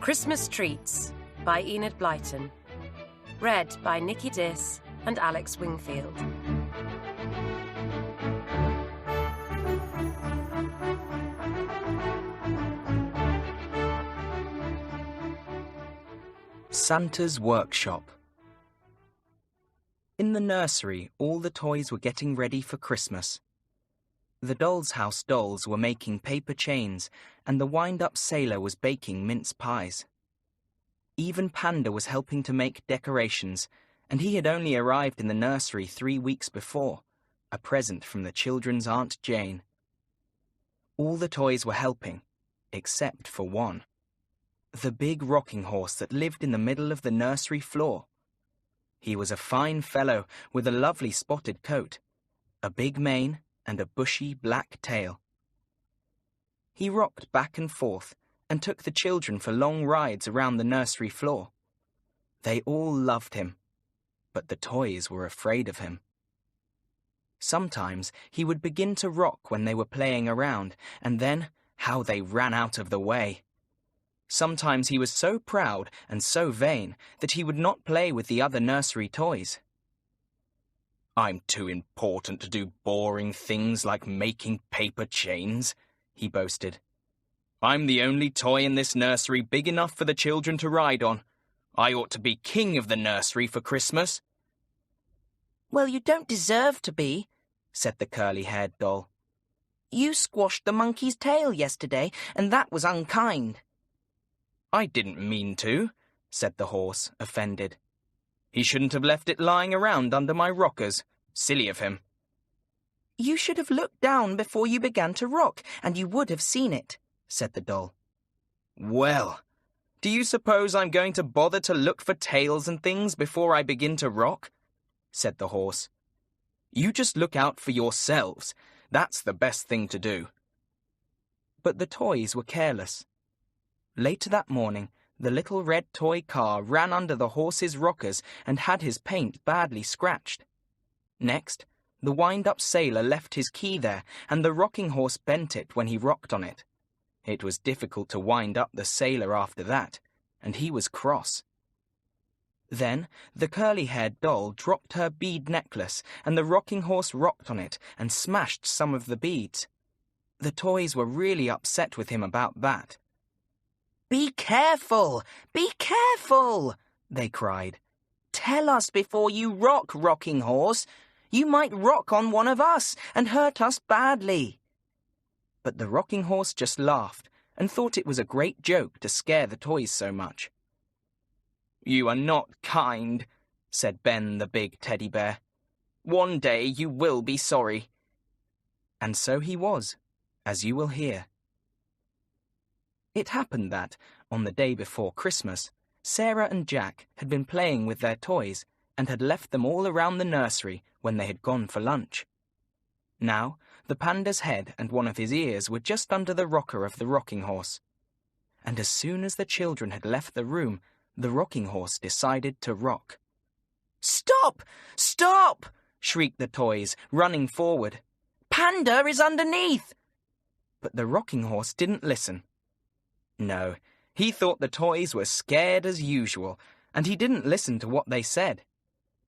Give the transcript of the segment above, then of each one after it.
Christmas Treats by Enid Blyton. Read by Nikki Diss and Alex Wingfield. Santa's Workshop. In the nursery, all the toys were getting ready for Christmas. The Doll's House dolls were making paper chains, and the wind-up sailor was baking mince pies. Even Panda was helping to make decorations, and he had only arrived in the nursery 3 weeks before, a present from the children's Aunt Jane. All the toys were helping, except for one. The big rocking horse that lived in the middle of the nursery floor. He was a fine fellow with a lovely spotted coat, a big mane, and a bushy black tail. He rocked back and forth and took the children for long rides around the nursery floor. They all loved him, but the toys were afraid of him. Sometimes he would begin to rock when they were playing around, and then how they ran out of the way. Sometimes he was so proud and so vain that he would not play with the other nursery toys. "I'm too important to do boring things like making paper chains," he boasted. "I'm the only toy in this nursery big enough for the children to ride on. I ought to be king of the nursery for Christmas." "Well, you don't deserve to be," said the curly-haired doll. "You squashed the monkey's tail yesterday, and that was unkind." "I didn't mean to," said the horse, offended. "He shouldn't have left it lying around under my rockers. Silly of him." "You should have looked down before you began to rock, and you would have seen it," said the doll. "Well, do you suppose I'm going to bother to look for tails and things before I begin to rock?" said the horse. "You just look out for yourselves. That's the best thing to do." But the toys were careless. Later that morning, the little red toy car ran under the horse's rockers and had his paint badly scratched. Next, the wind-up sailor left his key there, and the rocking horse bent it when he rocked on it. It was difficult to wind up the sailor after that, and he was cross. Then the curly-haired doll dropped her bead necklace, and the rocking horse rocked on it and smashed some of the beads. The toys were really upset with him about that. "Be careful! Be careful!" they cried. "Tell us before you rock, rocking horse. You might rock on one of us and hurt us badly." But the rocking horse just laughed and thought it was a great joke to scare the toys so much. "You are not kind," said Ben the big teddy bear. "One day you will be sorry." And so he was, as you will hear. It happened that, on the day before Christmas, Sarah and Jack had been playing with their toys and had left them all around the nursery when they had gone for lunch. Now, the panda's head and one of his ears were just under the rocker of the rocking horse. And as soon as the children had left the room, the rocking horse decided to rock. "Stop! Stop!" shrieked the toys, running forward. "Panda is underneath!" But the rocking horse didn't listen. No, he thought the toys were scared as usual, and he didn't listen to what they said.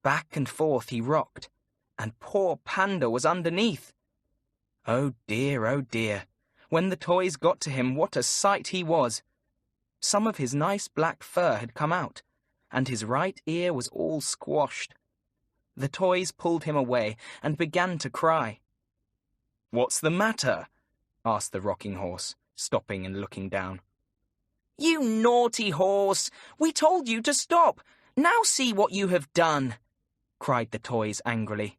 Back and forth he rocked, and poor Panda was underneath. Oh dear, when the toys got to him, what a sight he was. Some of his nice black fur had come out, and his right ear was all squashed. The toys pulled him away and began to cry. "What's the matter?" asked the rocking horse, stopping and looking down. "You naughty horse! We told you to stop! Now see what you have done!" cried the toys angrily.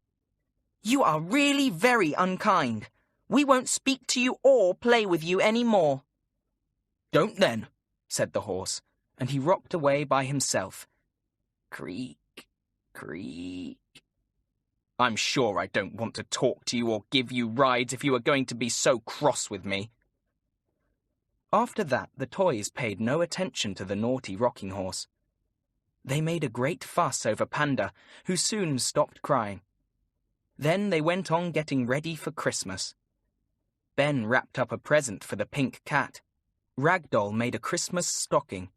"You are really very unkind. We won't speak to you or play with you any more." "Don't then," said the horse, and he rocked away by himself. Creak, creak. "I'm sure I don't want to talk to you or give you rides if you are going to be so cross with me." After that, the toys paid no attention to the naughty rocking horse. They made a great fuss over Panda, who soon stopped crying. Then they went on getting ready for Christmas. Ben wrapped up a present for the pink cat. Ragdoll made a Christmas stocking,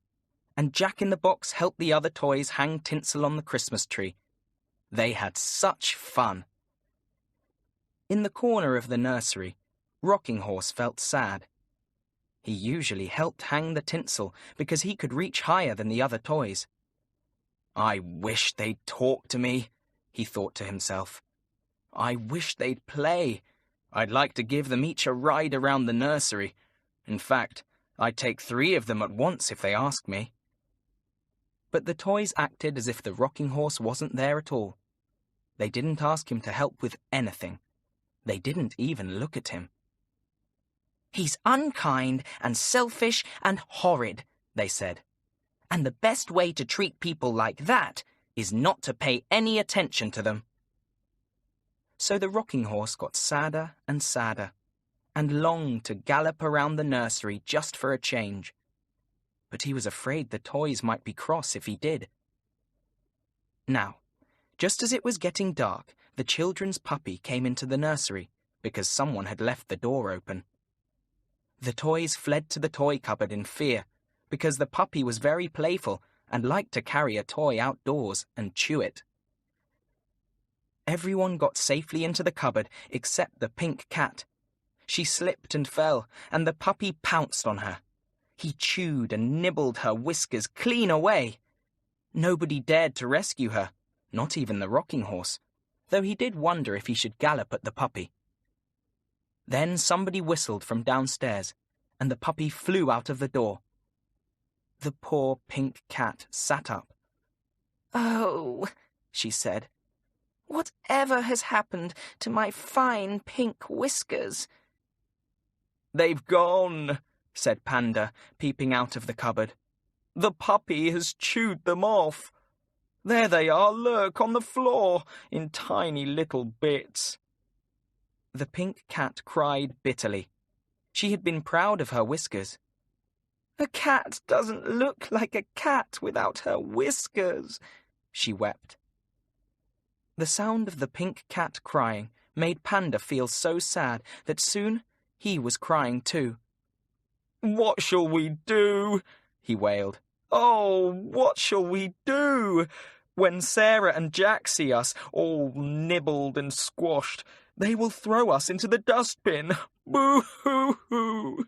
and Jack-in-the-Box helped the other toys hang tinsel on the Christmas tree. They had such fun. In the corner of the nursery, Rocking Horse felt sad. He usually helped hang the tinsel because he could reach higher than the other toys. "I wish they'd talk to me," he thought to himself. "I wish they'd play. I'd like to give them each a ride around the nursery. In fact, I'd take 3 of them at once if they asked me." But the toys acted as if the Rocking Horse wasn't there at all. They didn't ask him to help with anything. They didn't even look at him. "He's unkind and selfish and horrid," they said. "And the best way to treat people like that is not to pay any attention to them." So the Rocking Horse got sadder and sadder, and longed to gallop around the nursery just for a change. But he was afraid the toys might be cross if he did. Now, just as it was getting dark, the children's puppy came into the nursery because someone had left the door open. The toys fled to the toy cupboard in fear because the puppy was very playful and liked to carry a toy outdoors and chew it. Everyone got safely into the cupboard except the pink cat. She slipped and fell, and the puppy pounced on her. He chewed and nibbled her whiskers clean away. Nobody dared to rescue her, not even the Rocking Horse, though he did wonder if he should gallop at the puppy. Then somebody whistled from downstairs, and the puppy flew out of the door. The poor pink cat sat up. "Oh," she said, "whatever has happened to my fine pink whiskers?" "They've gone," said Panda, peeping out of the cupboard. "The puppy has chewed them off. There they are, look, on the floor, in tiny little bits." The pink cat cried bitterly. She had been proud of her whiskers. "A cat doesn't look like a cat without her whiskers," she wept. The sound of the pink cat crying made Panda feel so sad that soon he was crying too. "What shall we do?" he wailed. "Oh, what shall we do? When Sarah and Jack see us, all nibbled and squashed, they will throw us into the dustbin. Boo-hoo-hoo!"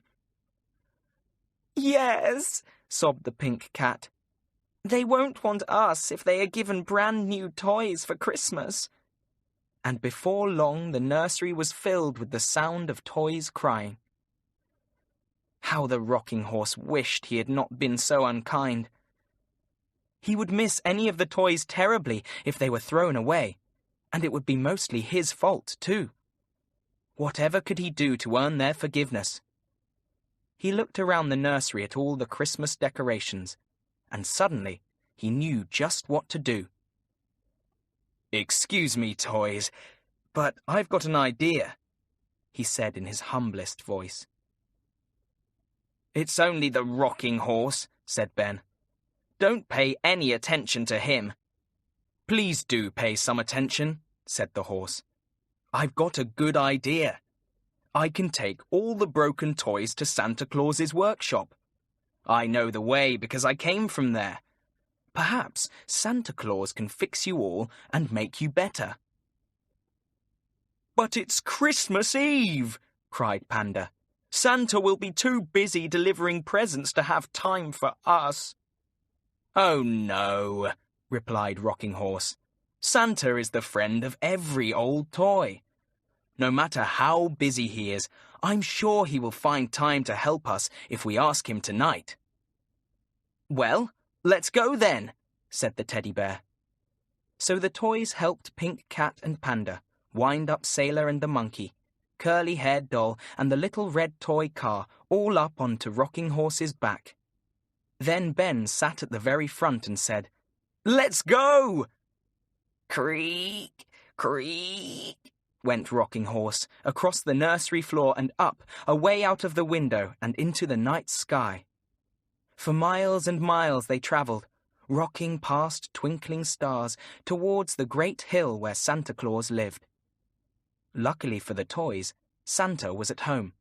"Yes," sobbed the pink cat. "They won't want us if they are given brand new toys for Christmas." And before long the nursery was filled with the sound of toys crying. How the Rocking Horse wished he had not been so unkind. He would miss any of the toys terribly if they were thrown away, and it would be mostly his fault, too. Whatever could he do to earn their forgiveness? He looked around the nursery at all the Christmas decorations, and suddenly he knew just what to do. "Excuse me, toys, but I've got an idea," he said in his humblest voice. "It's only the Rocking Horse," said Ben. "Don't pay any attention to him." "Please do pay some attention," said the horse. "I've got a good idea. I can take all the broken toys to Santa Claus's workshop. I know the way because I came from there. Perhaps Santa Claus can fix you all and make you better." "But it's Christmas Eve!" cried Panda. "Santa will be too busy delivering presents to have time for us." "Oh no," replied Rocking Horse. "Santa is the friend of every old toy. No matter how busy he is, I'm sure he will find time to help us if we ask him tonight." "Well, let's go then," said the teddy bear. So the toys helped Pink Cat and Panda wind up Sailor and the monkey, curly-haired doll, and the little red toy car all up onto Rocking Horse's back. Then Ben sat at the very front and said, "Let's go!" Creak, creak, went Rocking Horse across the nursery floor and up, away out of the window and into the night sky. For miles and miles they travelled, rocking past twinkling stars towards the great hill where Santa Claus lived. Luckily for the toys, Santa was at home.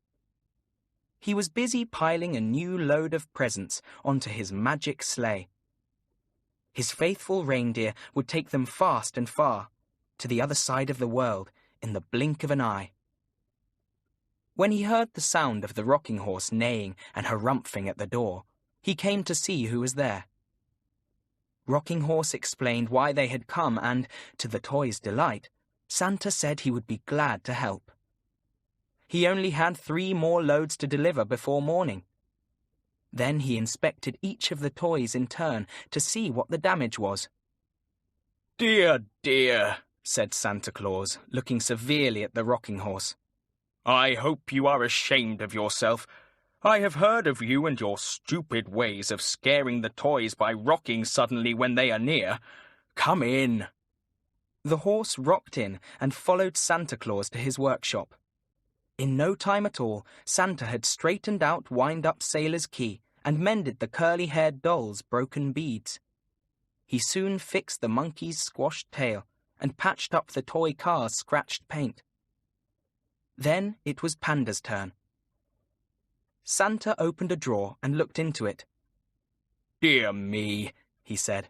He was busy piling a new load of presents onto his magic sleigh. His faithful reindeer would take them fast and far, to the other side of the world, in the blink of an eye. When he heard the sound of the rocking horse neighing and harumphing at the door, he came to see who was there. Rocking Horse explained why they had come and, to the toys' delight, Santa said he would be glad to help. He only had 3 more loads to deliver before morning. Then he inspected each of the toys in turn to see what the damage was. "Dear, dear," said Santa Claus, looking severely at the rocking horse. "I hope you are ashamed of yourself. I have heard of you and your stupid ways of scaring the toys by rocking suddenly when they are near. Come in." The horse rocked in and followed Santa Claus to his workshop. In no time at all, Santa had straightened out wind-up Sailor's key and mended the curly-haired doll's broken beads. He soon fixed the monkey's squashed tail and patched up the toy car's scratched paint. Then it was Panda's turn. Santa opened a drawer and looked into it. "Dear me," he said.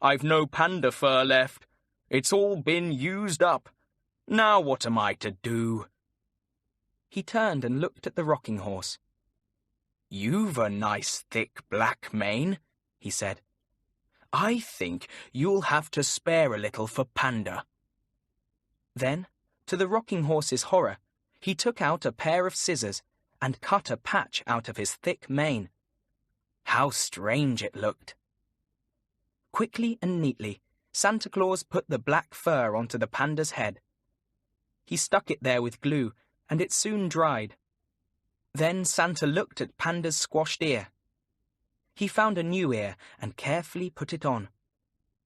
"I've no panda fur left. It's all been used up. Now what am I to do?" He turned and looked at the rocking horse. "You've a nice thick black mane," he said. "I think you'll have to spare a little for Panda." Then, to the rocking horse's horror, he took out a pair of scissors and cut a patch out of his thick mane. How strange it looked! Quickly and neatly, Santa Claus put the black fur onto the panda's head. He stuck it there with glue, and it soon dried. Then Santa looked at Panda's squashed ear. He found a new ear and carefully put it on.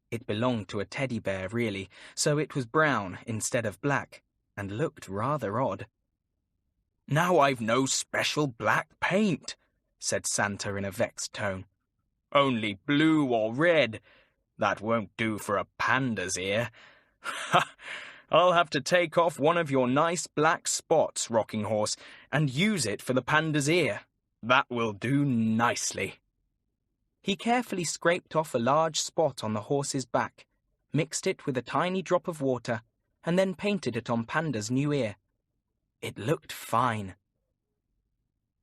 It belonged to a teddy bear, really, so it was brown instead of black, and looked rather odd. "Now I've no special black paint," said Santa in a vexed tone. "Only blue or red. That won't do for a panda's ear. Ha! I'll have to take off one of your nice black spots, Rocking Horse, and use it for the panda's ear. That will do nicely." He carefully scraped off a large spot on the horse's back, mixed it with a tiny drop of water, and then painted it on Panda's new ear. It looked fine.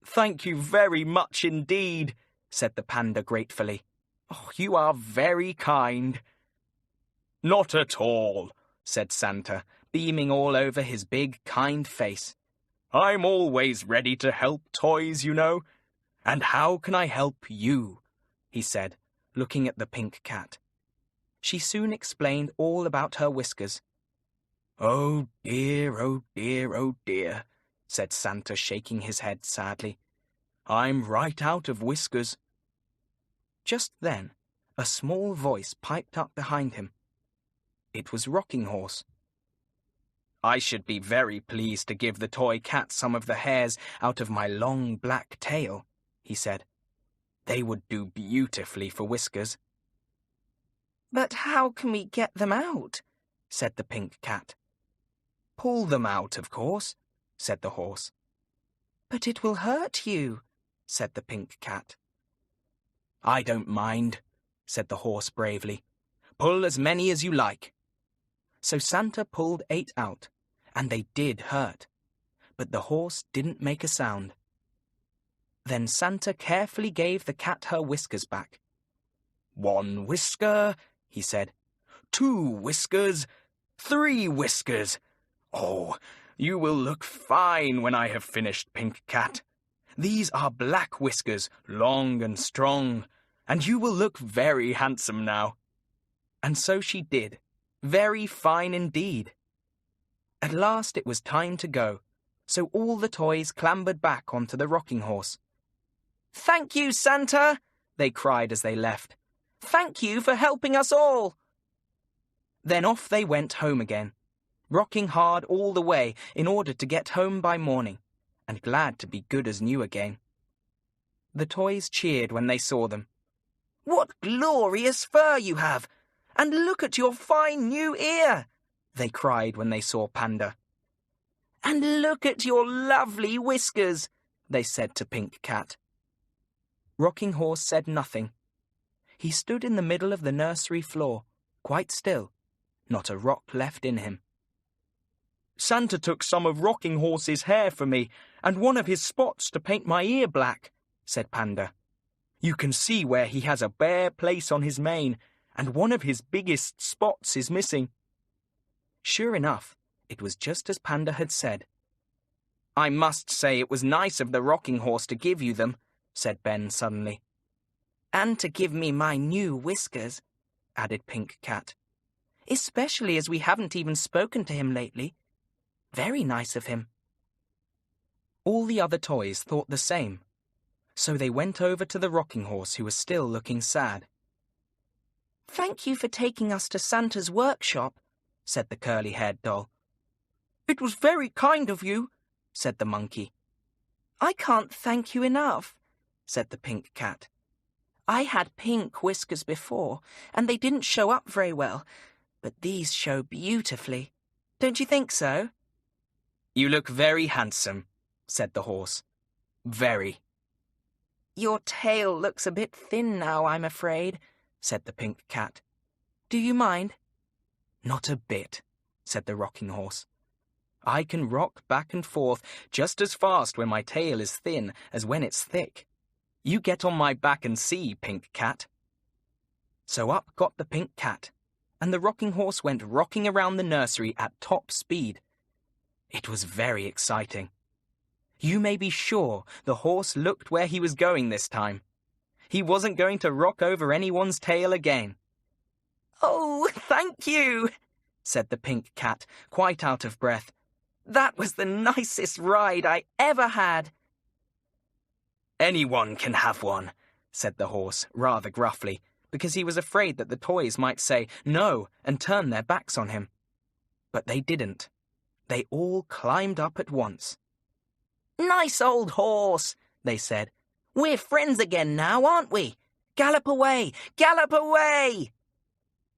"Thank you very much indeed," said the panda gratefully. "Oh, you are very kind." "Not at all," said Santa, beaming all over his big, kind face. "I'm always ready to help toys, you know. And how can I help you?" he said, looking at the pink cat. She soon explained all about her whiskers. "Oh dear, oh dear, oh dear," said Santa, shaking his head sadly. "I'm right out of whiskers." Just then, a small voice piped up behind him. It was Rocking Horse. "I should be very pleased to give the toy cat some of the hairs out of my long black tail," he said. "They would do beautifully for whiskers." "But how can we get them out?" said the pink cat. "Pull them out, of course," said the horse. "But it will hurt you," said the pink cat. "I don't mind," said the horse bravely. "Pull as many as you like." So Santa pulled 8 out, and they did hurt. But the horse didn't make a sound. Then Santa carefully gave the cat her whiskers back. "1 whisker," he said. 2 whiskers. 3 whiskers. Oh, you will look fine when I have finished, Pink Cat. These are black whiskers, long and strong, and you will look very handsome now." And so she did, very fine indeed. At last it was time to go, so all the toys clambered back onto the rocking horse. "Thank you, Santa!" they cried as they left. "Thank you for helping us all!" Then off they went home again, rocking hard all the way in order to get home by morning, and glad to be good as new again. The toys cheered when they saw them. "What glorious fur you have! And look at your fine new ear!" they cried when they saw Panda. "And look at your lovely whiskers!" they said to Pink Cat. Rocking Horse said nothing. He stood in the middle of the nursery floor, quite still, not a rock left in him. Santa took some of Rocking Horse's hair for me, and one of his spots to paint my ear black, said Panda. You can see where he has a bare place on his mane, and one of his biggest spots is missing. Sure enough, it was just as Panda had said. I must say it was nice of the Rocking Horse to give you them, said Ben suddenly. And to give me my new whiskers, added Pink Cat. Especially as we haven't even spoken to him lately. Very nice of him. All the other toys thought the same, so they went over to the Rocking Horse, who was still looking sad. Thank you for taking us to Santa's workshop, said the curly-haired doll. It was very kind of you, said the monkey. I can't thank you enough, said the Pink Cat. I had pink whiskers before, and they didn't show up very well, but these show beautifully. Don't you think so? You look very handsome, said the horse. Very. Your tail looks a bit thin now, I'm afraid, said the Pink Cat. Do you mind? Not a bit, said the Rocking Horse. I can rock back and forth just as fast when my tail is thin as when it's thick. You get on my back and see, Pink Cat. So up got the Pink Cat, and the Rocking Horse went rocking around the nursery at top speed. It was very exciting. You may be sure the horse looked where he was going this time. He wasn't going to rock over anyone's tail again. Oh, thank you, said the Pink Cat, quite out of breath. That was the nicest ride I ever had. Anyone can have one, said the horse, rather gruffly, because he was afraid that the toys might say no and turn their backs on him. But they didn't. They all climbed up at once. Nice old horse, they said. We're friends again now, aren't we? Gallop away! Gallop away!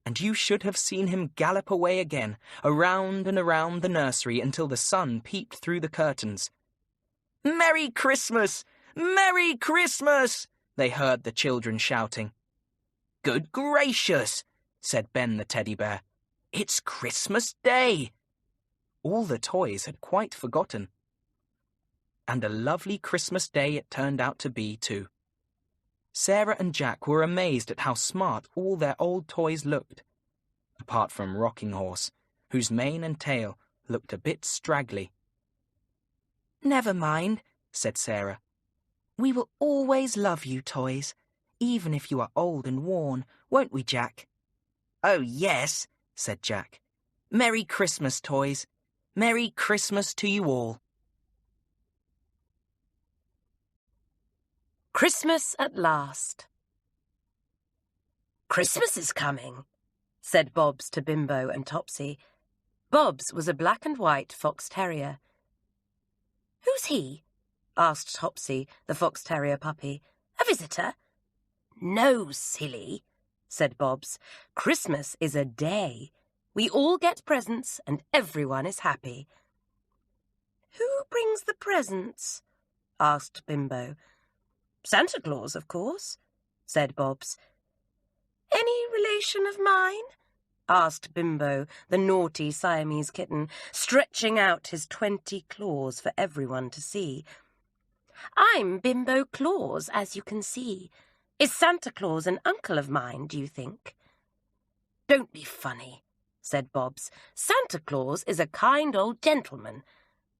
And you should have seen him gallop away again, around and around the nursery until the sun peeped through the curtains. Merry Christmas! Merry Christmas! They heard the children shouting. Good gracious, said Ben the teddy bear. It's Christmas Day. All the toys had quite forgotten. And a lovely Christmas day it turned out to be, too. Sarah and Jack were amazed at how smart all their old toys looked, apart from Rocking Horse, whose mane and tail looked a bit straggly. Never mind, said Sarah. We will always love you, toys, even if you are old and worn, won't we, Jack? Oh, yes, said Jack. Merry Christmas, toys. Merry Christmas to you all. Christmas at last. Christmas is coming, said Bobs to Bimbo and Topsy. Bobs was a black and white fox terrier. Who's he? Asked Topsy, the fox terrier puppy. A visitor? No, silly, said Bobs. Christmas is a day. We all get presents and everyone is happy. Who brings the presents? Asked Bimbo. Santa Claus, of course, said Bobs. Any relation of mine? Asked Bimbo, the naughty Siamese kitten, stretching out his 20 claws for everyone to see. I'm Bimbo Claus, as you can see. Is Santa Claus an uncle of mine, do you think? Don't be funny, said Bobs. Santa Claus is a kind old gentleman.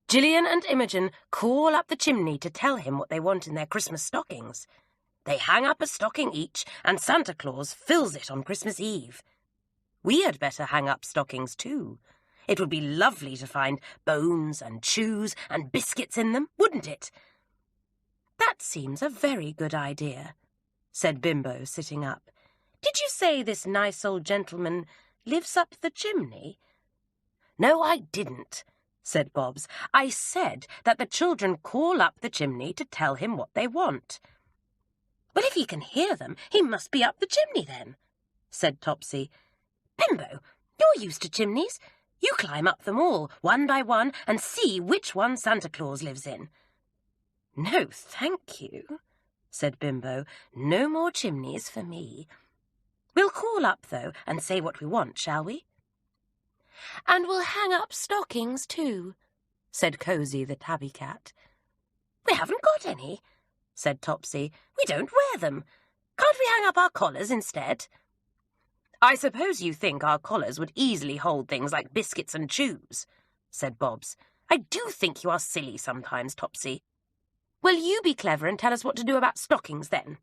Gillian and Imogen call up the chimney to tell him what they want in their Christmas stockings. They hang up a stocking each, and Santa Claus fills it on Christmas Eve. We had better hang up stockings too. It would be lovely to find bones and chews and biscuits in them, wouldn't it? That seems a very good idea, said Bimbo, sitting up. Did you say this nice old gentleman lives up the chimney? No, I didn't, said Bobs. I said that the children call up the chimney to tell him what they want. Well, if he can hear them, he must be up the chimney then, said Topsy. Bimbo, you're used to chimneys. You climb up them all, one by one, and see which one Santa Claus lives in. "No, thank you," said Bimbo. "No more chimneys for me. We'll call up, though, and say what we want, shall we?" "And we'll hang up stockings, too," said Cosy the tabby cat. "We haven't got any," said Topsy. "We don't wear them. Can't we hang up our collars instead?" "I suppose you think our collars would easily hold things like biscuits and chews," said Bobs. "I do think you are silly sometimes, Topsy." "Will you be clever and tell us what to do about stockings, then?"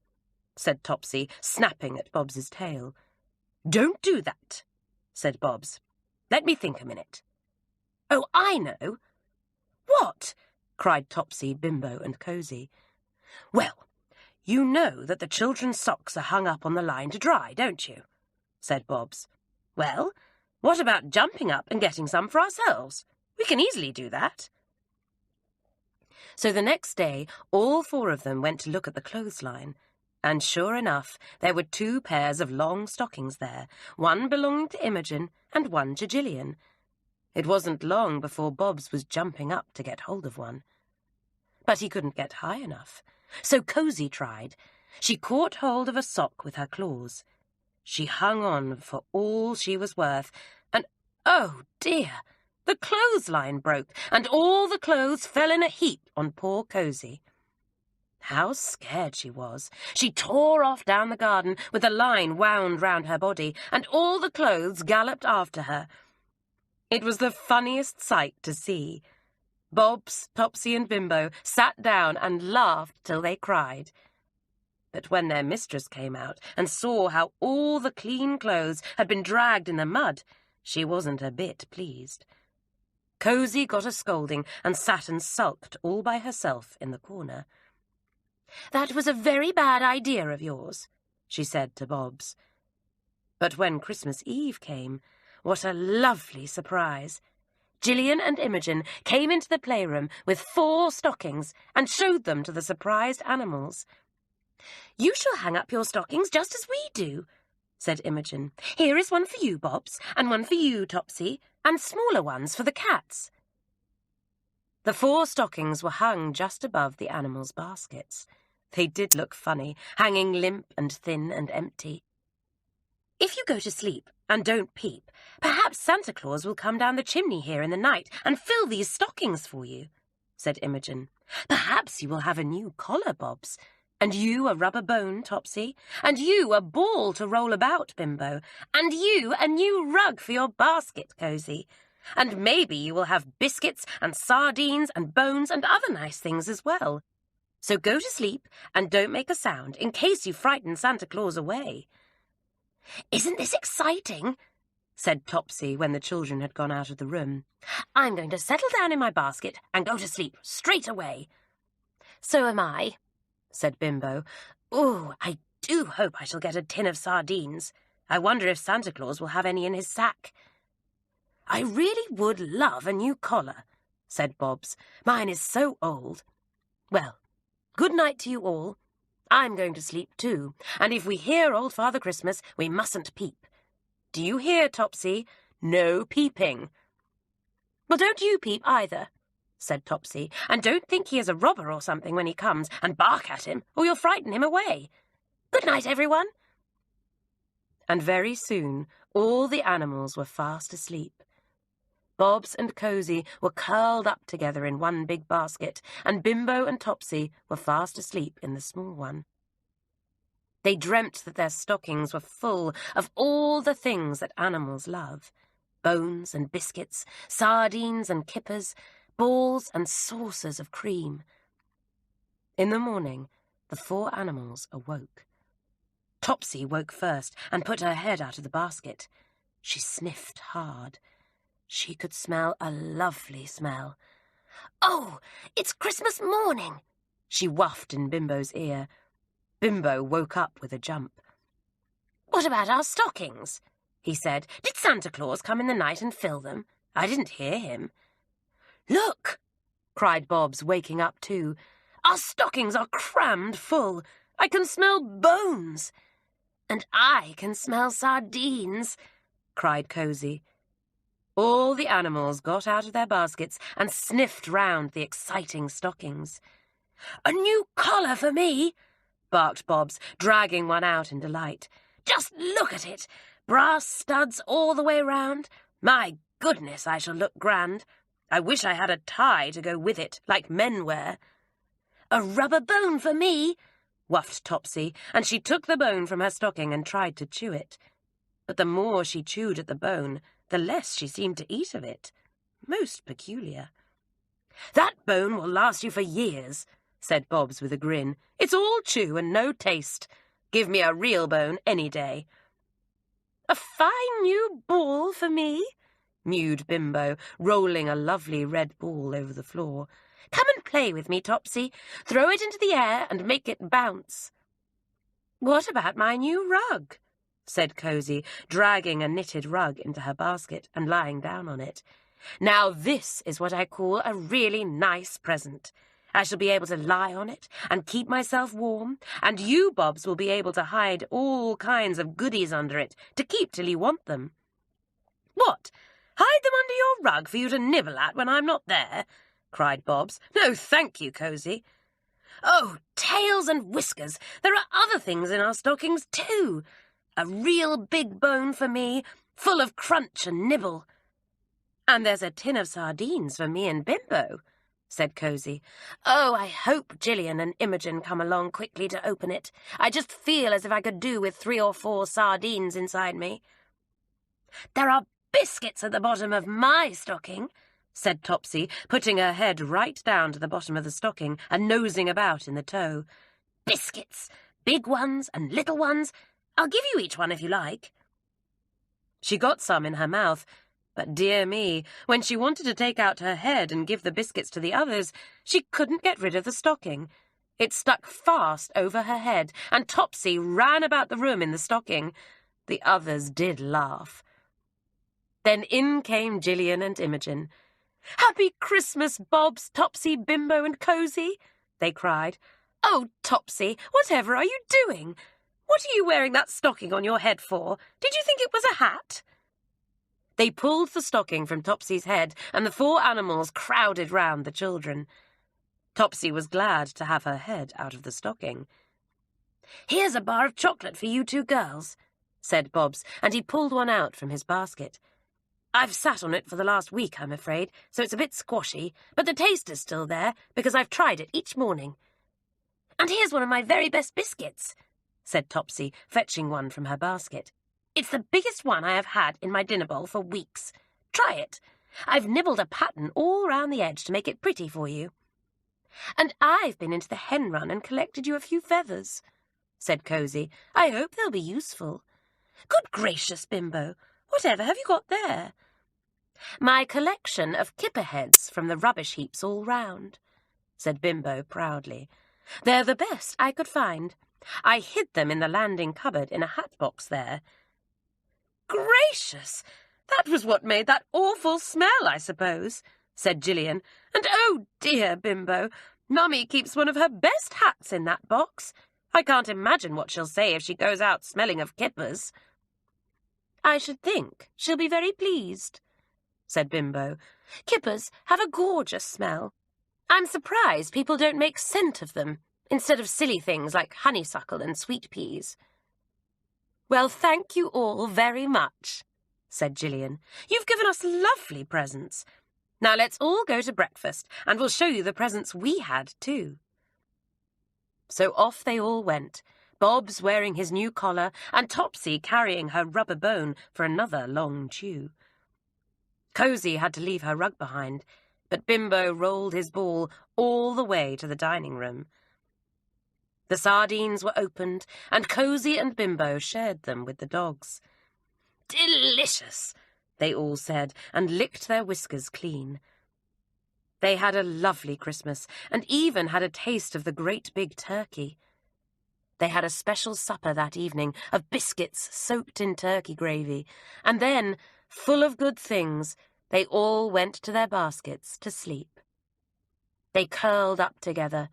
said Topsy, snapping at Bobs's tail. "Don't do that," said Bobs. "Let me think a minute." "Oh, I know." "What?" cried Topsy, Bimbo and Cosy. "Well, you know that the children's socks are hung up on the line to dry, don't you?" said Bobs. "Well, what about jumping up and getting some for ourselves? We can easily do that." So the next day, all four of them went to look at the clothesline, and sure enough, there were 2 pairs of long stockings there, one belonging to Imogen and one to Gillian. It wasn't long before Bobs was jumping up to get hold of one. But he couldn't get high enough, so Cosy tried. She caught hold of a sock with her claws. She hung on for all she was worth, and, oh dear, the clothesline broke, and all the clothes fell in a heap on poor Cosy. How scared she was! She tore off down the garden with the line wound round her body, and all the clothes galloped after her. It was the funniest sight to see. Bobs, Topsy and Bimbo sat down and laughed till they cried. But when their mistress came out and saw how all the clean clothes had been dragged in the mud, she wasn't a bit pleased. Cosy got a scolding and sat and sulked all by herself in the corner. "That was a very bad idea of yours," she said to Bobs. But when Christmas Eve came, what a lovely surprise! Gillian and Imogen came into the playroom with 4 stockings and showed them to the surprised animals. "You shall hang up your stockings just as we do," said Imogen. "Here is one for you, Bobs, and one for you, Topsy, and smaller ones for the cats." The 4 stockings were hung just above the animals' baskets. They did look funny, hanging limp and thin and empty. "If you go to sleep and don't peep, perhaps Santa Claus will come down the chimney here in the night and fill these stockings for you," said Imogen. "Perhaps you will have a new collar, Bobs, and you a rubber bone, Topsy, and you a ball to roll about, Bimbo, and you a new rug for your basket, Cosy. And maybe you will have biscuits and sardines and bones and other nice things as well. So go to sleep and don't make a sound in case you frighten Santa Claus away." "Isn't this exciting?" said Topsy when the children had gone out of the room. "I'm going to settle down in my basket and go to sleep straight away." "So am I," said Bimbo. "Oh, I do hope I shall get a tin of sardines. I wonder if Santa Claus will have any in his sack." "I really would love a new collar," said Bobs. "Mine is so old. Well, good night to you all. I'm going to sleep too, and if we hear Old Father Christmas, we mustn't peep. Do you hear, Topsy? No peeping." "Well, don't you peep either," said Topsy, "and don't think he is a robber or something when he comes, and bark at him, or you'll frighten him away. Good night, everyone." And very soon all the animals were fast asleep. Bobs and Cosy were curled up together in one big basket, and Bimbo and Topsy were fast asleep in the small one. They dreamt that their stockings were full of all the things that animals love: bones and biscuits, sardines and kippers, balls and saucers of cream. In the morning, the 4 animals awoke. Topsy woke first and put her head out of the basket. She sniffed hard. She could smell a lovely smell. "Oh, it's Christmas morning," she whuffed in Bimbo's ear. Bimbo woke up with a jump. "What about our stockings?" he said. "Did Santa Claus come in the night and fill them? I didn't hear him." "Look!" cried Bobs, waking up too. "Our stockings are crammed full. I can smell bones." "And I can smell sardines," cried Cosy. All the animals got out of their baskets and sniffed round the exciting stockings. "A new collar for me," barked Bobs, dragging one out in delight. "Just look at it! Brass studs all the way round. My goodness, I shall look grand. I wish I had a tie to go with it, like men wear." "A rubber bone for me," whuffed Topsy, and she took the bone from her stocking and tried to chew it. But the more she chewed at the bone, the less she seemed to eat of it. Most peculiar. "That bone will last you for years," said Bobs with a grin. "It's all chew and no taste. Give me a real bone any day." "A fine new ball for me," mewed Bimbo, rolling a lovely red ball over the floor. "Come and play with me, Topsy. Throw it into the air and make it bounce." "What about my new rug?" said Cosy, dragging a knitted rug into her basket and lying down on it. "Now this is what I call a really nice present. I shall be able to lie on it and keep myself warm, and you, Bobs, will be able to hide all kinds of goodies under it to keep till you want them." "What? Hide them under your rug for you to nibble at when I'm not there?" cried Bobs. "No, thank you, Cosy." "Oh, tails and whiskers! There are other things in our stockings too. A real big bone for me, full of crunch and nibble." "And there's a tin of sardines for me and Bimbo," said Cosy. "Oh, I hope Gillian and Imogen come along quickly to open it. I just feel as if I could do with 3 or 4 sardines inside me." "There are biscuits at the bottom of my stocking," said Topsy, putting her head right down to the bottom of the stocking and nosing about in the toe. "Biscuits, big ones and little ones. I'll give you each one if you like." She got some in her mouth, but dear me, when she wanted to take out her head and give the biscuits to the others, she couldn't get rid of the stocking. It stuck fast over her head, and Topsy ran about the room in the stocking. The others did laugh. Then in came Gillian and Imogen. "Happy Christmas, Bobs, Topsy, Bimbo and Cosy," they cried. "Oh, Topsy, whatever are you doing? What are you wearing that stocking on your head for? Did you think it was a hat?" They pulled the stocking from Topsy's head, and the 4 animals crowded round the children. Topsy was glad to have her head out of the stocking. "Here's a bar of chocolate for you 2 girls," said Bobs, and he pulled one out from his basket. "I've sat on it for the last week, I'm afraid, so it's a bit squashy, but the taste is still there, because I've tried it each morning." "And here's one of my very best biscuits," said Topsy, fetching one from her basket. "It's the biggest one I have had in my dinner bowl for weeks. Try it. I've nibbled a pattern all round the edge to make it pretty for you." "And I've been into the hen run and collected you a few feathers," said Cosy. "I hope they'll be useful." "Good gracious, Bimbo, whatever have you got there?" "My collection of kipper heads from the rubbish heaps all round," said Bimbo proudly. "They're the best I could find. I hid them in the landing cupboard in a hat box there." "Gracious! That was what made that awful smell, I suppose," said Gillian. "And oh dear, Bimbo, Mummy keeps one of her best hats in that box. I can't imagine what she'll say if she goes out smelling of kippers." "I should think she'll be very pleased," said Bimbo. "Kippers have a gorgeous smell. I'm surprised people don't make scent of them, instead of silly things like honeysuckle and sweet peas." "Well, thank you all very much," said Gillian. "You've given us lovely presents. Now let's all go to breakfast, and we'll show you the presents we had too." So off they all went, Bobs wearing his new collar and Topsy carrying her rubber bone for another long chew. Cosy had to leave her rug behind, but Bimbo rolled his ball all the way to the dining room. The sardines were opened, and Cosy and Bimbo shared them with the dogs. "Delicious," they all said, and licked their whiskers clean. They had a lovely Christmas, and even had a taste of the great big turkey. They had a special supper that evening of biscuits soaked in turkey gravy, and then, full of good things, they all went to their baskets to sleep. They curled up together,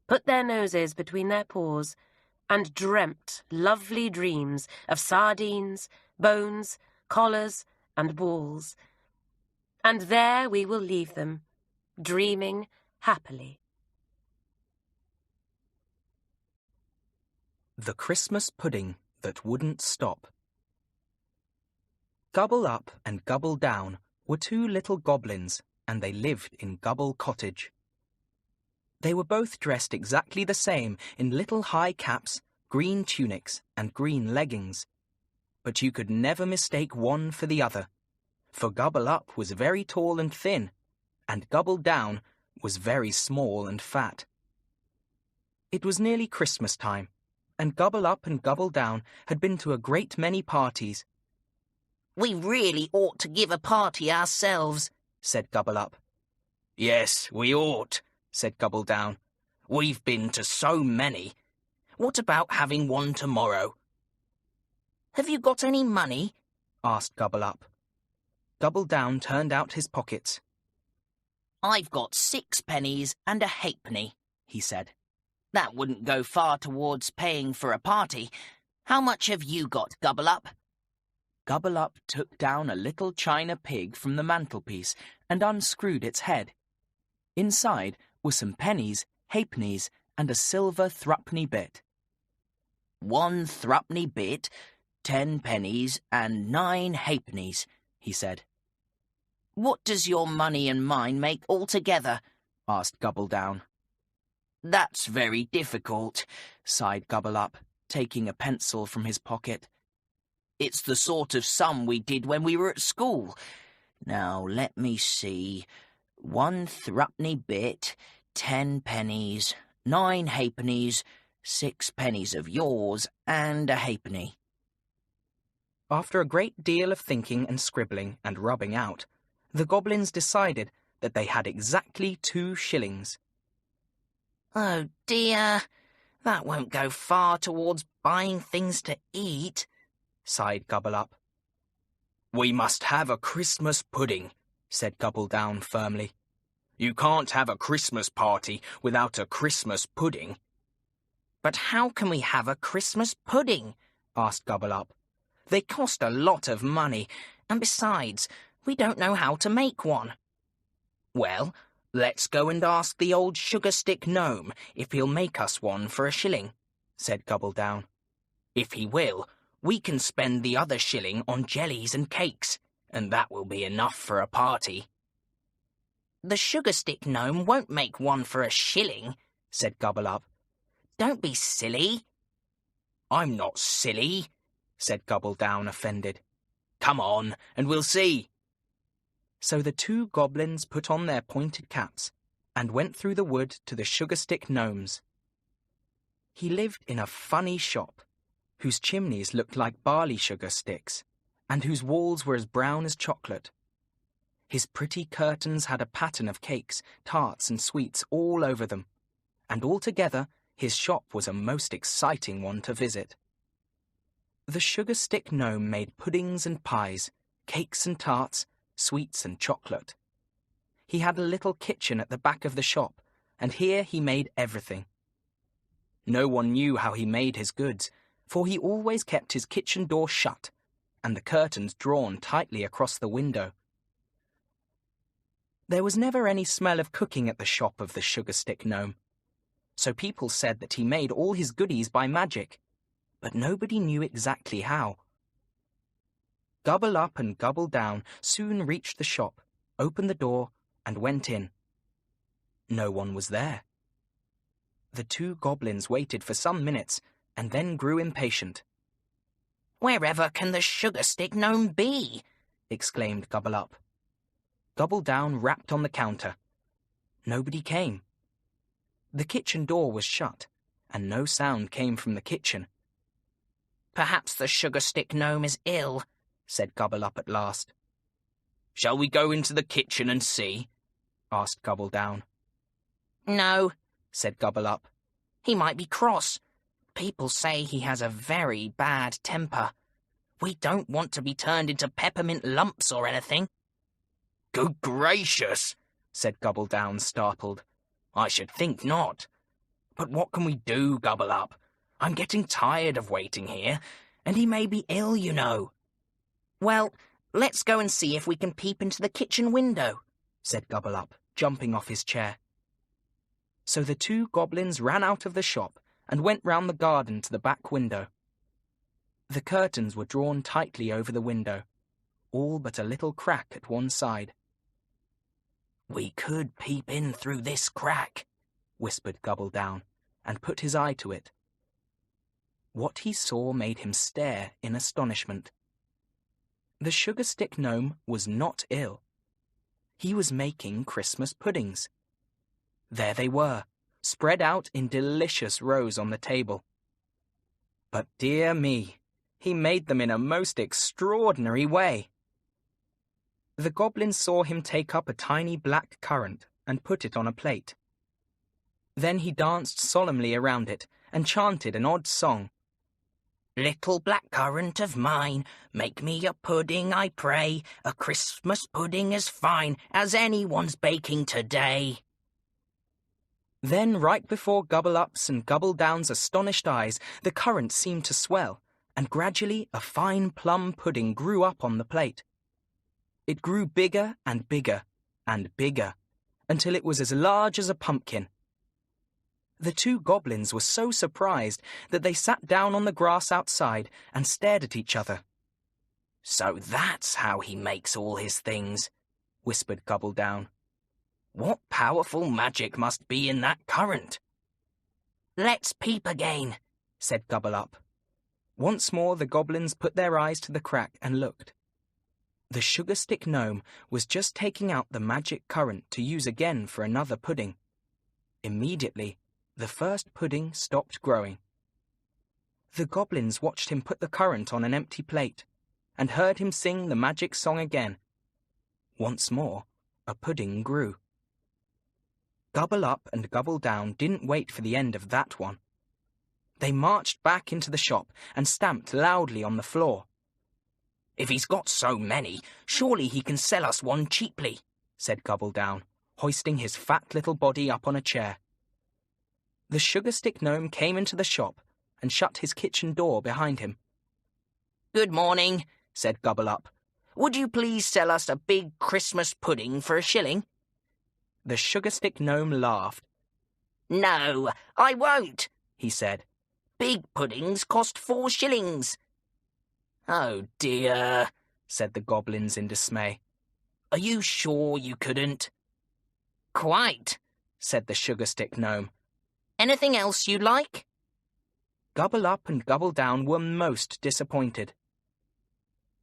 put their noses between their paws, and dreamt lovely dreams of sardines, bones, collars, and balls. And there we will leave them, dreaming happily. The Christmas Pudding That Wouldn't Stop. Gubble Up and Gubble Down were two little goblins, and they lived in Gubble Cottage. They were both dressed exactly the same in little high caps, green tunics, and green leggings. But you could never mistake one for the other, for Gubble Up was very tall and thin, and Gubble Down was very small and fat. It was nearly Christmas time, and Gubble Up and Gubble Down had been to a great many parties. "We really ought to give a party ourselves," said Gubble Up. "Yes, we ought," said Gubble Down. "We've been to so many. What about having one tomorrow?" "Have you got any money?" asked Gubble Up. Gubble Down turned out his pockets. "I've got 6 pennies and a halfpenny," he said. "That wouldn't go far towards paying for a party. How much have you got, Gubble Up?" Gubble Up took down a little china pig from the mantelpiece and unscrewed its head. Inside were some pennies, halfpennies, and a silver threepenny bit. 1 threepenny bit, 10 pennies, and 9 halfpennies, he said. "What does your money and mine make altogether?" asked Gubble Down. "That's very difficult," sighed Gubble Up, taking a pencil from his pocket. "It's the sort of sum we did when we were at school. Now, let me see. 1 threepenny bit, 10 pennies, 9 halfpennies, 6 pennies of yours, and a halfpenny." After a great deal of thinking and scribbling and rubbing out, the goblins decided that they had exactly 2 shillings. "Oh dear, that won't go far towards buying things to eat," sighed Gubble Up. "We must have a Christmas pudding," said Gubble Down firmly. "You can't have a Christmas party without a Christmas pudding." "But how can we have a Christmas pudding?" asked Gubble Up. "They cost a lot of money, and besides, we don't know how to make one." "Well, let's go and ask the old sugar-stick gnome if he'll make us one for a shilling," said Gubble Down. "If he will, we can spend the other shilling on jellies and cakes, and that will be enough for a party." "The sugar-stick gnome won't make one for a shilling," said Gubble Up. "Don't be silly." "I'm not silly," said Gubble Down, offended. "Come on, and we'll see." So the 2 goblins put on their pointed caps and went through the wood to the sugar-stick gnome's. He lived in a funny shop, whose chimneys looked like barley sugar sticks, and whose walls were as brown as chocolate. His pretty curtains had a pattern of cakes, tarts, and sweets all over them, and altogether his shop was a most exciting one to visit. The sugar-stick gnome made puddings and pies, cakes and tarts, sweets and chocolate. He had a little kitchen at the back of the shop, and here he made everything. No one knew how he made his goods, for he always kept his kitchen door shut, and the curtains drawn tightly across the window. There was never any smell of cooking at the shop of the sugar-stick gnome, so people said that he made all his goodies by magic, but nobody knew exactly how. Gubble Up and Gubble Down soon reached the shop, opened the door, and went in. No one was there. The 2 goblins waited for some minutes and then grew impatient. "Wherever can the sugar-stick gnome be?" exclaimed Gubble Up. Gubble Down rapped on the counter. Nobody came. The kitchen door was shut, and no sound came from the kitchen. "Perhaps the sugar-stick gnome is ill," said Gubble Up at last. "Shall we go into the kitchen and see?" asked Gubble Down. "No," said Gubble Up. "He might be cross. People say he has a very bad temper. We don't want to be turned into peppermint lumps or anything." "Good gracious," said Gubble Down, startled. "I should think not. But what can we do, Gubble Up? I'm getting tired of waiting here, and he may be ill, you know." "Well, let's go and see if we can peep into the kitchen window," said Gubble Up, jumping off his chair. So the 2 goblins ran out of the shop and went round the garden to the back window. The curtains were drawn tightly over the window, all but a little crack at one side. "We could peep in through this crack," whispered Gubbledown, and put his eye to it. What he saw made him stare in astonishment. The sugar-stick gnome was not ill. He was making Christmas puddings. There they were, spread out in delicious rows on the table. But dear me, he made them in a most extraordinary way. The goblins saw him take up a tiny black currant and put it on a plate. Then he danced solemnly around it and chanted an odd song. "Little black currant of mine, make me a pudding, I pray, a Christmas pudding as fine as anyone's baking today." Then, right before Gubble-Up's and Gubble-Down's astonished eyes, the currant seemed to swell, and gradually a fine plum pudding grew up on the plate. It grew bigger and bigger and bigger, until it was as large as a pumpkin. The two goblins were so surprised that they sat down on the grass outside and stared at each other. "So that's how he makes all his things," whispered Gubble-Down. "What powerful magic must be in that currant?" "Let's peep again," said Gubble-Up. Once more the goblins put their eyes to the crack and looked. The sugar-stick gnome was just taking out the magic currant to use again for another pudding. Immediately, the first pudding stopped growing. The goblins watched him put the currant on an empty plate and heard him sing the magic song again. Once more, a pudding grew. Gubble-Up and Gubble-Down didn't wait for the end of that one. They marched back into the shop and stamped loudly on the floor. "If he's got so many, surely he can sell us one cheaply," said Gubble-Down, hoisting his fat little body up on a chair. The sugar-stick gnome came into the shop and shut his kitchen door behind him. "Good morning," said Gubble-Up. "Would you please sell us a big Christmas pudding for a shilling?" The sugar-stick gnome laughed. "No, I won't," he said. "Big puddings cost 4 shillings." "Oh dear," said the goblins in dismay. "Are you sure you couldn't?" "Quite," said the sugar-stick gnome. "Anything else you'd like?" Gubble-Up and Gubble-Down were most disappointed.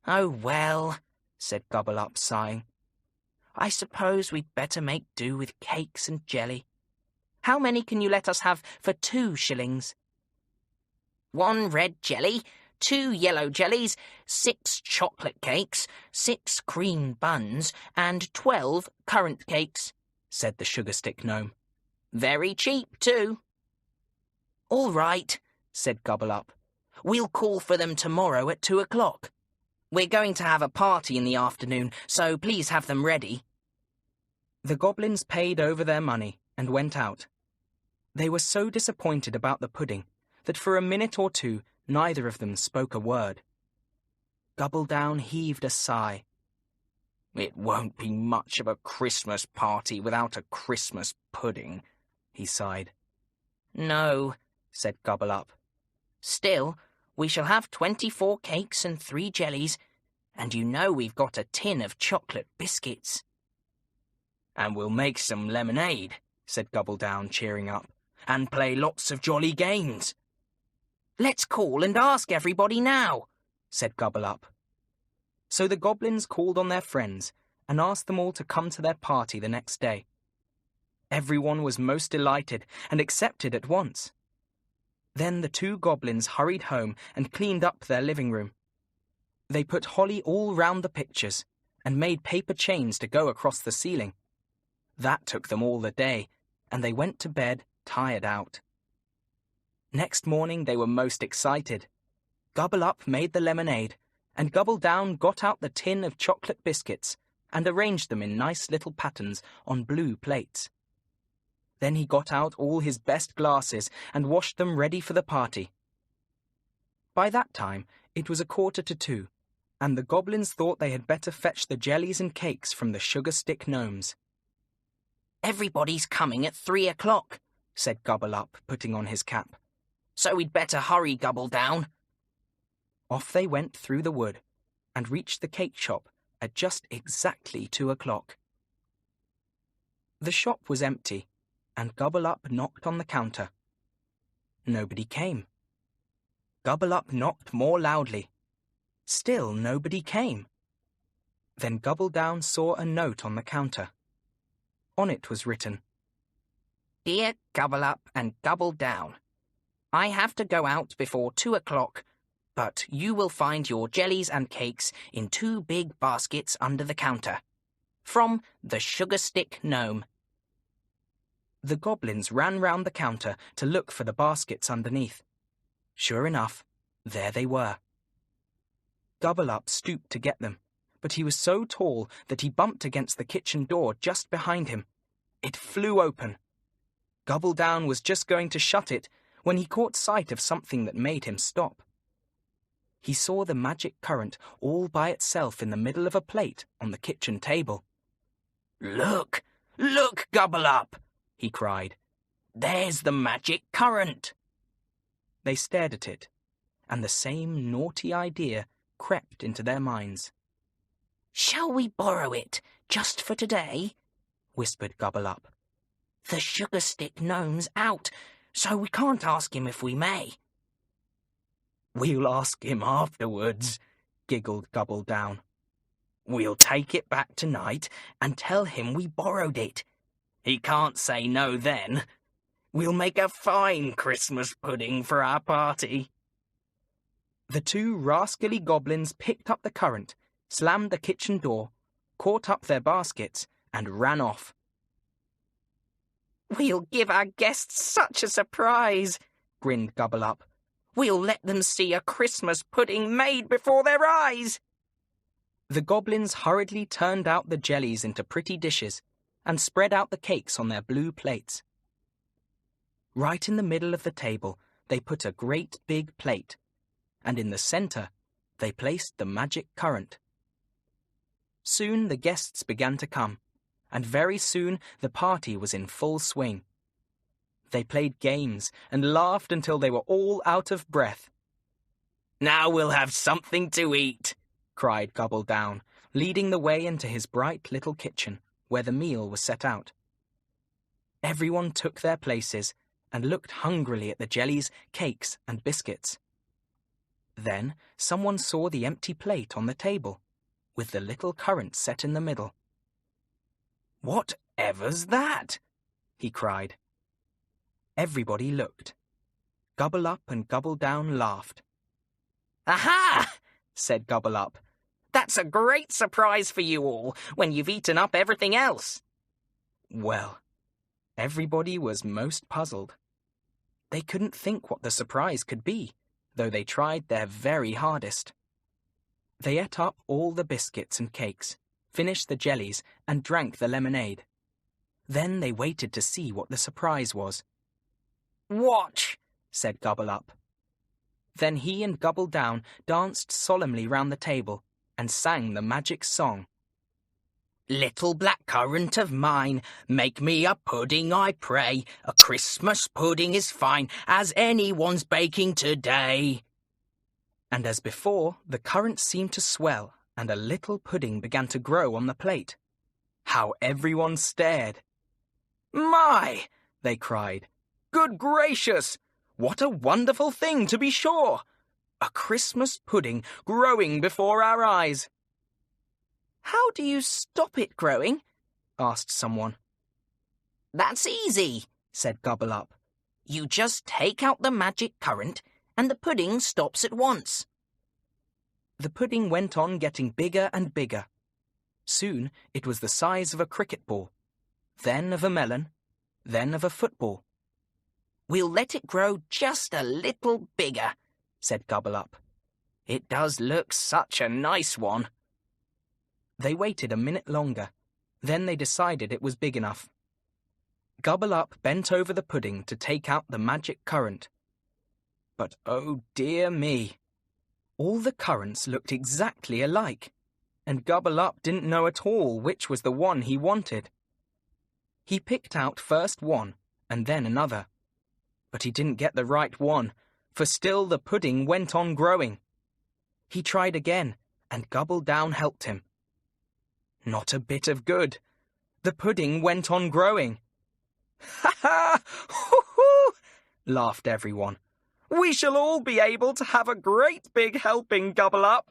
"Oh well," said Gubble-Up, sighing. "I suppose we'd better make do with cakes and jelly. How many can you let us have for 2 shillings? 1 red jelly, 2 yellow jellies, 6 chocolate cakes, 6 cream buns, and 12 currant cakes," said the sugar-stick gnome. "Very cheap, too." "All right," said Gubble-Up. "We'll call for them tomorrow at 2 o'clock. We're going to have a party in the afternoon, so please have them ready." The goblins paid over their money and went out. They were so disappointed about the pudding that for a minute or two neither of them spoke a word. Gubble-Down heaved a sigh. "It won't be much of a Christmas party without a Christmas pudding," he sighed. "No," said Gubble-Up. "Still, we shall have 24 cakes and 3 jellies, and you know we've got a tin of chocolate biscuits." "And we'll make some lemonade," said Gubble-Down, cheering up, "and play lots of jolly games." "Let's call and ask everybody now," said Gubble-Up. So the goblins called on their friends and asked them all to come to their party the next day. Everyone was most delighted and accepted at once. Then the two goblins hurried home and cleaned up their living room. They put holly all round the pictures and made paper chains to go across the ceiling. That took them all the day, and they went to bed tired out. Next morning they were most excited. Gubble-Up made the lemonade, and Gubble-Down got out the tin of chocolate biscuits and arranged them in nice little patterns on blue plates. Then he got out all his best glasses and washed them ready for the party. By that time it was 1:45, and the goblins thought they had better fetch the jellies and cakes from the sugar-stick gnomes. "Everybody's coming at 3 o'clock, said Gubble-Up, putting on his cap. so we'd better hurry, Gobble Down. Off they went through the wood and reached the cake shop at just exactly 2 o'clock. The shop was empty, and Gobble Up knocked on the counter. Nobody came. Gobble Up knocked more loudly. Still nobody came. Then Gobble Down saw a note on the counter. On it was written, Dear Gobble Up and Gobble Down, I have to go out before 2 o'clock, but you will find your jellies and cakes in 2 big baskets under the counter. From the Sugar Stick Gnome. The goblins ran round the counter to look for the baskets underneath. Sure enough, there they were. Gobble Up stooped to get them, but he was so tall that he bumped against the kitchen door just behind him. It flew open. Gobble Down was just going to shut it when he caught sight of something that made him stop. He saw the magic currant all by itself in the middle of a plate on the kitchen table. Look, look, Gobble Up, he cried. There's the magic currant. They stared at it, and the same naughty idea crept into their minds. Shall we borrow it, just for today? Whispered Gobble Up. The Sugar Stick Gnome's out, so we can't ask him if we may. We'll ask him afterwards, giggled Gobble Down. We'll take it back tonight and tell him we borrowed it. He can't say no then. We'll make a fine Christmas pudding for our party. The 2 rascally goblins picked up the currant, slammed the kitchen door, caught up their baskets, and ran off. We'll give our guests such a surprise, grinned Gobble Up. We'll let them see a Christmas pudding made before their eyes. The goblins hurriedly turned out the jellies into pretty dishes and spread out the cakes on their blue plates. Right in the middle of the table, they put a great big plate, and in the centre, they placed the magic currant. Soon the guests began to come, and very soon the party was in full swing. They played games and laughed until they were all out of breath. Now we'll have something to eat, cried Gobble Down, leading the way into his bright little kitchen, where the meal was set out. Everyone took their places and looked hungrily at the jellies, cakes, and biscuits. Then someone saw the empty plate on the table, with the little currant set in the middle. Whatever's that? He cried. Everybody looked. Gobble Up and Gobble Down laughed. Aha! Said Gobble Up. That's a great surprise for you all when you've eaten up everything else. Well, everybody was most puzzled. They couldn't think what the surprise could be, though they tried their very hardest. They ate up all the biscuits and cakes, finished the jellies, and drank the lemonade. Then they waited to see what the surprise was. Watch, said Gobble Up. Then he and Gobble Down danced solemnly round the table and sang the magic song. Little black currant of mine, make me a pudding, I pray. A Christmas pudding is fine, as anyone's baking today. And as before, the currant seemed to swell, and a little pudding began to grow on the plate. How everyone stared! My! They cried. Good gracious! What a wonderful thing, to be sure! A Christmas pudding growing before our eyes. How do you stop it growing? Asked someone. That's easy, said Gobble Up. You just take out the magic currant, and the pudding stops at once. The pudding went on getting bigger and bigger. Soon it was the size of a cricket ball, then of a melon, then of a football. We'll let it grow just a little bigger, said Gobble Up. It does look such a nice one. They waited a minute longer. Then they decided it was big enough. Gobble Up bent over the pudding to take out the magic currant. But oh dear me! All the currants looked exactly alike, and Gobble Up didn't know at all which was the one he wanted. He picked out first one and then another, but he didn't get the right one, for still the pudding went on growing. He tried again, and Gobble Down helped him. Not a bit of good. The pudding went on growing. "Ha ha! Hoo-hoo!" laughed everyone. "We shall all be able to have a great big helping, Gobble Up."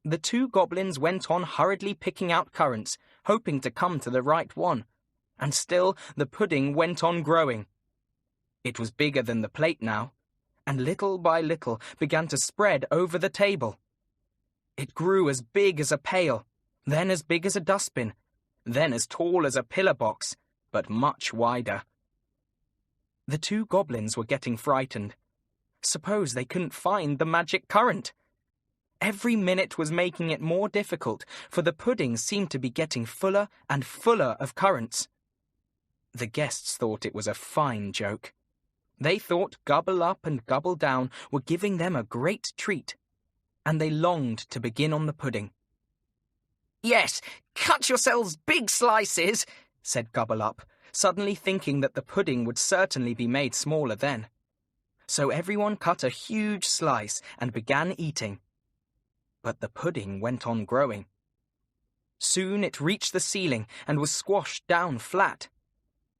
The two goblins went on hurriedly picking out currants, hoping to come to the right one, and still the pudding went on growing. It was bigger than the plate now, and little by little began to spread over the table. It grew as big as a pail, then as big as a dustbin, then as tall as a pillar box, but much wider. The two goblins were getting frightened. Suppose they couldn't find the magic currant? Every minute was making it more difficult, for the pudding seemed to be getting fuller and fuller of currants. The guests thought it was a fine joke. They thought Gobble Up and Gobble Down were giving them a great treat, and they longed to begin on the pudding. "Yes, cut yourselves big slices," said Gobble Up, suddenly thinking that the pudding would certainly be made smaller then. So everyone cut a huge slice and began eating. But the pudding went on growing. Soon it reached the ceiling and was squashed down flat.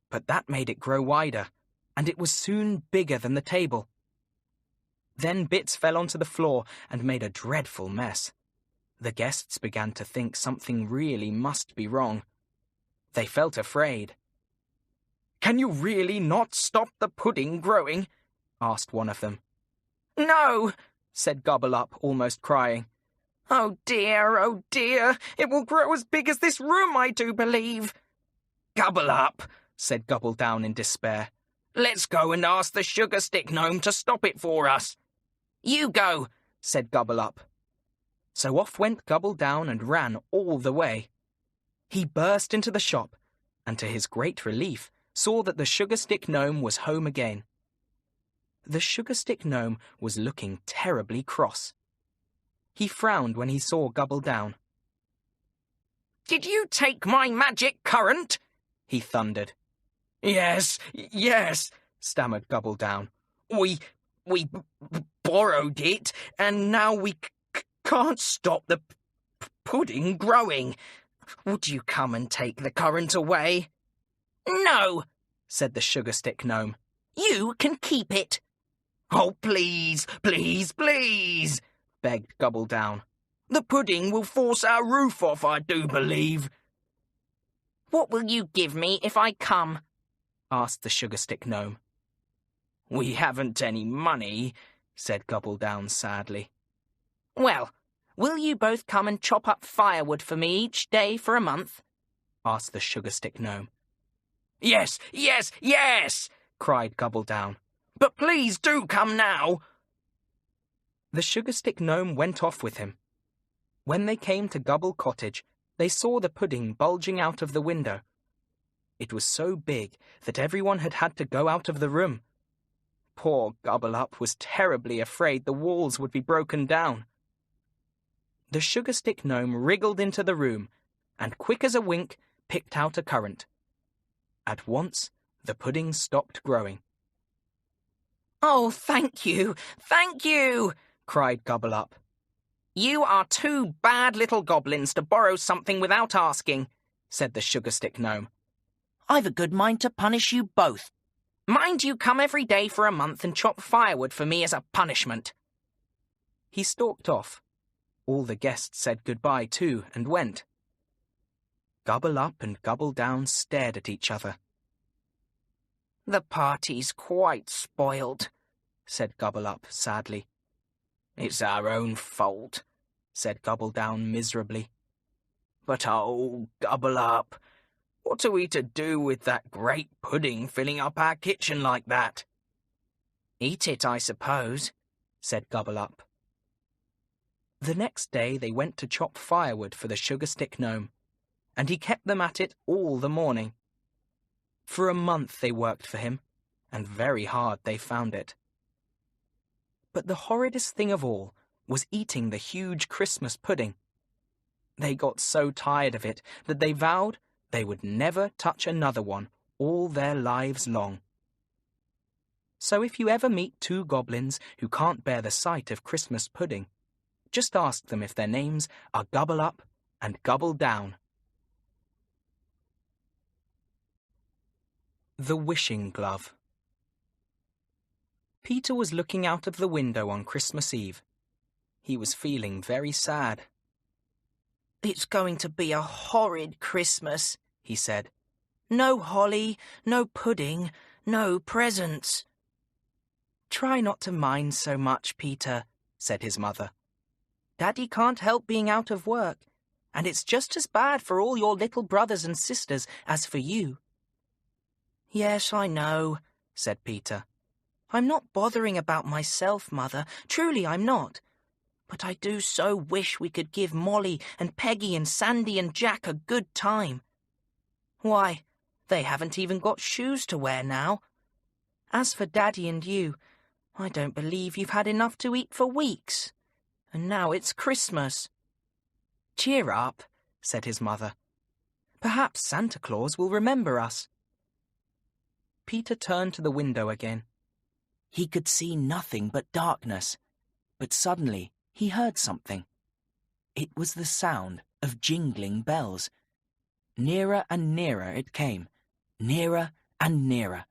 But that made it grow wider, and it was soon bigger than the table. Then bits fell onto the floor and made a dreadful mess. The guests began to think something really must be wrong. They felt afraid. "Can you really not stop the pudding growing?" asked one of them. "No," said Gobble Up, almost crying. Oh dear, it will grow as big as this room, I do believe." "Gobble Up," said Gobble Down in despair. "Let's go and ask the sugar stick gnome to stop it for us." "You go," said Gobble Up. So off went Gobble Down and ran all the way. He burst into the shop, and to his great relief, saw that the sugar stick gnome was home again. The sugar stick gnome was looking terribly cross. He frowned when he saw Gobble Down. "Did you take my magic currant?" he thundered. Yes, stammered Gobble Down. We borrowed it, and now we can't stop the pudding growing. Would you come and take the currant away?" "No," said the sugar stick gnome. "You can keep it." "Oh, please, begged Gobble Down. "The pudding will force our roof off, I do believe." "What will you give me if I come?" asked the sugar stick gnome. "We haven't any money," said Gobble Down sadly. "Well, will you both come and chop up firewood for me each day for a month?" asked the sugar stick gnome. Yes, cried Gobble Down. "But please do come now." The sugar stick gnome went off with him. When they came to Gobble Cottage, they saw the pudding bulging out of the window. It was so big that everyone had to go out of the room. Poor Gobble Up was terribly afraid the walls would be broken down. The sugar stick gnome wriggled into the room, and quick as a wink picked out a currant. At once the pudding stopped growing. "Oh, thank you, cried Gobble Up. "You are two bad little goblins to borrow something without asking," said the sugar stick gnome. "I've a good mind to punish you both. Mind you come every day for a month and chop firewood for me as a punishment." He stalked off. All the guests said goodbye too and went. Gobble Up and Gobble Down stared at each other. "The party's quite spoiled," said Gobble Up sadly. "It's our own fault," said Gobble Down miserably. "But oh, Gobble Up, what are we to do with that great pudding filling up our kitchen like that?" "Eat it, I suppose," said Gobble Up. The next day they went to chop firewood for the sugar stick gnome, and he kept them at it all the morning. For a month they worked for him, and very hard they found it. But the horridest thing of all was eating the huge Christmas pudding. They got so tired of it that they vowed they would never touch another one all their lives long. So if you ever meet two goblins who can't bear the sight of Christmas pudding, just ask them if their names are Gubble Up and Gubble Down. The Wishing Glove. Peter was looking out of the window on Christmas Eve. He was feeling very sad. "It's going to be a horrid Christmas," he said. "No holly, no pudding, no presents." "Try not to mind so much, Peter," said his mother. "Daddy can't help being out of work, and it's just as bad for all your little brothers and sisters as for you." "Yes, I know," said Peter. "I'm not bothering about myself, Mother. Truly I'm not. But I do so wish we could give Molly and Peggy and Sandy and Jack a good time. Why, they haven't even got shoes to wear now. As for Daddy and you, I don't believe you've had enough to eat for weeks. And now it's Christmas." "Cheer up," said his mother. "Perhaps Santa Claus will remember us." Peter turned to the window again. He could see nothing but darkness, but suddenly he heard something. It was the sound of jingling bells. Nearer and nearer it came, nearer and nearer.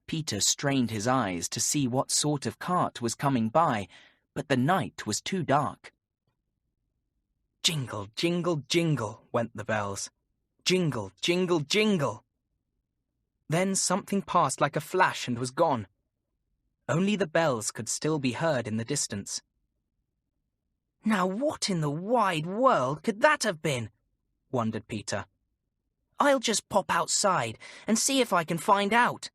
Peter strained his eyes to see what sort of cart was coming by, but the night was too dark. Jingle, jingle, jingle went the bells. Jingle, jingle, jingle. Then something passed like a flash and was gone. Only the bells could still be heard in the distance. "Now what in the wide world could that have been?" wondered Peter. "I'll just pop outside and see if I can find out."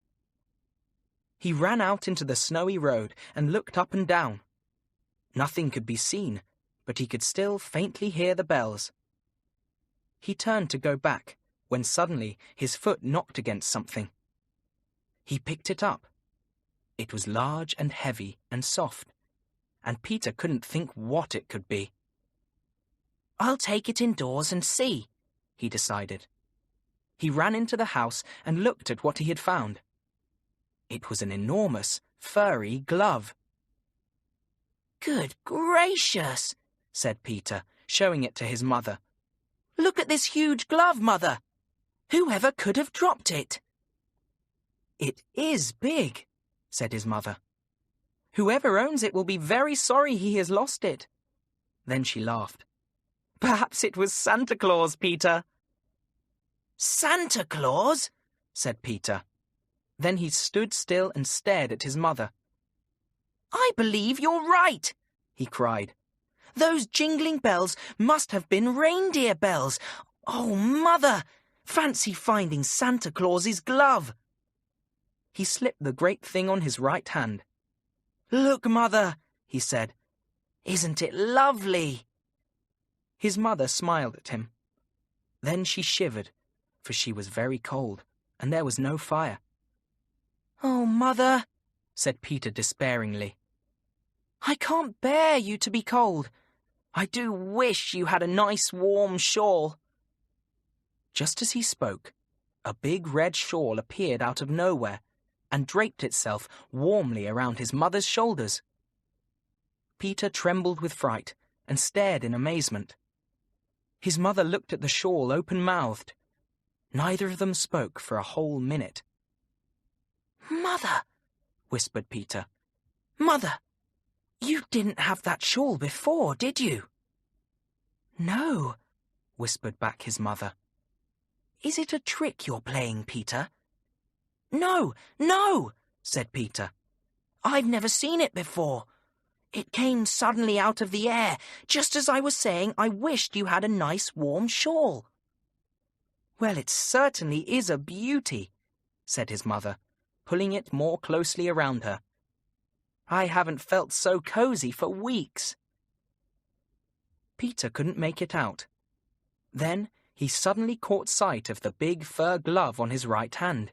He ran out into the snowy road and looked up and down. Nothing could be seen, but he could still faintly hear the bells. He turned to go back, when suddenly his foot knocked against something. He picked it up. It was large and heavy and soft, and Peter couldn't think what it could be. "I'll take it indoors and see," he decided. He ran into the house and looked at what he had found. It was an enormous, furry glove. "Good gracious," said Peter, showing it to his mother. "Look at this huge glove, Mother! Whoever could have dropped it?" "It is big," said his mother. "Whoever owns it will be very sorry he has lost it." Then she laughed. "Perhaps it was Santa Claus, Peter." "Santa Claus?" said Peter. Then he stood still and stared at his mother. "I believe you're right," he cried. "Those jingling bells must have been reindeer bells. Oh, Mother, fancy finding Santa Claus's glove." He slipped the great thing on his right hand. "Look, Mother," he said. "Isn't it lovely?" His mother smiled at him. Then she shivered, for she was very cold, and there was no fire. "Oh, Mother," said Peter despairingly. "I can't bear you to be cold. I do wish you had a nice warm shawl." Just as he spoke, a big red shawl appeared out of nowhere and draped itself warmly around his mother's shoulders. Peter trembled with fright and stared in amazement. His mother looked at the shawl open-mouthed. Neither of them spoke for a whole minute. "Mother," whispered Peter. "Mother, you didn't have that shawl before, did you?" "No," whispered back his mother. "Is it a trick you're playing, Peter?" "No, no," said Peter. "I've never seen it before. It came suddenly out of the air, just as I was saying I wished you had a nice warm shawl." "Well, it certainly is a beauty," said his mother, pulling it more closely around her. "I haven't felt so cozy for weeks." Peter couldn't make it out. Then he suddenly caught sight of the big fur glove on his right hand.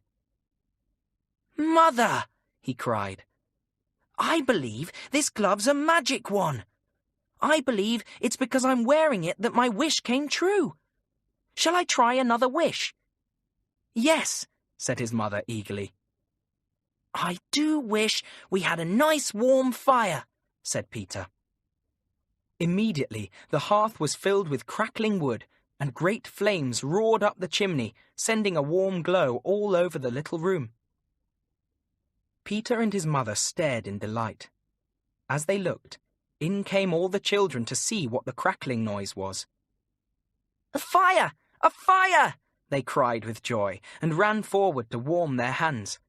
"Mother," he cried, "I believe this glove's a magic one. I believe it's because I'm wearing it that my wish came true. Shall I try another wish?" "Yes," said his mother eagerly. I do wish we had a nice warm fire, said Peter. Immediately, the hearth was filled with crackling wood, and great flames roared up the chimney, sending a warm glow all over the little room. Peter and his mother stared in delight. As they looked, in came all the children to see what the crackling noise was. A fire! A fire! They cried with joy and ran forward to warm their hands.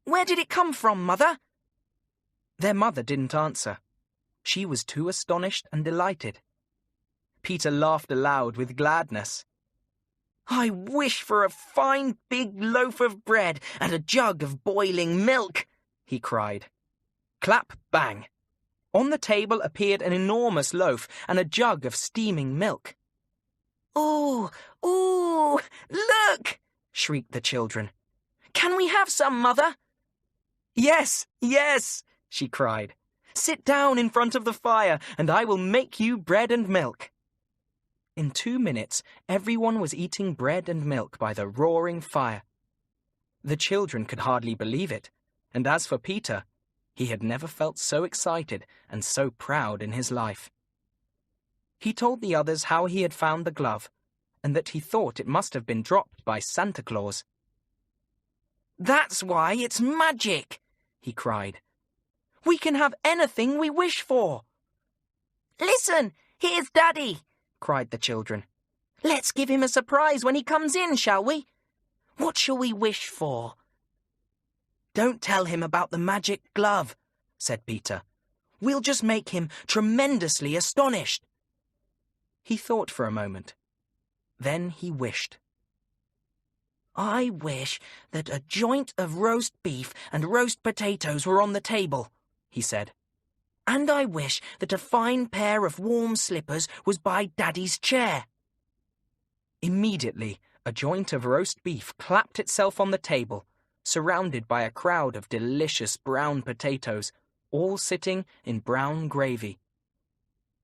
Where did it come from, Mother? Their mother didn't answer. She was too astonished and delighted. Peter laughed aloud with gladness. I wish for a fine big loaf of bread and a jug of boiling milk, he cried. Clap, bang! On the table appeared an enormous loaf and a jug of steaming milk. Ooh, ooh, look! Shrieked the children. Can we have some, Mother? Yes, yes, she cried. Sit down in front of the fire, and I will make you bread and milk. In 2 minutes, everyone was eating bread and milk by the roaring fire. The children could hardly believe it, and as for Peter, he had never felt so excited and so proud in his life. He told the others how he had found the glove, and that he thought it must have been dropped by Santa Claus. That's why it's magic, he cried. We can have anything we wish for. Listen, here's Daddy, cried the children. Let's give him a surprise when he comes in, shall we? What shall we wish for? Don't tell him about the magic glove, said Peter. We'll just make him tremendously astonished. He thought for a moment. Then he wished. I wish that a joint of roast beef and roast potatoes were on the table, he said. And I wish that a fine pair of warm slippers was by Daddy's chair. Immediately, a joint of roast beef clapped itself on the table, surrounded by a crowd of delicious brown potatoes, all sitting in brown gravy.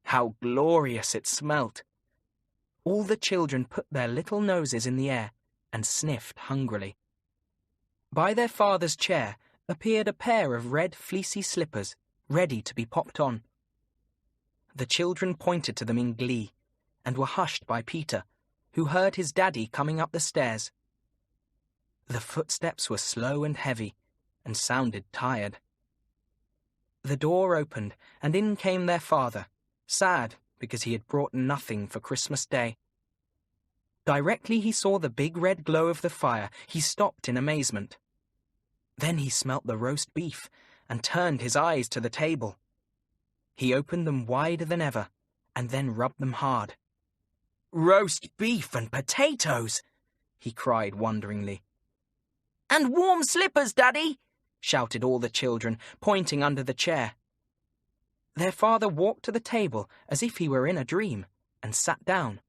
How glorious it smelt! All the children put their little noses in the air and sniffed hungrily. By their father's chair appeared a pair of red fleecy slippers, ready to be popped on. The children pointed to them in glee, and were hushed by Peter, who heard his daddy coming up the stairs. The footsteps were slow and heavy, and sounded tired. The door opened, and in came their father, sad because he had brought nothing for Christmas Day. Directly he saw the big red glow of the fire, he stopped in amazement. Then he smelt the roast beef, and turned his eyes to the table. He opened them wider than ever, and then rubbed them hard. "Roast beef and potatoes!" he cried wonderingly. "And warm slippers, Daddy!" shouted all the children, pointing under the chair. Their father walked to the table as if he were in a dream, and sat down.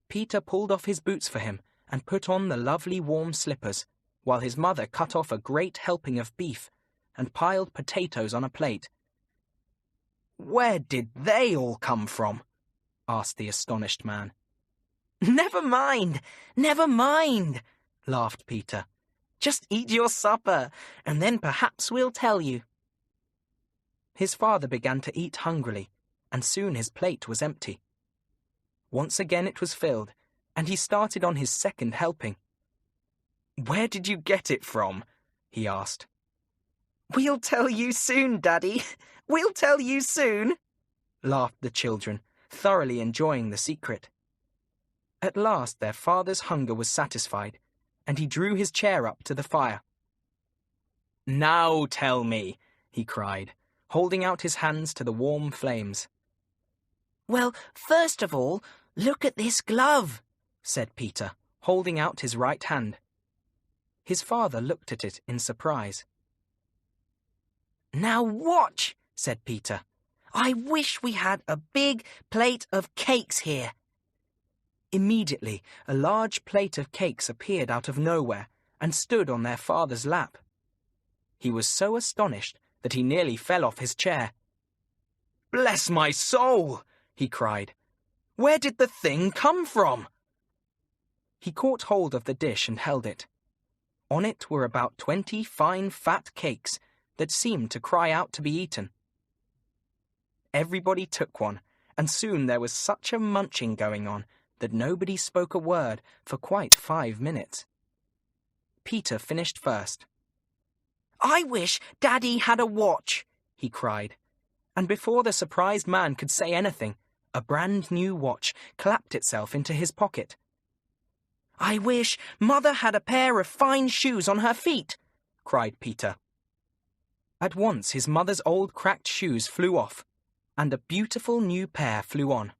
Peter pulled off his boots for him and put on the lovely warm slippers, while his mother cut off a great helping of beef and piled potatoes on a plate. "Where did they all come from?" asked the astonished man. Never mind, laughed Peter. "Just eat your supper, and then perhaps we'll tell you." His father began to eat hungrily, and soon his plate was empty. Once again it was filled, and he started on his second helping. "Where did you get it from?" he asked. "We'll tell you soon, Daddy. We'll tell you soon," laughed the children, thoroughly enjoying the secret. At last their father's hunger was satisfied, and he drew his chair up to the fire. "Now tell me," he cried, holding out his hands to the warm flames. "Well, first of all, look at this glove," said Peter, holding out his right hand. His father looked at it in surprise. "Now watch," said Peter. "I wish we had a big plate of cakes here." Immediately, a large plate of cakes appeared out of nowhere and stood on their father's lap. He was so astonished that he nearly fell off his chair. "Bless my soul!" he cried. "Where did the thing come from?" He caught hold of the dish and held it. On it were about 20 fine fat cakes that seemed to cry out to be eaten. Everybody took one, and soon there was such a munching going on that nobody spoke a word for quite 5 minutes. Peter finished first. "I wish Daddy had a watch," he cried, and before the surprised man could say anything, a brand new watch clapped itself into his pocket. "I wish Mother had a pair of fine shoes on her feet," cried Peter. At once his mother's old cracked shoes flew off, and a beautiful new pair flew on.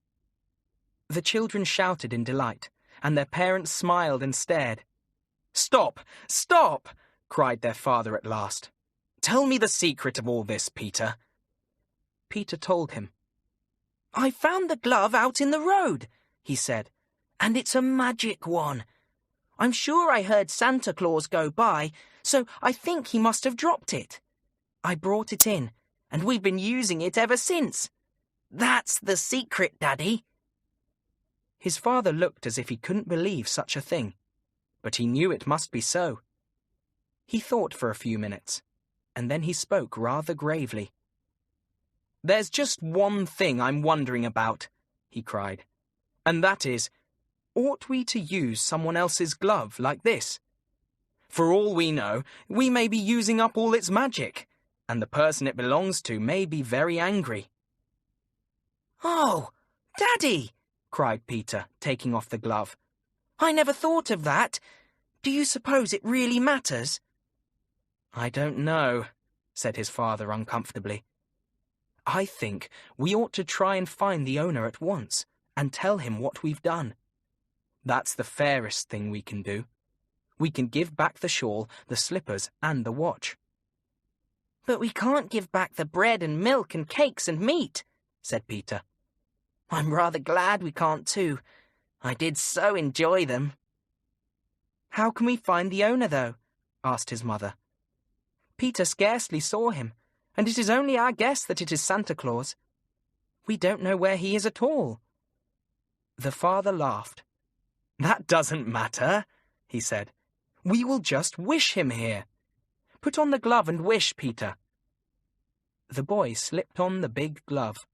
The children shouted in delight, and their parents smiled and stared. "Stop! Stop!" cried their father at last. "Tell me the secret of all this, Peter." Peter told him. "I found the glove out in the road," he said, "and it's a magic one. I'm sure I heard Santa Claus go by, so I think he must have dropped it. I brought it in, and we've been using it ever since. That's the secret, Daddy." His father looked as if he couldn't believe such a thing, but he knew it must be so. He thought for a few minutes, and then he spoke rather gravely. "There's just one thing I'm wondering about," he cried, "and that is, ought we to use someone else's glove like this? For all we know, we may be using up all its magic, and the person it belongs to may be very angry." "Oh, Daddy!" cried Peter, taking off the glove. "I never thought of that. Do you suppose it really matters?" "I don't know," said his father uncomfortably. "I think we ought to try and find the owner at once and tell him what we've done. That's the fairest thing we can do. We can give back the shawl, the slippers, and the watch." "But we can't give back the bread and milk and cakes and meat," said Peter. "I'm rather glad we can't too. I did so enjoy them." "How can we find the owner, though?" asked his mother. "Peter scarcely saw him, and it is only our guess that it is Santa Claus. We don't know where he is at all." The father laughed. "That doesn't matter," he said. "We will just wish him here. Put on the glove and wish, Peter." The boy slipped on the big glove.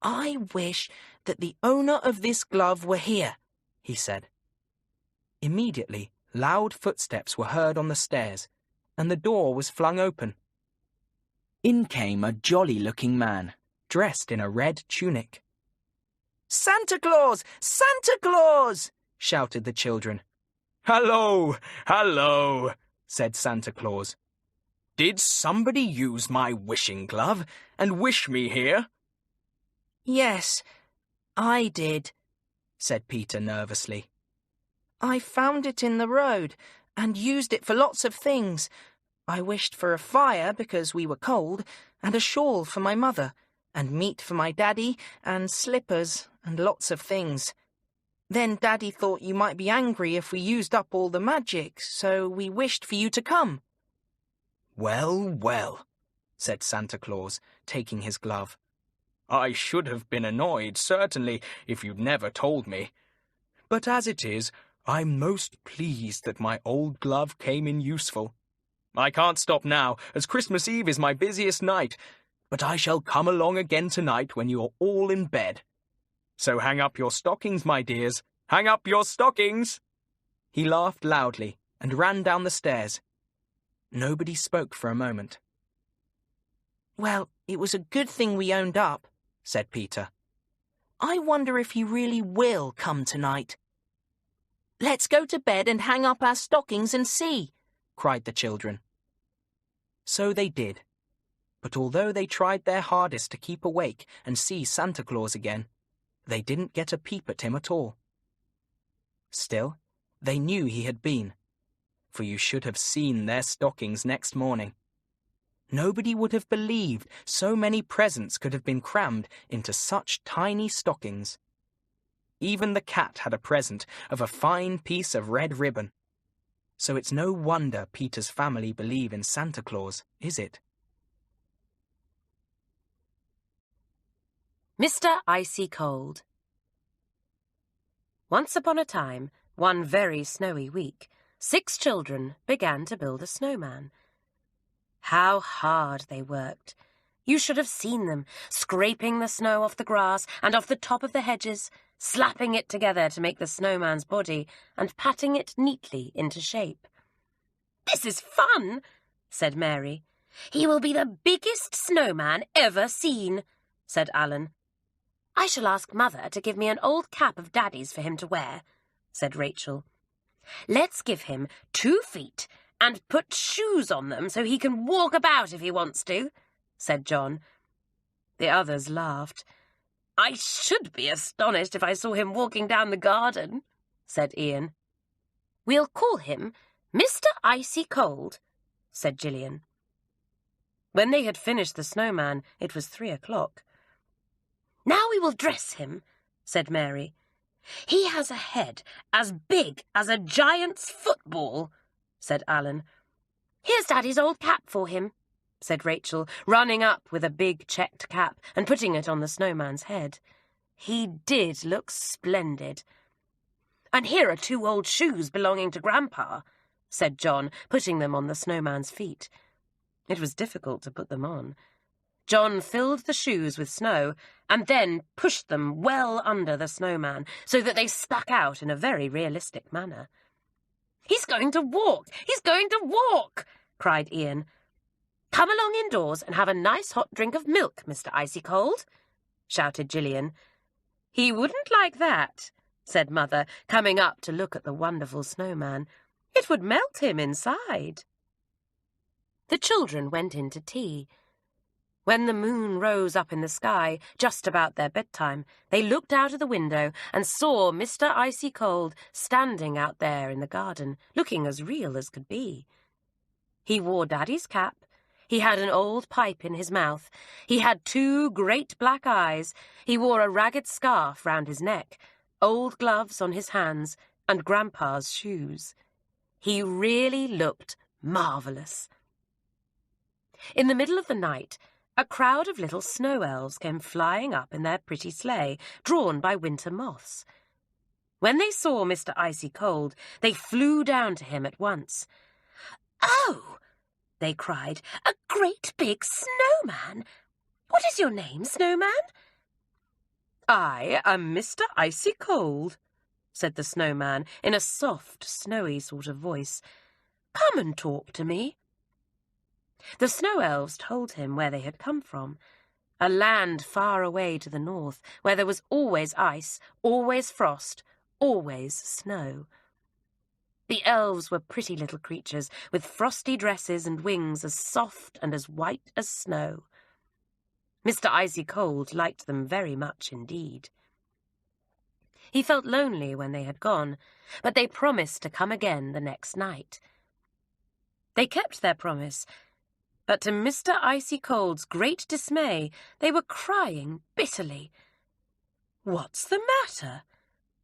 "I wish that the owner of this glove were here," he said. Immediately, loud footsteps were heard on the stairs, and the door was flung open. In came a jolly-looking man, dressed in a red tunic. "Santa Claus! Santa Claus!" shouted the children. "Hello! Hello!" said Santa Claus. "Did somebody use my wishing glove and wish me here?" "Yes, I did," said Peter nervously. "I found it in the road and used it for lots of things. I wished for a fire because we were cold, and a shawl for my mother, and meat for my daddy, and slippers, and lots of things. Then Daddy thought you might be angry if we used up all the magic, so we wished for you to come." "Well, well," said Santa Claus, taking his glove. "I should have been annoyed, certainly, if you'd never told me. But as it is, I'm most pleased that my old glove came in useful. I can't stop now, as Christmas Eve is my busiest night, but I shall come along again tonight when you're all in bed. So hang up your stockings, my dears. Hang up your stockings!" He laughed loudly and ran down the stairs. Nobody spoke for a moment. "Well, it was a good thing we owned up," said Peter. "I wonder if he really will come tonight." "Let's go to bed and hang up our stockings and see," cried the children. So they did. But although they tried their hardest to keep awake and see Santa Claus again, they didn't get a peep at him at all. Still, they knew he had been, for you should have seen their stockings next morning. Nobody would have believed so many presents could have been crammed into such tiny stockings. Even the cat had a present of a fine piece of red ribbon. So it's no wonder Peter's family believe in Santa Claus, is it? Mr. Icy Cold. Once upon a time, one very snowy week, 6 children began to build a snowman. How hard they worked! You should have seen them, scraping the snow off the grass and off the top of the hedges, slapping it together to make the snowman's body, and patting it neatly into shape. "This is fun," said Mary. "He will be the biggest snowman ever seen," said Alan. "I shall ask Mother to give me an old cap of Daddy's for him to wear," said Rachel. "Let's give him 2 feet and put shoes on them so he can walk about if he wants to," said John. The others laughed. "I should be astonished if I saw him walking down the garden," said Ian. "We'll call him Mr. Icy Cold," said Gillian. When they had finished the snowman, it was 3 o'clock. "Now we will dress him," said Mary. "He has a head as big as a giant's football," said Alan. "Here's Daddy's old cap for him," said Rachel, running up with a big checked cap and putting it on the snowman's head. He did look splendid. "And here are 2 old shoes belonging to Grandpa," said John, putting them on the snowman's feet. It was difficult to put them on. John filled the shoes with snow and then pushed them well under the snowman so that they stuck out in a very realistic manner. "He's going to walk! He's going to walk!" cried Ian. "Come along indoors and have a nice hot drink of milk, Mr. Icy Cold," shouted Gillian. "He wouldn't like that," said Mother, coming up to look at the wonderful snowman. "It would melt him inside." The children went in to tea. When the moon rose up in the sky, just about their bedtime, they looked out of the window and saw Mr. Icy Cold standing out there in the garden, looking as real as could be. He wore Daddy's cap, he had an old pipe in his mouth, he had 2 great black eyes, he wore a ragged scarf round his neck, old gloves on his hands, and Grandpa's shoes. He really looked marvellous. In the middle of the night, a crowd of little snow elves came flying up in their pretty sleigh, drawn by winter moths. When they saw Mr. Icy Cold, they flew down to him at once. "Oh!" they cried, "a great big snowman! What is your name, Snowman?" "I am Mr. Icy Cold," said the snowman in a soft, snowy sort of voice. "Come and talk to me." The snow elves told him where they had come from, a land far away to the north, where there was always ice, always frost, always snow. The elves were pretty little creatures, with frosty dresses and wings as soft and as white as snow. Mr. Icy Cold liked them very much indeed. He felt lonely when they had gone, but they promised to come again the next night. They kept their promise, but to Mr. Icy Cold's great dismay, they were crying bitterly. "What's the matter?"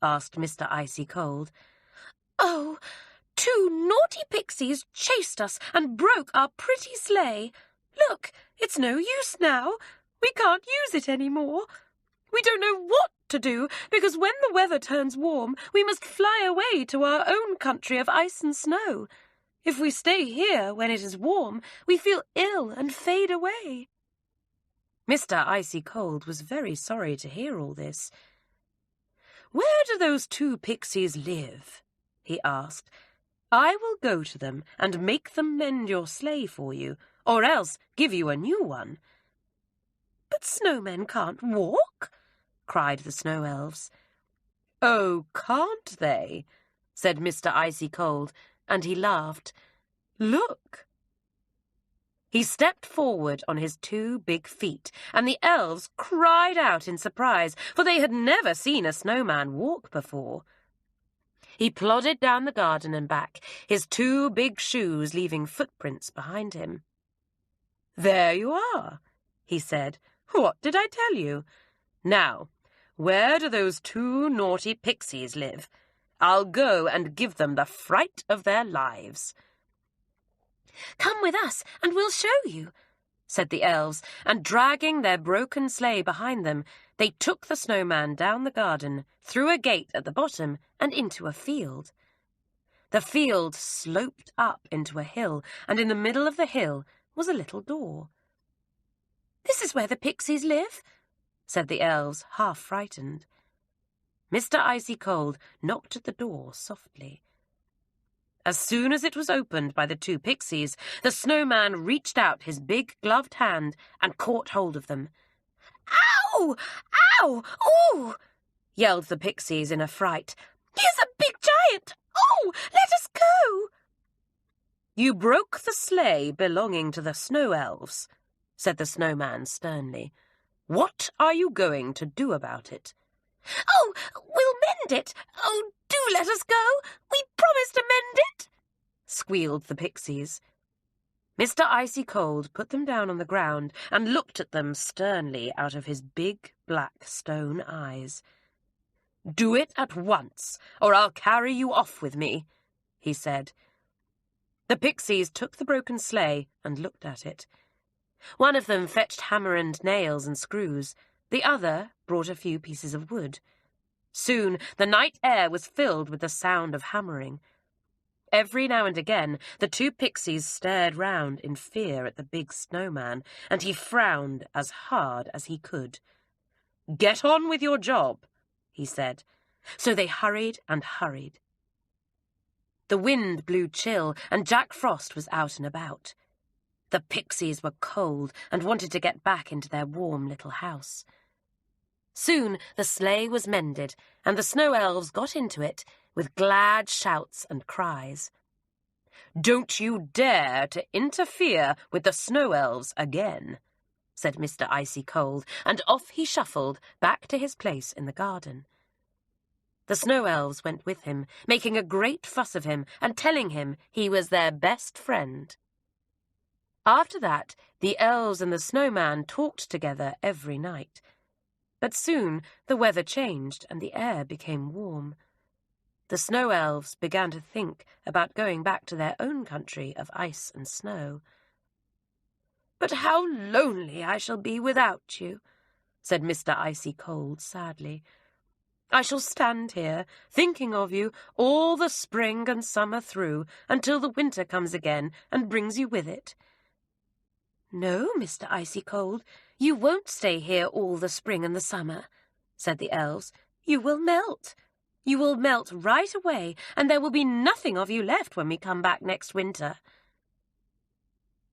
asked Mr. Icy Cold. "Oh, 2 naughty pixies chased us and broke our pretty sleigh. Look, it's no use now. We can't use it any more. We don't know what to do, because when the weather turns warm, we must fly away to our own country of ice and snow. If we stay here when it is warm, we feel ill and fade away." Mr. Icy Cold was very sorry to hear all this. "Where do those 2 pixies live?" he asked. "I will go to them and make them mend your sleigh for you, or else give you a new one." "But snowmen can't walk," cried the snow elves. "Oh, can't they?" said Mr. Icy Cold, and he laughed. "Look." He stepped forward on his 2 big feet, and the elves cried out in surprise, for they had never seen a snowman walk before. He plodded down the garden and back, his 2 big shoes leaving footprints behind him. "There you are," he said. "What did I tell you? Now, where do those 2 naughty pixies live? I'll go and give them the fright of their lives." "Come with us, and we'll show you," said the elves, and dragging their broken sleigh behind them, they took the snowman down the garden, through a gate at the bottom, and into a field. The field sloped up into a hill, and in the middle of the hill was a little door. "This is where the pixies live," said the elves, half frightened. Mr. Icy Cold knocked at the door softly. As soon as it was opened by the two pixies, the snowman reached out his big gloved hand and caught hold of them. "Ow! Ow! Ooh!" yelled the pixies in a fright. "He's a big giant! Oh, let us go!" "You broke the sleigh belonging to the snow elves," said the snowman sternly. "What are you going to do about it?" "Oh, we'll mend it! Oh, do let us go! We promised to mend it!" squealed the pixies. Mr. Icy Cold put them down on the ground and looked at them sternly out of his big black stone eyes. "Do it at once, or I'll carry you off with me," he said. The pixies took the broken sleigh and looked at it. One of them fetched hammer and nails and screws. The other brought a few pieces of wood. Soon the night air was filled with the sound of hammering. Every now and again the two pixies stared round in fear at the big snowman, and he frowned as hard as he could. "Get on with your job," he said. So they hurried and hurried. The wind blew chill, and Jack Frost was out and about. The pixies were cold and wanted to get back into their warm little house. Soon the sleigh was mended, and the snow elves got into it with glad shouts and cries. "Don't you dare to interfere with the snow elves again," said Mr. Icy Cold, and off he shuffled back to his place in the garden. The snow elves went with him, making a great fuss of him and telling him he was their best friend. After that, the elves and the snowman talked together every night. But soon the weather changed and the air became warm. The snow elves began to think about going back to their own country of ice and snow. "But how lonely I shall be without you," said Mr. Icy Cold sadly. "I shall stand here, thinking of you all the spring and summer through, until the winter comes again and brings you with it." "No, Mr. Icy Cold, you won't stay here all the spring and the summer," said the elves. "You will melt. You will melt right away, and there will be nothing of you left when we come back next winter."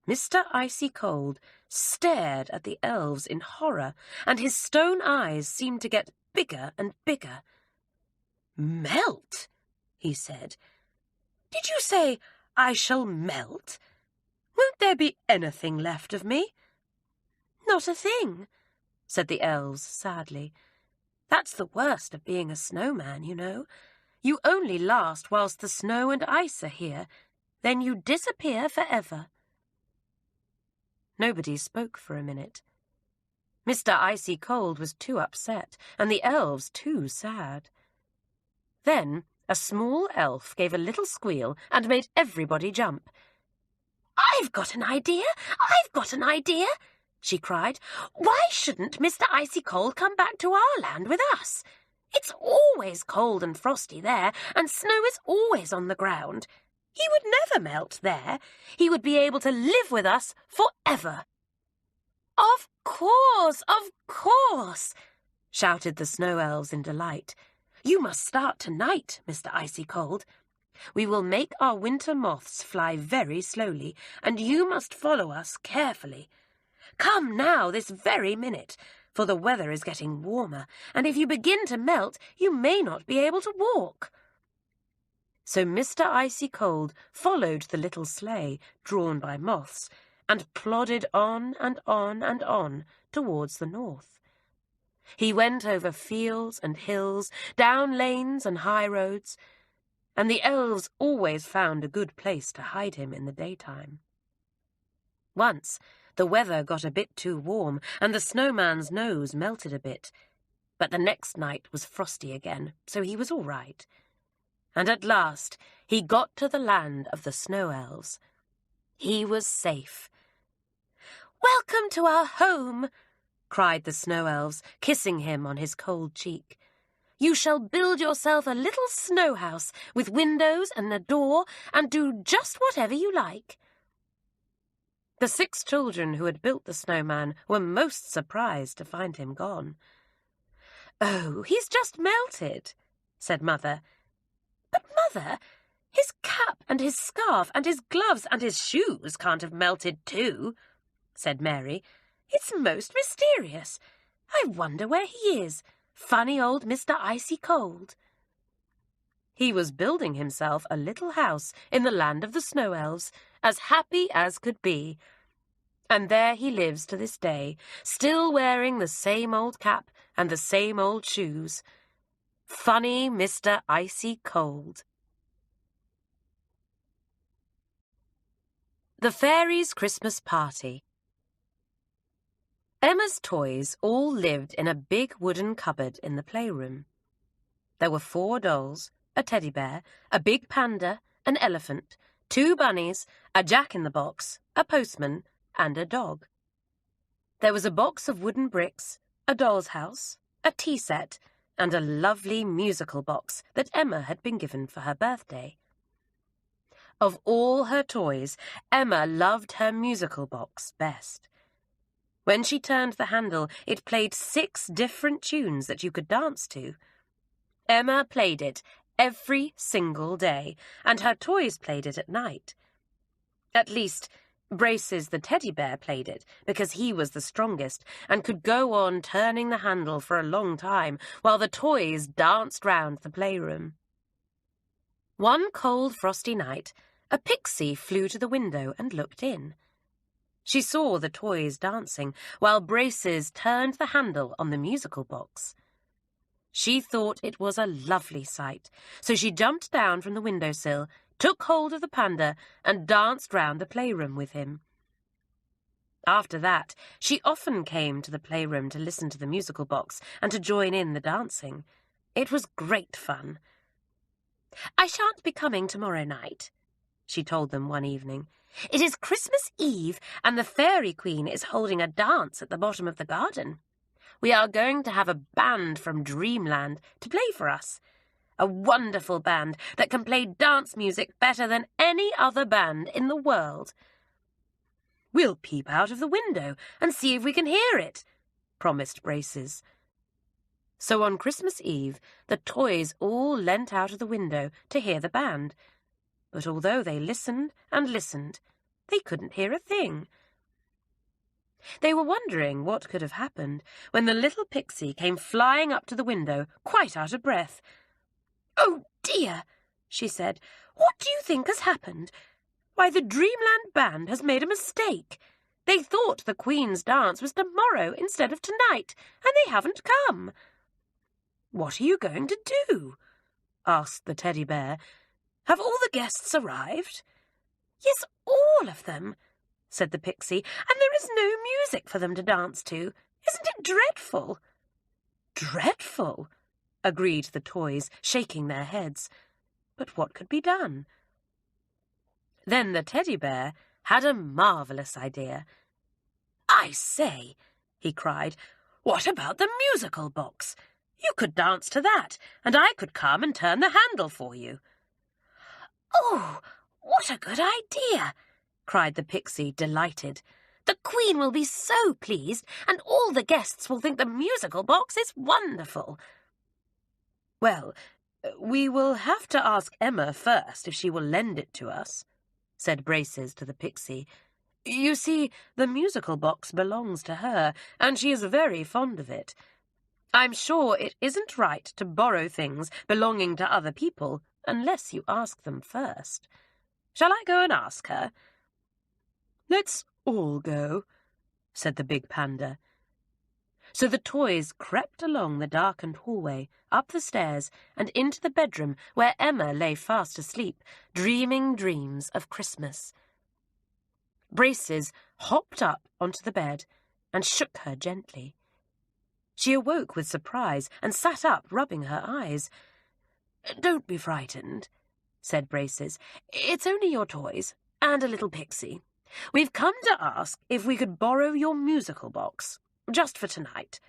Mr. Icy Cold stared at the elves in horror, and his stone eyes seemed to get bigger and bigger. "Melt?" he said. "Did you say I shall melt? Won't there be anything left of me?" "Not a thing," said the elves sadly. "That's the worst of being a snowman, you know. You only last whilst the snow and ice are here. Then you disappear forever." Nobody spoke for a minute. Mr. Icy Cold was too upset, and the elves too sad. Then a small elf gave a little squeal and made everybody jump. "I've got an idea! I've got an idea!" she cried. "Why shouldn't Mr. Icy Cold come back to our land with us? It's always cold and frosty there, and snow is always on the ground. He would never melt there. He would be able to live with us forever." "Of course," shouted the snow elves in delight. "You must start tonight, Mr. Icy Cold. We will make our winter moths fly very slowly, and you must follow us carefully. Come now, this very minute, for the weather is getting warmer, and if you begin to melt, you may not be able to walk." So Mr. Icy Cold followed the little sleigh, drawn by moths, and plodded on and on and on towards the north. He went over fields and hills, down lanes and high roads, and the elves always found a good place to hide him in the daytime. Once the weather got a bit too warm, and the snowman's nose melted a bit, but the next night was frosty again, so he was all right. And at last he got to the land of the snow elves. He was safe. "Welcome to our home," cried the snow elves, kissing him on his cold cheek. You shall build yourself a little snow house with windows and a door and do just whatever you like." The 6 children who had built the snowman were most surprised to find him gone. "Oh, he's just melted," said Mother. "But, Mother, his cap and his scarf and his gloves and his shoes can't have melted too," said Mary. "It's most mysterious. I wonder where he is. Funny old Mr. Icy Cold." He was building himself a little house in the land of the snow elves, as happy as could be. And there he lives to this day, still wearing the same old cap and the same old shoes. Funny Mr. Icy Cold. The Fairies' Christmas Party. Emma's toys all lived in a big wooden cupboard in the playroom. There were 4 dolls, a teddy bear, a big panda, an elephant, 2 bunnies, a jack-in-the-box, a postman, and a dog. There was a box of wooden bricks, a doll's house, a tea set, and a lovely musical box that Emma had been given for her birthday. Of all her toys, Emma loved her musical box best. When she turned the handle, it played 6 different tunes that you could dance to. Emma played it every single day, and her toys played it at night. At least, Braces the teddy bear played it, because he was the strongest and could go on turning the handle for a long time while the toys danced round the playroom. One cold, frosty night, a pixie flew to the window and looked in. She saw the toys dancing while Braces turned the handle on the musical box. She thought it was a lovely sight, so she jumped down from the windowsill, took hold of the panda, and danced round the playroom with him. After that, she often came to the playroom to listen to the musical box and to join in the dancing. It was great fun. "I shan't be coming tomorrow night," she told them one evening. "It is Christmas Eve, and the Fairy Queen is holding a dance at the bottom of the garden. We are going to have a band from Dreamland to play for us. A wonderful band that can play dance music better than any other band in the world. We'll peep out of the window and see if we can hear it," promised Braces. So on Christmas Eve, the toys all leant out of the window to hear the band. But although they listened and listened, they couldn't hear a thing. They were wondering what could have happened when the little pixie came flying up to the window, quite out of breath. "Oh, dear," she said. "What do you think has happened? Why, the Dreamland band has made a mistake. They thought the Queen's dance was tomorrow instead of tonight, and they haven't come." "What are you going to do?" asked the teddy bear. "Have all the guests arrived?" "Yes, all of them," said the pixie, "and there is no music for them to dance to. Isn't it dreadful?" "Dreadful," agreed the toys, shaking their heads. But what could be done? Then the teddy bear had a marvellous idea. "I say," he cried, "what about the musical box? You could dance to that, and I could come and turn the handle for you." "Oh, what a good idea!" cried the pixie, delighted. "The Queen will be so pleased, and all the guests will think the musical box is wonderful." "Well, we will have to ask Emma first if she will lend it to us," said Braces to the pixie. "You see, the musical box belongs to her, and she is very fond of it. I'm sure it isn't right to borrow things belonging to other people unless you ask them first. Shall I go and ask her?" "Let's all go," said the big panda. So the toys crept along the darkened hallway, up the stairs, and into the bedroom where Emma lay fast asleep, dreaming dreams of Christmas. Braces hopped up onto the bed and shook her gently. She awoke with surprise and sat up, rubbing her eyes. "Don't be frightened," said Braces. "It's only your toys and a little pixie. We've come to ask if we could borrow your musical box, just for tonight.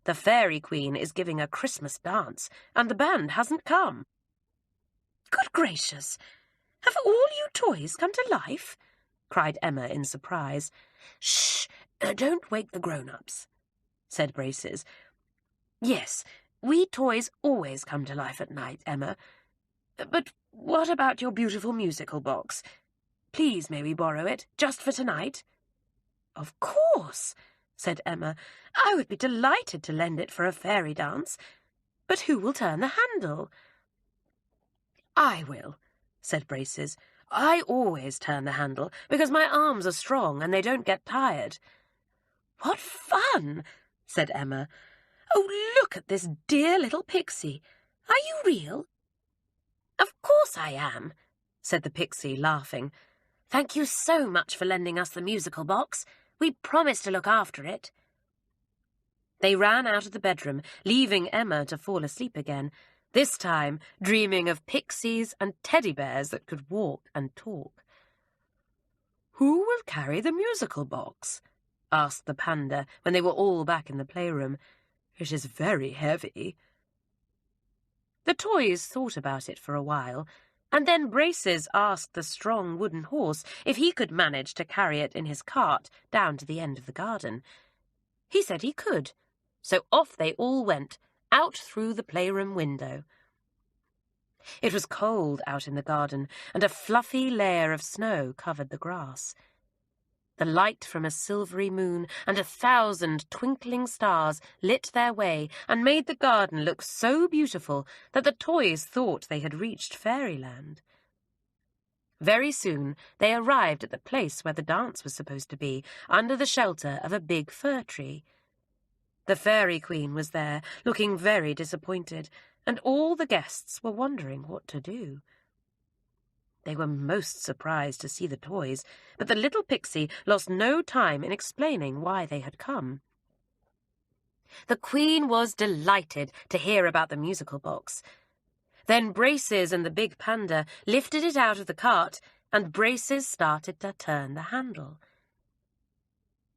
The Fairy Queen is giving a Christmas dance, and the band hasn't come." "Good gracious! Have all you toys come to life?" cried Emma in surprise. "Shh! Don't wake the grown-ups," said Braces. "Yes, we toys always come to life at night, Emma. But what about your beautiful musical box? Please may we borrow it, just for tonight?" "Of course," said Emma. "I would be delighted to lend it for a fairy dance. But who will turn the handle?" "I will," said Braces. "I always turn the handle, because my arms are strong and they don't get tired." "What fun!" said Emma. "Oh, look at this dear little pixie. Are you real?" "Of course I am," said the pixie, laughing. "Thank you so much for lending us the musical box. We promise to look after it." They ran out of the bedroom, leaving Emma to fall asleep again, this time dreaming of pixies and teddy bears that could walk and talk. "Who will carry the musical box?" asked the panda when they were all back in the playroom. "It is very heavy." The toys thought about it for a while, and then Braces asked the strong wooden horse if he could manage to carry it in his cart down to the end of the garden. He said he could, so off they all went, out through the playroom window. It was cold out in the garden, and a fluffy layer of snow covered the grass. The light from a silvery moon and 1,000 twinkling stars lit their way and made the garden look so beautiful that the toys thought they had reached fairyland. Very soon they arrived at the place where the dance was supposed to be, under the shelter of a big fir tree. The Fairy Queen was there, looking very disappointed, and all the guests were wondering what to do. They were most surprised to see the toys, but the little pixie lost no time in explaining why they had come. The Queen was delighted to hear about the musical box. Then Braces and the big panda lifted it out of the cart, and Braces started to turn the handle.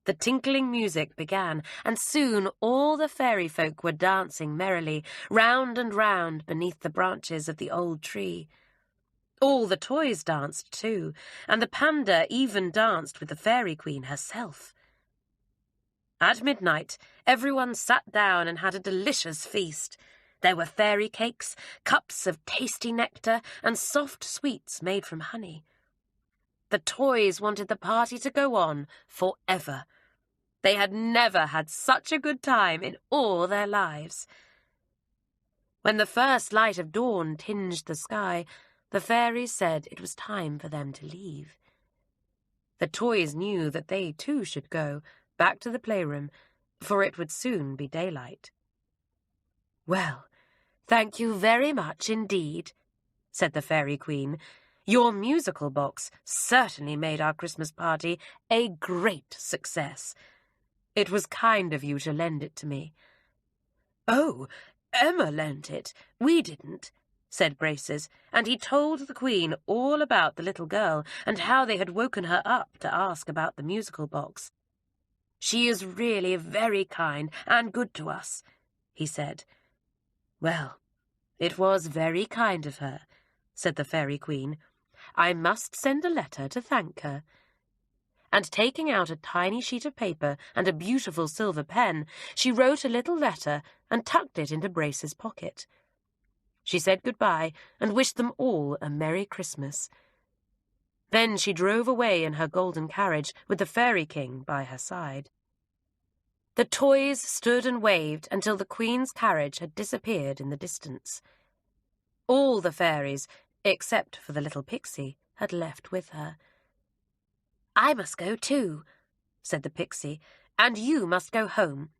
The tinkling music began, and soon all the fairy folk were dancing merrily, round and round beneath the branches of the old tree. All the toys danced too, and the panda even danced with the Fairy Queen herself. At midnight, everyone sat down and had a delicious feast. There were fairy cakes, cups of tasty nectar, and soft sweets made from honey. The toys wanted the party to go on forever. They had never had such a good time in all their lives. When the first light of dawn tinged the sky, the fairies said it was time for them to leave. The toys knew that they too should go, back to the playroom, for it would soon be daylight. "Well, thank you very much indeed," said the Fairy Queen. "Your musical box certainly made our Christmas party a great success. It was kind of you to lend it to me." "Oh, Emma lent it. We didn't," said Braces, and he told the Queen all about the little girl and how they had woken her up to ask about the musical box. "She is really very kind and good to us," he said. "Well, it was very kind of her," said the Fairy Queen. "I must send a letter to thank her." And taking out a tiny sheet of paper and a beautiful silver pen, she wrote a little letter and tucked it into Brace's pocket. She said goodbye and wished them all a Merry Christmas. Then she drove away in her golden carriage with the Fairy King by her side. The toys stood and waved until the Queen's carriage had disappeared in the distance. All the fairies, except for the little pixie, had left with her. "I must go too," said the pixie, "and you must go home.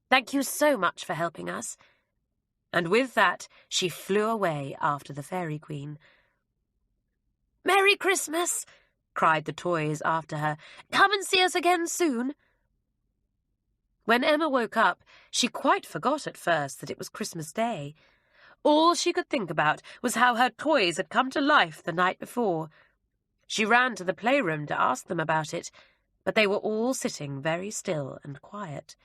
Thank you so much for helping us." And with that she flew away after the Fairy Queen. "Merry Christmas!" cried the toys after her. "Come and see us again soon." When Emma woke up, she quite forgot at first that it was Christmas Day. All she could think about was how her toys had come to life the night before. She ran to the playroom to ask them about it, but they were all sitting very still and quiet.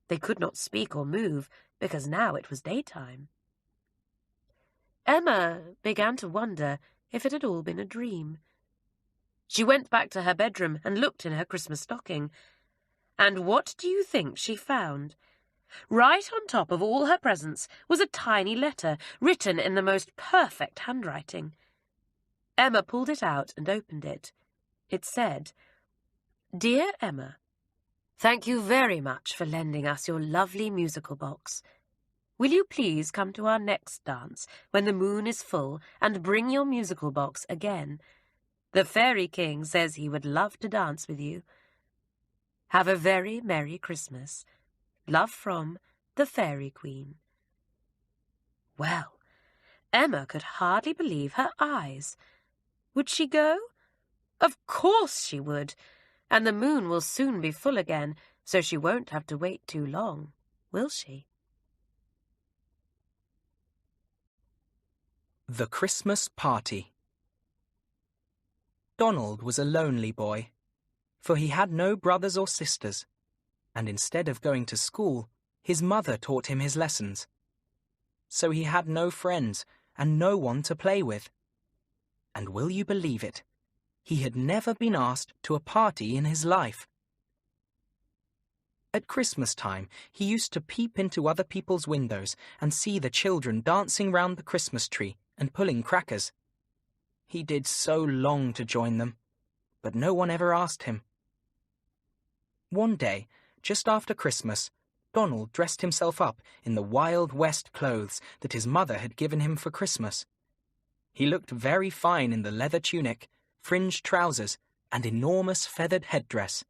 They could not speak or move, because now it was daytime. Emma began to wonder if it had all been a dream. She went back to her bedroom and looked in her Christmas stocking. And what do you think she found? Right on top of all her presents was a tiny letter written in the most perfect handwriting. Emma pulled it out and opened it. It said, "Dear Emma, thank you very much for lending us your lovely musical box. Will you please come to our next dance when the moon is full and bring your musical box again? The Fairy King says he would love to dance with you. Have a very Merry Christmas. Love from the Fairy Queen." Well, Emma could hardly believe her eyes. Would she go? Of course she would, and the moon will soon be full again, so she won't have to wait too long, will she? The Christmas Party. Donald was a lonely boy, for he had no brothers or sisters, and instead of going to school, his mother taught him his lessons. So he had no friends and no one to play with. And will you believe it? He had never been asked to a party in his life. At Christmas time, he used to peep into other people's windows and see the children dancing round the Christmas tree and pulling crackers. He did so long to join them, but no one ever asked him. One day, just after Christmas, Donald dressed himself up in the Wild West clothes that his mother had given him for Christmas. He looked very fine in the leather tunic, fringed trousers, and enormous feathered headdress.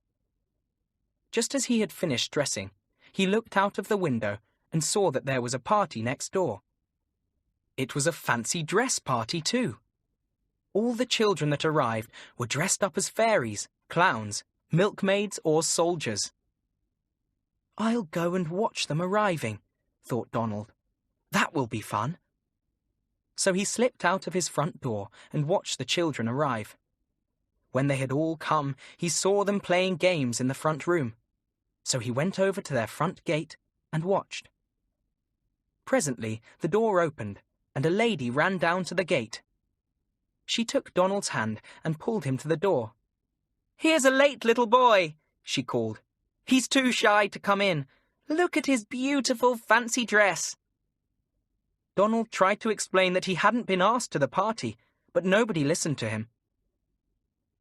Just as he had finished dressing, he looked out of the window and saw that there was a party next door. It was a fancy dress party, too. All the children that arrived were dressed up as fairies, clowns, milkmaids, or soldiers. "I'll go and watch them arriving," thought Donald. "That will be fun." So he slipped out of his front door and watched the children arrive. When they had all come, he saw them playing games in the front room. So he went over to their front gate and watched. Presently, the door opened, and a lady ran down to the gate. She took Donald's hand and pulled him to the door. "Here's a late little boy," she called. "He's too shy to come in. Look at his beautiful fancy dress." Donald tried to explain that he hadn't been asked to the party, but nobody listened to him.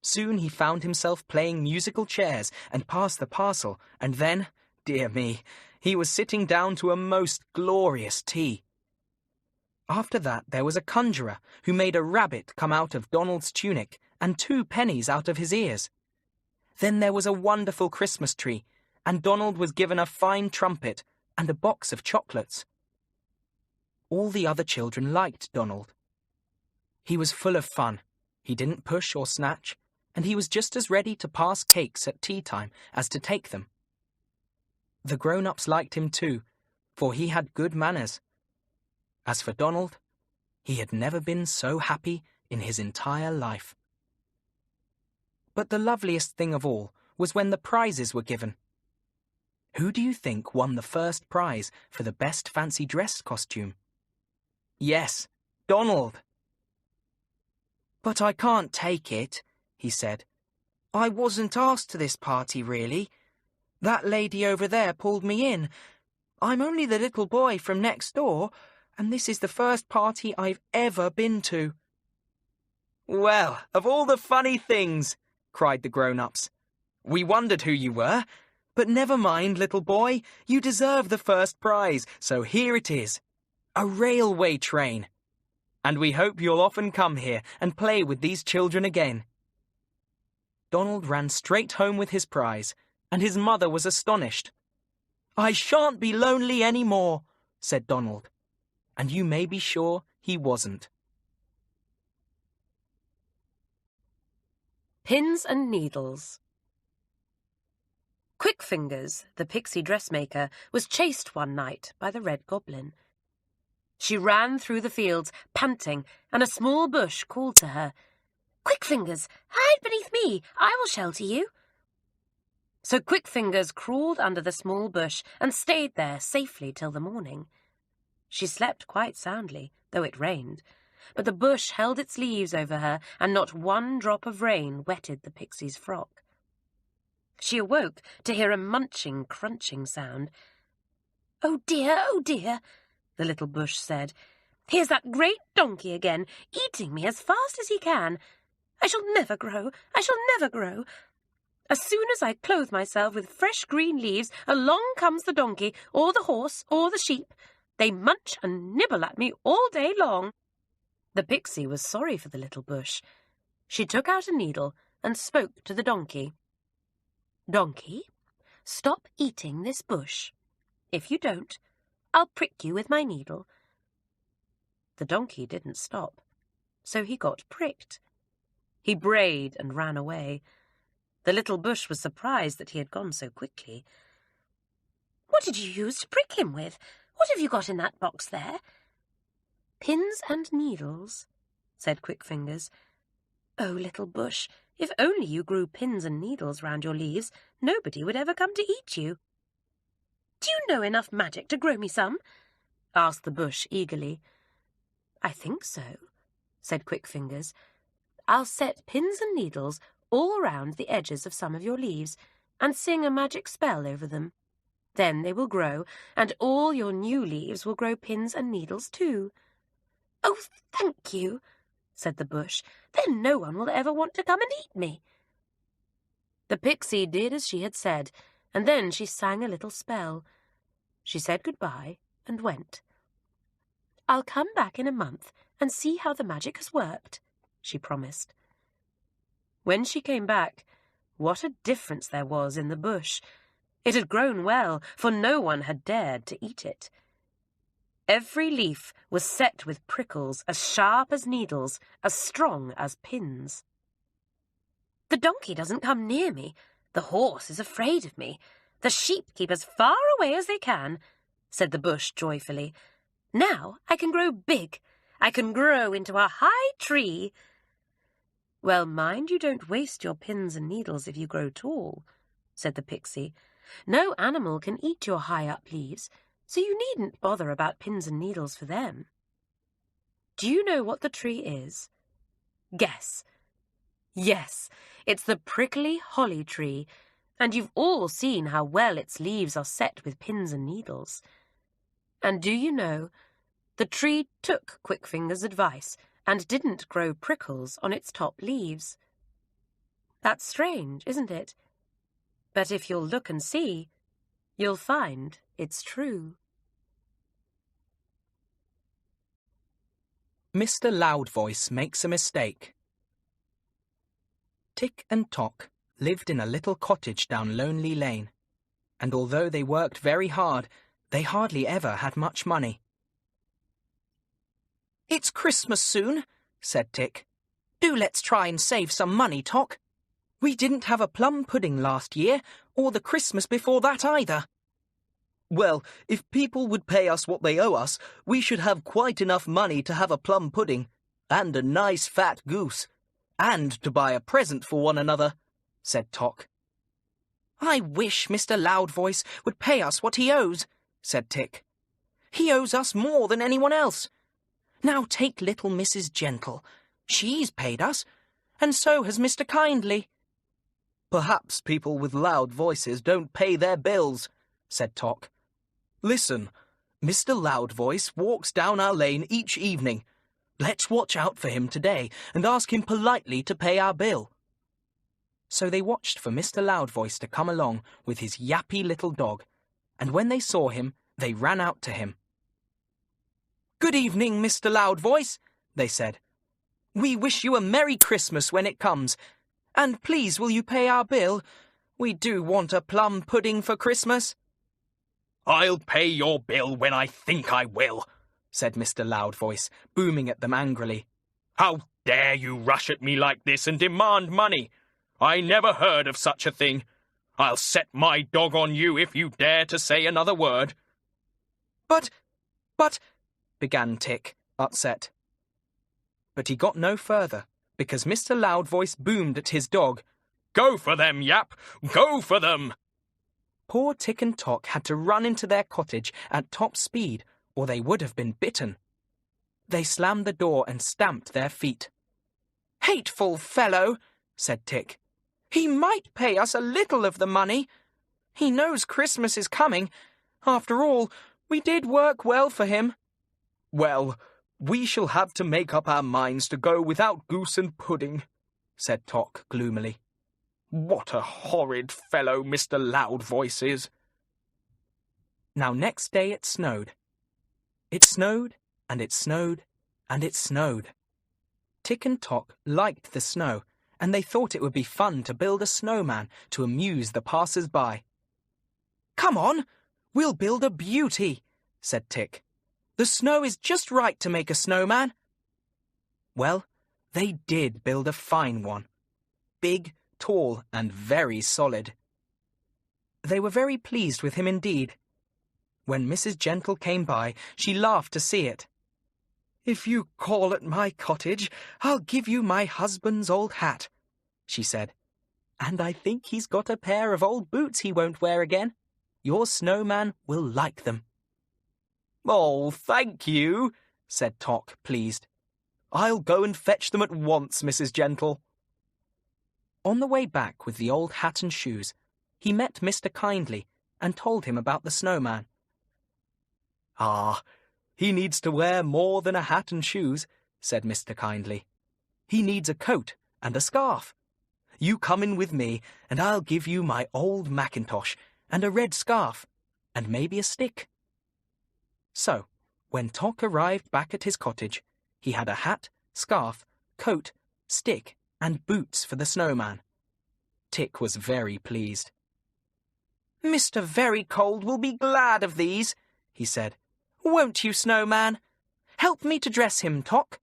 Soon he found himself playing musical chairs and passed the parcel, and then, dear me, he was sitting down to a most glorious tea. After that there was a conjurer who made a rabbit come out of Donald's tunic and 2 pennies out of his ears. Then there was a wonderful Christmas tree, and Donald was given a fine trumpet and a box of chocolates. All the other children liked Donald. He was full of fun. He didn't push or snatch, and he was just as ready to pass cakes at tea time as to take them. The grown-ups liked him too, for he had good manners. As for Donald, he had never been so happy in his entire life. But the loveliest thing of all was when the prizes were given. Who do you think won the first prize for the best fancy dress costume? Yes, Donald. "But I can't take it," he said. "I wasn't asked to this party, really. That lady over there pulled me in. I'm only the little boy from next door, and this is the first party I've ever been to." "Well, of all the funny things," cried the grown-ups. "We wondered who you were. But never mind, little boy. You deserve the first prize, so here it is. A railway train. And we hope you'll often come here and play with these children again." Donald ran straight home with his prize, and his mother was astonished. "I shan't be lonely any more," said Donald. And you may be sure he wasn't. Pins and Needles. Quickfingers, the pixie dressmaker, was chased one night by the Red Goblin. She ran through the fields, panting, and a small bush called to her, "Quickfingers, hide beneath me, I will shelter you." So Quickfingers crawled under the small bush and stayed there safely till the morning. She slept quite soundly, though it rained, but the bush held its leaves over her, and not one drop of rain wetted the pixie's frock. She awoke to hear a munching, crunching sound. "Oh dear," the little bush said. "Here's that great donkey again, eating me as fast as he can. I shall never grow. As soon as I clothe myself with fresh green leaves, along comes the donkey, or the horse, or the sheep. They munch and nibble at me all day long." The pixie was sorry for the little bush. She took out a needle and spoke to the donkey. "Donkey, stop eating this bush. If you don't, I'll prick you with my needle." The donkey didn't stop, so he got pricked. He brayed and ran away. The little bush was surprised that he had gone so quickly. "What did you use to prick him with? What have you got in that box there?" "Pins and needles," said Quickfingers. "Oh, little bush, if only you grew pins and needles round your leaves, nobody would ever come to eat you." "Do you know enough magic to grow me some?" asked the bush eagerly. "I think so," said Quickfingers. "I'll set pins and needles all round the edges of some of your leaves, and sing a magic spell over them. Then they will grow, and all your new leaves will grow pins and needles too." "Oh, thank you," said the bush. "Then no one will ever want to come and eat me." The pixie did as she had said, and then she sang a little spell. She said goodbye and went. "I'll come back in a month and see how the magic has worked," she promised. When she came back, what a difference there was in the bush. It had grown well, for no one had dared to eat it. Every leaf was set with prickles as sharp as needles, as strong as pins. "The donkey doesn't come near me. The horse is afraid of me. The sheep keep as far away as they can," said the bush joyfully. "Now I can grow big. I can grow into a high tree." "Well, mind you don't waste your pins and needles if you grow tall," said the pixie. "No animal can eat your high-up leaves, so you needn't bother about pins and needles for them. Do you know what the tree is? Guess." Yes, it's the prickly holly tree, and you've all seen how well its leaves are set with pins and needles. And do you know, the tree took Quickfinger's advice and didn't grow prickles on its top leaves. That's strange, isn't it? But if you'll look and see, you'll find it's true. Mr. Loudvoice makes a mistake. Tick and Tock lived in a little cottage down Lonely Lane, and although they worked very hard, they hardly ever had much money. "It's Christmas soon," said Tick. "Do let's try and save some money, Tock. We didn't have a plum pudding last year, or the Christmas before that either." "Well, if people would pay us what they owe us, we should have quite enough money to have a plum pudding, and a nice fat goose, and to buy a present for one another," said Tock. "I wish Mr. Loudvoice would pay us what he owes," said Tick. "He owes us more than anyone else. Now take little Mrs. Gentle. She's paid us, and so has Mr. Kindly." "Perhaps people with loud voices don't pay their bills," said Tock. "Listen, Mr. Loudvoice walks down our lane each evening. Let's watch out for him today and ask him politely to pay our bill." So they watched for Mr. Loudvoice to come along with his yappy little dog, and when they saw him, they ran out to him. "Good evening, Mr. Loudvoice," they said. "We wish you a Merry Christmas when it comes, and please will you pay our bill? We do want a plum pudding for Christmas." "I'll pay your bill when I think I will," said Mr. Loudvoice, booming at them angrily. "How dare you rush at me like this and demand money? I never heard of such a thing. I'll set my dog on you if you dare to say another word." But, began Tick, upset. But he got no further, because Mr. Loudvoice boomed at his dog. Go for them, Yap! Go for them! Poor Tick and Tock had to run into their cottage at top speed, or they would have been bitten. They slammed the door and stamped their feet. "Hateful fellow," said Tick. "He might pay us a little of the money. He knows Christmas is coming. After all, we did work well for him." "Well, we shall have to make up our minds to go without goose and pudding," said Tock gloomily. "What a horrid fellow Mr. Loudvoice is." Now next day it snowed. It snowed, and it snowed, and it snowed. Tick and Tock liked the snow, and they thought it would be fun to build a snowman to amuse the passers-by. "Come on, we'll build a beauty," said Tick. "The snow is just right to make a snowman." Well, they did build a fine one. Big, tall, and very solid. They were very pleased with him indeed. When Mrs. Gentle came by, she laughed to see it. "If you call at my cottage, I'll give you my husband's old hat," she said. "And I think he's got a pair of old boots he won't wear again. Your snowman will like them." "Oh, thank you," said Tock, pleased. "I'll go and fetch them at once, Mrs. Gentle." On the way back with the old hat and shoes, he met Mr. Kindly and told him about the snowman. "Ah, he needs to wear more than a hat and shoes," said Mr. Kindly. "He needs a coat and a scarf. You come in with me, and I'll give you my old mackintosh and a red scarf, and maybe a stick." So, when Tock arrived back at his cottage, he had a hat, scarf, coat, stick, and boots for the snowman. Tick was very pleased. "Mr. Very Cold will be glad of these," he said. "Won't you, Snowman? Help me to dress him, Tock."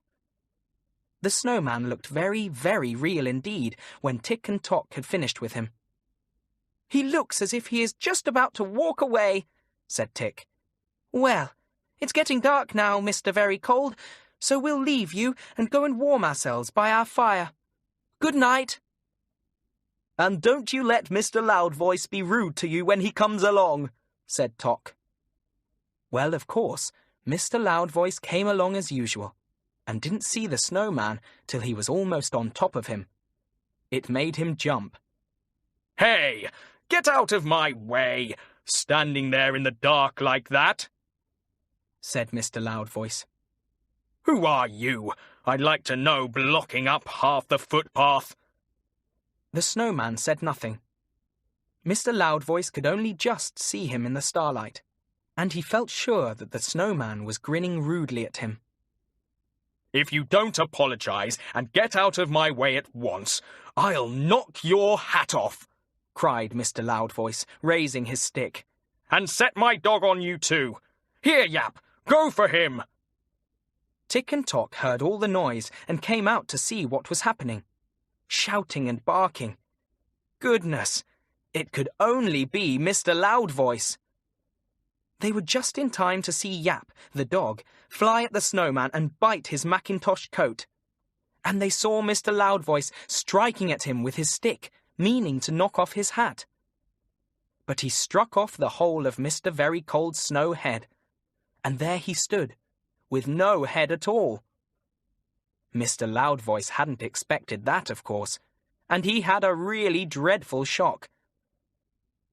The snowman looked very, very real indeed when Tick and Tock had finished with him. "He looks as if he is just about to walk away," said Tick. "Well, it's getting dark now, Mr. Very Cold, so we'll leave you and go and warm ourselves by our fire. Good night." "And don't you let Mr. Loudvoice be rude to you when he comes along," said Tock. Well, of course, Mr. Loudvoice came along as usual, and didn't see the snowman till he was almost on top of him. It made him jump. "Hey, get out of my way, standing there in the dark like that," said Mr. Loudvoice. "Who are you, I'd like to know, blocking up half the footpath?" The snowman said nothing. Mr. Loudvoice could only just see him in the starlight, and he felt sure that the snowman was grinning rudely at him. "If you don't apologize and get out of my way at once, I'll knock your hat off," cried Mr. Loudvoice, raising his stick. "And set my dog on you too. Here, Yap, go for him." Tick and Tock heard all the noise and came out to see what was happening. Shouting and barking. Goodness, it could only be Mr. Loudvoice. They were just in time to see Yap, the dog, fly at the snowman and bite his mackintosh coat. And they saw Mr. Loudvoice striking at him with his stick, meaning to knock off his hat. But he struck off the whole of Mr. Very Cold's snow head, and there he stood, with no head at all. Mr. Loudvoice hadn't expected that, of course, and he had a really dreadful shock.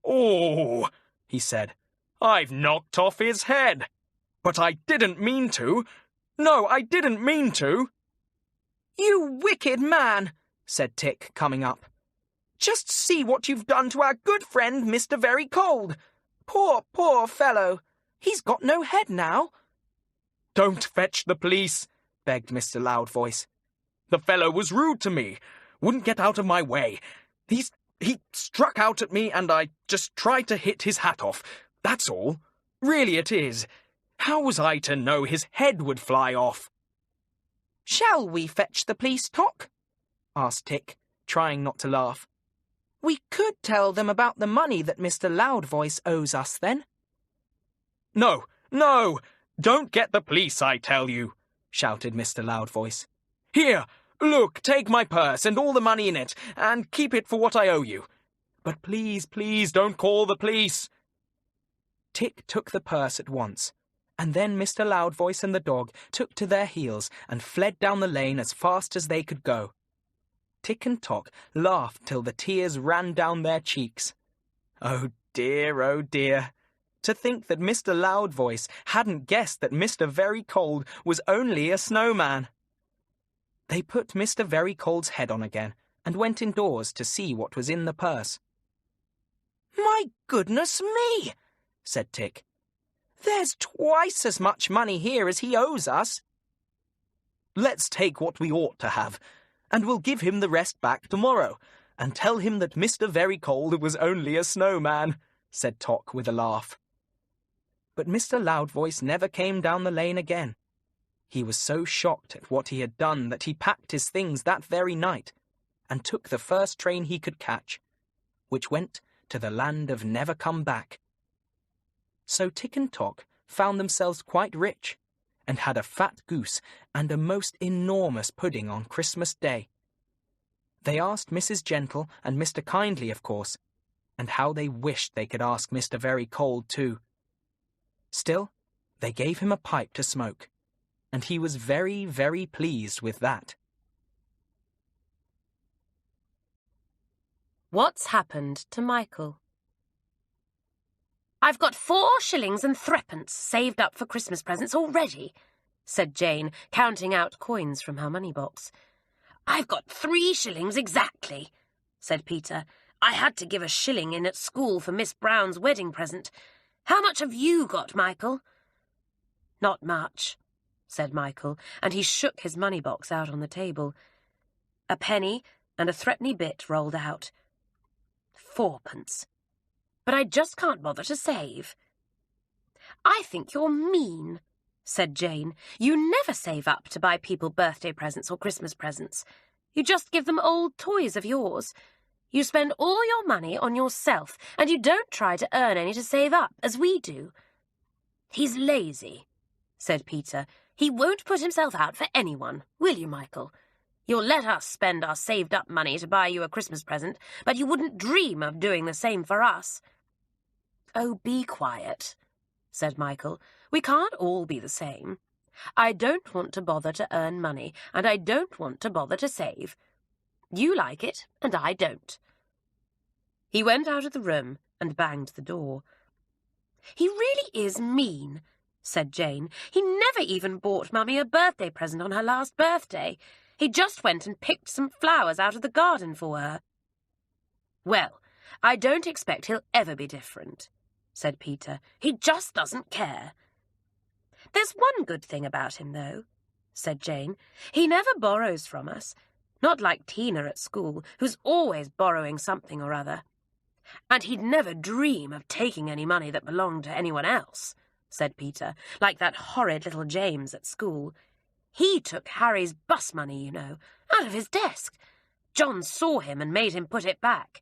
"Oh," he said, "I've knocked off his head. But I didn't mean to. No, I didn't mean to." "You wicked man," said Tick, coming up. "Just see what you've done to our good friend, Mr. Very Cold. Poor, poor fellow. He's got no head now." "Don't fetch the police," begged Mr. Loudvoice. "The fellow was rude to me. Wouldn't get out of my way. He struck out at me and I just tried to hit his hat off. That's all. Really it is. How was I to know his head would fly off?" "Shall we fetch the police, Tock?" asked Tick, trying not to laugh. "We could tell them about the money that Mr. Loudvoice owes us then." "No, no! Don't get the police, I tell you," shouted Mr. Loudvoice. "Here, Look, take my purse and all the money in it, and keep it for what I owe you. But please, please don't call the police." Tick took the purse at once, and then Mr. Loudvoice and the dog took to their heels and fled down the lane as fast as they could go. Tick and Tock laughed till the tears ran down their cheeks. Oh dear, to think that Mr. Loudvoice hadn't guessed that Mr. Very Cold was only a snowman. They put Mr. Very Cold's head on again and went indoors to see what was in the purse. "My goodness me," said Tick. "There's twice as much money here as he owes us." "Let's take what we ought to have, and we'll give him the rest back tomorrow, and tell him that Mr. Very Cold was only a snowman," said Tock with a laugh. But Mr. Loudvoice never came down the lane again. He was so shocked at what he had done that he packed his things that very night and took the first train he could catch, which went to the land of Never Come Back. So Tick and Tock found themselves quite rich and had a fat goose and a most enormous pudding on Christmas Day. They asked Mrs. Gentle and Mr. Kindly, of course, and how they wished they could ask Mr. Very Cold too. Still, they gave him a pipe to smoke, and he was very, very pleased with that. What's happened to Michael? "I've got 4 shillings and 3pence saved up for Christmas presents already," said Jane, counting out coins from her money box. "I've got 3 shillings exactly," said Peter. "I had to give a shilling in at school for Miss Brown's wedding present. How much have you got, Michael?" "Not much," said Michael, and he shook his money box out on the table. A penny and a threepenny bit rolled out. 4pence. But I just can't bother to save." "I think you're mean," said Jane. "You never save up to buy people birthday presents or Christmas presents. You just give them old toys of yours. You spend all your money on yourself, and you don't try to earn any to save up, as we do." "He's lazy," said Peter. "He won't put himself out for anyone, will you, Michael? You'll let us spend our saved-up money to buy you a Christmas present, but you wouldn't dream of doing the same for us." "Oh, be quiet," said Michael. "We can't all be the same. I don't want to bother to earn money, and I don't want to bother to save. You like it, and I don't." He went out of the room and banged the door. "He really is mean," said Jane. "He never even bought Mummy a birthday present on her last birthday. He just went and picked some flowers out of the garden for her." "Well, I don't expect he'll ever be different," said Peter. "He just doesn't care." "There's one good thing about him, though," said Jane. "He never borrows from us. Not like Tina at school, who's always borrowing something or other." "And he'd never dream of taking any money that belonged to anyone else," said Peter, "like that horrid little James at school. He took Harry's bus money, you know, out of his desk. John saw him and made him put it back."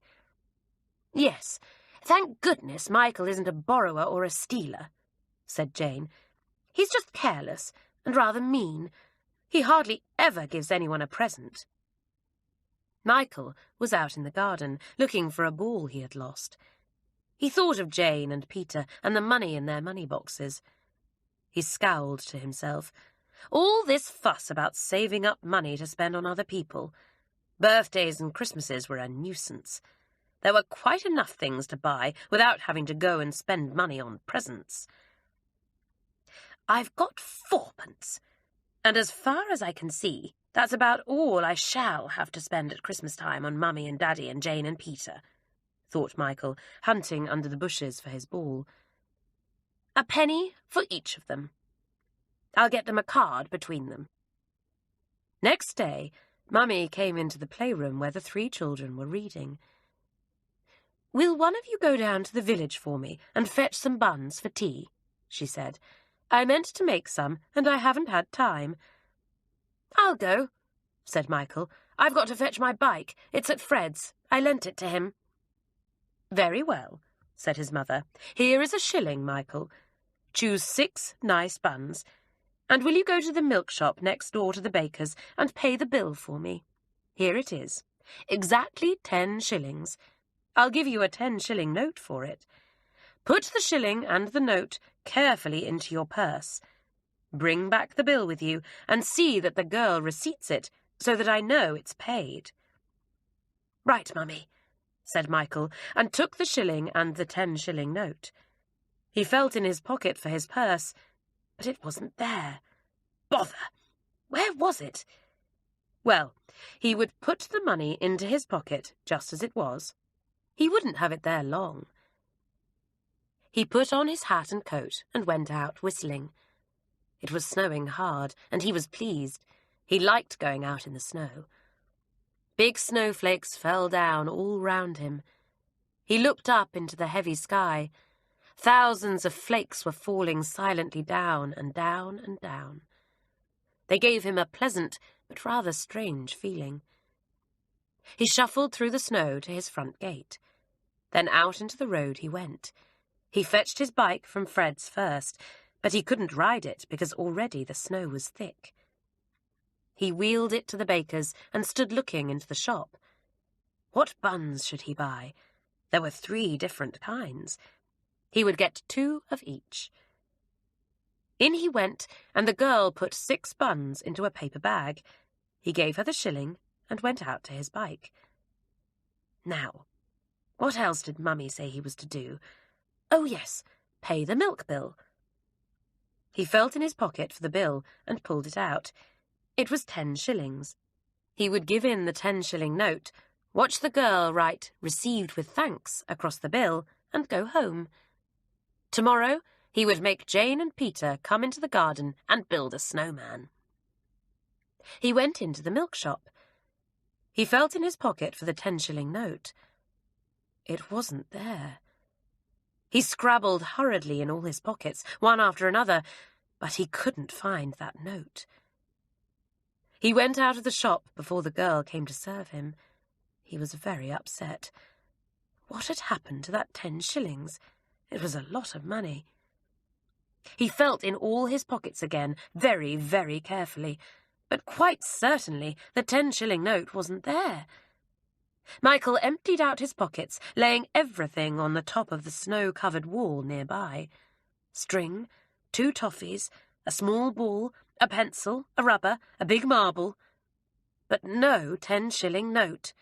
"Yes, thank goodness Michael isn't a borrower or a stealer," said Jane. "He's just careless and rather mean. He hardly ever gives anyone a present." Michael was out in the garden, looking for a ball he had lost. He thought of Jane and Peter and the money in their money boxes. He scowled to himself. All this fuss about saving up money to spend on other people. Birthdays and Christmases were a nuisance. There were quite enough things to buy without having to go and spend money on presents. "I've got 4pence, and as far as I can see, that's about all I shall have to spend at Christmas time on Mummy and Daddy and Jane and Peter," thought Michael, hunting under the bushes for his ball. "A penny for each of them. I'll get them a card between them." Next day, Mummy came into the playroom where the 3 children were reading. "Will one of you go down to the village for me and fetch some buns for tea?" she said. "I meant to make some, and I haven't had time." "I'll go," said Michael. "I've got to fetch my bike. It's at Fred's. I lent it to him." "Very well," said his mother. "Here is a shilling, Michael. Choose 6 nice buns. And will you go to the milk shop next door to the baker's and pay the bill for me? Here it is. Exactly 10 shillings. I'll give you a 10-shilling note for it. Put the shilling and the note carefully into your purse. Bring back the bill with you and see that the girl receipts it so that I know it's paid." "Right, Mummy," said Michael, and took the shilling and the 10-shilling note. He felt in his pocket for his purse, but it wasn't there. Bother! Where was it? Well, he would put the money into his pocket just as it was. He wouldn't have it there long. He put on his hat and coat and went out whistling. It was snowing hard, and he was pleased. He liked going out in the snow. Big snowflakes fell down all round him. He looked up into the heavy sky. Thousands of flakes were falling silently down and down and down. They gave him a pleasant but rather strange feeling. He shuffled through the snow to his front gate. Then out into the road he went. He fetched his bike from Fred's first, but he couldn't ride it because already the snow was thick. He wheeled it to the baker's and stood looking into the shop. What buns should he buy? There were 3 different kinds. He would get 2 of each. In he went, and the girl put 6 buns into a paper bag. He gave her the shilling and went out to his bike. Now, what else did Mummy say he was to do? Oh, yes, pay the milk bill. He felt in his pocket for the bill and pulled it out. It was 10 shillings. He would give in the 10-shilling note, watch the girl write "Received with thanks" across the bill, and go home. Tomorrow he would make Jane and Peter come into the garden and build a snowman. He went into the milk shop. He felt in his pocket for the 10-shilling note. It wasn't there. He scrabbled hurriedly in all his pockets, one after another, but he couldn't find that note. He went out of the shop before the girl came to serve him. He was very upset. What had happened to that 10 shillings? It was a lot of money. He felt in all his pockets again, very, very carefully, but quite certainly the 10-shilling note wasn't there. Michael emptied out his pockets, laying everything on the top of the snow-covered wall nearby. String, 2 toffees, a small ball, a pencil, a rubber, a big marble. But no 10-shilling note.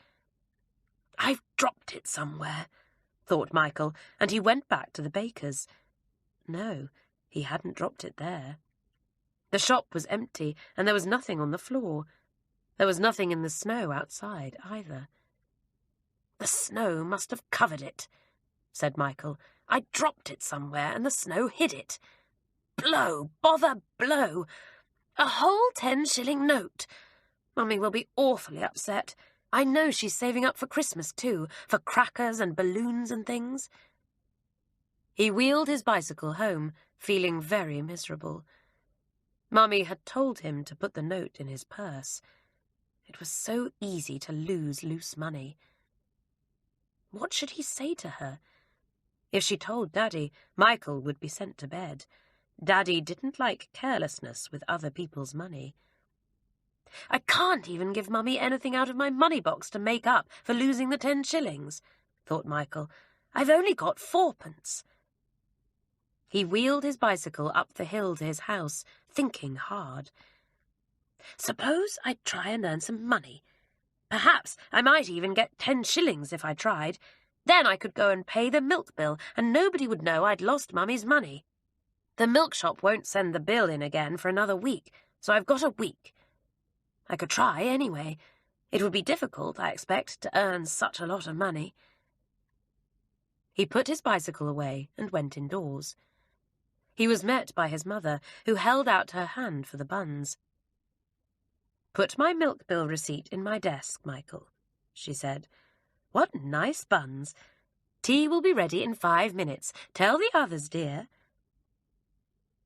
"I've dropped it somewhere," thought Michael, and he went back to the baker's. No, he hadn't dropped it there. The shop was empty, and there was nothing on the floor. There was nothing in the snow outside either. "The snow must have covered it," said Michael. "I dropped it somewhere, and the snow hid it. Blow, bother, blow! A whole 10-shilling note! Mummy will be awfully upset. I know she's saving up for Christmas, too, for crackers and balloons and things." He wheeled his bicycle home, feeling very miserable. Mummy had told him to put the note in his purse. It was so easy to lose loose money. What should he say to her? If she told Daddy, Michael would be sent to bed. Daddy didn't like carelessness with other people's money. "I can't even give Mummy anything out of my money box to make up for losing the 10 shillings, thought Michael. "I've only got 4pence. He wheeled his bicycle up the hill to his house, thinking hard. Suppose I try and earn some money. Perhaps I might even get 10 shillings if I tried. Then I could go and pay the milk bill, and nobody would know I'd lost Mummy's money. The milk shop won't send the bill in again for another week, so I've got a week. I could try anyway. It would be difficult, I expect, to earn such a lot of money." He put his bicycle away and went indoors. He was met by his mother, who held out her hand for the buns. "Put my milk bill receipt in my desk, Michael," she said. "What nice buns! Tea will be ready in 5 minutes. Tell the others, dear."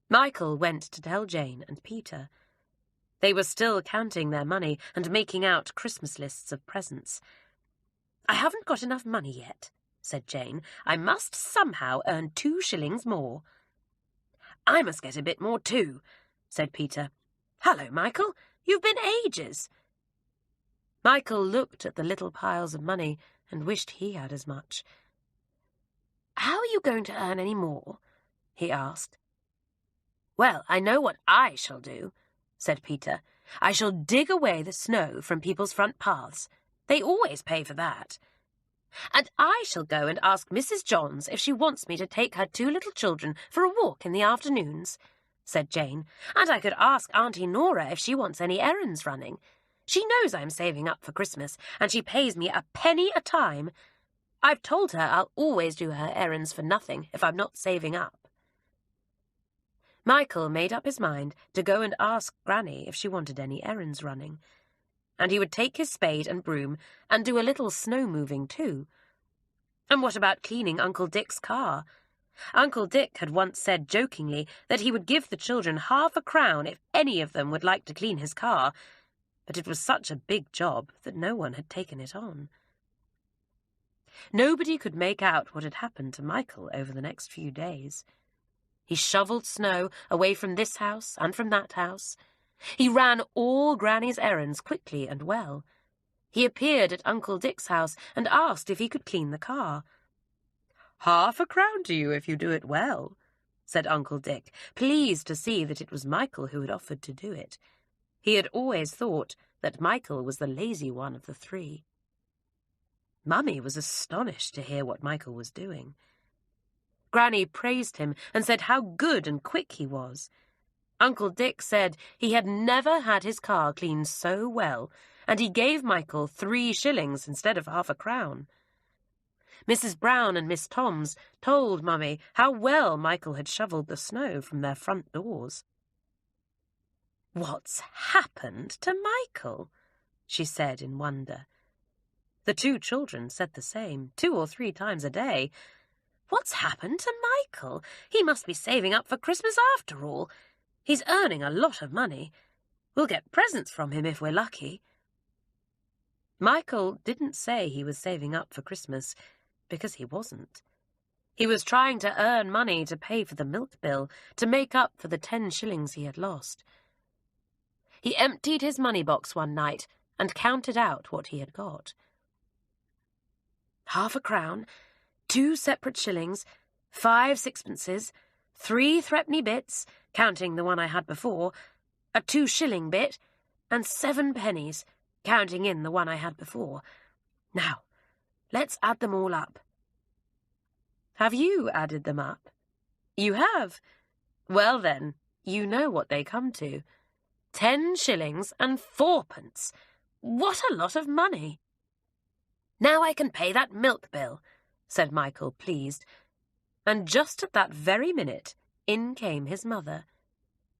Michael went to tell Jane and Peter. They were still counting their money and making out Christmas lists of presents. "I haven't got enough money yet," said Jane. "I must somehow earn 2 shillings more." "I must get a bit more too," said Peter. "Hello, Michael. You've been ages." Michael looked at the little piles of money and wished he had as much. "How are you going to earn any more?" he asked. "Well, I know what I shall do," said Peter. "I shall dig away the snow from people's front paths. They always pay for that. And I shall go and ask Mrs. Johns if she wants me to take her 2 little children for a walk in the afternoons," said Jane. "And I could ask Auntie Nora if she wants any errands running. She knows I'm saving up for Christmas, and she pays me a penny a time. I've told her I'll always do her errands for nothing if I'm not saving up." Michael made up his mind to go and ask Granny if she wanted any errands running, and he would take his spade and broom and do a little snow-moving too. And what about cleaning Uncle Dick's car? Uncle Dick had once said jokingly that he would give the children half a crown if any of them would like to clean his car, but it was such a big job that no one had taken it on. Nobody could make out what had happened to Michael over the next few days. He shovelled snow away from this house and from that house. He ran all Granny's errands quickly and well. He appeared at Uncle Dick's house and asked if he could clean the car. "Half a crown to you if you do it well," said Uncle Dick, pleased to see that it was Michael who had offered to do it. He had always thought that Michael was the lazy one of the 3. Mummy was astonished to hear what Michael was doing. Granny praised him and said how good and quick he was. Uncle Dick said he had never had his car cleaned so well, and he gave Michael 3 shillings instead of half a crown. Mrs. Brown and Miss Toms told Mummy how well Michael had shovelled the snow from their front doors. "What's happened to Michael?" she said in wonder. The 2 children said the same, 2 or 3 times a day. "What's happened to Michael? He must be saving up for Christmas after all. He's earning a lot of money. We'll get presents from him if we're lucky." Michael didn't say he was saving up for Christmas, because he wasn't. He was trying to earn money to pay for the milk bill, to make up for the 10 shillings he had lost. He emptied his money box one night and counted out what he had got. Half a crown, 2 separate shillings, 5 sixpences, 3 threepenny bits, counting the one I had before, a 2-shilling bit, and 7 pennies, counting in the one I had before. Now, let's add them all up. Have you added them up? You have. Well then, you know what they come to. 10 shillings and 4pence. What a lot of money! "Now I can pay that milk bill," said Michael, pleased. And just at that very minute, in came his mother.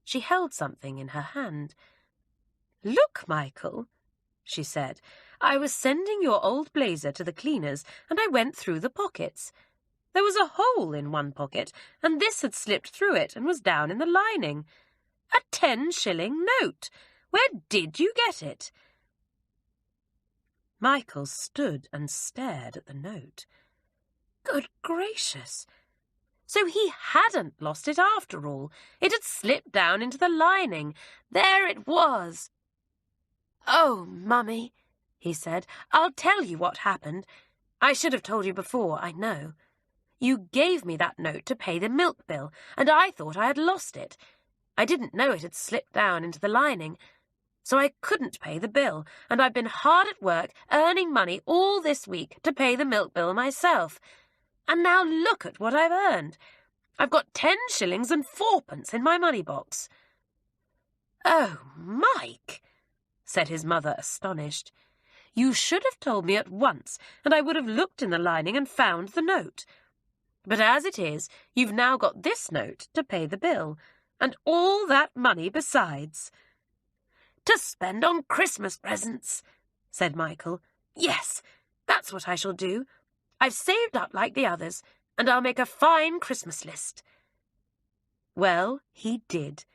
She held something in her hand. "Look, Michael," she said. "I was sending your old blazer to the cleaners, and I went through the pockets. There was a hole in one pocket, and this had slipped through it and was down in the lining. A 10-shilling note! Where did you get it?" Michael stood and stared at the note. Good gracious! So he hadn't lost it after all. It had slipped down into the lining. There it was. "Oh, Mummy," he said, "I'll tell you what happened. I should have told you before, I know. You gave me that note to pay the milk bill, and I thought I had lost it. I didn't know it had slipped down into the lining. So I couldn't pay the bill, and I've been hard at work earning money all this week to pay the milk bill myself. And now look at what I've earned. I've got 10 shillings and 4pence in my money box." "Oh, Mike," said his mother, astonished. "You should have told me at once, and I would have looked in the lining and found the note. But as it is, you've now got this note to pay the bill, and all that money besides." "To spend on Christmas presents," said Michael. "Yes, that's what I shall do. I've saved up like the others, and I'll make a fine Christmas list." Well, he did.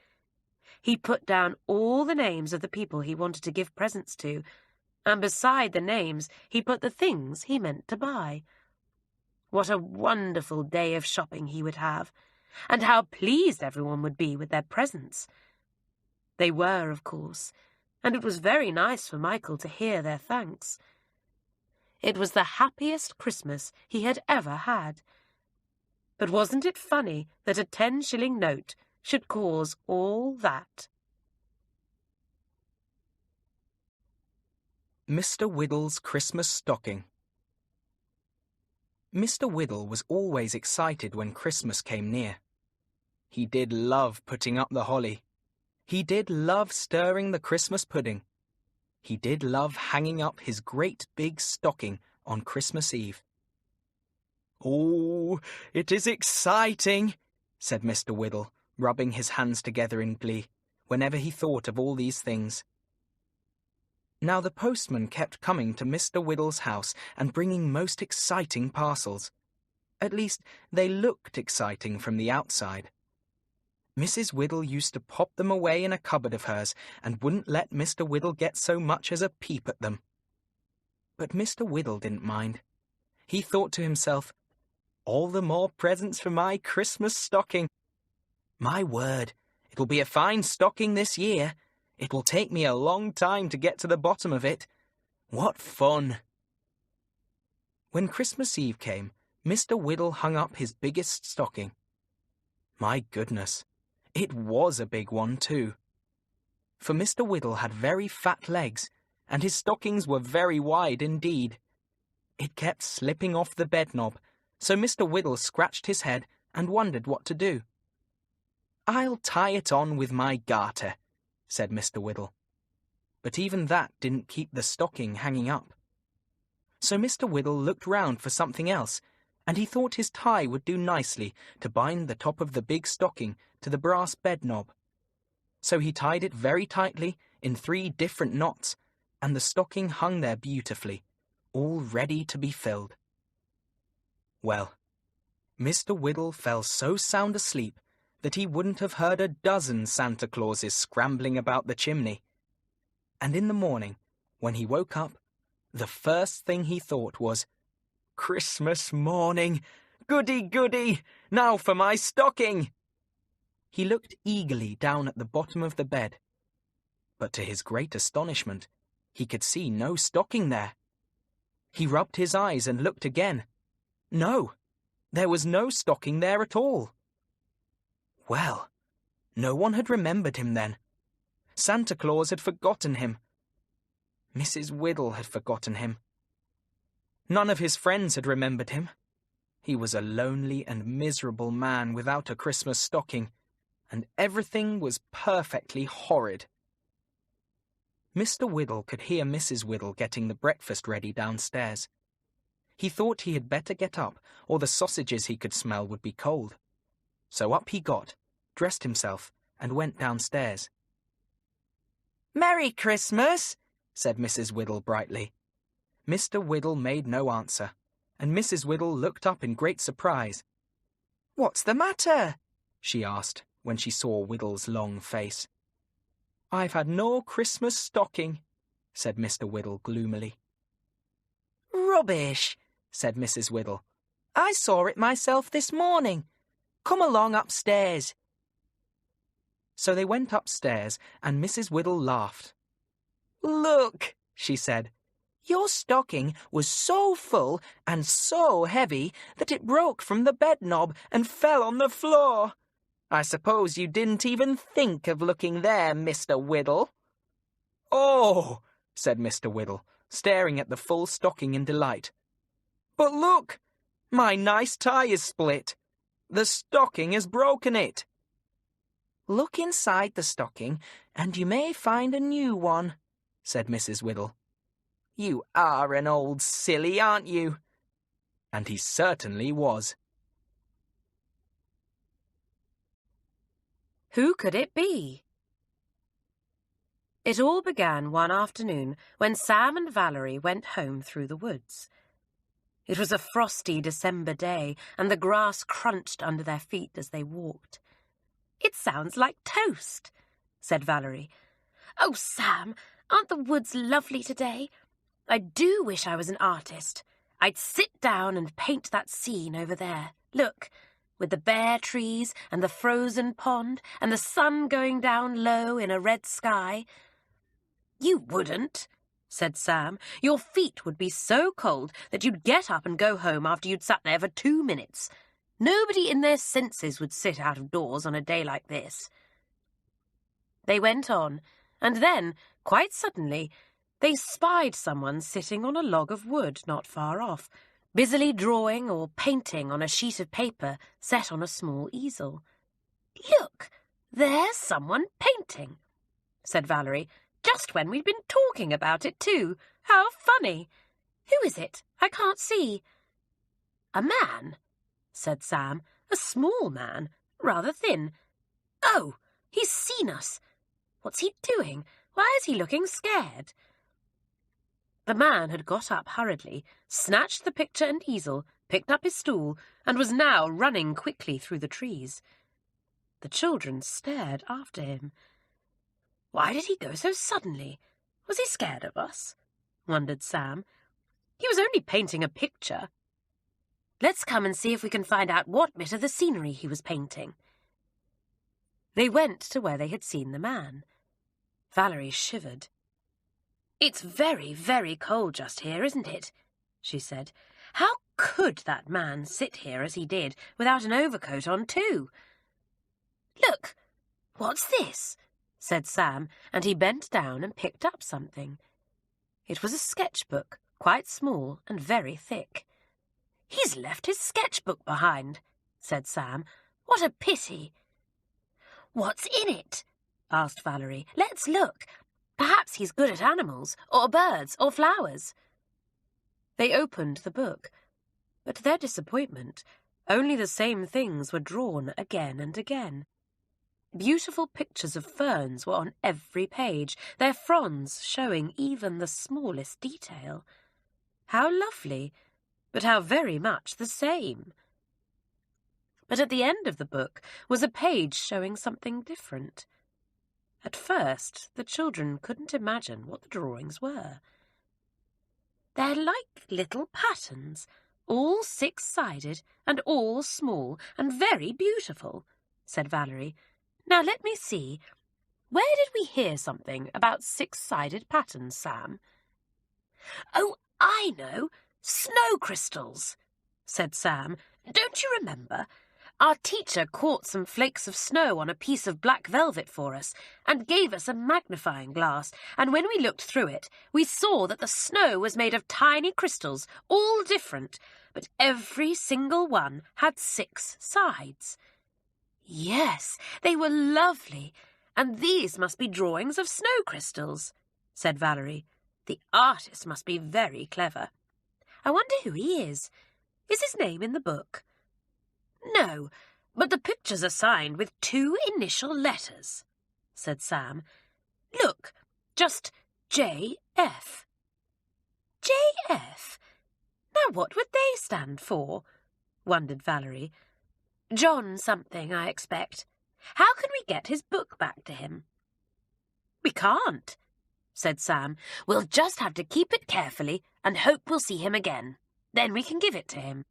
He put down all the names of the people he wanted to give presents to, and beside the names he put the things he meant to buy. What a wonderful day of shopping he would have, and how pleased everyone would be with their presents. They were, of course, and it was very nice for Michael to hear their thanks. It was the happiest Christmas he had ever had. But wasn't it funny that a 10-shilling note should cause all that? Mr. Whittle's Christmas Stocking. Mr. Whittle was always excited when Christmas came near. He did love putting up the holly. He did love stirring the Christmas pudding. He did love hanging up his great big stocking on Christmas Eve. "Oh, it is exciting," said Mr. Whittle, rubbing his hands together in glee, whenever he thought of all these things. Now the postman kept coming to Mr. Whittle's house and bringing most exciting parcels. At least, they looked exciting from the outside. Mrs. Whittle used to pop them away in a cupboard of hers and wouldn't let Mr. Whittle get so much as a peep at them. But Mr. Whittle didn't mind. He thought to himself, "All the more presents for my Christmas stocking. My word, it'll be a fine stocking this year. It will take me a long time to get to the bottom of it. What fun!" When Christmas Eve came, Mr. Whittle hung up his biggest stocking. My goodness, it was a big one too. For Mr. Whittle had very fat legs, and his stockings were very wide indeed. It kept slipping off the bed knob, so Mr. Whittle scratched his head and wondered what to do. "I'll tie it on with my garter," said Mr. Whittle. But even that didn't keep the stocking hanging up. So Mr. Whittle looked round for something else, and he thought his tie would do nicely to bind the top of the big stocking to the brass bed knob. So he tied it very tightly in 3 different knots, and the stocking hung there beautifully, all ready to be filled. Well, Mr. Whittle fell so sound asleep that he wouldn't have heard a dozen Santa Clauses scrambling about the chimney. And in the morning, when he woke up, the first thing he thought was, "Christmas morning! Goody, goody! Now for my stocking!" He looked eagerly down at the bottom of the bed. But to his great astonishment, he could see no stocking there. He rubbed his eyes and looked again. No, there was no stocking there at all. Well, no one had remembered him then. Santa Claus had forgotten him. Mrs. Whittle had forgotten him. None of his friends had remembered him. He was a lonely and miserable man without a Christmas stocking, and everything was perfectly horrid. Mr. Whittle could hear Mrs. Whittle getting the breakfast ready downstairs. He thought he had better get up, or the sausages he could smell would be cold. So up he got, dressed himself, and went downstairs. "Merry Christmas!" said Mrs. Whittle brightly. Mr. Whittle made no answer, and Mrs. Whittle looked up in great surprise. "What's the matter?" she asked, when she saw Whittle's long face. "I've had no Christmas stocking," said Mr. Whittle gloomily. "Rubbish," said Mrs. Whittle. "I saw it myself this morning. Come along upstairs." So they went upstairs, and Mrs. Whittle laughed. "Look," she said, "your stocking was so full and so heavy that it broke from the bed knob and fell on the floor. I suppose you didn't even think of looking there, Mr. Whittle." "Oh," said Mr. Whittle, staring at the full stocking in delight. "But look, my nice tie is split. The stocking has broken it." "Look inside the stocking, and you may find a new one," said Mrs. Whittle. "You are an old silly, aren't you?" And he certainly was. Who could it be? It all began one afternoon when Sam and Valerie went home through the woods. It was a frosty December day, and the grass crunched under their feet as they walked. "It sounds like toast," said Valerie. "Oh, Sam, aren't the woods lovely today? I do wish I was an artist. I'd sit down and paint that scene over there. Look, with the bare trees and the frozen pond and the sun going down low in a red sky. You wouldn't, said Sam. Your feet would be so cold that you'd get up and go home after you'd sat there for 2 minutes. Nobody in their senses would sit out of doors on a day like this. They went on, and then, quite suddenly, they spied someone sitting on a log of wood not far off, busily drawing or painting on a sheet of paper set on a small easel. Look, there's someone painting, said Valerie, just when we'd been talking about it too. How funny. Who is it? I can't see. A man, said Sam, a small man, rather thin. Oh, he's seen us. What's he doing? Why is he looking scared? The man had got up hurriedly, snatched the picture and easel, picked up his stool, and was now running quickly through the trees. The children stared after him. Why did he go so suddenly? Was he scared of us? Wondered Sam. He was only painting a picture. Let's come and see if we can find out what bit of the scenery he was painting. They went to where they had seen the man. Valerie shivered. It's very, very cold just here, isn't it? She said. How could that man sit here as he did, without an overcoat on too? Look, what's this? Said Sam, and he bent down and picked up something. It was a sketchbook, quite small and very thick. He's left his sketchbook behind, said Sam. What a pity. What's in it? Asked Valerie. Let's look. Perhaps he's good at animals, or birds, or flowers. They opened the book, but to their disappointment, only the same things were drawn again and again. Beautiful pictures of ferns were on every page, their fronds showing even the smallest detail. How lovely, but how very much the same. But at the end of the book was a page showing something different. At first, the children couldn't imagine what the drawings were. They're like little patterns, all 6-sided and all small and very beautiful, said Valerie. Now let me see. Where did we hear something about 6-sided patterns, Sam? Oh, I know. Snow crystals, said Sam. Don't you remember? Our teacher caught some flakes of snow on a piece of black velvet for us and gave us a magnifying glass, and when we looked through it, we saw that the snow was made of tiny crystals, all different, but every single one had 6 sides. Yes, they were lovely, and these must be drawings of snow crystals, said Valerie. The artist must be very clever. I wonder who he is. Is his name in the book? No, but the pictures are signed with 2 initial letters, said Sam. Look, just J.F. J.F.? Now what would they stand for? Wondered Valerie. John something, I expect. How can we get his book back to him? We can't, said Sam. We'll just have to keep it carefully and hope we'll see him again. Then we can give it to him.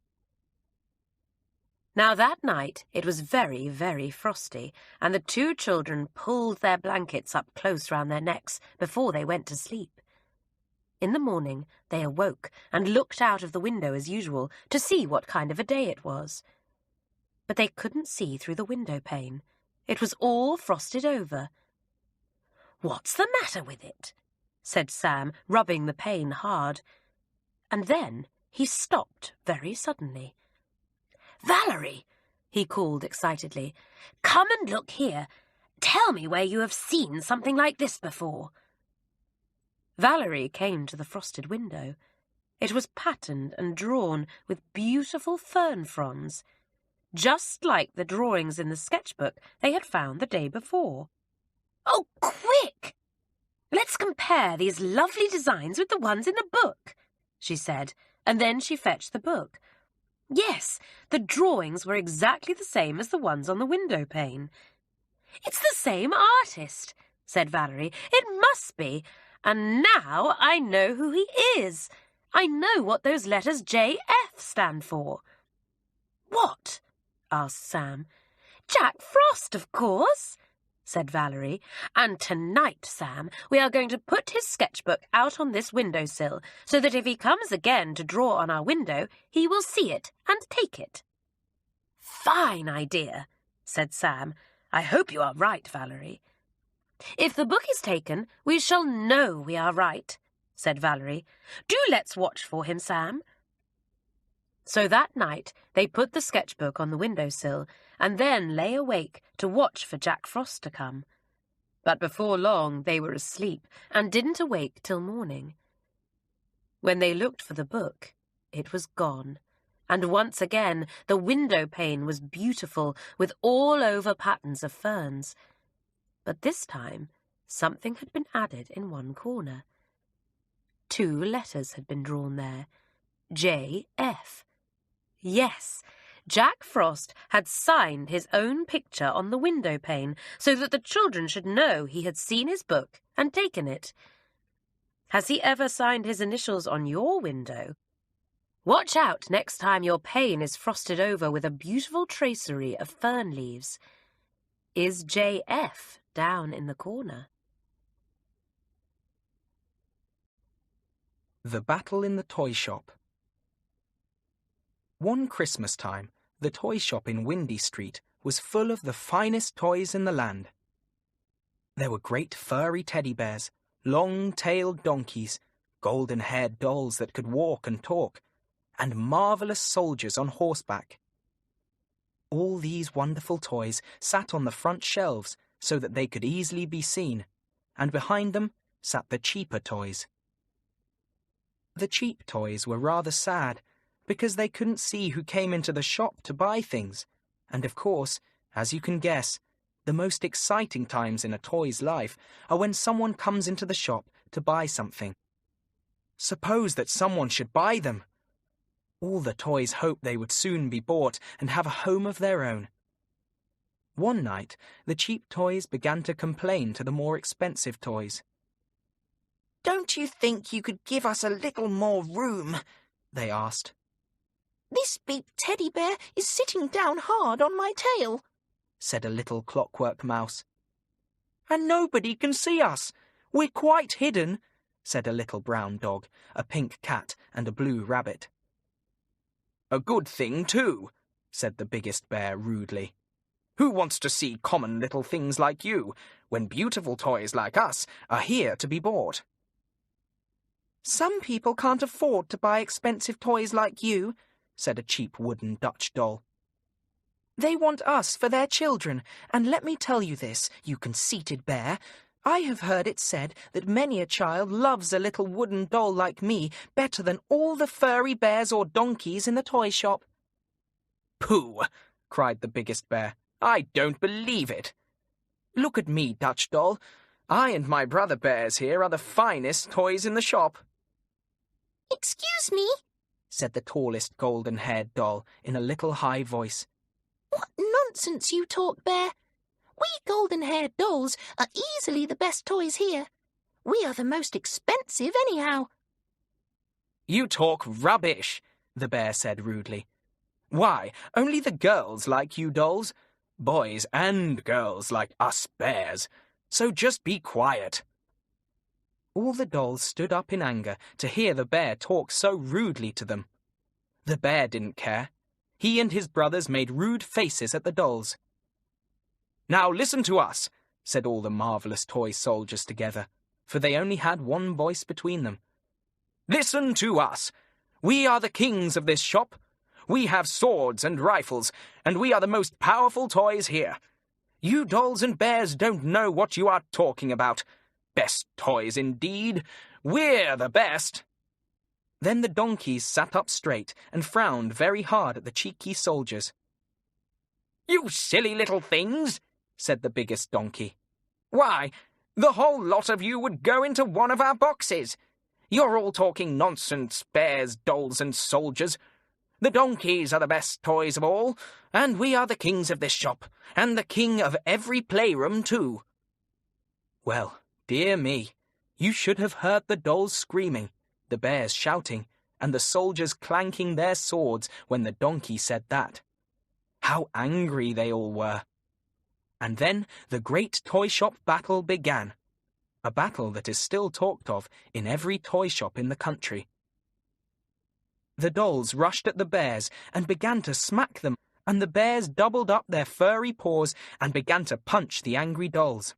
Now that night it was very, very frosty, and the 2 children pulled their blankets up close round their necks before they went to sleep. In the morning they awoke and looked out of the window as usual to see what kind of a day it was. But they couldn't see through the window pane. It was all frosted over. What's the matter with it? Said Sam, rubbing the pane hard. And then he stopped very suddenly. Valerie, he called excitedly, come and look here. Tell me where you have seen something like this before. Valerie came to the frosted window. It was patterned and drawn with beautiful fern fronds, just like the drawings in the sketchbook they had found the day before. Oh, quick! Let's compare these lovely designs with the ones in the book, she said, and then she fetched the book. Yes, the drawings were exactly the same as the ones on the window pane. It's the same artist, said Valerie. It must be. And now I know who he is. I know what those letters J.F. stand for. What? asked Sam. Jack Frost, of course, said Valerie. And tonight, Sam, we are going to put his sketchbook out on this windowsill, so that if he comes again to draw on our window, he will see it and take it. Fine idea, said Sam. I hope you are right, Valerie. If the book is taken, we shall know we are right, said Valerie. Do let's watch for him, Sam. So that night they put the sketchbook on the windowsill and then lay awake to watch for Jack Frost to come. But before long they were asleep and didn't awake till morning. When they looked for the book, it was gone, and once again the window pane was beautiful with all-over patterns of ferns. But this time something had been added in one corner. 2 letters had been drawn there, J.F. Yes, Jack Frost had signed his own picture on the window pane so that the children should know he had seen his book and taken it. Has he ever signed his initials on your window? Watch out next time your pane is frosted over with a beautiful tracery of fern leaves. Is J.F. down in the corner? The Battle in the Toy Shop. One Christmas time, the toy shop in Windy Street was full of the finest toys in the land. There were great furry teddy bears, long-tailed donkeys, golden-haired dolls that could walk and talk, and marvellous soldiers on horseback. All these wonderful toys sat on the front shelves so that they could easily be seen, and behind them sat the cheaper toys. The cheap toys were rather sad, because they couldn't see who came into the shop to buy things, and of course, as you can guess, the most exciting times in a toy's life are when someone comes into the shop to buy something. Suppose that someone should buy them. All the toys hoped they would soon be bought and have a home of their own. One night, the cheap toys began to complain to the more expensive toys. "Don't you think you could give us a little more room?" they asked. "This big teddy bear is sitting down hard on my tail," said a little clockwork mouse. "And nobody can see us. We're quite hidden," said a little brown dog, a pink cat, and a blue rabbit. "A good thing, too," said the biggest bear rudely. "Who wants to see common little things like you, when beautiful toys like us are here to be bought?" "Some people can't afford to buy expensive toys like you," said a cheap wooden Dutch doll. "They want us for their children, and let me tell you this, you conceited bear. I have heard it said that many a child loves a little wooden doll like me better than all the furry bears or donkeys in the toy shop." "Pooh!" cried the biggest bear. "I don't believe it. Look at me, Dutch doll. I and my brother bears here are the finest toys in the shop." "Excuse me," said the tallest golden-haired doll in a little high voice. "What nonsense you talk, Bear. We golden-haired dolls are easily the best toys here. We are the most expensive anyhow." "You talk rubbish," the bear said rudely. "Why, only the girls like you dolls. Boys and girls like us bears. So just be quiet." All the dolls stood up in anger to hear the bear talk so rudely to them. The bear didn't care. He and his brothers made rude faces at the dolls. "Now listen to us," said all the marvellous toy soldiers together, for they only had one voice between them. "Listen to us. We are the kings of this shop. We have swords and rifles, and we are the most powerful toys here. You dolls and bears don't know what you are talking about. Best toys indeed. We're the best." Then the donkeys sat up straight and frowned very hard at the cheeky soldiers. "You silly little things," said the biggest donkey. "Why, the whole lot of you would go into one of our boxes. You're all talking nonsense, bears, dolls, and soldiers. The donkeys are the best toys of all, and we are the kings of this shop, and the king of every playroom too." Well, dear me, you should have heard the dolls screaming, the bears shouting, and the soldiers clanking their swords when the donkey said that. How angry they all were. And then the great toy shop battle began. A battle that is still talked of in every toy shop in the country. The dolls rushed at the bears and began to smack them, and the bears doubled up their furry paws and began to punch the angry dolls.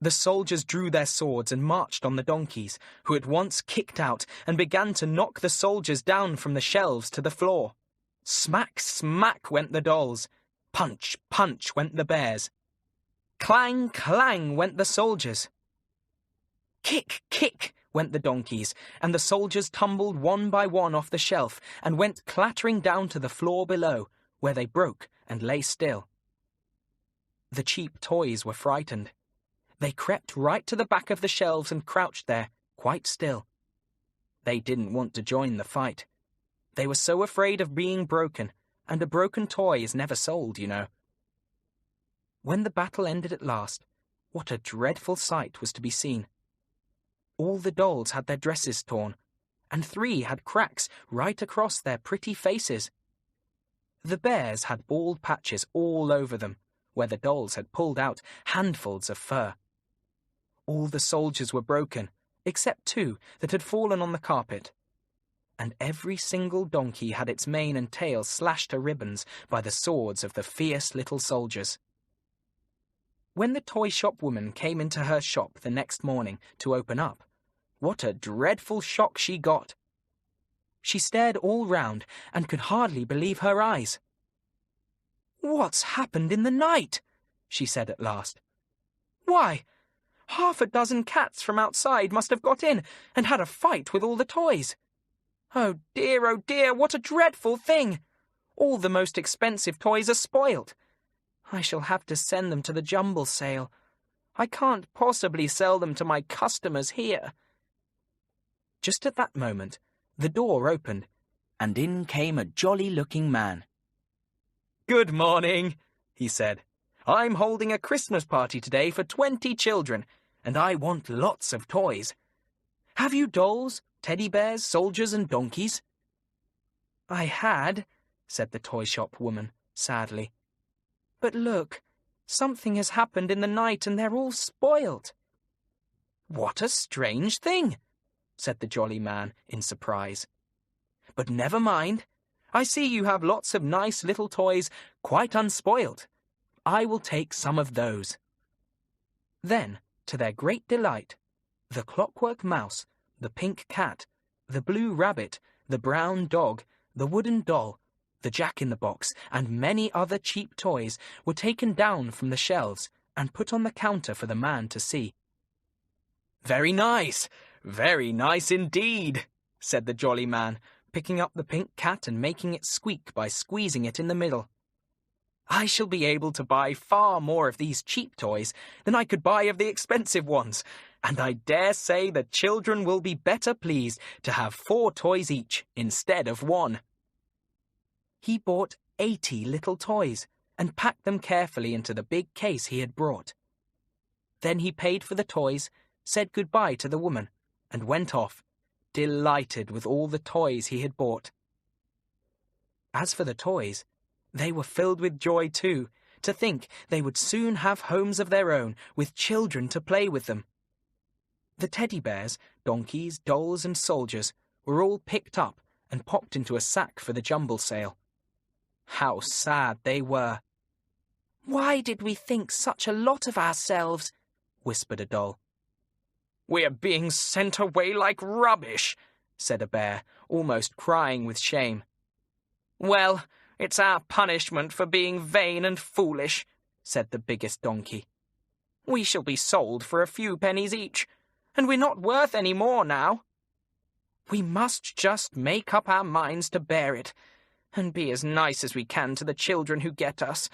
The soldiers drew their swords and marched on the donkeys, who at once kicked out and began to knock the soldiers down from the shelves to the floor. Smack, smack went the dolls. Punch, punch went the bears. Clang, clang went the soldiers. Kick, kick went the donkeys, and the soldiers tumbled one by one off the shelf and went clattering down to the floor below, where they broke and lay still. The cheap toys were frightened. They crept right to the back of the shelves and crouched there, quite still. They didn't want to join the fight. They were so afraid of being broken, and a broken toy is never sold, you know. When the battle ended at last, what a dreadful sight was to be seen. All the dolls had their dresses torn, and 3 had cracks right across their pretty faces. The bears had bald patches all over them, where the dolls had pulled out handfuls of fur. All the soldiers were broken, except 2 that had fallen on the carpet. And every single donkey had its mane and tail slashed to ribbons by the swords of the fierce little soldiers. When the toy shop woman came into her shop the next morning to open up, what a dreadful shock she got! She stared all round and could hardly believe her eyes. "What's happened in the night?" she said at last. "Why, 6 cats from outside must have got in and had a fight with all the toys. Oh dear, what a dreadful thing! All the most expensive toys are spoilt. I shall have to send them to the jumble sale. I can't possibly sell them to my customers here." Just at that moment, the door opened, and in came a jolly-looking man. "Good morning," he said. "I'm holding a Christmas party today for 20 children, and I want lots of toys. Have you dolls, teddy bears, soldiers, and donkeys?" "I had," said the toy shop woman, sadly. "But look, something has happened in the night and they're all spoilt." "What a strange thing," said the jolly man in surprise. "But never mind. I see you have lots of nice little toys, quite unspoilt. I will take some of those." Then, to their great delight, the clockwork mouse, the pink cat, the blue rabbit, the brown dog, the wooden doll, the jack-in-the-box, and many other cheap toys were taken down from the shelves and put on the counter for the man to see. Very nice indeed," said the jolly man, picking up the pink cat and making it squeak by squeezing it in the middle. "I shall be able to buy far more of these cheap toys than I could buy of the expensive ones, and I dare say the children will be better pleased to have 4 toys each instead of 1. He bought 80 little toys and packed them carefully into the big case he had brought. Then he paid for the toys, said goodbye to the woman, and went off, delighted with all the toys he had bought. As for the toys, they were filled with joy too, to think they would soon have homes of their own with children to play with them. The teddy bears, donkeys, dolls, and soldiers were all picked up and popped into a sack for the jumble sale. How sad they were! "Why did we think such a lot of ourselves?" whispered a doll. "We're being sent away like rubbish," said a bear, almost crying with shame. "Well, it's our punishment for being vain and foolish," said the biggest donkey. "We shall be sold for a few pennies each, and we're not worth any more now. We must just make up our minds to bear it, and be as nice as we can to the children who get us.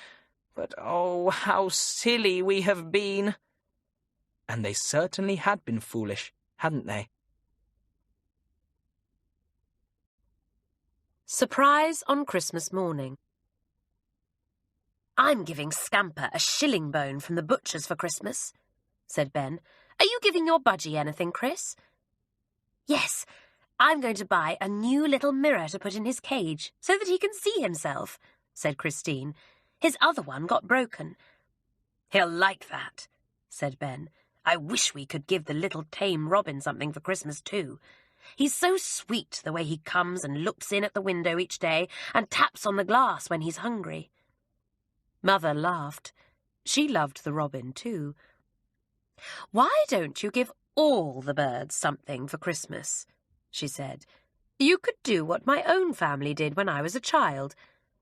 But oh, how silly we have been!" And they certainly had been foolish, hadn't they? Surprise on Christmas morning. "I'm giving Scamper a shilling bone from the butcher's for Christmas," said Ben. "Are you giving your budgie anything, Chris?" "Yes, I'm going to buy a new little mirror to put in his cage so that he can see himself," said Christine. "His other one got broken." "He'll like that," said Ben. "I wish we could give the little tame robin something for Christmas too. He's so sweet the way he comes and looks in at the window each day and taps on the glass when he's hungry." Mother laughed. She loved the robin too. "Why don't you give all the birds something for Christmas?" she said. "You could do what my own family did when I was a child.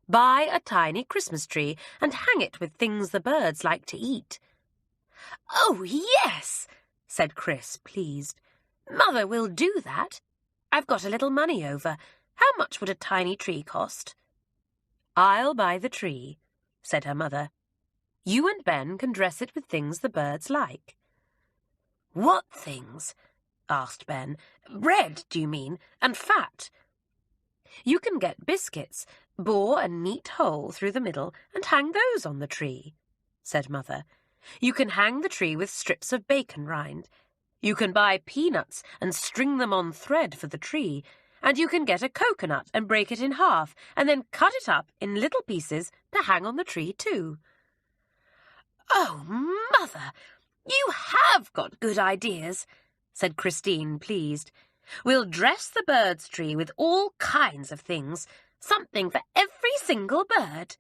Buy a tiny Christmas tree and hang it with things the birds like to eat." "Oh, yes," said Chris, pleased. "Mother will do that. I've got a little money over. How much would a tiny tree cost?" "I'll buy the tree," said her mother. "You and Ben can dress it with things the birds like." "What things?" asked Ben. "Red, do you mean, and fat?" "You can get biscuits, bore a neat hole through the middle, and hang those on the tree," said Mother. "You can hang the tree with strips of bacon rind. You can buy peanuts and string them on thread for the tree, and you can get a coconut and break it in half, and then cut it up in little pieces to hang on the tree too." "Oh, Mother, you have got good ideas," said Christine, pleased. "We'll dress the bird's tree with all kinds of things, something for every single bird."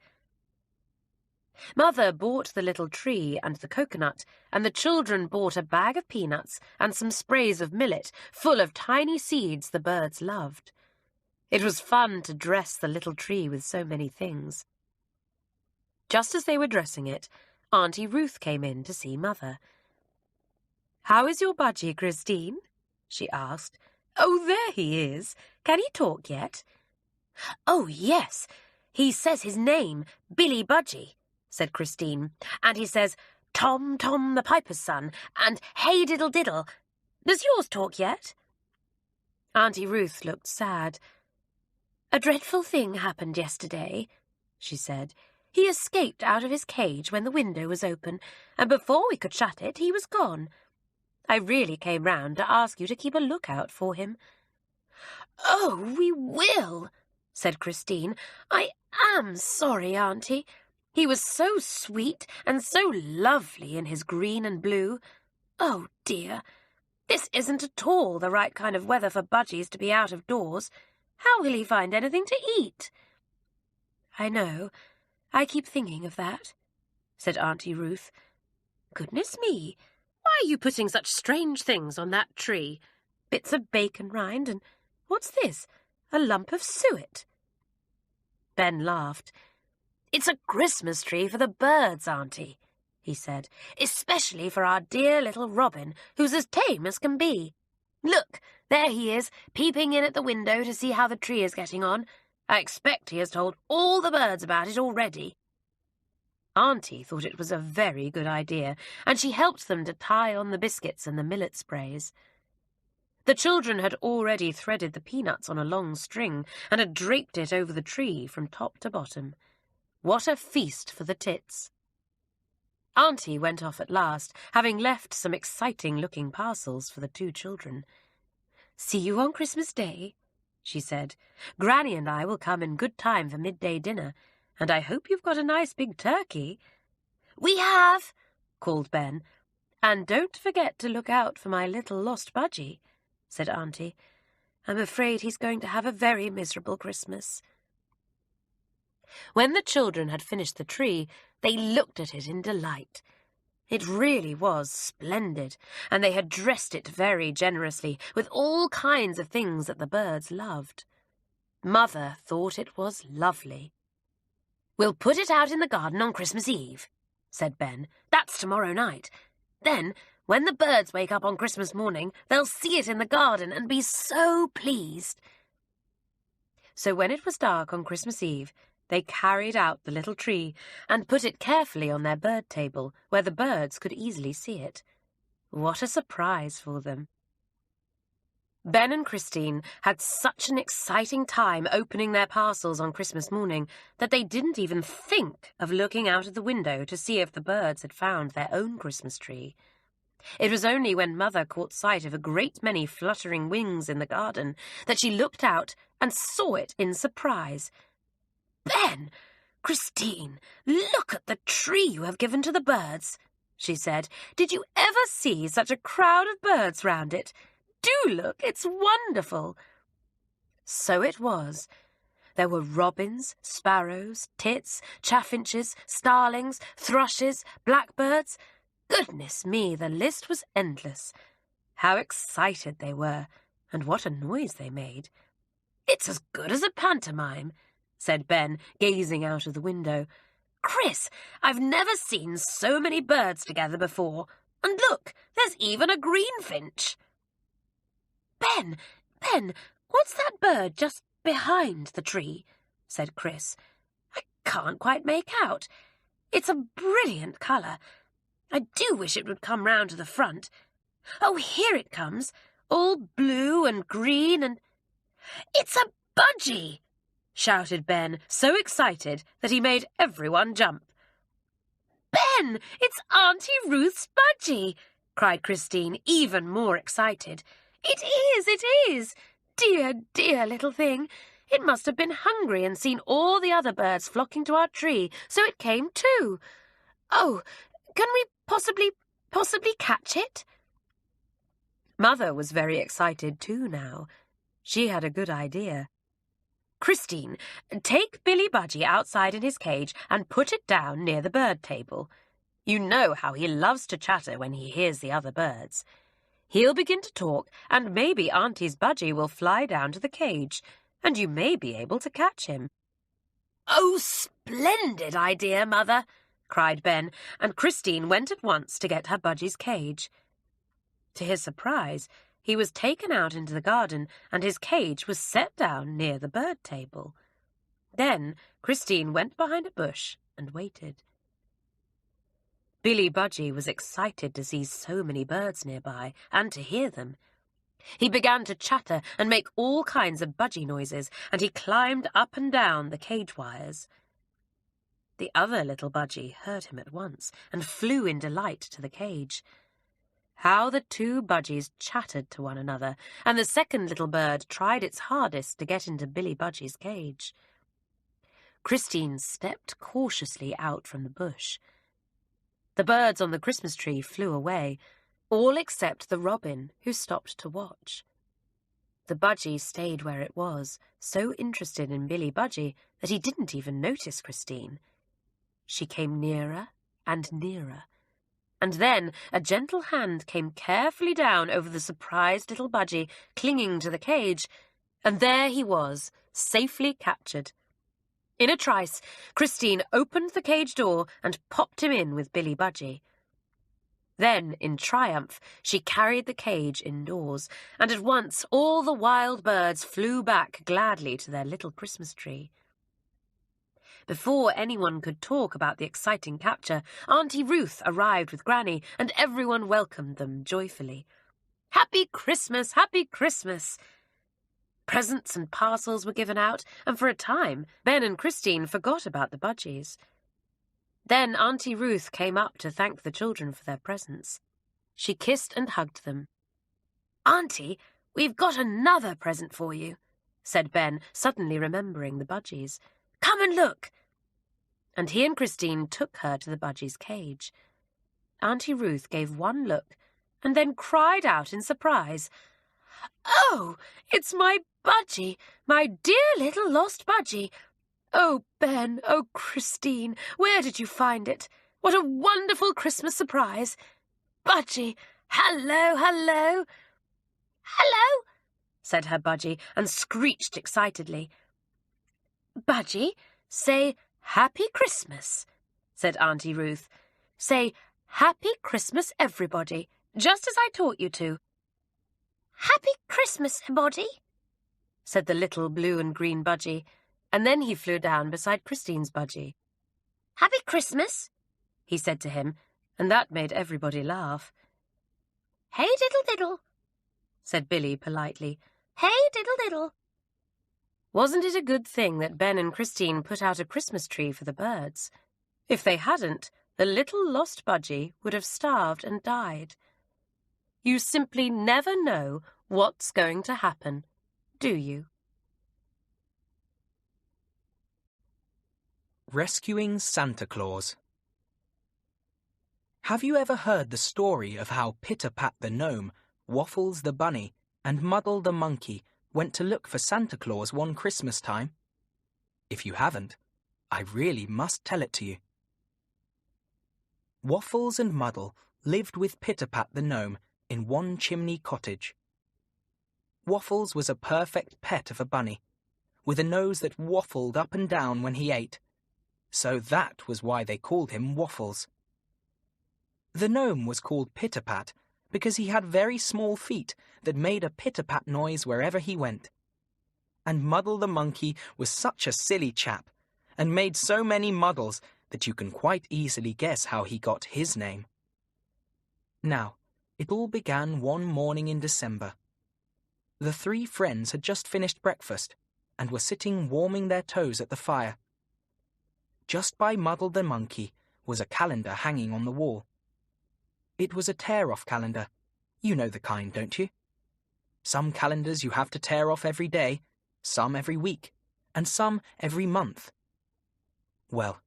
Mother bought the little tree and the coconut, and the children bought a bag of peanuts and some sprays of millet full of tiny seeds the birds loved. It was fun to dress the little tree with so many things. Just as they were dressing it, Auntie Ruth came in to see Mother. "How is your budgie, Christine?" she asked. "Oh, there he is. Can he talk yet?" "Oh, yes. He says his name, Billy Budgie," said Christine, "and he says, 'Tom, Tom, the piper's son,' and 'Hey, diddle, diddle.' Does yours talk yet?" Auntie Ruth looked sad. "A dreadful thing happened yesterday," she said. "He escaped out of his cage when the window was open, and before we could shut it, he was gone. I really came round to ask you to keep a lookout for him." "Oh, we will," said Christine. "I am sorry, Auntie. He was so sweet and so lovely in his green and blue. Oh, dear. This isn't at all the right kind of weather for budgies to be out of doors. How will he find anything to eat?" "I know. I keep thinking of that," said Auntie Ruth. "Goodness me, why are you putting such strange things on that tree? Bits of bacon rind, and what's this? A lump of suet." Ben laughed. "It's a Christmas tree for the birds, Auntie," he said, "especially for our dear little robin, who's as tame as can be. Look, there he is, peeping in at the window to see how the tree is getting on. I expect he has told all the birds about it already." Auntie thought it was a very good idea, and she helped them to tie on the biscuits and the millet sprays. The children had already threaded the peanuts on a long string and had draped it over the tree from top to bottom. What a feast for the tits! Auntie went off at last, having left some exciting-looking parcels for the two children. "See you on Christmas Day," she said. "Granny and I will come in good time for midday dinner, and I hope you've got a nice big turkey." "We have," called Ben. "And don't forget to look out for my little lost budgie," said Auntie. "I'm afraid he's going to have a very miserable Christmas." When the children had finished the tree, they looked at it in delight. It really was splendid, and they had dressed it very generously with all kinds of things that the birds loved. Mother thought it was lovely. "We'll put it out in the garden on Christmas Eve," said Ben. "That's tomorrow night. Then, when the birds wake up on Christmas morning, they'll see it in the garden and be so pleased." So when it was dark on Christmas Eve, they carried out the little tree and put it carefully on their bird table, where the birds could easily see it. What a surprise for them! Ben and Christine had such an exciting time opening their parcels on Christmas morning that they didn't even think of looking out of the window to see if the birds had found their own Christmas tree. It was only when Mother caught sight of a great many fluttering wings in the garden that she looked out and saw it in surprise. "Ben, "Christine, look at the tree you have given to the birds," she said. "Did you ever see such a crowd of birds round it? Do look, it's wonderful." So it was. There were robins, sparrows, tits, chaffinches, starlings, thrushes, blackbirds. Goodness me, the list was endless. How excited they were, and what a noise they made. "It's as good as a pantomime," said Ben, gazing out of the window. "Chris, I've never seen so many birds together before. And look, there's even a greenfinch." Ben, what's that bird just behind the tree?" said Chris. "I can't quite make out. It's a brilliant colour. I do wish it would come round to the front. Oh, here it comes, all blue and green and—" "It's a budgie!" shouted Ben, so excited that he made everyone jump. "Ben, it's Auntie Ruth's budgie!" cried Christine, even more excited. It is! Dear, dear little thing. It must have been hungry and seen all the other birds flocking to our tree, so it came too. Oh, can we possibly catch it?" Mother was very excited too now. She had a good idea. "Christine, take Billy Budgie outside in his cage and put it down near the bird table. You know how he loves to chatter when he hears the other birds. He'll begin to talk, and maybe Auntie's budgie will fly down to the cage, and you may be able to catch him." "Oh, splendid idea, Mother!" cried Ben, and Christine went at once to get her budgie's cage. To his surprise, he was taken out into the garden, and his cage was set down near the bird table. Then Christine went behind a bush and waited. Billy Budgie was excited to see so many birds nearby and to hear them. He began to chatter and make all kinds of budgie noises, and he climbed up and down the cage wires. The other little budgie heard him at once and flew in delight to the cage. How the two budgies chattered to one another, and the second little bird tried its hardest to get into Billy Budgie's cage. Christine stepped cautiously out from the bush. The birds on the Christmas tree flew away, all except the robin, who stopped to watch. The budgie stayed where it was, so interested in Billy Budgie that he didn't even notice Christine. She came nearer and nearer, and then a gentle hand came carefully down over the surprised little budgie clinging to the cage, and there he was, safely captured. In a trice, Christine opened the cage door and popped him in with Billy Budgie. Then, in triumph, she carried the cage indoors, and at once all the wild birds flew back gladly to their little Christmas tree. Before anyone could talk about the exciting capture, Auntie Ruth arrived with Granny, and everyone welcomed them joyfully. "Happy Christmas! Happy Christmas!" Presents and parcels were given out, and for a time Ben and Christine forgot about the budgies. Then Auntie Ruth came up to thank the children for their presents. She kissed and hugged them. "Auntie, we've got another present for you," said Ben, suddenly remembering the budgies. "Come and look." And he and Christine took her to the budgie's cage. Auntie Ruth gave one look and then cried out in surprise, "Oh, it's my budgie, my dear little lost budgie. Oh, Ben, oh, Christine, where did you find it? What a wonderful Christmas surprise. Budgie, hello, hello." "Hello," said her budgie, and screeched excitedly. "Budgie, say Happy Christmas," said Auntie Ruth. "Say Happy Christmas, everybody, just as I taught you to." "Happy Christmas, everybody," said the little blue and green budgie, and then he flew down beside Christine's budgie. "Happy Christmas," he said to him, and that made everybody laugh. "Hey, diddle diddle," said Billy politely. "Hey, diddle diddle." Wasn't it a good thing that Ben and Christine put out a Christmas tree for the birds? If they hadn't, the little lost budgie would have starved and died. You simply never know what's going to happen, do you? Rescuing Santa Claus. Have you ever heard the story of how Pit-a-Pat the gnome, Waffles the bunny, and Muddle the monkey went to look for Santa Claus one Christmas time? If you haven't, I really must tell it to you. Waffles and Muddle lived with Pit-a-Pat the gnome in one chimney cottage. Waffles was a perfect pet of a bunny, with a nose that waffled up and down when he ate, so that was why they called him Waffles. The gnome was called Pit-a-Pat because he had very small feet that made a pit-a-pat noise wherever he went. And Muddle the monkey was such a silly chap, and made so many muddles that you can quite easily guess how he got his name. Now, it all began one morning in December. The three friends had just finished breakfast, and were sitting warming their toes at the fire. Just by Muddle the monkey was a calendar hanging on the wall. It was a tear-off calendar. You know the kind, don't you? Some calendars you have to tear off every day, some every week, and some every month. Well,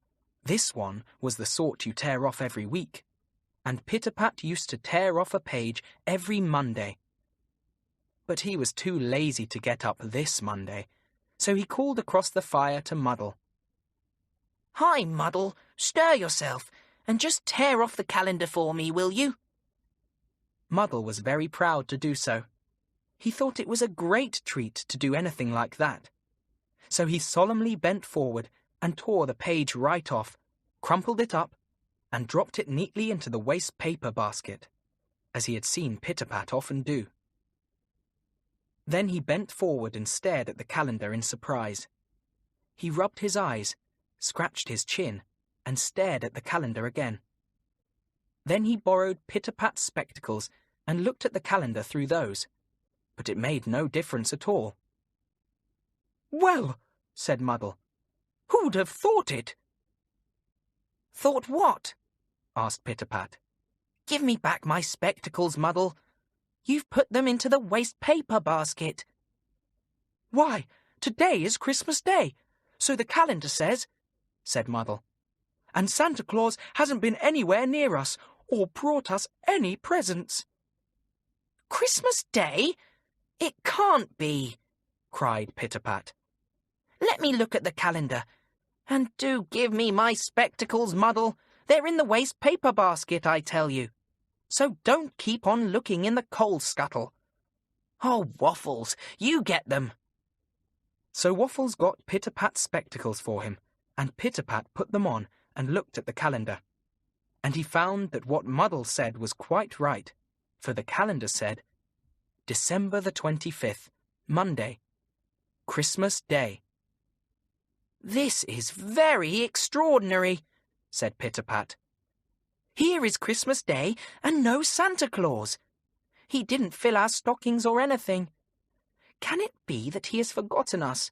this one was the sort you tear off every week, and Pit-a-Pat used to tear off a page every Monday. But he was too lazy to get up this Monday, so he called across the fire to Muddle. "Hi, Muddle, stir yourself and just tear off the calendar for me, will you?" Muddle was very proud to do so. He thought it was a great treat to do anything like that. So he solemnly bent forward and tore the page right off, crumpled it up, and dropped it neatly into the waste paper basket, as he had seen Pit-a-Pat often do. Then he bent forward and stared at the calendar in surprise. He rubbed his eyes, scratched his chin, and stared at the calendar again. Then he borrowed Pit-a-Pat's spectacles and looked at the calendar through those, but it made no difference at all. "Well," said Muddle, "who'd have thought it?" "Thought what?" asked Pit-a-Pat. "Give me back my spectacles, Muddle. You've put them into the waste paper basket." "Why, today is Christmas Day, so the calendar says," said Muddle. "And Santa Claus hasn't been anywhere near us or brought us any presents." "Christmas Day? It can't be," cried Pit-a-Pat. "Let me look at the calendar. And do give me my spectacles, Muddle. They're in the waste paper basket, I tell you. So don't keep on looking in the coal scuttle. Oh, Waffles, you get them." So Waffles got Pit-a-Pat's spectacles for him, and Pit-a-Pat put them on and looked at the calendar. And he found that what Muddle said was quite right, for the calendar said, December the 25th, Monday, Christmas Day. "This is very extraordinary," said Pit-a-Pat. "Here is Christmas Day and no Santa Claus. He didn't fill our stockings or anything. Can it be that he has forgotten us?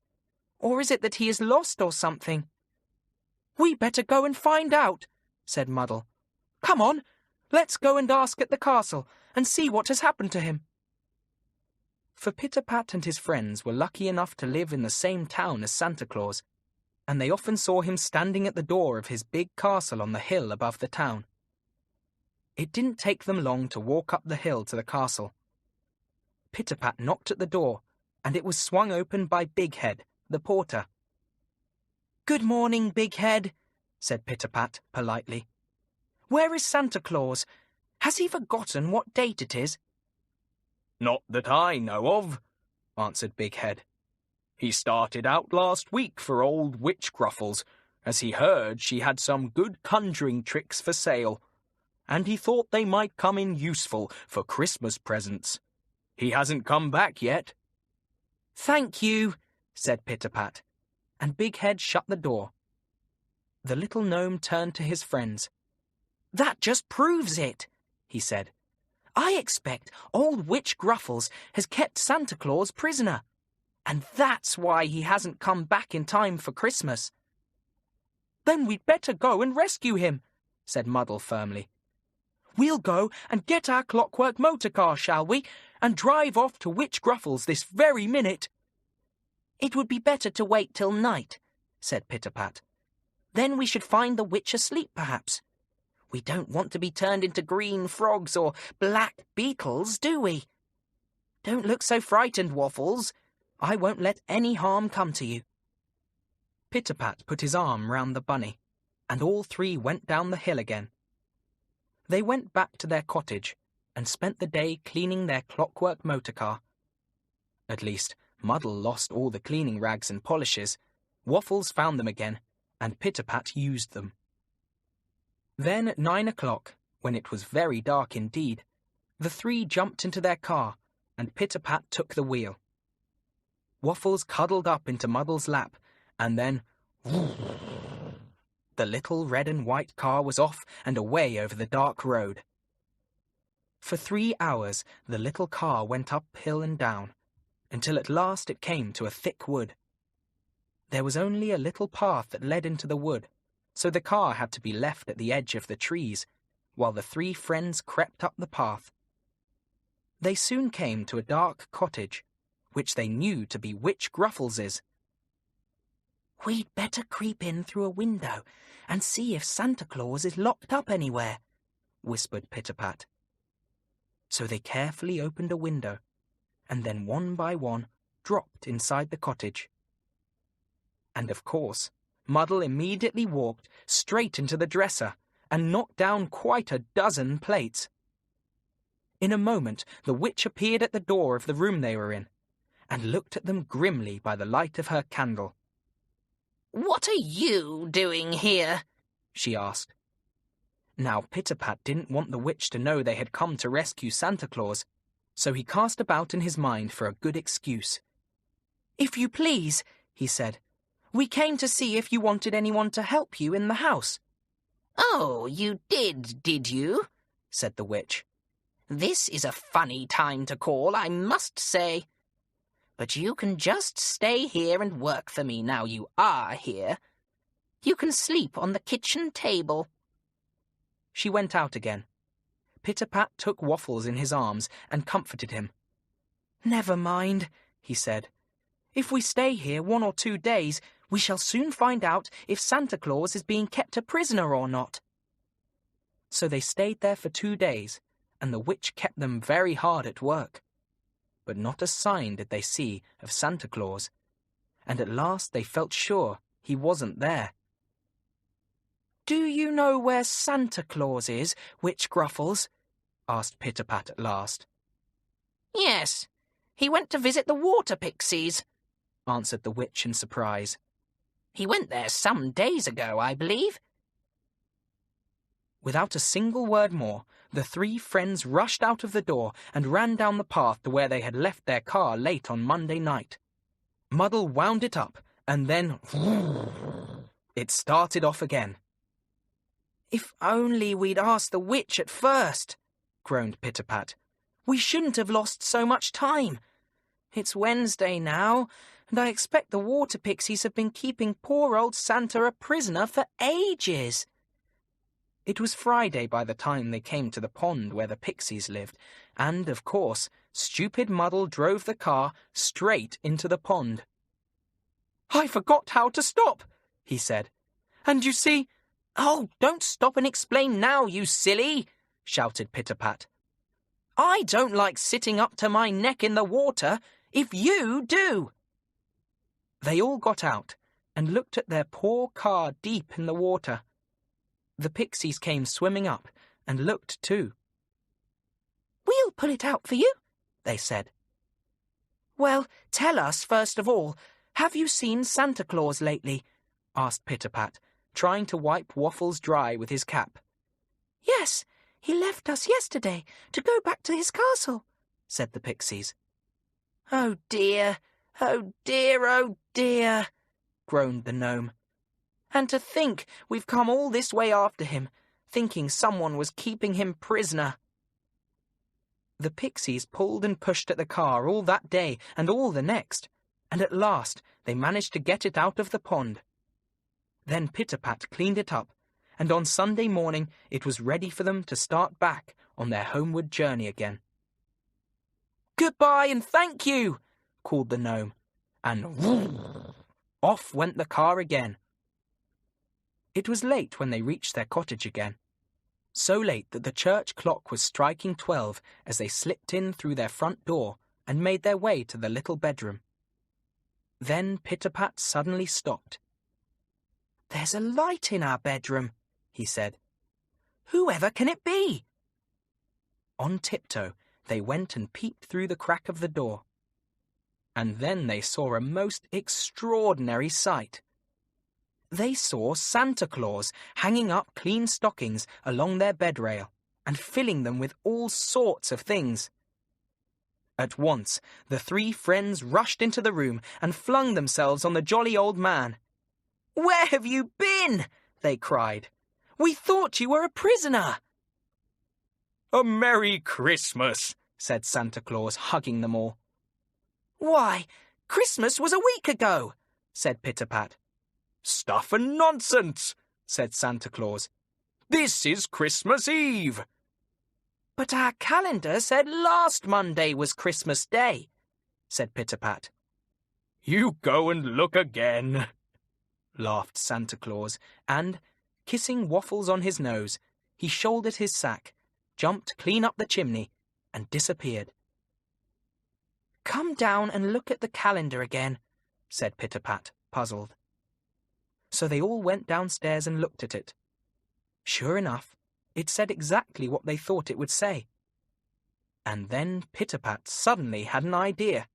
Or is it that he is lost or something?" "We better go and find out," said Muddle. "Come on, let's go and ask at the castle and see what has happened to him." For Pit-a-Pat and his friends were lucky enough to live in the same town as Santa Claus, and they often saw him standing at the door of his big castle on the hill above the town. It didn't take them long to walk up the hill to the castle. Pit-a-Pat knocked at the door, and it was swung open by Big Head, the porter. "Good morning, Big Head," said Pit-a-Pat politely. "Where is Santa Claus? Has he forgotten what date it is?" "Not that I know of," answered Big Head. "He started out last week for old Witch Gruffles, as he heard she had some good conjuring tricks for sale, and he thought they might come in useful for Christmas presents. He hasn't come back yet." "Thank you," said Pit-a-Pat, and Big Head shut the door. The little gnome turned to his friends. "That just proves it," he said. "I expect old Witch Gruffles has kept Santa Claus prisoner, and that's why he hasn't come back in time for Christmas." "Then we'd better go and rescue him," said Muddle firmly. "We'll go and get our clockwork motor car, shall we, and drive off to Witch Gruffles this very minute." "It would be better to wait till night," said Pit-a-Pat. Then we should find the witch asleep, perhaps. We don't want to be turned into green frogs or black beetles, do we? Don't look so frightened, Waffles. I won't let any harm come to you." Pit-a-Pat put his arm round the bunny, and all three went down the hill again. They went back to their cottage and spent the day cleaning their clockwork motor car. At least, Muddle lost all the cleaning rags and polishes. Waffles found them again, and Pit-a-Pat used them. Then at 9 o'clock, when it was very dark indeed, the three jumped into their car, and Pit-a-Pat took the wheel. Waffles cuddled up into Muddle's lap, and then the little red and white car was off and away over the dark road. For 3 hours the little car went up hill and down, until at last it came to a thick wood. There was only a little path that led into the wood, so the car had to be left at the edge of the trees, while the three friends crept up the path. They soon came to a dark cottage, which they knew to be Witch Gruffles's. "We'd better creep in through a window and see if Santa Claus is locked up anywhere," whispered Pit-a-Pat. So they carefully opened a window, and then one by one dropped inside the cottage. And of course, Muddle immediately walked straight into the dresser and knocked down quite a dozen plates. In a moment, the witch appeared at the door of the room they were in, and looked at them grimly by the light of her candle. "What are you doing here?" she asked. Now Pit-a-Pat didn't want the witch to know they had come to rescue Santa Claus, so he cast about in his mind for a good excuse. "If you please," he said, "we came to see if you wanted anyone to help you in the house." "Oh, you did you?" said the witch. "This is a funny time to call, I must say. But you can just stay here and work for me now you are here. You can sleep on the kitchen table." She went out again. Pit-a-Pat took Waffles in his arms and comforted him. "Never mind," he said. "If we stay here 1 or 2 days, we shall soon find out if Santa Claus is being kept a prisoner or not." So they stayed there for 2 days, and the witch kept them very hard at work. But not a sign did they see of Santa Claus, and at last they felt sure he wasn't there. "Do you know where Santa Claus is, Witch Gruffles?" asked Pit-a-Pat at last. "Yes, he went to visit the water pixies," answered the witch in surprise. "He went there some days ago, I believe." Without a single word more, the three friends rushed out of the door and ran down the path to where they had left their car late on Monday night. Muddle wound it up, and then it started off again. "If only we'd asked the witch at first," groaned Pit-a-Pat. "We shouldn't have lost so much time. It's Wednesday now, and I expect the water pixies have been keeping poor old Santa a prisoner for ages." It was Friday by the time they came to the pond where the pixies lived, and, of course, stupid Muddle drove the car straight into the pond. "I forgot how to stop," he said. "And you see—" "Oh, don't stop and explain now, you silly!" shouted Pit-a-Pat. "I don't like sitting up to my neck in the water, if you do." They all got out and looked at their poor car deep in the water. The pixies came swimming up and looked too. "We'll pull it out for you," they said. "Well, tell us, first of all, have you seen Santa Claus lately?" asked Pit-a-Pat, trying to wipe Waffles dry with his cap. "Yes, he left us yesterday to go back to his castle," said the pixies. "Oh dear, oh dear, oh dear," groaned the gnome. "And to think we've come all this way after him, thinking someone was keeping him prisoner." The pixies pulled and pushed at the car all that day and all the next, and at last they managed to get it out of the pond. Then Pit-a-Pat cleaned it up, and on Sunday morning it was ready for them to start back on their homeward journey again. "Goodbye and thank you," called the gnome, and off went the car again. It was late when they reached their cottage again. So late that the church clock was striking 12 as they slipped in through their front door and made their way to the little bedroom. Then Pit-a-Pat suddenly stopped. "There's a light in our bedroom," he said. "Whoever can it be?" On tiptoe, they went and peeped through the crack of the door. And then they saw a most extraordinary sight. They saw Santa Claus hanging up clean stockings along their bed rail and filling them with all sorts of things. At once, the three friends rushed into the room and flung themselves on the jolly old man. "Where have you been?" they cried. "We thought you were a prisoner." "A Merry Christmas," said Santa Claus, hugging them all. "Why, Christmas was a week ago," said Pit-a-Pat. "Stuff and nonsense," said Santa Claus. "This is Christmas Eve." "But our calendar said last Monday was Christmas Day," said Pit-a-Pat. "You go and look again," laughed Santa Claus, and, kissing Waffles on his nose, he shouldered his sack, jumped clean up the chimney, and disappeared. "Come down and look at the calendar again," said Pit-a-Pat, puzzled. So they all went downstairs and looked at it. Sure enough, it said exactly what they thought it would say. And then Pit-a-Pat suddenly had an idea.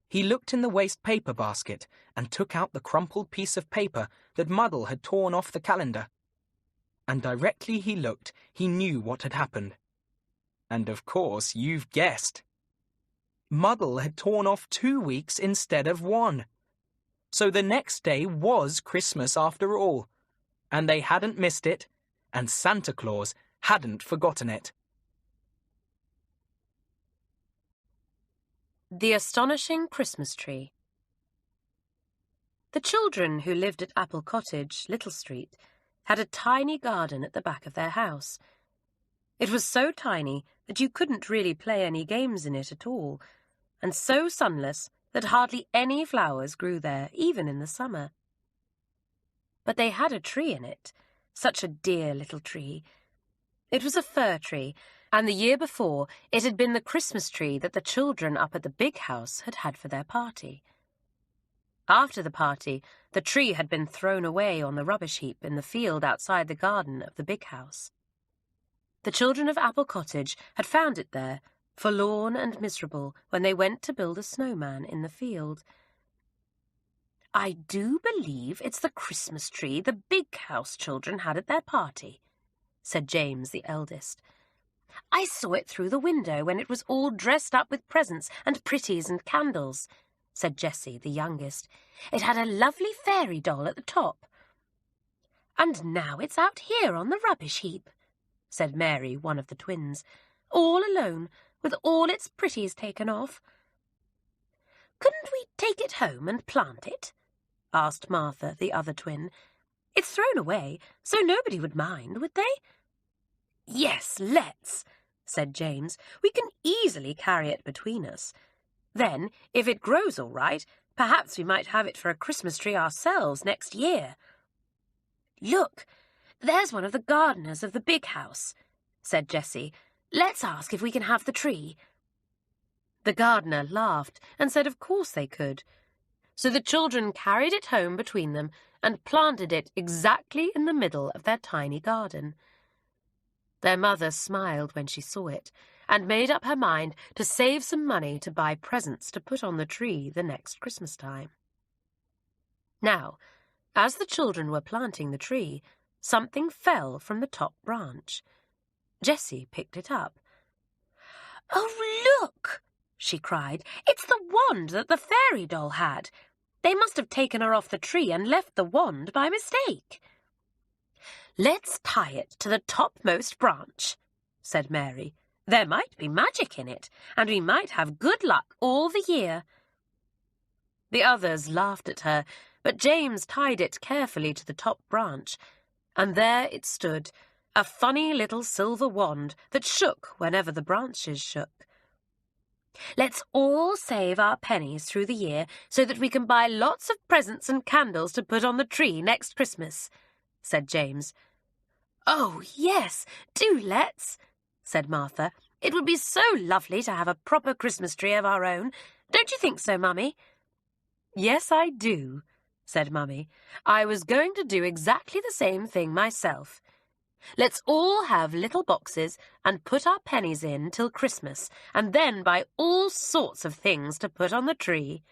He looked in the waste paper basket and took out the crumpled piece of paper that Muddle had torn off the calendar. And directly he looked, he knew what had happened. And of course, you've guessed. Muddle had torn off 2 weeks instead of 1. So the next day was Christmas after all, and they hadn't missed it, and Santa Claus hadn't forgotten it. The Astonishing Christmas Tree. The children who lived at Apple Cottage, Little Street, had a tiny garden at the back of their house. It was so tiny that you couldn't really play any games in it at all, and so sunless that hardly any flowers grew there, even in the summer. But they had a tree in it, such a dear little tree. It was a fir tree, and the year before it had been the Christmas tree that the children up at the big house had had for their party. After the party, the tree had been thrown away on the rubbish heap in the field outside the garden of the big house. The children of Apple Cottage had found it there, forlorn and miserable, when they went to build a snowman in the field. "I do believe it's the Christmas tree the big house children had at their party," said James, the eldest. "I saw it through the window when it was all dressed up with presents and pretties and candles," said Jessie, the youngest. "It had a lovely fairy doll at the top." "And now it's out here on the rubbish heap," said Mary, one of the twins, "all alone, with all its pretties taken off." "Couldn't we take it home and plant it?" asked Martha, the other twin. "It's thrown away, so nobody would mind, would they?" "Yes, let's," said James. "We can easily carry it between us. Then, if it grows all right, perhaps we might have it for a Christmas tree ourselves next year." "Look, there's one of the gardeners of the big house," said Jessie. "Let's ask if we can have the tree." The gardener laughed and said of course they could. So the children carried it home between them and planted it exactly in the middle of their tiny garden. Their mother smiled when she saw it and made up her mind to save some money to buy presents to put on the tree the next Christmas time. Now, as the children were planting the tree, something fell from the top branch. Jessie picked it up. "Oh, look!" she cried. "It's the wand that the fairy doll had. They must have taken her off the tree and left the wand by mistake." "Let's tie it to the topmost branch," said Mary. "There might be magic in it, and we might have good luck all the year." The others laughed at her, but James tied it carefully to the top branch, and there it stood, a funny little silver wand that shook whenever the branches shook. "Let's all save our pennies through the year so that we can buy lots of presents and candles to put on the tree next Christmas," said James. "Oh, yes, do let's," said Martha. "It would be so lovely to have a proper Christmas tree of our own. Don't you think so, Mummy?" "Yes, I do," said Mummy. "I was going to do exactly the same thing myself. Let's all have little boxes and put our pennies in till Christmas, and then buy all sorts of things to put on the tree."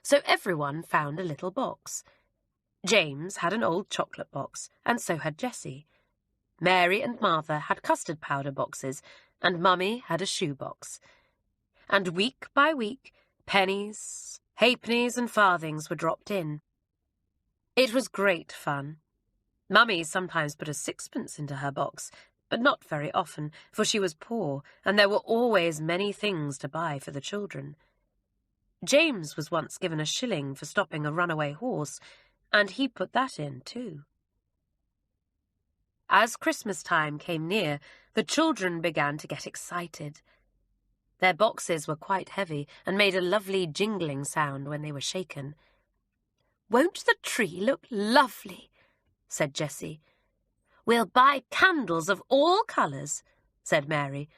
So everyone found a little box. James had an old chocolate box, and so had Jessie. Mary and Martha had custard powder boxes, and Mummy had a shoe box. And week by week, pennies, halfpennies and farthings were dropped in. It was great fun. Mummy sometimes put a sixpence into her box, but not very often, for she was poor, and there were always many things to buy for the children. James was once given a shilling for stopping a runaway horse, and he put that in too. As Christmas time came near, the children began to get excited. Their boxes were quite heavy and made a lovely jingling sound when they were shaken. "Won't the tree look lovely?" said Jessie. "We'll buy candles of all colours," said Mary.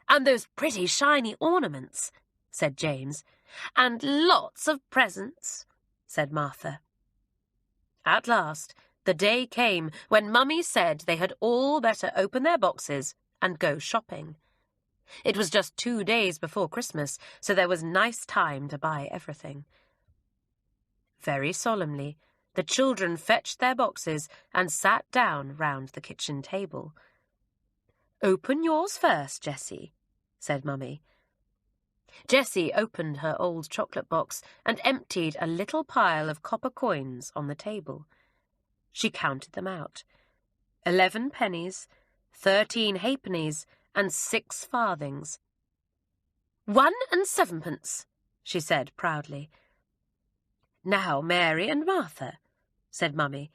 "And those pretty shiny ornaments," said James. "And lots of presents," said Martha. At last, the day came when Mummy said they had all better open their boxes and go shopping. It was just 2 days before Christmas, so there was nice time to buy everything. Very solemnly, the children fetched their boxes and sat down round the kitchen table. "Open yours first, Jessie," said Mummy. Jessie opened her old chocolate box and emptied a little pile of copper coins on the table. She counted them out. 11 pennies, 13 halfpennies, and 6 farthings. 1 and 7pence, she said proudly. "Now, Mary and Martha," said Mummy.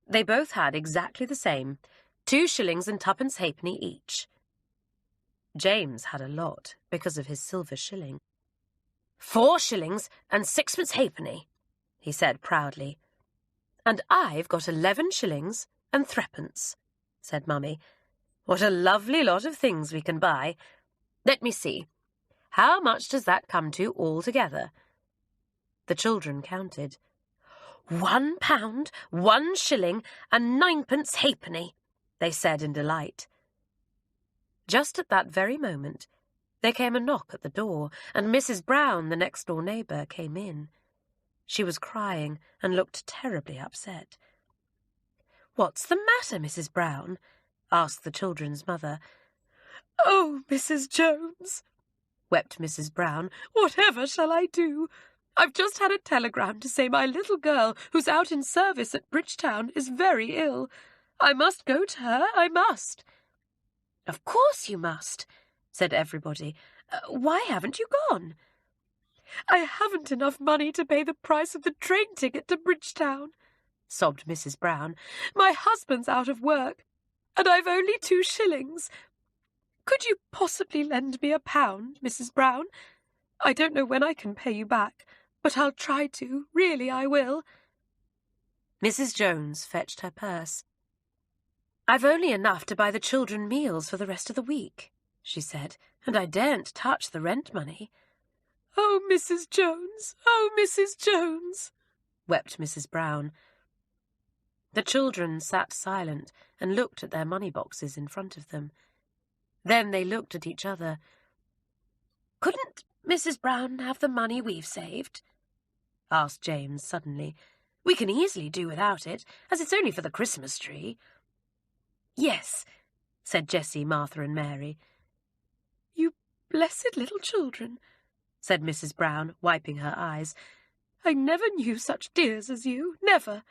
They both had exactly the same, 2 shillings and 2pence halfpenny each. James had a lot because of his silver shilling. 4 shillings and 6pence halfpenny, he said proudly. "And I've got 11 shillings and 3pence, said Mummy. "What a lovely lot of things we can buy. Let me see. How much does that come to altogether?" The children counted. £1, 1 shilling, and 9pence halfpenny, they said in delight. Just at that very moment, there came a knock at the door, and Mrs. Brown, the next-door neighbour, came in. She was crying and looked terribly upset. "What's the matter, Mrs. Brown?" asked the children's mother. "Oh, Mrs. Jones," wept Mrs. Brown, "whatever shall I do? I've just had a telegram to say my little girl, who's out in service at Bridgetown, is very ill. I must go to her, I must." "Of course you must," said everybody. "Why haven't you gone?" "I haven't enough money to pay the price of the train ticket to Bridgetown," sobbed Mrs. Brown. "My husband's out of work, and I've only 2 shillings. Could you possibly lend me £1, Mrs. Brown? I don't know when I can pay you back, but I'll try to, really I will." Mrs. Jones fetched her purse. "I've only enough to buy the children meals for the rest of the week," she said, "and I daren't touch the rent money." "Oh, Mrs. Jones! Oh, Mrs. Jones!" wept Mrs. Brown. The children sat silent and looked at their money boxes in front of them. Then they looked at each other. "Couldn't Mrs. Brown have the money we've saved?" asked James suddenly. "We can easily do without it, as it's only for the Christmas tree." "Yes," said Jessie, Martha and Mary. "You blessed little children," said Mrs. Brown, wiping her eyes. "I never knew such dears as you, never."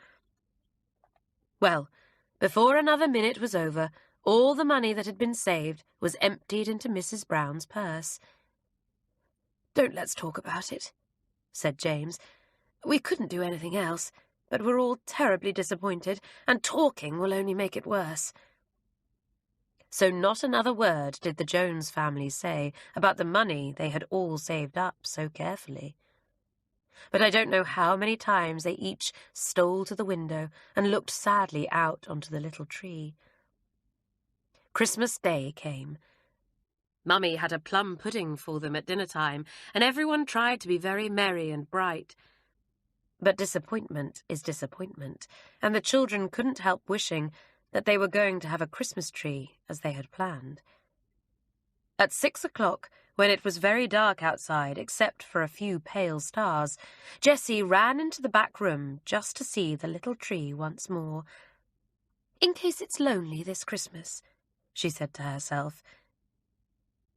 Well, before another minute was over, all the money that had been saved was emptied into Mrs. Brown's purse. "Don't let's talk about it," said James. "We couldn't do anything else, but we're all terribly disappointed, and talking will only make it worse." So not another word did the Jones family say about the money they had all saved up so carefully. but I don't know how many times they each stole to the window and looked sadly out onto the little tree. Christmas Day came. Mummy had a plum pudding for them at dinner time, and everyone tried to be very merry and bright. But disappointment is disappointment, and the children couldn't help wishing that they were going to have a Christmas tree as they had planned. At 6 o'clock, when it was very dark outside except for a few pale stars, Jessie ran into the back room just to see the little tree once more. "In case it's lonely this Christmas," she said to herself.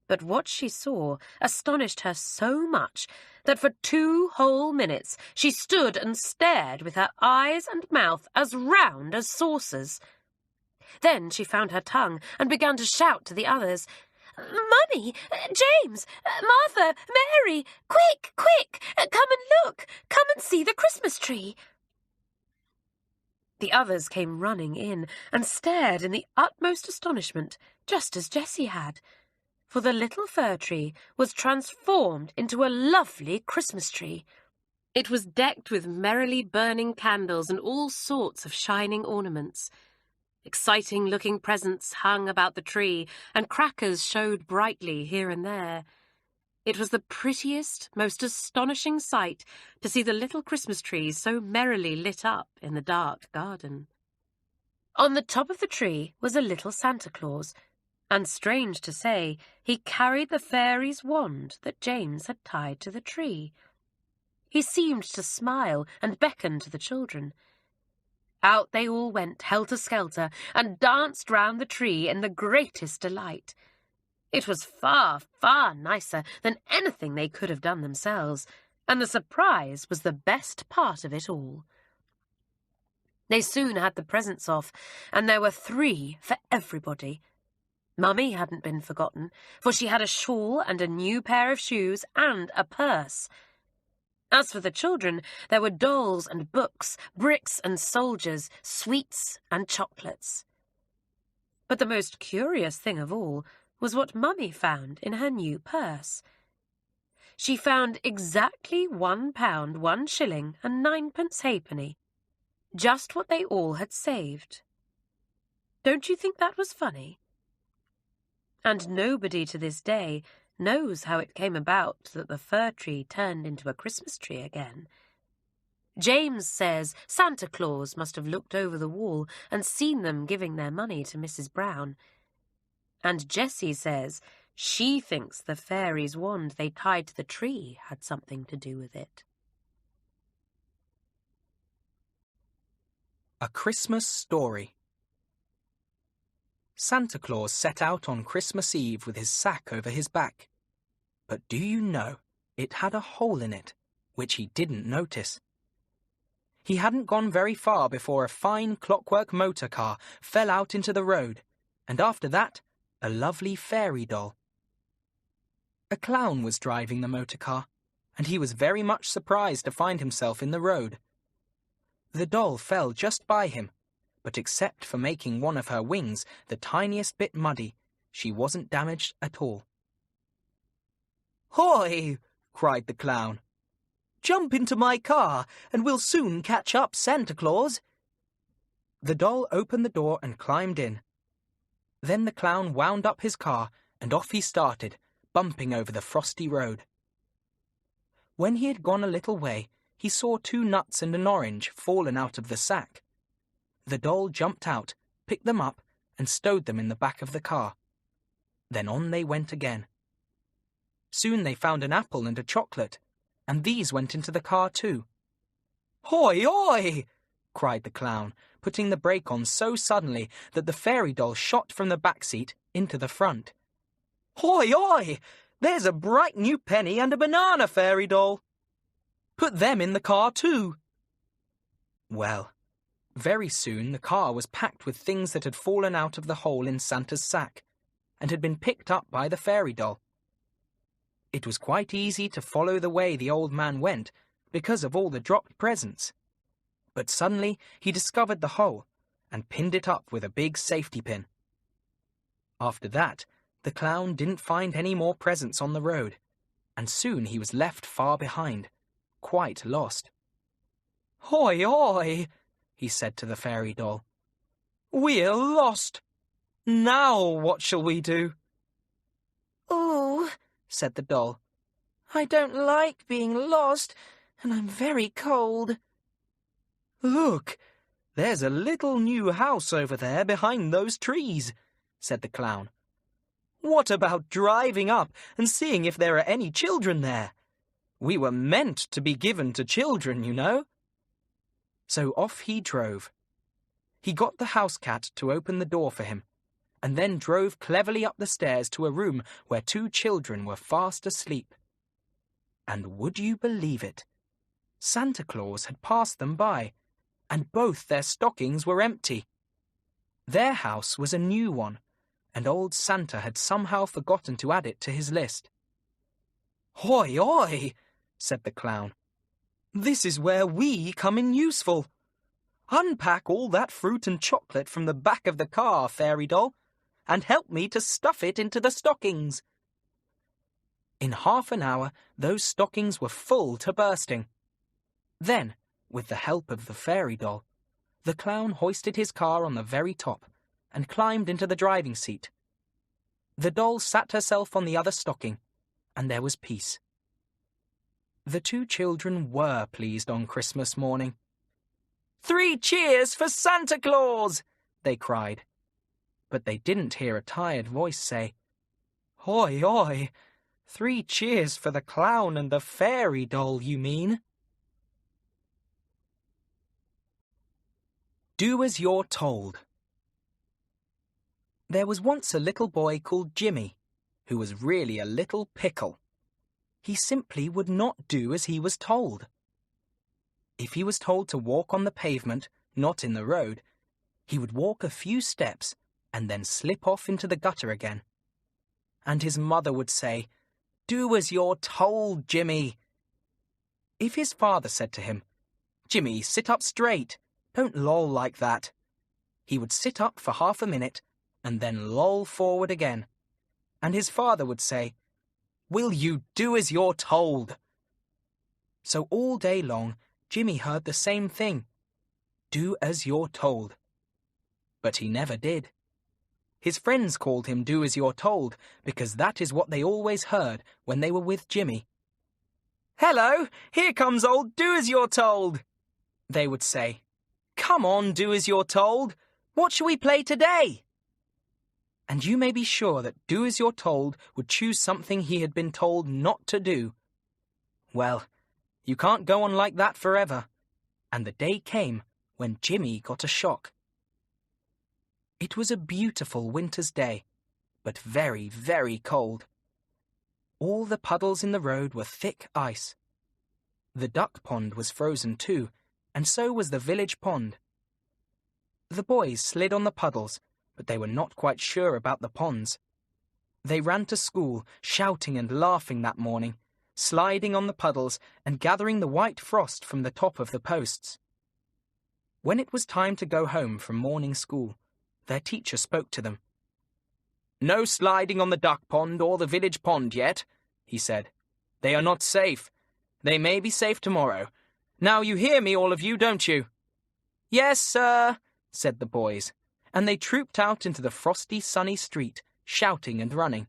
But what she saw astonished her so much that for 2 whole minutes she stood and stared with her eyes and mouth as round as saucers. Then she found her tongue and began to shout to the others, "Mummy! James! Martha! Mary! Quick! Quick! Come and look! Come and see the Christmas tree!" The others came running in and stared in the utmost astonishment, just as Jessie had. For the little fir tree was transformed into a lovely Christmas tree. It was decked with merrily burning candles and all sorts of shining ornaments. Exciting-looking presents hung about the tree, and crackers showed brightly here and there. It was the prettiest, most astonishing sight to see the little Christmas tree so merrily lit up in the dark garden. On the top of the tree was a little Santa Claus, and strange to say, he carried the fairy's wand that James had tied to the tree. He seemed to smile and beckon to the children. Out they all went, helter-skelter, and danced round the tree in the greatest delight. It was far, far nicer than anything they could have done themselves, and the surprise was the best part of it all. They soon had the presents off, and there were 3 for everybody. Mummy hadn't been forgotten, for she had a shawl and a new pair of shoes and a purse. As for the children, there were dolls and books, bricks and soldiers, sweets and chocolates. But the most curious thing of all was what Mummy found in her new purse. She found exactly £1, 1 shilling and 9 halfpenny, just what they all had saved. Don't you think that was funny? And nobody to this day knows how it came about that the fir tree turned into a Christmas tree again. James says Santa Claus must have looked over the wall and seen them giving their money to Mrs. Brown. And Jessie says she thinks the fairy's wand they tied to the tree had something to do with it. A Christmas Story. Santa Claus set out on Christmas Eve with his sack over his back. But do you know, it had a hole in it, which he didn't notice. He hadn't gone very far before a fine clockwork motor car fell out into the road, and after that, a lovely fairy doll. A clown was driving the motor car, and he was very much surprised to find himself in the road. The doll fell just by him, but except for making one of her wings the tiniest bit muddy, she wasn't damaged at all. "Hoy!" cried the clown. "Jump into my car, and we'll soon catch up Santa Claus." The doll opened the door and climbed in. Then the clown wound up his car, and off he started, bumping over the frosty road. When he had gone a little way, he saw 2 nuts and an orange fallen out of the sack. The doll jumped out, picked them up, and stowed them in the back of the car. Then on they went again. Soon they found an apple and a chocolate, and these went into the car too. "Hoy, hoy!" cried the clown, putting the brake on so suddenly that the fairy doll shot from the back seat into the front. "Hoy, hoy! There's a bright new penny and a banana, fairy doll. Put them in the car too." Well, very soon the car was packed with things that had fallen out of the hole in Santa's sack, and had been picked up by the fairy doll. It was quite easy to follow the way the old man went, because of all the dropped presents. But suddenly he discovered the hole, and pinned it up with a big safety pin. After that, the clown didn't find any more presents on the road, and soon he was left far behind, quite lost. "Hoi, hoi," he said to the fairy doll. "We're lost. Now what shall we do?" "Ooh," said the doll. "I don't like being lost, and I'm very cold." "Look, there's a little new house over there behind those trees," said the clown. "What about driving up and seeing if there are any children there? We were meant to be given to children, you know." So off he drove. He got the house cat to open the door for him, and then drove cleverly up the stairs to a room where 2 children were fast asleep. And would you believe it? Santa Claus had passed them by, and both their stockings were empty. Their house was a new one, and old Santa had somehow forgotten to add it to his list. "Hoi, hoi," said the clown. "This is where we come in useful. Unpack all that fruit and chocolate from the back of the car, fairy doll, and help me to stuff it into the stockings." In half an hour, those stockings were full to bursting. Then, with the help of the fairy doll, the clown hoisted his car on the very top and climbed into the driving seat. The doll sat herself on the other stocking, and there was peace. The 2 children were pleased on Christmas morning. "3 cheers for Santa Claus!" they cried. But they didn't hear a tired voice say, "Hoi, hoi, 3 cheers for the clown and the fairy doll, you mean?" Do as you're told. There was once a little boy called Jimmy, who was really a little pickle. He simply would not do as he was told. If he was told to walk on the pavement, not in the road, he would walk a few steps and then slip off into the gutter again. And his mother would say, "Do as you're told, Jimmy." If his father said to him, "Jimmy, sit up straight, don't loll like that," he would sit up for half a minute and then loll forward again. And his father would say, "Will you do as you're told?" So all day long, Jimmy heard the same thing, "Do as you're told." But he never did. His friends called him "Do as you're told" because that is what they always heard when they were with Jimmy. "Hello, here comes old Do as you're told," they would say. "Come on, Do as you're told. What shall we play today?" And you may be sure that Do as you're told would choose something he had been told not to do. Well, you can't go on like that forever, and the day came when Jimmy got a shock. It was a beautiful winter's day, but very, very cold. All the puddles in the road were thick ice. The duck pond was frozen too, and so was the village pond. The boys slid on the puddles, but they were not quite sure about the ponds. They ran to school, shouting and laughing that morning, sliding on the puddles and gathering the white frost from the top of the posts. When it was time to go home from morning school, their teacher spoke to them. "No sliding on the duck pond or the village pond yet," he said. "They are not safe. They may be safe tomorrow. Now you hear me, all of you, don't you?" "Yes, sir," said the boys, and they trooped out into the frosty, sunny street, shouting and running.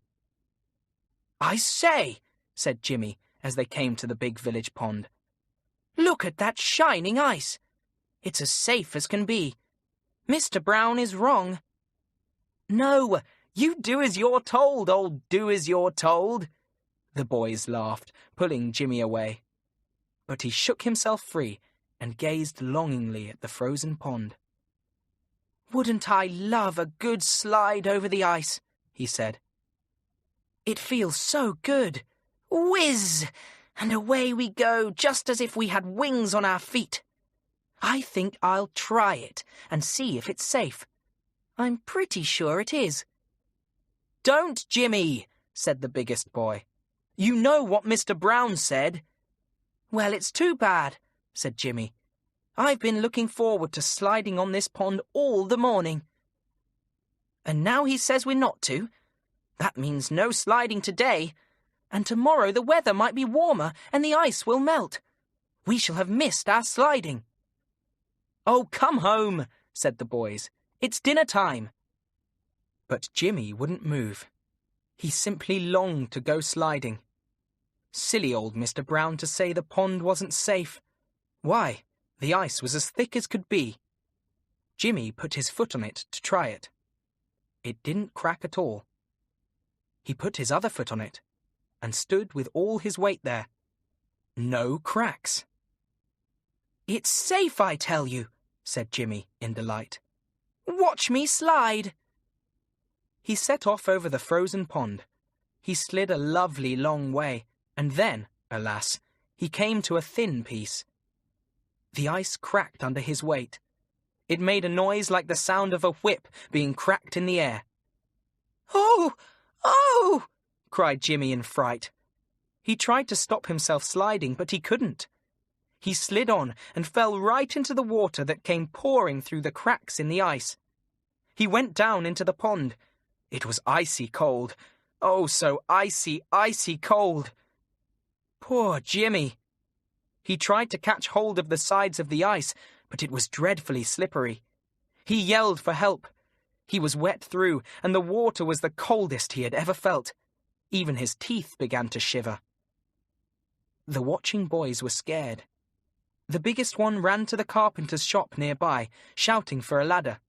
"I say," said Jimmy as they came to the big village pond. "Look at that shining ice. It's as safe as can be. Mr. Brown is wrong." "No, you do as you're told, old Do as you're told," the boys laughed, pulling Jimmy away. But he shook himself free and gazed longingly at the frozen pond. "Wouldn't I love a good slide over the ice?" he said. "It feels so good. Whiz! And away we go, just as if we had wings on our feet. I think I'll try it and see if it's safe. I'm pretty sure it is." "Don't, Jimmy," said the biggest boy. "You know what Mr. Brown said." "Well, it's too bad," said Jimmy. "I've been looking forward to sliding on this pond all the morning. And now he says we're not to. That means no sliding today, and tomorrow the weather might be warmer and the ice will melt. We shall have missed our sliding." "Oh, come home," said the boys. "It's dinner time." But Jimmy wouldn't move. He simply longed to go sliding. Silly old Mr. Brown to say the pond wasn't safe. Why, the ice was as thick as could be. Jimmy put his foot on it to try it. It didn't crack at all. He put his other foot on it and stood with all his weight there. No cracks. "It's safe, I tell you," said Jimmy in delight. "Watch me slide." He set off over the frozen pond. He slid a lovely long way, and then, alas, he came to a thin piece. The ice cracked under his weight. It made a noise like the sound of a whip being cracked in the air. "Oh! Oh!" cried Jimmy in fright. He tried to stop himself sliding, but he couldn't. He slid on and fell right into the water that came pouring through the cracks in the ice. He went down into the pond. It was icy cold. Oh, so icy, icy cold. Poor Jimmy. He tried to catch hold of the sides of the ice, but it was dreadfully slippery. He yelled for help. He was wet through, and the water was the coldest he had ever felt. Even his teeth began to shiver. The watching boys were scared. The biggest one ran to the carpenter's shop nearby, shouting for a ladder.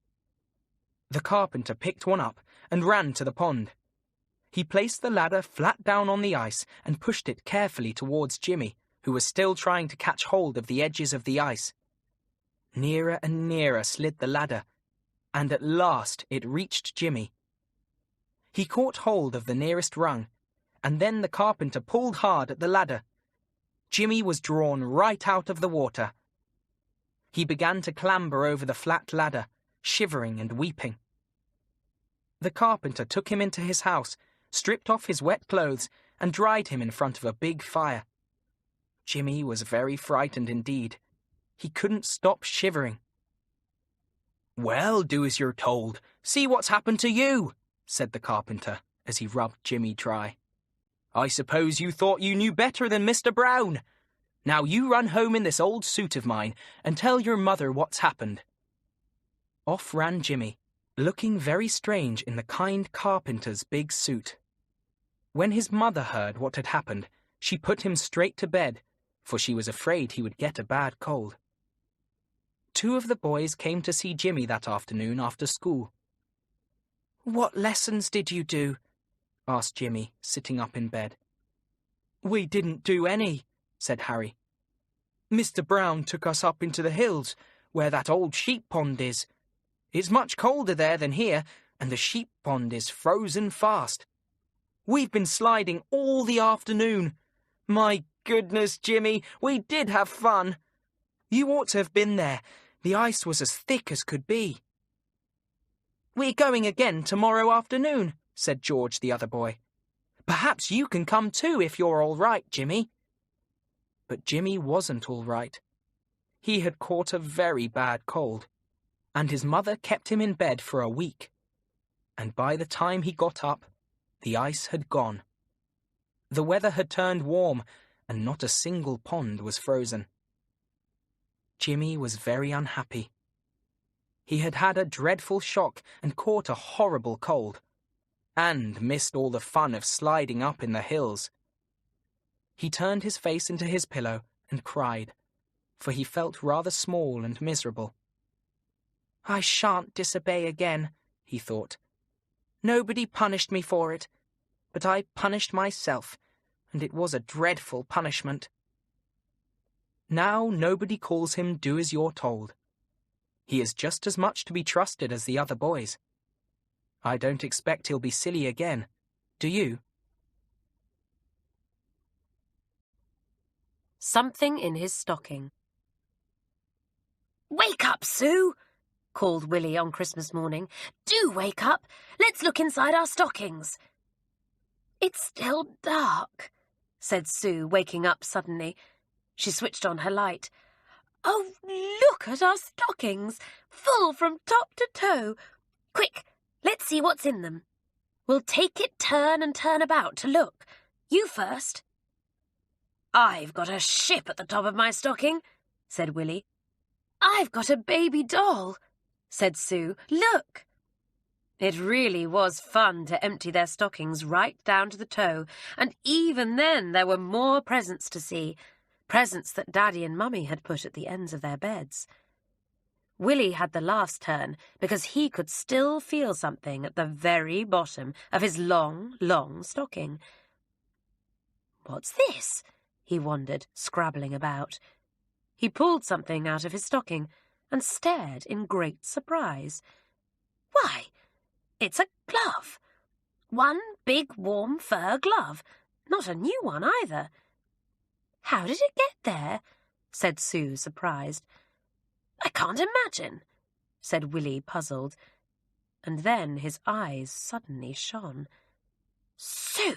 The carpenter picked one up and ran to the pond. He placed the ladder flat down on the ice and pushed it carefully towards Jimmy, who was still trying to catch hold of the edges of the ice. Nearer and nearer slid the ladder, and at last it reached Jimmy. He caught hold of the nearest rung, and then the carpenter pulled hard at the ladder. Jimmy was drawn right out of the water. He began to clamber over the flat ladder, shivering and weeping. The carpenter took him into his house, stripped off his wet clothes, and dried him in front of a big fire. Jimmy was very frightened indeed. He couldn't stop shivering. "Well, do as you're told. See what's happened to you," said the carpenter as he rubbed Jimmy dry. "I suppose you thought you knew better than Mr. Brown. Now you run home in this old suit of mine and tell your mother what's happened." Off ran Jimmy, looking very strange in the kind carpenter's big suit. When his mother heard what had happened, she put him straight to bed, for she was afraid he would get a bad cold. 2 of the boys came to see Jimmy that afternoon after school. "What lessons did you do?" asked Jimmy, sitting up in bed. "We didn't do any," said Harry. "Mr. Brown took us up into the hills, where that old sheep pond is. It's much colder there than here, and the sheep pond is frozen fast. We've been sliding all the afternoon. My goodness, Jimmy, we did have fun. You ought to have been there. The ice was as thick as could be." "We're going again tomorrow afternoon," said George, the other boy. "Perhaps you can come too if you're all right, Jimmy." But Jimmy wasn't all right. He had caught a very bad cold, and his mother kept him in bed for a week. And by the time he got up, the ice had gone. The weather had turned warm, and not a single pond was frozen. Jimmy was very unhappy. He had had a dreadful shock and caught a horrible cold, and missed all the fun of sliding up in the hills. He turned his face into his pillow and cried, for he felt rather small and miserable. "I shan't disobey again," he thought. "Nobody punished me for it, but I punished myself, and it was a dreadful punishment." Now nobody calls him do as you're told. He is just as much to be trusted as the other boys. I don't expect he'll be silly again. Do you? Something in his stocking. "Wake up, Sue!" called Willie on Christmas morning. "Do wake up! Let's look inside our stockings." "It's still dark," said Sue, waking up suddenly. She switched on her light. "Oh, look at our stockings, full from top to toe. Quick, let's see what's in them. We'll take it turn and turn about to look. You first." I've got a ship at the top of my stocking, said Willie. I've got a baby doll, said Sue. Look! It really was fun to empty their stockings right down to the toe, and even then there were more presents to see, presents that Daddy and Mummy had put at the ends of their beds. Willie had the last turn because he could still feel something at the very bottom of his long, long stocking. What's this? He wondered, scrabbling about. He pulled something out of his stocking and stared in great surprise. Why, it's a glove. One big warm fur glove. Not a new one either. How did it get there? Said Sue, surprised. I can't imagine, said Willie, puzzled. And then his eyes suddenly shone. Sue!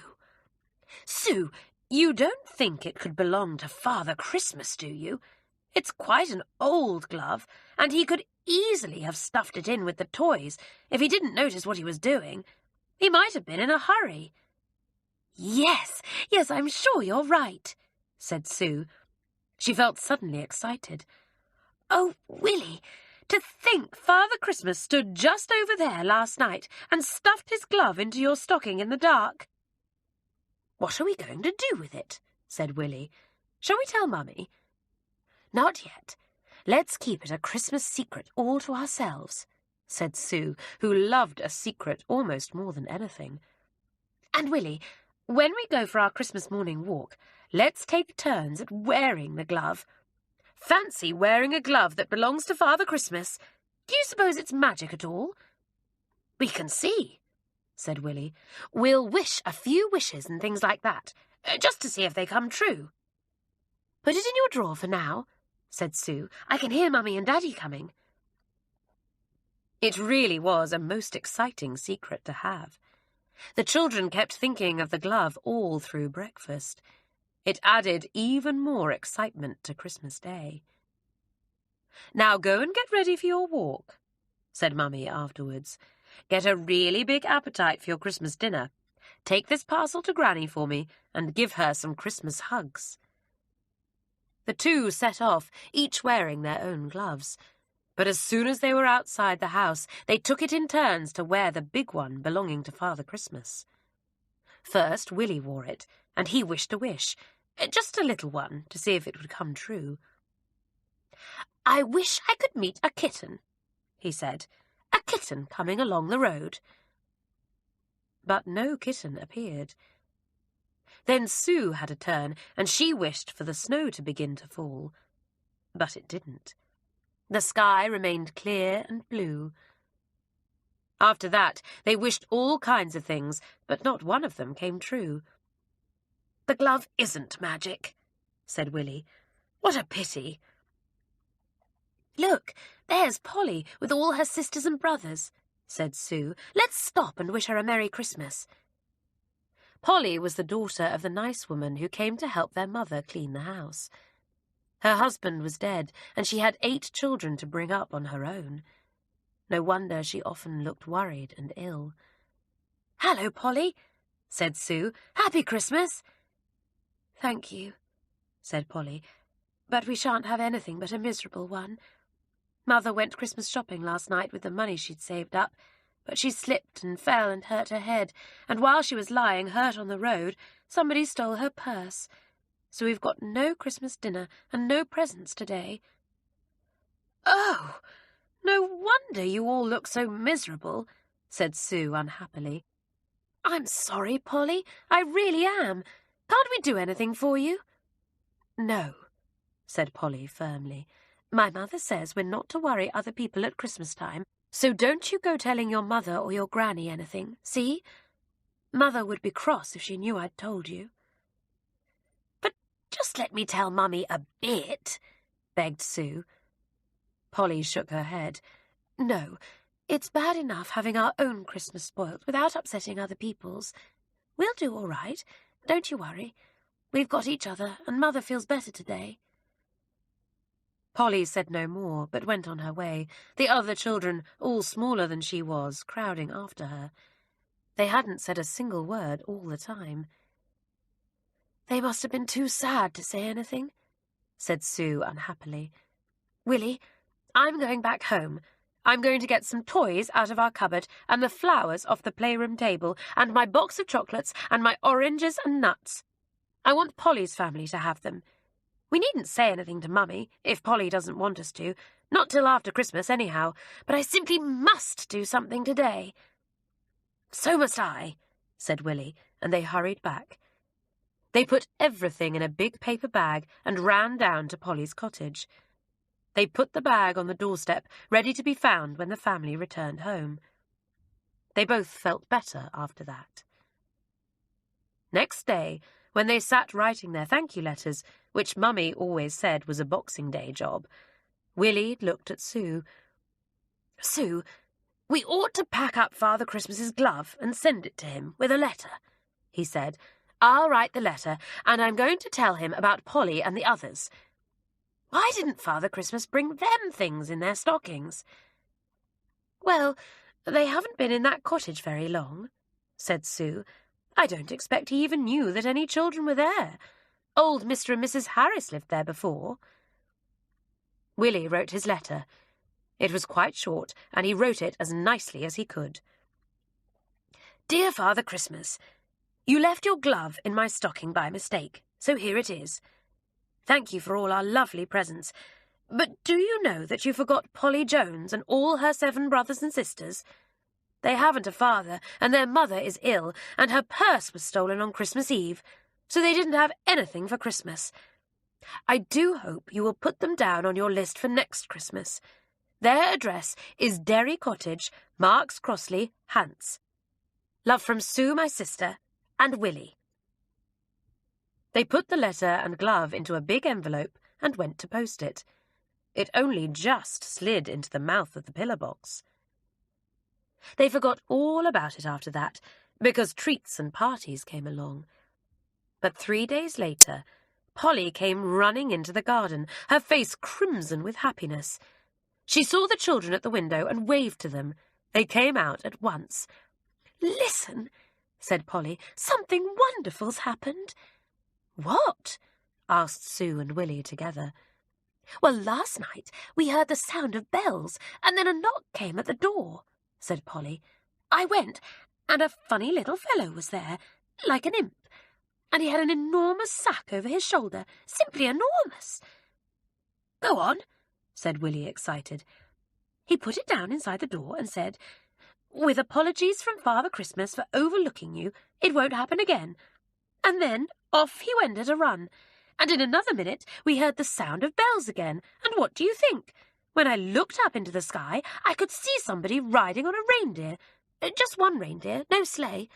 Sue, you don't think it could belong to Father Christmas, do you? It's quite an old glove, and he could easily have stuffed it in with the toys if he didn't notice what he was doing. He might have been in a hurry. Yes, I'm sure you're right, said Sue. She felt suddenly excited. Oh, Willie, to think Father Christmas stood just over there last night and stuffed his glove into your stocking in the dark. What are we going to do with it? Said Willie. Shall we tell Mummy? Not yet. Let's keep it a Christmas secret all to ourselves, said Sue, who loved a secret almost more than anything. And Willie, when we go for our Christmas morning walk, let's take turns at wearing the glove. Fancy wearing a glove that belongs to Father Christmas. Do you suppose it's magic at all? We can see, said Willie. We'll wish a few wishes and things like that, just to see if they come true. Put it in your drawer for now, said Sue. I can hear Mummy and Daddy coming. It really was a most exciting secret to have. The children kept thinking of the glove all through breakfast. It added even more excitement to Christmas Day. Now go and get ready for your walk, said Mummy afterwards. Get a really big appetite for your Christmas dinner. Take this parcel to Granny for me and give her some Christmas hugs. The two set off, each wearing their own gloves. But as soon as they were outside the house, they took it in turns to wear the big one belonging to Father Christmas. First, Willie wore it, and he wished a wish, just a little one, to see if it would come true. I wish I could meet a kitten, he said, a kitten coming along the road. But no kitten appeared. Then Sue had a turn, and she wished for the snow to begin to fall. But it didn't. The sky remained clear and blue. After that, they wished all kinds of things, but not one of them came true. The glove isn't magic, said Willie. What a pity. Look, there's Polly with all her sisters and brothers, said Sue. Let's stop and wish her a Merry Christmas. Polly was the daughter of the nice woman who came to help their mother clean the house. Her husband was dead, and she had 8 children to bring up on her own. No wonder she often looked worried and ill. Hello, Polly, said Sue. Happy Christmas. Thank you, said Polly, but we shan't have anything but a miserable one. Mother went Christmas shopping last night with the money she'd saved up, but she slipped and fell and hurt her head, and while she was lying hurt on the road, somebody stole her purse. So we've got no Christmas dinner and no presents today. Oh, no wonder you all look so miserable, said Sue unhappily. I'm sorry, Polly, I really am. Can't we do anything for you? No, said Polly firmly. My mother says we're not to worry other people at Christmas time, so don't you go telling your mother or your granny anything, see? Mother would be cross if she knew I'd told you. But just let me tell Mummy a bit, begged Sue. Polly shook her head. No, it's bad enough having our own Christmas spoilt without upsetting other people's. We'll do all right. Don't you worry. We've got each other, and Mother feels better today. Polly said no more, but went on her way, the other children, all smaller than she was, crowding after her. They hadn't said a single word all the time. They must have been too sad to say anything, said Sue unhappily. Willie, I'm going back home. I'm going to get some toys out of our cupboard and the flowers off the playroom table and my box of chocolates and my oranges and nuts. I want Polly's family to have them. We needn't say anything to Mummy, if Polly doesn't want us to. Not till after Christmas, anyhow. But I simply must do something today. So must I, said Willie, and they hurried back. They put everything in a big paper bag and ran down to Polly's cottage. They put the bag on the doorstep, ready to be found when the family returned home. They both felt better after that. Next day, when they sat writing their thank you letters, which Mummy always said was a Boxing Day job, Willie looked at Sue. Sue, we ought to pack up Father Christmas's glove and send it to him with a letter, he said. I'll write the letter, and I'm going to tell him about Polly and the others. Why didn't Father Christmas bring them things in their stockings? Well, they haven't been in that cottage very long, said Sue. I don't expect he even knew that any children were there. Old Mr. and Mrs. Harris lived there before. Willie wrote his letter. It was quite short, and he wrote it as nicely as he could. Dear Father Christmas, you left your glove in my stocking by mistake, so here it is. Thank you for all our lovely presents. But do you know that you forgot Polly Jones and all her 7 brothers and sisters? They haven't a father, and their mother is ill, and her purse was stolen on Christmas Eve, so they didn't have anything for Christmas. I do hope you will put them down on your list for next Christmas. Their address is Derry Cottage, Marks Crossley, Hants. Love from Sue, my sister, and Willie. They put the letter and glove into a big envelope and went to post it. It only just slid into the mouth of the pillar box. They forgot all about it after that, because treats and parties came along. But 3 days later, Polly came running into the garden, her face crimson with happiness. She saw the children at the window and waved to them. They came out at once. Listen, said Polly, something wonderful's happened. What? Asked Sue and Willie together. Well, last night we heard the sound of bells, and then a knock came at the door, said Polly. I went, and a funny little fellow was there, like an imp, and he had an enormous sack over his shoulder, simply enormous. Go on, said Willie, excited. He put it down inside the door and said, With apologies from Father Christmas for overlooking you, it won't happen again. And then off he went at a run, and in another minute we heard the sound of bells again, and what do you think? When I looked up into the sky, I could see somebody riding on a reindeer. Just one reindeer, no sleigh.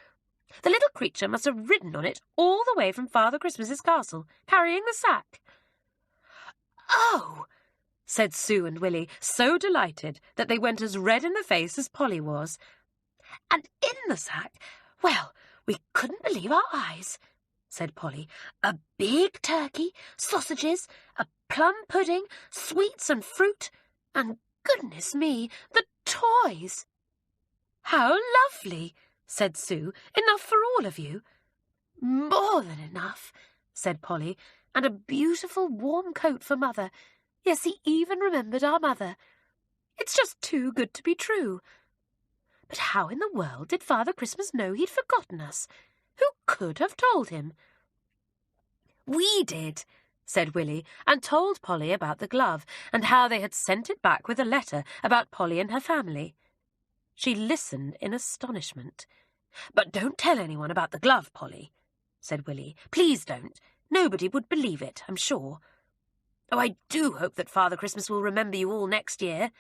The little creature must have ridden on it all the way from Father Christmas's castle, carrying the sack. Oh, said Sue and Willie, so delighted that they went as red in the face as Polly was. And in the sack, well, we couldn't believe our eyes, said Polly. A big turkey, sausages, a plum pudding, sweets and fruit, and goodness me, the toys. How lovely, said Sue. Enough for all of you. More than enough, said Polly, and a beautiful warm coat for Mother. Yes, he even remembered our mother. It's just too good to be true. But how in the world did Father Christmas know he'd forgotten us? Who could have told him? We did, said Willie, and told Polly about the glove and how they had sent it back with a letter about Polly and her family. She listened in astonishment. But don't tell anyone about the glove, Polly, said Willie. Please don't. Nobody would believe it, I'm sure. Oh, I do hope that Father Christmas will remember you all next year.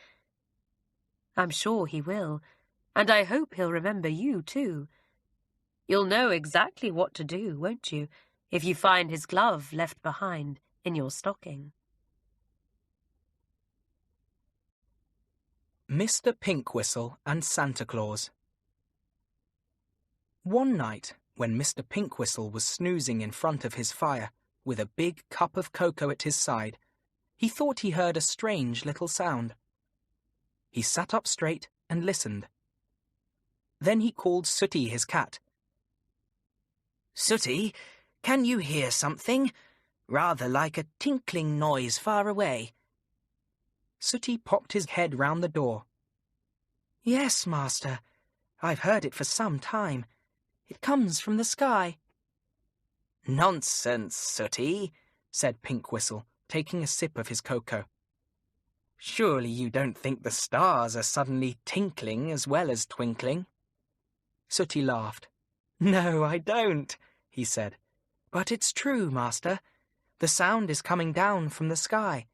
I'm sure he will, and I hope he'll remember you too. You'll know exactly what to do, won't you, if you find his glove left behind in your stocking. Mr. Pinkwhistle and Santa Claus. One night, when Mr. Pinkwhistle was snoozing in front of his fire, with a big cup of cocoa at his side, he thought he heard a strange little sound. He sat up straight and listened. Then he called Sooty his cat. Sooty, Can you hear something? Rather like a tinkling noise far away. Sooty popped his head round the door. Yes, Master. I've heard it for some time. It comes from the sky. Nonsense, Sooty, said Pink Whistle, taking a sip of his cocoa. Surely you don't think the stars are suddenly tinkling as well as twinkling? Sooty laughed. No, I don't, he said. But it's true, Master. The sound is coming down from the sky.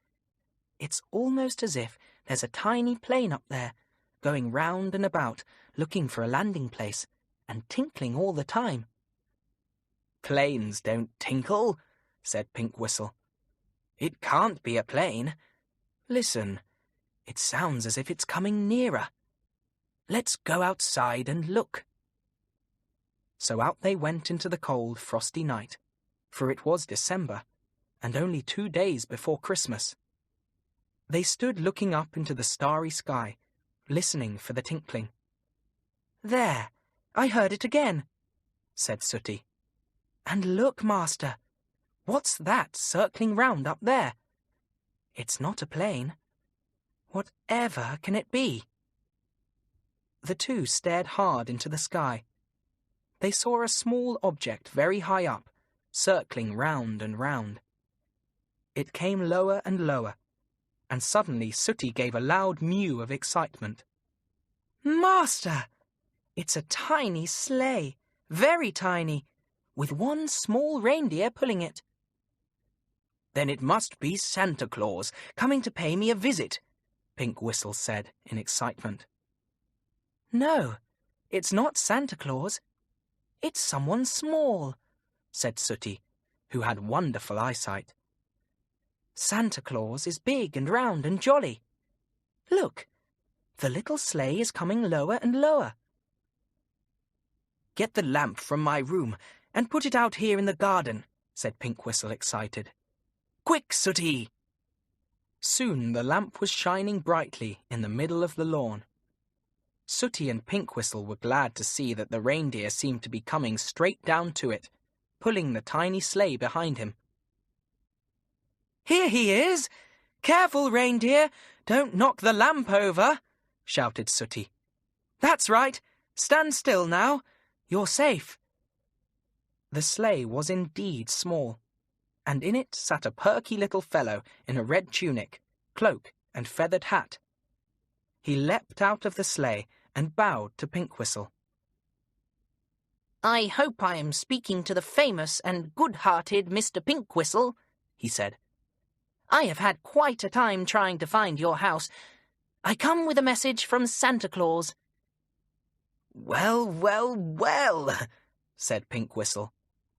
It's almost as if there's a tiny plane up there, going round and about, looking for a landing place, and tinkling all the time. Planes don't tinkle, said Pink Whistle. It can't be a plane. Listen, it sounds as if it's coming nearer. Let's go outside and look. So out they went into the cold, frosty night, for it was December, and only 2 days before Christmas. They stood looking up into the starry sky, listening for the tinkling. There, I heard it again, said Sooty. And look, Master, what's that circling round up there? It's not a plane. Whatever can it be? The two stared hard into the sky. They saw a small object very high up, circling round and round. It came lower and lower, and suddenly Sooty gave a loud mew of excitement. Master! It's a tiny sleigh, very tiny, with one small reindeer pulling it. Then it must be Santa Claus coming to pay me a visit, Pink Whistle said in excitement. No, it's not Santa Claus. It's someone small, said Sooty, who had wonderful eyesight. Santa Claus is big and round and jolly. Look, the little sleigh is coming lower and lower. Get the lamp from my room and put it out here in the garden, said Pink Whistle, excited. Quick, Sooty! Soon the lamp was shining brightly in the middle of the lawn. Sooty and Pink Whistle were glad to see that the reindeer seemed to be coming straight down to it, pulling the tiny sleigh behind him. Here he is! Careful, reindeer! Don't knock the lamp over! Shouted Sooty. That's right! Stand still now! You're safe! The sleigh was indeed small, and in it sat a perky little fellow in a red tunic, cloak, and feathered hat. He leapt out of the sleigh and bowed to Pink Whistle. I hope I am speaking to the famous and good-hearted Mr. Pink Whistle, he said. I have had quite a time trying to find your house. I come with a message from Santa Claus. Well, well, well, said Pink Whistle,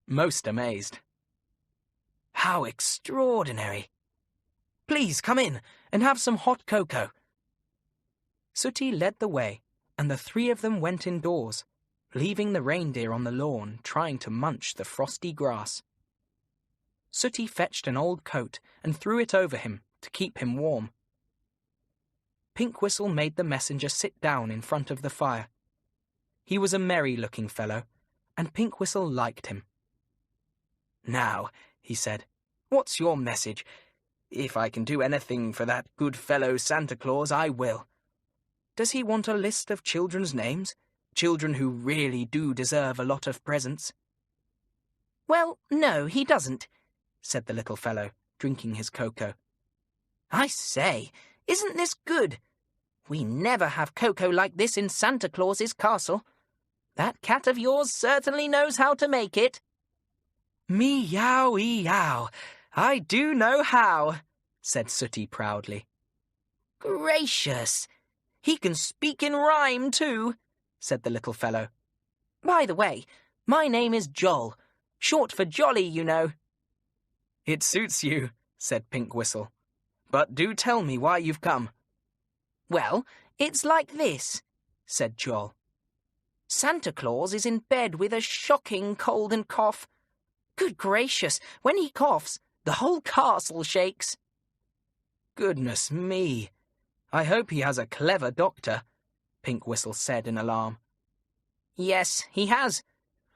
most amazed. How extraordinary. Please come in and have some hot cocoa. Sooty led the way, and the three of them went indoors, leaving the reindeer on the lawn trying to munch the frosty grass. Sooty fetched an old coat and threw it over him to keep him warm. Pink Whistle made the messenger sit down in front of the fire. He was a merry-looking fellow, and Pink Whistle liked him. Now, he said, what's your message? If I can do anything for that good fellow Santa Claus, I will. Does he want a list of children's names? Children who really do deserve a lot of presents? Well, no, he doesn't, said the little fellow, drinking his cocoa. I say, isn't this good? We never have cocoa like this in Santa Claus's castle. That cat of yours certainly knows how to make it. Meow-ee-yow, I do know how, said Sooty proudly. Gracious! He can speak in rhyme, too, said the little fellow. By the way, my name is Joll, short for jolly, you know. It suits you, said Pink Whistle. But do tell me why you've come. Well, it's like this, said Joll. Santa Claus is in bed with a shocking cold and cough. Good gracious, when he coughs, the whole castle shakes. Goodness me! I hope he has a clever doctor, Pink Whistle said in alarm. Yes, he has.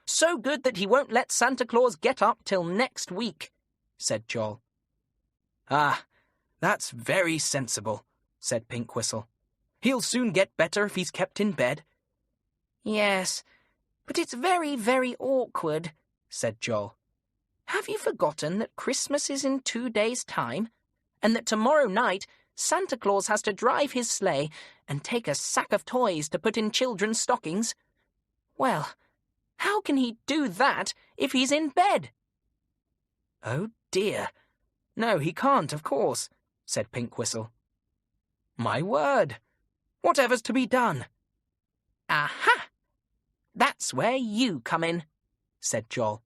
So good that he won't let Santa Claus get up till next week," said Joel. "Ah, that's very sensible," said Pink Whistle. "He'll soon get better if he's kept in bed." "Yes, but it's very, very awkward," said Joel. "Have you forgotten that Christmas is in 2 days' time, and that tomorrow night Santa Claus has to drive his sleigh and take a sack of toys to put in children's stockings? Well, how can he do that if he's in bed?" "Oh dear. No, he can't, of course," said Pink Whistle. "My word! Whatever's to be done?" "Aha! That's where you come in," said Joel.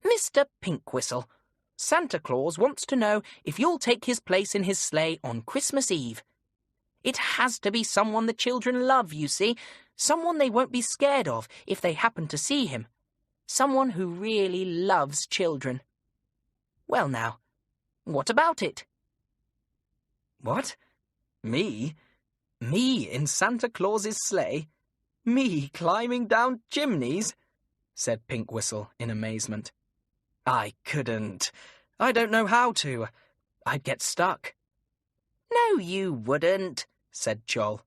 "Mr. Pink Whistle, Santa Claus wants to know if you'll take his place in his sleigh on Christmas Eve. It has to be someone the children love, you see, someone they won't be scared of if they happen to see him, someone who really loves children. Well now, what about it?" "What? Me? Me in Santa Claus's sleigh? Me climbing down chimneys?" said Pink Whistle in amazement. "I couldn't. I don't know how to. I'd get stuck." "No, you wouldn't," said Joel.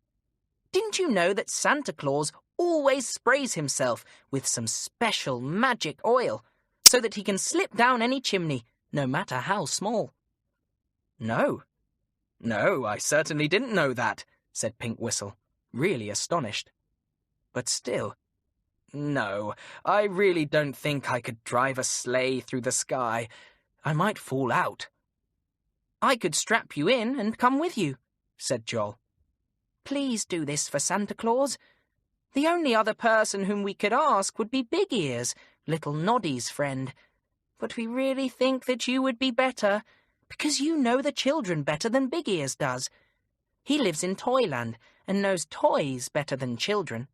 "Didn't you know that Santa Claus always sprays himself with some special magic oil so that he can slip down any chimney, no matter how small?" No, I certainly didn't know that," said Pink Whistle, really astonished. "But still, no, I really don't think I could drive a sleigh through the sky. I might fall out." "I could strap you in and come with you," said Joel. "Please do this for Santa Claus. The only other person whom we could ask would be Big Ears, little Noddy's friend. But we really think that you would be better, because you know the children better than Big Ears does. He lives in Toyland and knows toys better than children."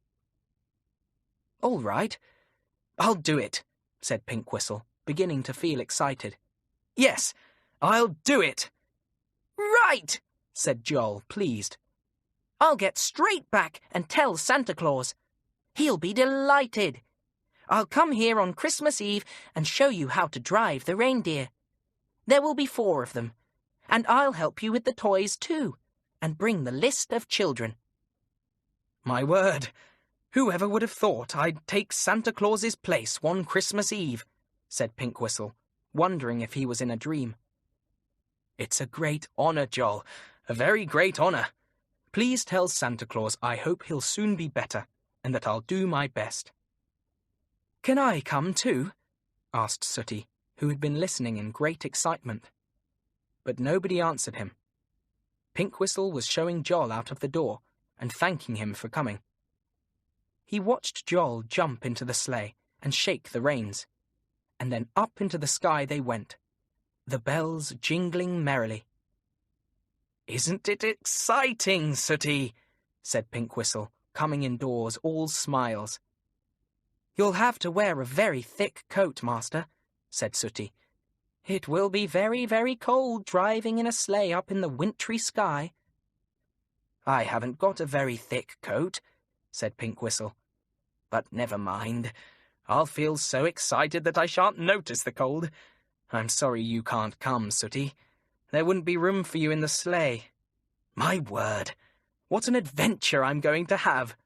"All right, I'll do it," said Pink Whistle, beginning to feel excited. "Yes, I'll do it." "Right," said Joel, pleased. "I'll get straight back and tell Santa Claus. He'll be delighted. I'll come here on Christmas Eve and show you how to drive the reindeer. There will be 4 of them, and I'll help you with the toys too, and bring the list of children." "My word, whoever would have thought I'd take Santa Claus's place one Christmas Eve?" said Pink Whistle, wondering if he was in a dream. "It's a great honor, Joel, a very great honor. Please tell Santa Claus I hope he'll soon be better, and that I'll do my best." "Can I come too?" asked Sooty, who had been listening in great excitement. But nobody answered him. Pink Whistle was showing Joel out of the door and thanking him for coming. He watched Joel jump into the sleigh and shake the reins, and then up into the sky they went, the bells jingling merrily. "Isn't it exciting, Sooty?" said Pink Whistle, coming indoors all smiles. "You'll have to wear a very thick coat, Master," said Sooty. "It will be very, very cold driving in a sleigh up in the wintry sky." "I haven't got a very thick coat," said Pink Whistle. "But never mind. I'll feel so excited that I shan't notice the cold. I'm sorry you can't come, Sooty. There wouldn't be room for you in the sleigh. My word, what an adventure I'm going to have!"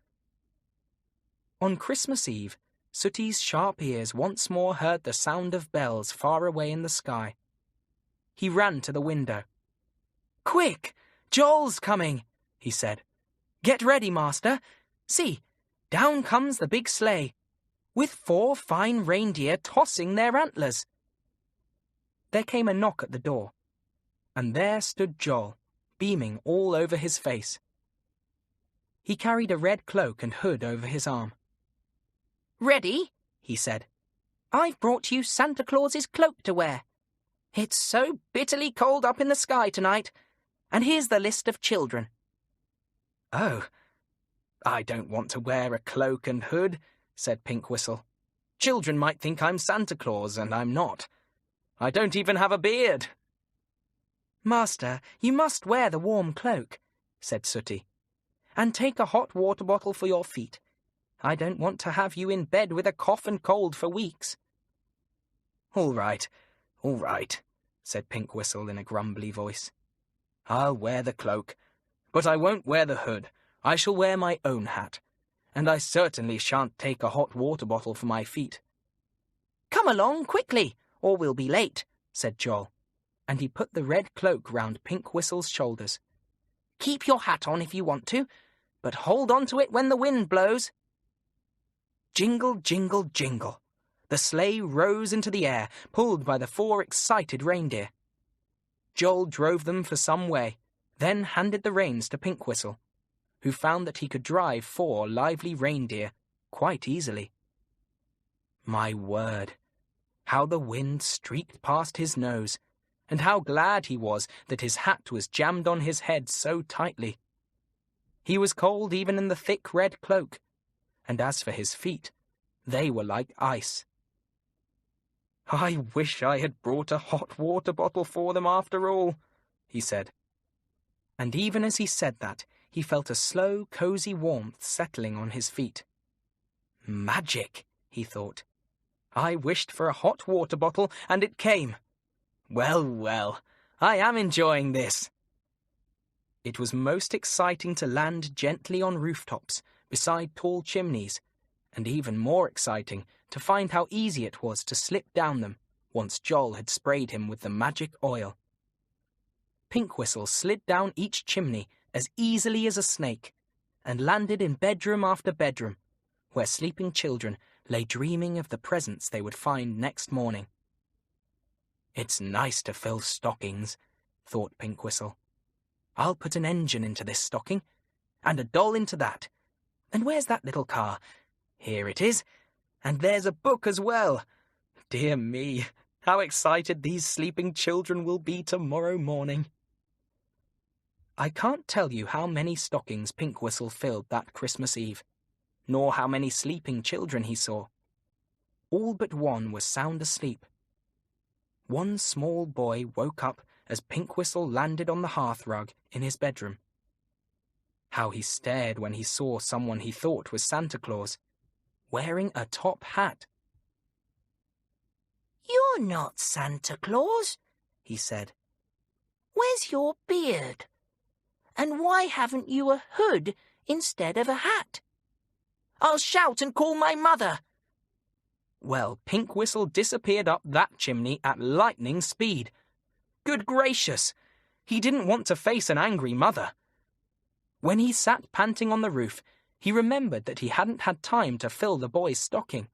On Christmas Eve, Sooty's sharp ears once more heard the sound of bells far away in the sky. He ran to the window. "Quick! Joel's coming!" he said. "Get ready, Master. See, down comes the big sleigh, with 4 fine reindeer tossing their antlers." There came a knock at the door, and there stood Joel, beaming all over his face. He carried a red cloak and hood over his arm. "Ready?" he said. "I've brought you Santa Claus's cloak to wear. It's so bitterly cold up in the sky tonight, and here's the list of children." "Oh, I don't want to wear a cloak and hood," said Pink Whistle. "Children might think I'm Santa Claus, and I'm not. I don't even have a beard." "Master, you must wear the warm cloak," said Sooty, "and take a hot water bottle for your feet. I don't want to have you in bed with a cough and cold for weeks." All right, said Pink Whistle in a grumbly voice. "I'll wear the cloak, but I won't wear the hood. I shall wear my own hat, and I certainly shan't take a hot water bottle for my feet." "Come along quickly, or we'll be late," said Joel, and he put the red cloak round Pink Whistle's shoulders. "Keep your hat on if you want to, but hold on to it when the wind blows." Jingle, jingle, jingle. The sleigh rose into the air, pulled by the 4 excited reindeer. Joel drove them for some way, then handed the reins to Pink Whistle, who found that he could drive 4 lively reindeer quite easily. My word, how the wind streaked past his nose, and how glad he was that his hat was jammed on his head so tightly. He was cold even in the thick red cloak, and as for his feet, they were like ice. "I wish I had brought a hot water bottle for them after all," he said. And even as he said that, he felt a slow, cosy warmth settling on his feet. Magic, he thought. I wished for a hot water bottle, and it came. Well, I am enjoying this. It was most exciting to land gently on rooftops, beside tall chimneys, and even more exciting to find how easy it was to slip down them once Joel had sprayed him with the magic oil. Pink Whistle slid down each chimney as easily as a snake, and landed in bedroom after bedroom, where sleeping children lay dreaming of the presents they would find next morning. It's nice to fill stockings, thought Pink Whistle. I'll put an engine into this stocking, and a doll into that. And where's that little car? Here it is, and there's a book as well. Dear me, how excited these sleeping children will be tomorrow morning. I can't tell you how many stockings Pink Whistle filled that Christmas Eve, nor how many sleeping children he saw. All but one was sound asleep. One small boy woke up as Pink Whistle landed on the hearth rug in his bedroom. How he stared when he saw someone he thought was Santa Claus, wearing a top hat. "You're not Santa Claus," he said. "Where's your beard? And why haven't you a hood instead of a hat? I'll shout and call my mother." Well, Pink Whistle disappeared up that chimney at lightning speed. Good gracious! He didn't want to face an angry mother. When he sat panting on the roof, he remembered that he hadn't had time to fill the boy's stocking.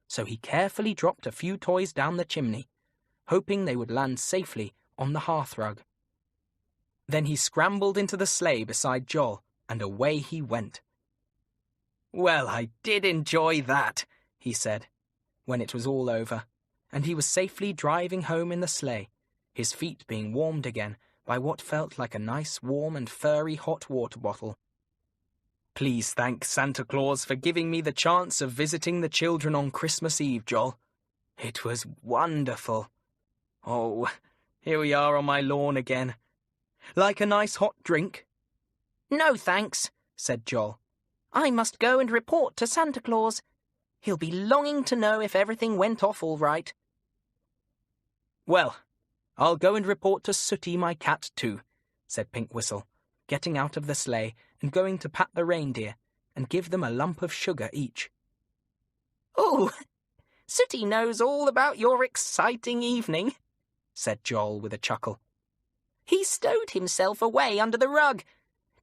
So he carefully dropped a few toys down the chimney, hoping they would land safely on the hearthrug. Then he scrambled into the sleigh beside Joel, and away he went. Well, I did enjoy that, he said, when it was all over, and he was safely driving home in the sleigh, his feet being warmed again by what felt like a nice warm and furry hot water bottle. Please thank Santa Claus for giving me the chance of visiting the children on Christmas Eve, Joel. It was wonderful. Oh, here we are on my lawn again. Like a nice hot drink? "No, thanks," said Joel. "I must go and report to Santa Claus. He'll be longing to know if everything went off all right." Well, I'll go and report to Sooty, my cat, too, said Pink Whistle, getting out of the sleigh and going to pat the reindeer and give them a lump of sugar each. "Oh, Sooty knows all about your exciting evening," said Joel with a chuckle. "He stowed himself away under the rug.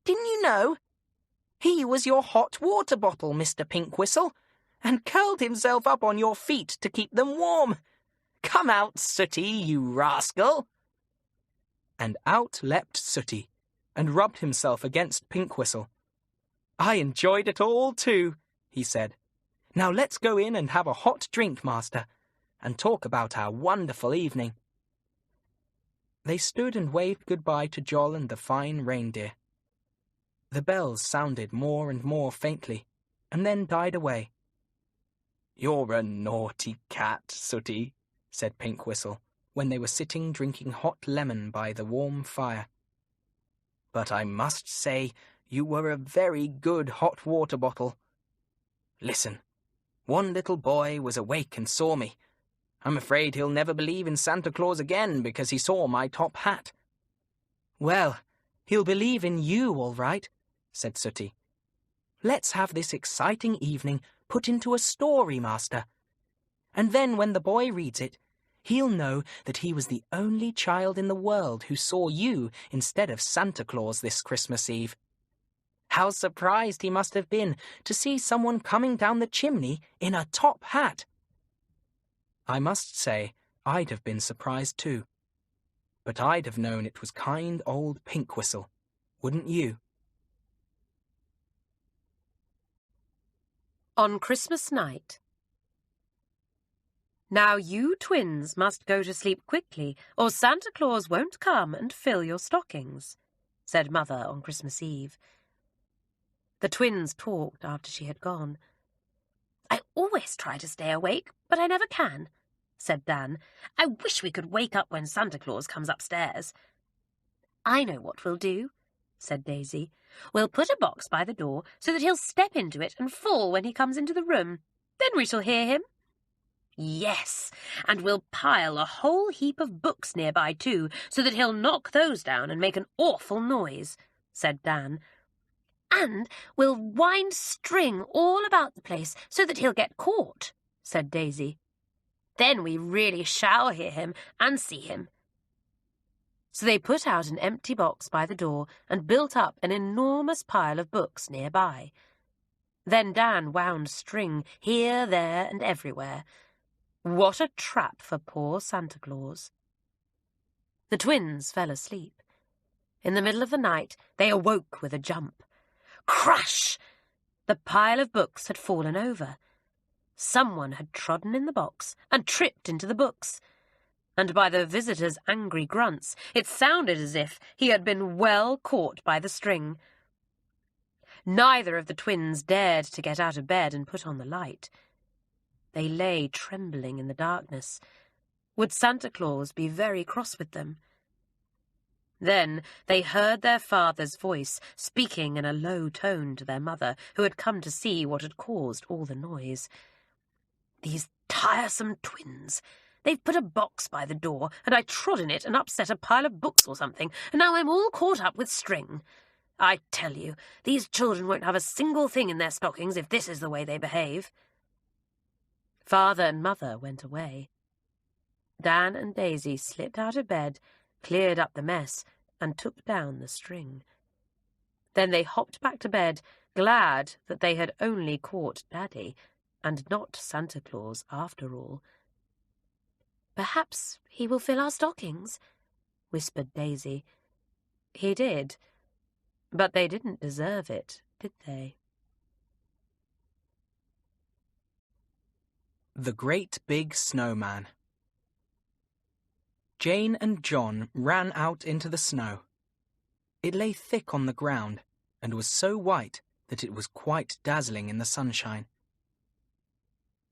Didn't you know? He was your hot water bottle, Mr. Pink Whistle, and curled himself up on your feet to keep them warm. Come out, Sooty, you rascal!" And out leapt Sooty, and rubbed himself against Pink Whistle. I enjoyed it all too, he said. Now let's go in and have a hot drink, Master, and talk about our wonderful evening. They stood and waved goodbye to Joel and the fine reindeer. The bells sounded more and more faintly, and then died away. You're a naughty cat, Sooty, said Pink Whistle, when they were sitting drinking hot lemon by the warm fire. But I must say you were a very good hot water bottle. Listen, one little boy was awake and saw me. I'm afraid he'll never believe in Santa Claus again because he saw my top hat." "Well, he'll believe in you, all right," said Sooty. "Let's have this exciting evening put into a story, Master. And then when the boy reads it, he'll know that he was the only child in the world who saw you instead of Santa Claus this Christmas Eve. How surprised he must have been to see someone coming down the chimney in a top hat." I must say I'd have been surprised too. But I'd have known it was kind old Pink Whistle, wouldn't you? On Christmas night. "Now you twins must go to sleep quickly, or Santa Claus won't come and fill your stockings," said Mother on Christmas Eve. The twins talked after she had gone. "I always try to stay awake, but I never can," said Dan. "I wish we could wake up when Santa Claus comes upstairs." "I know what we'll do," said Daisy. "We'll put a box by the door so that he'll step into it and fall when he comes into the room. Then we shall hear him." "Yes, and we'll pile a whole heap of books nearby too, so that he'll knock those down and make an awful noise," said Dan. "And we'll wind string all about the place so that he'll get caught," said Daisy. "Then we really shall hear him and see him." So they put out an empty box by the door and built up an enormous pile of books nearby. Then Dan wound string here, there, and everywhere. What a trap for poor Santa Claus. The twins fell asleep. In the middle of the night, they awoke with a jump. Crash! The pile of books had fallen over. Someone had trodden in the box and tripped into the books. And by the visitor's angry grunts, it sounded as if he had been well caught by the string. Neither of the twins dared to get out of bed and put on the light. They lay trembling in the darkness. Would Santa Claus be very cross with them? Then they heard their father's voice speaking in a low tone to their mother, who had come to see what had caused all the noise. "These tiresome twins! They've put a box by the door, and I trod in it and upset a pile of books or something, and now I'm all caught up with string. I tell you, these children won't have a single thing in their stockings if this is the way they behave." Father and Mother went away. Dan and Daisy slipped out of bed, cleared up the mess, and took down the string. Then they hopped back to bed, glad that they had only caught Daddy, and not Santa Claus after all. "Perhaps he will fill our stockings," whispered Daisy. He did, but they didn't deserve it, did they? The Great Big Snowman. Jane and John ran out into the snow. It lay thick on the ground and was so white that it was quite dazzling in the sunshine.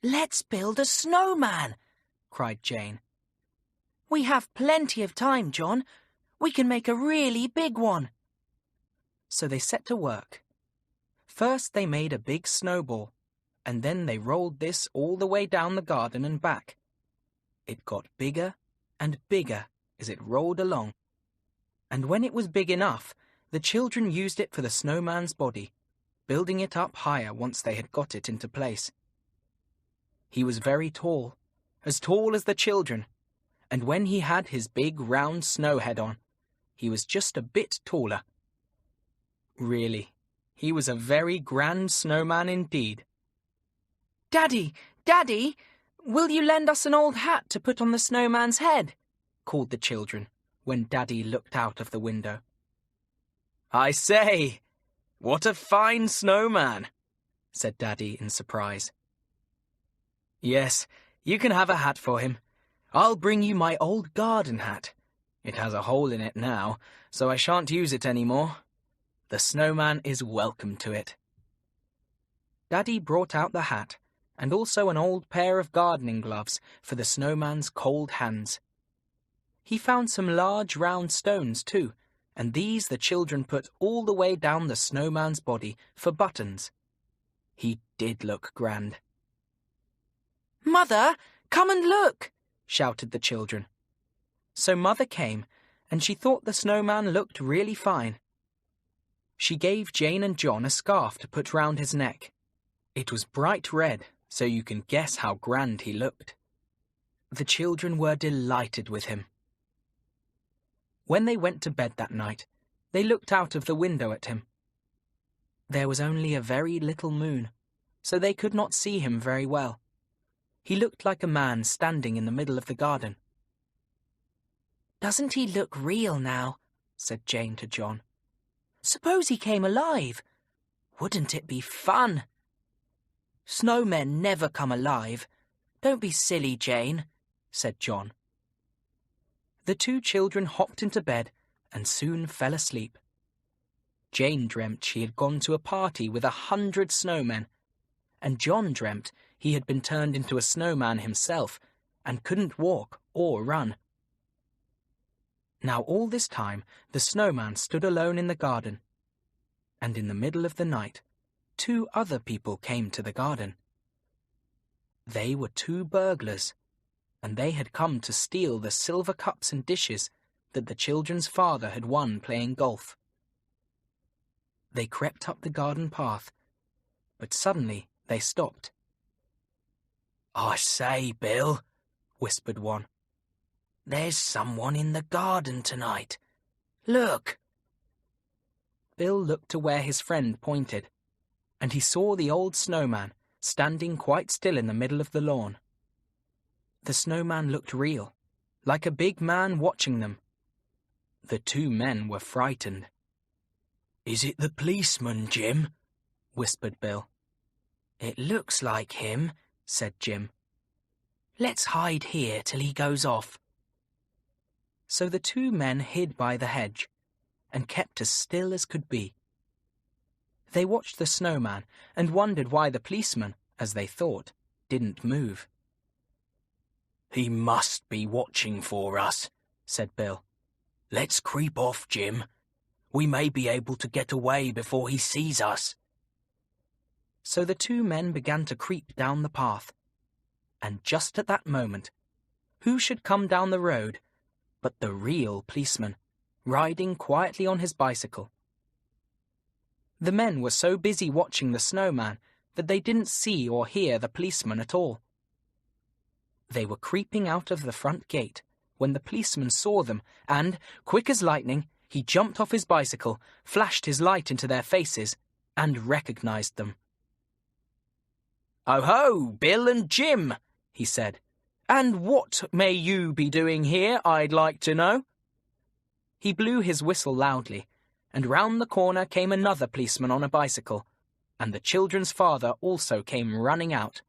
"Let's build a snowman," cried Jane. "We have plenty of time, John. We can make a really big one." So they set to work. First they made a big snowball, and then they rolled this all the way down the garden and back. It got bigger and bigger as it rolled along. And when it was big enough, the children used it for the snowman's body, building it up higher once they had got it into place. He was very tall as the children, and when he had his big round snow head on, he was just a bit taller. Really, he was a very grand snowman indeed. "Daddy, Daddy, will you lend us an old hat to put on the snowman's head?" called the children when Daddy looked out of the window. "I say, what a fine snowman," said Daddy in surprise. "Yes, you can have a hat for him. I'll bring you my old garden hat. It has a hole in it now, so I shan't use it any more. The snowman is welcome to it." Daddy brought out the hat, and also an old pair of gardening gloves for the snowman's cold hands. He found some large round stones too, and these the children put all the way down the snowman's body for buttons. He did look grand. "Mother, come and look!" shouted the children. So Mother came, and she thought the snowman looked really fine. She gave Jane and John a scarf to put round his neck. It was bright red, so you can guess how grand he looked. The children were delighted with him. When they went to bed that night, they looked out of the window at him. There was only a very little moon, so they could not see him very well. He looked like a man standing in the middle of the garden. "Doesn't he look real now?" said Jane to John. "Suppose he came alive. Wouldn't it be fun?" "Snowmen never come alive. Don't be silly, Jane," said John. The two children hopped into bed and soon fell asleep. Jane dreamt she had gone to a party with 100 snowmen, and John dreamt he had been turned into a snowman himself and couldn't walk or run. Now all this time the snowman stood alone in the garden, and in the middle of the night 2 other people came to the garden. They were 2 burglars, and they had come to steal the silver cups and dishes that the children's father had won playing golf. They crept up the garden path, but suddenly they stopped. "I say, Bill," whispered one, "there's someone in the garden tonight. Look." Bill looked to where his friend pointed, and he saw the old snowman standing quite still in the middle of the lawn. The snowman looked real, like a big man watching them. The 2 men were frightened. "Is it the policeman, Jim?" whispered Bill. "It looks like him," said Jim. "Let's hide here till he goes off." So the 2 men hid by the hedge and kept as still as could be. They watched the snowman and wondered why the policeman, as they thought, didn't move. "He must be watching for us," said Bill. "Let's creep off, Jim. We may be able to get away before he sees us." So the 2 men began to creep down the path. And just at that moment, who should come down the road but the real policeman, riding quietly on his bicycle. The men were so busy watching the snowman that they didn't see or hear the policeman at all. They were creeping out of the front gate when the policeman saw them and, quick as lightning, he jumped off his bicycle, flashed his light into their faces, and recognized them. "Oh ho, Bill and Jim," he said. "And what may you be doing here, I'd like to know?" He blew his whistle loudly, and round the corner came another policeman on a bicycle, and the children's father also came running out.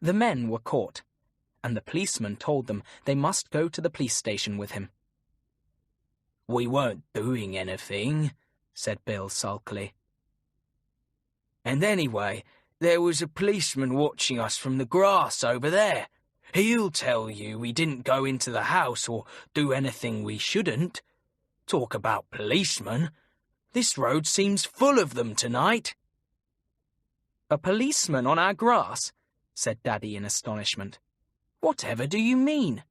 The men were caught, and the policeman told them they must go to the police station with him. "We weren't doing anything," said Bill sulkily. "And anyway, there was a policeman watching us from the grass over there. He'll tell you we didn't go into the house or do anything we shouldn't. Talk about policemen. This road seems full of them tonight." "A policeman on our grass?" said Daddy in astonishment. "Whatever do you mean?"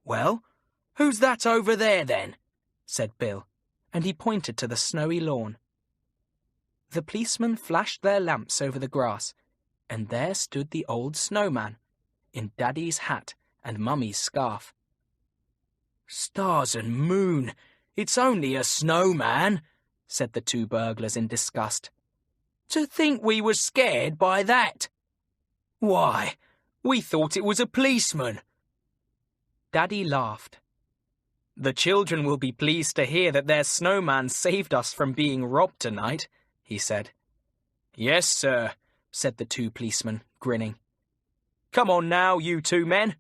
"Well, who's that over there then?" said Bill, and he pointed to the snowy lawn. The policemen flashed their lamps over the grass, and there stood the old snowman, in Daddy's hat and Mummy's scarf. "Stars and moon! It's only a snowman," said the 2 burglars in disgust. "To think we were scared by that! Why, we thought it was a policeman." Daddy laughed. "The children will be pleased to hear that their snowman saved us from being robbed tonight," he said. "Yes, sir," said the 2 policemen, grinning. "Come on now, you 2 men.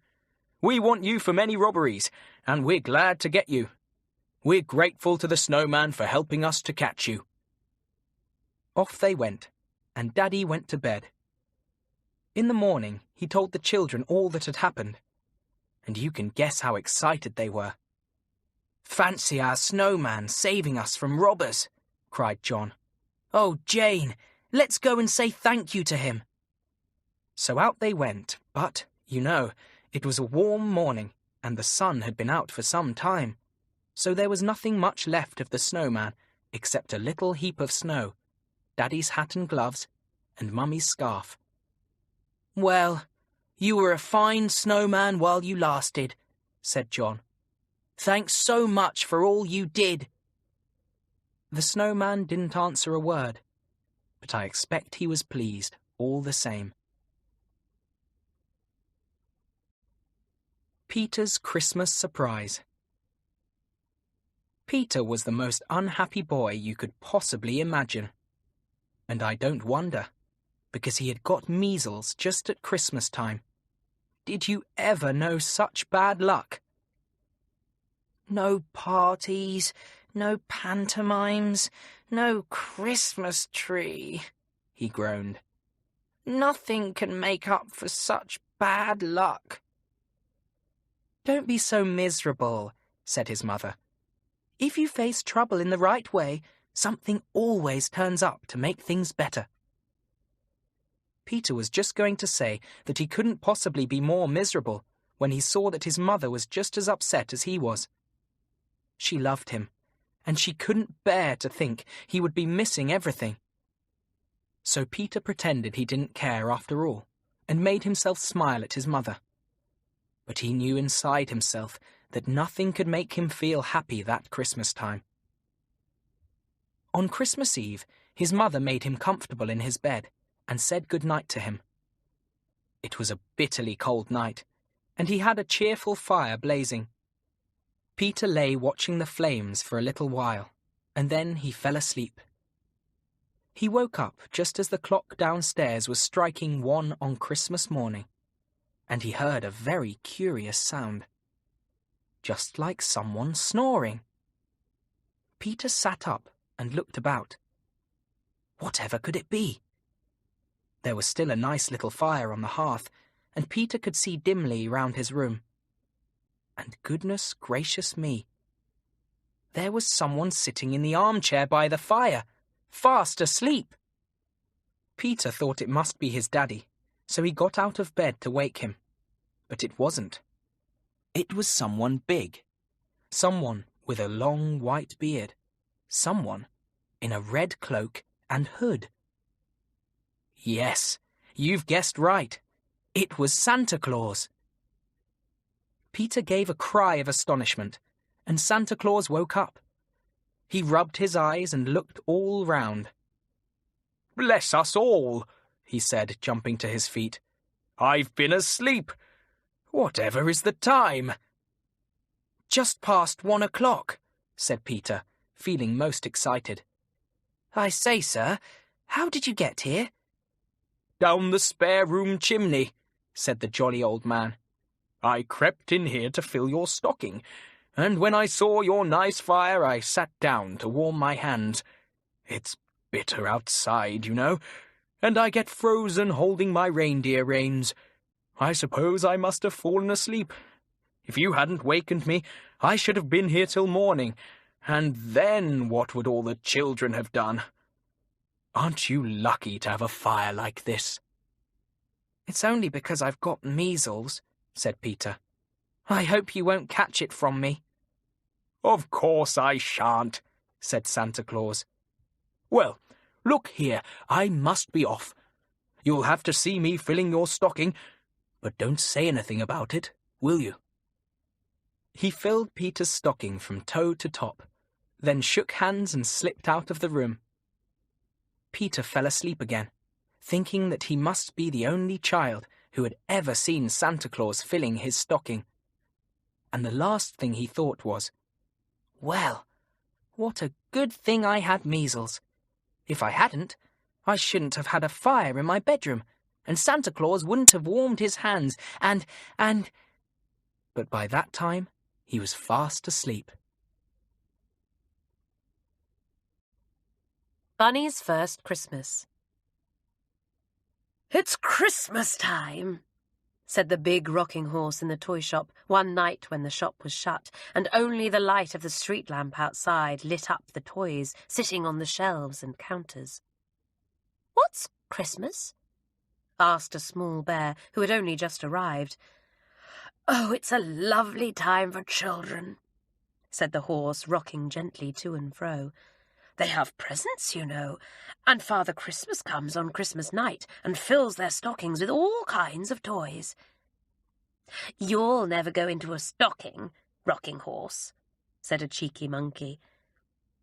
We want you for many robberies, and we're glad to get you. We're grateful to the snowman for helping us to catch you." Off they went, and Daddy went to bed. In the morning, he told the children all that had happened, and you can guess how excited they were. "Fancy our snowman saving us from robbers," cried John. "Oh, Jane, Let's go and say thank you to him." So out they went, but, it was a warm morning, and the sun had been out for some time, so there was nothing much left of the snowman except a little heap of snow, Daddy's hat and gloves, and Mummy's scarf. "Well, you were a fine snowman while you lasted," said John. "Thanks so much for all you did." The snowman didn't answer a word, but I expect he was pleased all the same. Peter's Christmas Surprise. Peter was the most unhappy boy you could possibly imagine. And I don't wonder, because he had got measles just at Christmas time. Did you ever know such bad luck? "No parties, no pantomimes, no Christmas tree," he groaned. "Nothing can make up for such bad luck." "Don't be so miserable," said his mother. "If you face trouble in the right way, something always turns up to make things better." Peter was just going to say that he couldn't possibly be more miserable when he saw that his mother was just as upset as he was. She loved him, and she couldn't bear to think he would be missing everything. So Peter pretended he didn't care after all, and made himself smile at his mother. But he knew inside himself that nothing could make him feel happy that Christmas time. On Christmas Eve, his mother made him comfortable in his bed and said good night to him. It was a bitterly cold night, and he had a cheerful fire blazing. Peter lay watching the flames for a little while, and then he fell asleep. He woke up just as the clock downstairs was striking 1 on Christmas morning, and he heard a very curious sound. Just like someone snoring. Peter sat up and looked about. Whatever could it be? There was still a nice little fire on the hearth, and Peter could see dimly round his room. And goodness gracious me, there was someone sitting in the armchair by the fire, fast asleep. Peter thought it must be his daddy, so he got out of bed to wake him. But it wasn't. It was someone big. Someone with a long white beard. Someone in a red cloak and hood. Yes, you've guessed right. It was Santa Claus. Peter gave a cry of astonishment, and Santa Claus woke up. He rubbed his eyes and looked all round. "Bless us all," he said, jumping to his feet. "I've been asleep. Whatever is the time?" "Just past 1 o'clock," said Peter, feeling most excited. "I say, sir, how did you get here?" "Down the spare room chimney," said the jolly old man. "I crept in here to fill your stocking, and when I saw your nice fire I sat down to warm my hands. It's bitter outside, and I get frozen holding my reindeer reins. I suppose I must have fallen asleep. If you hadn't wakened me, I should have been here till morning, and then what would all the children have done? Aren't you lucky to have a fire like this?" "It's only because I've got measles," said Peter. "I hope you won't catch it from me." "Of course I shan't," said Santa Claus. "Well, look here, I must be off. You'll have to see me filling your stocking, but don't say anything about it, will you?" He filled Peter's stocking from toe to top, then shook hands and slipped out of the room. Peter fell asleep again, thinking that he must be the only child who had ever seen Santa Claus filling his stocking. And the last thing he thought was, "Well, what a good thing I had measles. If I hadn't, I shouldn't have had a fire in my bedroom, and Santa Claus wouldn't have warmed his hands, and... But by that time, he was fast asleep. Bunny's First Christmas. "It's Christmas time," said the big rocking horse in the toy shop one night when the shop was shut, and only the light of the street lamp outside lit up the toys sitting on the shelves and counters. "What's Christmas?" asked a small bear who had only just arrived. "Oh, it's a lovely time for children," said the horse, rocking gently to and fro. "They have presents, you know, and Father Christmas comes on Christmas night and fills their stockings with all kinds of toys." "You'll never go into a stocking, Rocking Horse," said a cheeky monkey.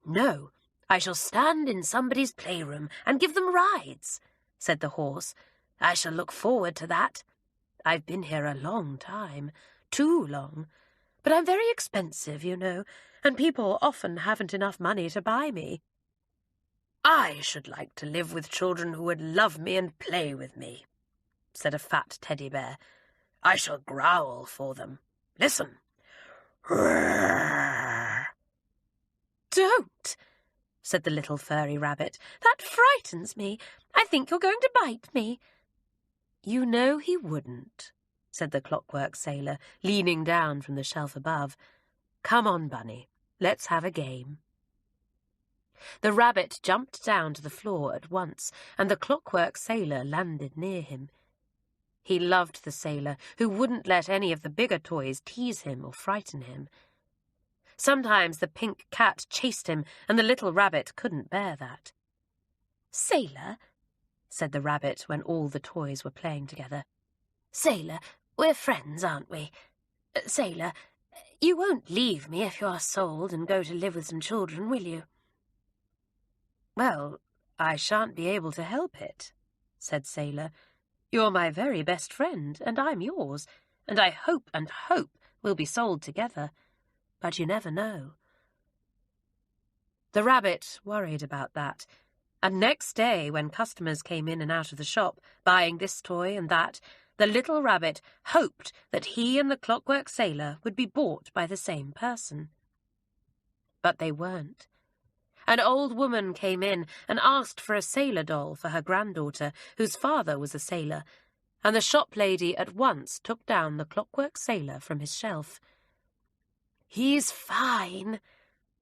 "No, I shall stand in somebody's playroom and give them rides," said the horse. "I shall look forward to that. I've been here a long time, too long, but I'm very expensive, you know, and people often haven't enough money to buy me." "I should like to live with children who would love me and play with me," said a fat teddy bear. "I shall growl for them. Listen. "Don't," said the little furry rabbit. "That frightens me. I think you're going to bite me." "You know he wouldn't," said the Clockwork Sailor, leaning down from the shelf above. "Come on, Bunny, let's have a game." The rabbit jumped down to the floor at once, and the Clockwork Sailor landed near him. He loved the sailor, who wouldn't let any of the bigger toys tease him or frighten him. Sometimes the pink cat chased him, and the little rabbit couldn't bear that. "Sailor," said the rabbit when all the toys were playing together. "Sailor, we're friends, aren't we? Sailor, you won't leave me if you're sold and go to live with some children, will you?" "Well, I shan't be able to help it," said Sailor. "You're my very best friend, and I'm yours, and I hope we'll be sold together. But you never know." The rabbit worried about that, and next day, when customers came in and out of the shop, buying this toy and that, the little rabbit hoped that he and the Clockwork Sailor would be bought by the same person. But they weren't. An old woman came in and asked for a sailor doll for her granddaughter, whose father was a sailor, and the shop lady at once took down the Clockwork Sailor from his shelf. "He's fine,"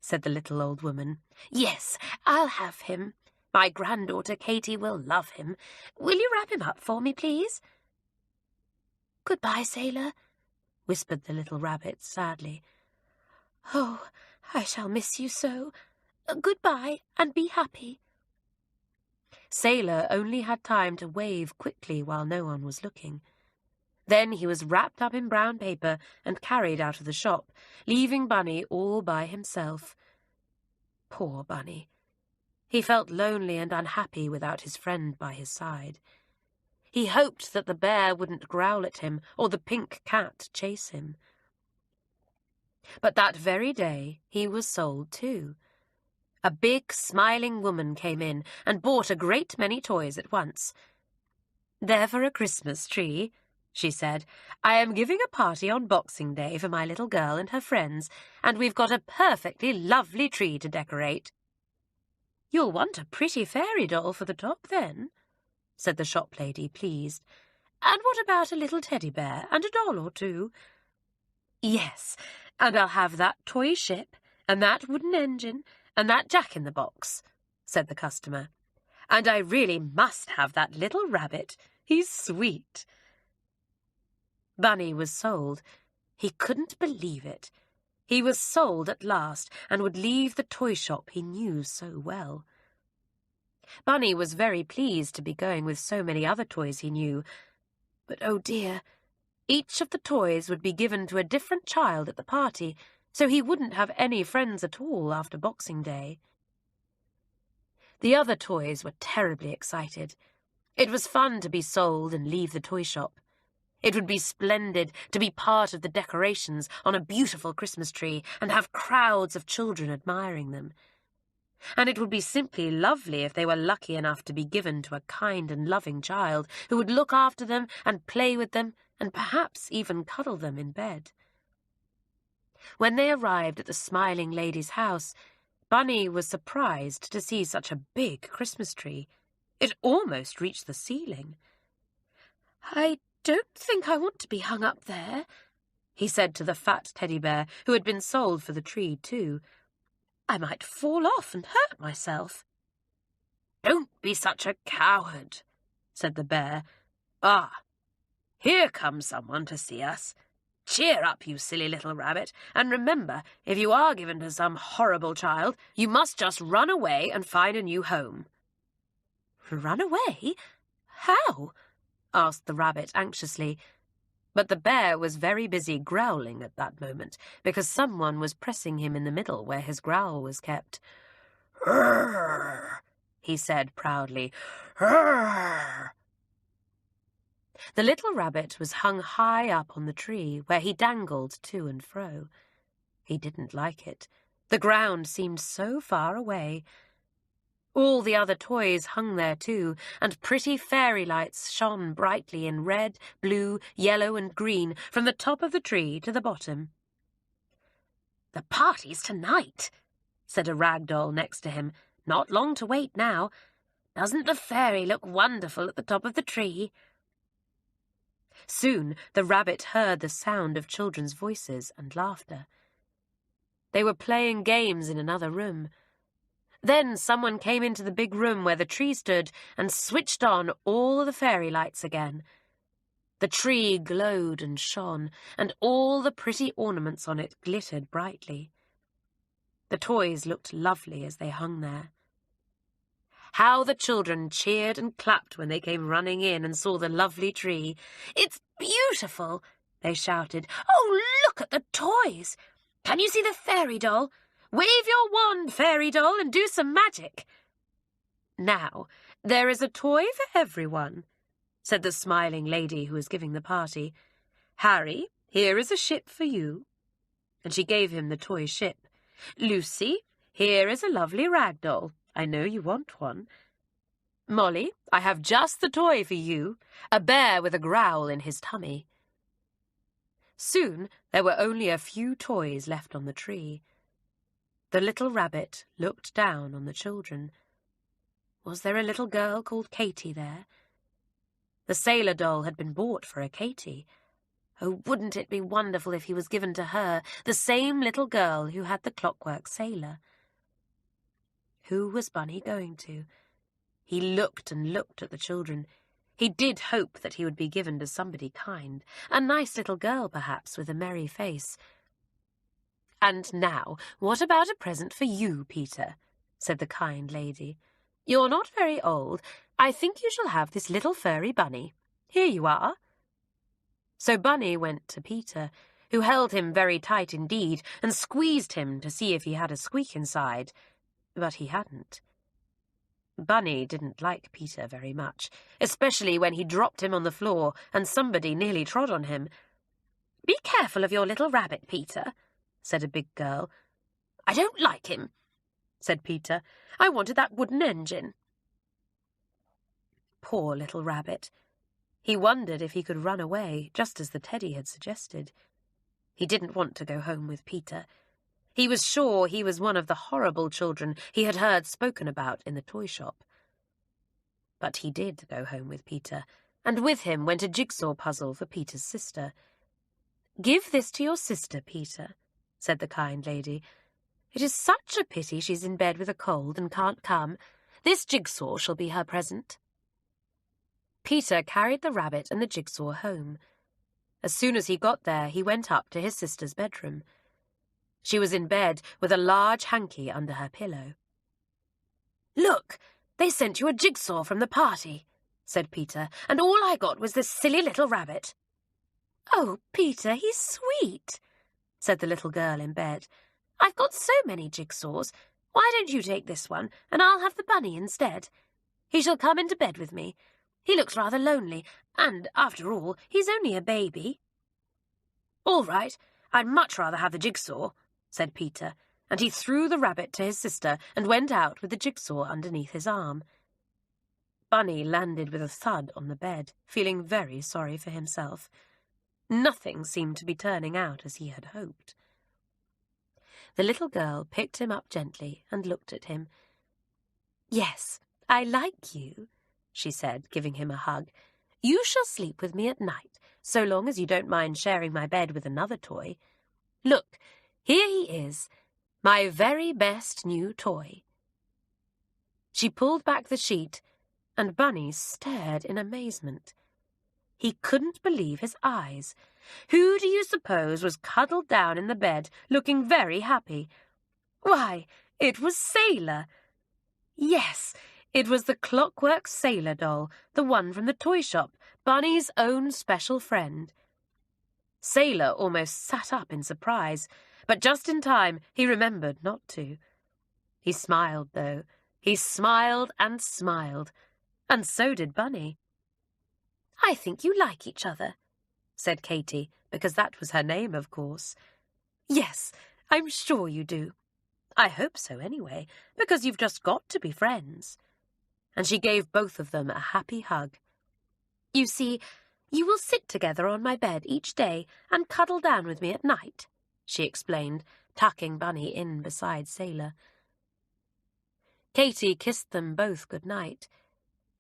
said the little old woman. "Yes, I'll have him. My granddaughter Katie will love him. Will you wrap him up for me, please?" "Goodbye, Sailor," whispered the little rabbit sadly. "Oh, I shall miss you so. Goodbye, and be happy." Sailor only had time to wave quickly while no one was looking. Then he was wrapped up in brown paper and carried out of the shop, leaving Bunny all by himself. Poor Bunny. He felt lonely and unhappy without his friend by his side. He hoped that the bear wouldn't growl at him or the pink cat chase him. But that very day he was sold too. A big, smiling woman came in and bought a great many toys at once. "They're for a Christmas tree," she said. "I am giving a party on Boxing Day for my little girl and her friends, and we've got a perfectly lovely tree to decorate." "You'll want a pretty fairy doll for the top, then," said the shop lady, pleased. "And what about a little teddy bear and a doll or two?" "Yes, and I'll have that toy ship, and that wooden engine, and that jack-in-the-box," said the customer. "And I really must have that little rabbit. He's sweet." Bunny was sold. He couldn't believe it. He was sold at last, and would leave the toy shop he knew so well. Bunny was very pleased to be going with so many other toys he knew. But oh dear, each of the toys would be given to a different child at the party, so he wouldn't have any friends at all after Boxing Day. The other toys were terribly excited. It was fun to be sold and leave the toy shop. It would be splendid to be part of the decorations on a beautiful Christmas tree and have crowds of children admiring them. And it would be simply lovely if they were lucky enough to be given to a kind and loving child who would look after them and play with them and perhaps even cuddle them in bed. When they arrived at the smiling lady's house, Bunny was surprised to see such a big Christmas tree. It almost reached the ceiling. "I don't think I want to be hung up there," he said to the fat teddy bear, who had been sold for the tree too. "I might fall off and hurt myself." "Don't be such a coward," said the bear. "Ah, here comes someone to see us. Cheer up, you silly little rabbit, and remember, if you are given to some horrible child, you must just run away and find a new home." "Run away? How?" asked the rabbit anxiously. But the bear was very busy growling at that moment, because someone was pressing him in the middle where his growl was kept. "Rrrr," he said proudly. "Rrrr." The little rabbit was hung high up on the tree, where he dangled to and fro. He didn't like it. The ground seemed so far away. All the other toys hung there too, and pretty fairy lights shone brightly in red, blue, yellow, and green from the top of the tree to the bottom. "The party's tonight," said a rag doll next to him. "Not long to wait now. Doesn't the fairy look wonderful at the top of the tree?" Soon the rabbit heard the sound of children's voices and laughter. They were playing games in another room. Then someone came into the big room where the tree stood and switched on all the fairy lights again. The tree glowed and shone, and all the pretty ornaments on it glittered brightly. The toys looked lovely as they hung there. How the children cheered and clapped when they came running in and saw the lovely tree. "It's beautiful," they shouted. "Oh, look at the toys! Can you see the fairy doll? Wave your wand, fairy doll, and do some magic." "Now, there is a toy for everyone," said the smiling lady who was giving the party. "Harry, here is a ship for you." And she gave him the toy ship. "Lucy, here is a lovely rag doll. I know you want one. Molly, I have just the toy for you, a bear with a growl in his tummy." Soon there were only a few toys left on the tree. The little rabbit looked down on the children. Was there a little girl called Katy there? The sailor doll had been bought for a Katy. Oh, wouldn't it be wonderful if he was given to her, the same little girl who had the clockwork sailor? Who was Bunny going to? He looked and looked at the children. He did hope that he would be given to somebody kind, a nice little girl perhaps with a merry face. "And now, what about a present for you, Peter?" said the kind lady. "You're not very old. I think you shall have this little furry bunny. Here you are." So Bunny went to Peter, who held him very tight indeed and squeezed him to see if he had a squeak inside. But he hadn't. Bunny didn't like Peter very much, especially when he dropped him on the floor and somebody nearly trod on him. "Be careful of your little rabbit, Peter," said a big girl. "I don't like him," said Peter. "I wanted that wooden engine." Poor little rabbit. He wondered if he could run away, just as the teddy had suggested. He didn't want to go home with Peter. He was sure he was one of the horrible children he had heard spoken about in the toy shop. But he did go home with Peter, and with him went a jigsaw puzzle for Peter's sister. "Give this to your sister, Peter," said the kind lady. "It is such a pity she's in bed with a cold and can't come. This jigsaw shall be her present." Peter carried the rabbit and the jigsaw home. As soon as he got there, he went up to his sister's bedroom. She was in bed with a large hanky under her pillow. "Look, they sent you a jigsaw from the party," said Peter, "and all I got was this silly little rabbit." "Oh, Peter, he's sweet," said the little girl in bed. "I've got so many jigsaws. Why don't you take this one, and I'll have the bunny instead? He shall come into bed with me. He looks rather lonely, and, after all, he's only a baby." "All right, I'd much rather have the jigsaw," said Peter, and he threw the rabbit to his sister and went out with the jigsaw underneath his arm. Bunny landed with a thud on the bed, feeling very sorry for himself. Nothing seemed to be turning out as he had hoped. The little girl picked him up gently and looked at him. "Yes, I like you," she said, giving him a hug. "You shall sleep with me at night, so long as you don't mind sharing my bed with another toy. Look, here he is, my very best new toy." She pulled back the sheet, and Bunny stared in amazement. He couldn't believe his eyes. Who do you suppose was cuddled down in the bed, looking very happy? Why, it was Sailor. Yes, it was the Clockwork Sailor doll, the one from the toy shop, Bunny's own special friend. Sailor almost sat up in surprise, but just in time he remembered not to. He smiled, though. He smiled, and so did Bunny. "I think you like each other," said Katy, because that was her name, of course. "Yes, I'm sure you do. I hope so, anyway, because you've just got to be friends." And she gave both of them a happy hug. "You see, you will sit together on my bed each day and cuddle down with me at night," she explained, tucking Bunny in beside Sailor. Katy kissed them both good night.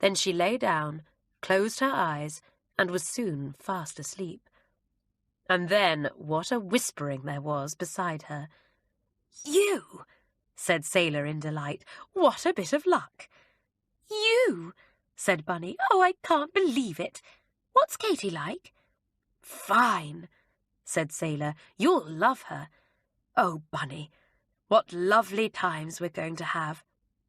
Then she lay down, closed her eyes, and was soon fast asleep. And then what a whispering there was beside her. "You!" said Sailor in delight. "What a bit of luck!" "You!" said Bunny. "Oh, I can't believe it. What's Katy like?" "Fine," said Sailor. "You'll love her. Oh, Bunny, what lovely times we're going to have.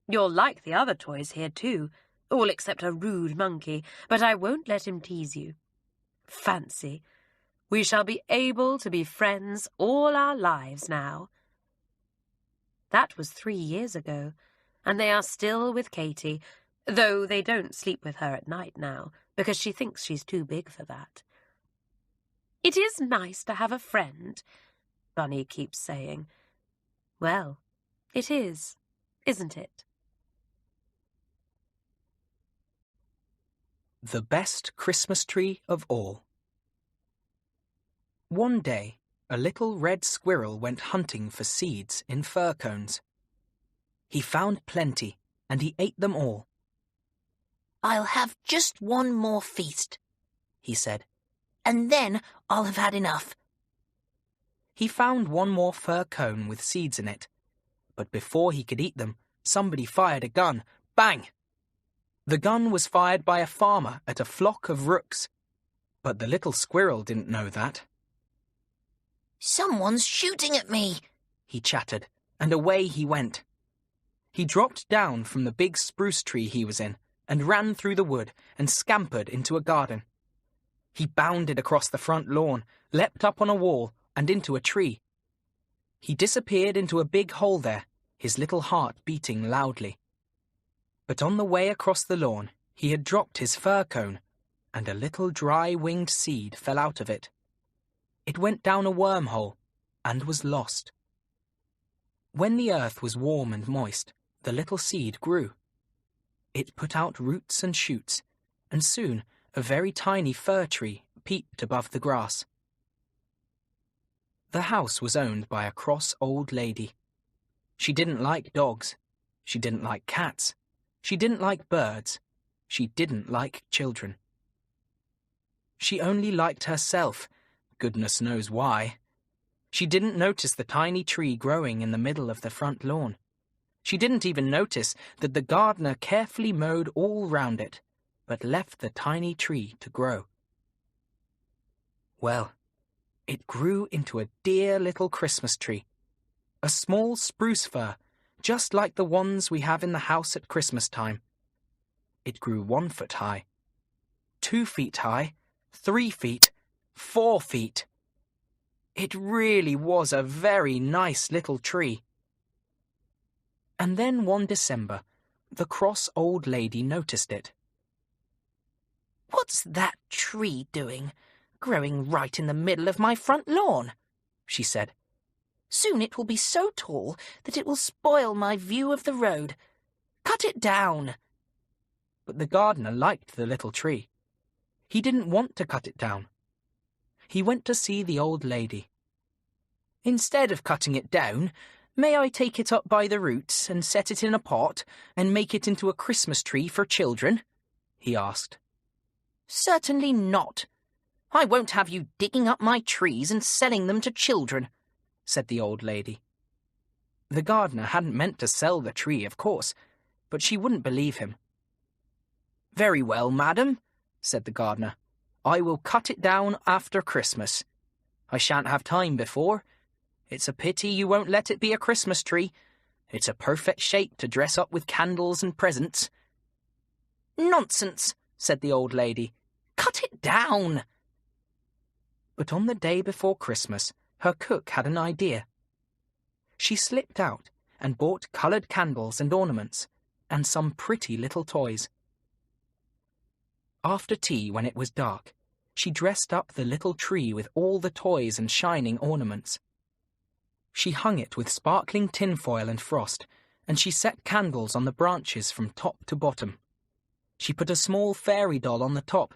You'll like the other toys here, too, all except a rude monkey, but I won't let him tease you. Fancy, we shall be able to be friends all our lives now." That was 3 years ago, and they are still with Katy, though they don't sleep with her at night now, because she thinks she's too big for that. "It is nice to have a friend," Bunny keeps saying. Well, it is, isn't it? The Best Christmas Tree of All. One day, a little red squirrel went hunting for seeds in fir cones. He found plenty, and he ate them all. "I'll have just one more feast," he said, "and then I'll have had enough." He found one more fir cone with seeds in it, but before he could eat them, somebody fired a gun. Bang! The gun was fired by a farmer at a flock of rooks, but the little squirrel didn't know that. "Someone's shooting at me," he chattered, and away he went. He dropped down from the big spruce tree he was in and ran through the wood and scampered into a garden. He bounded across the front lawn, leapt up on a wall and into a tree. He disappeared into a big hole there, his little heart beating loudly. But on the way across the lawn, he had dropped his fir cone, and a little dry-winged seed fell out of it. It went down a wormhole and was lost. When the earth was warm and moist, the little seed grew. It put out roots and shoots, and soon a very tiny fir tree peeped above the grass. The house was owned by a cross old lady. She didn't like dogs. She didn't like cats. She didn't like birds. She didn't like children. She only liked herself, goodness knows why. She didn't notice the tiny tree growing in the middle of the front lawn. She didn't even notice that the gardener carefully mowed all round it, but left the tiny tree to grow. Well, it grew into a dear little Christmas tree, a small spruce fir, just like the ones we have in the house at Christmas time. It grew 1 foot high, 2 feet high, 3 feet, 4 feet. It really was a very nice little tree. And then one December, the cross old lady noticed it. "What's that tree doing, growing right in the middle of my front lawn?" she said. "Soon it will be so tall that it will spoil my view of the road. Cut it down." But the gardener liked the little tree. He didn't want to cut it down. He went to see the old lady. "Instead of cutting it down, may I take it up by the roots and set it in a pot and make it into a Christmas tree for children?" he asked. "Certainly not. I won't have you digging up my trees and selling them to children," said the old lady. The gardener hadn't meant to sell the tree, of course. but she wouldn't believe him. "Very well, madam," said the gardener. "I will cut it down after Christmas. I shan't have time before. It's a pity you won't let it be a Christmas tree. It's a perfect shape to dress up with candles and presents." "Nonsense," said the old lady. "Cut it down." But on the day before Christmas, her cook had an idea. She slipped out and bought coloured candles and ornaments, and some pretty little toys. After tea, when it was dark, she dressed up the little tree with all the toys and shining ornaments. She hung it with sparkling tinfoil and frost, and she set candles on the branches from top to bottom. She put a small fairy doll on the top,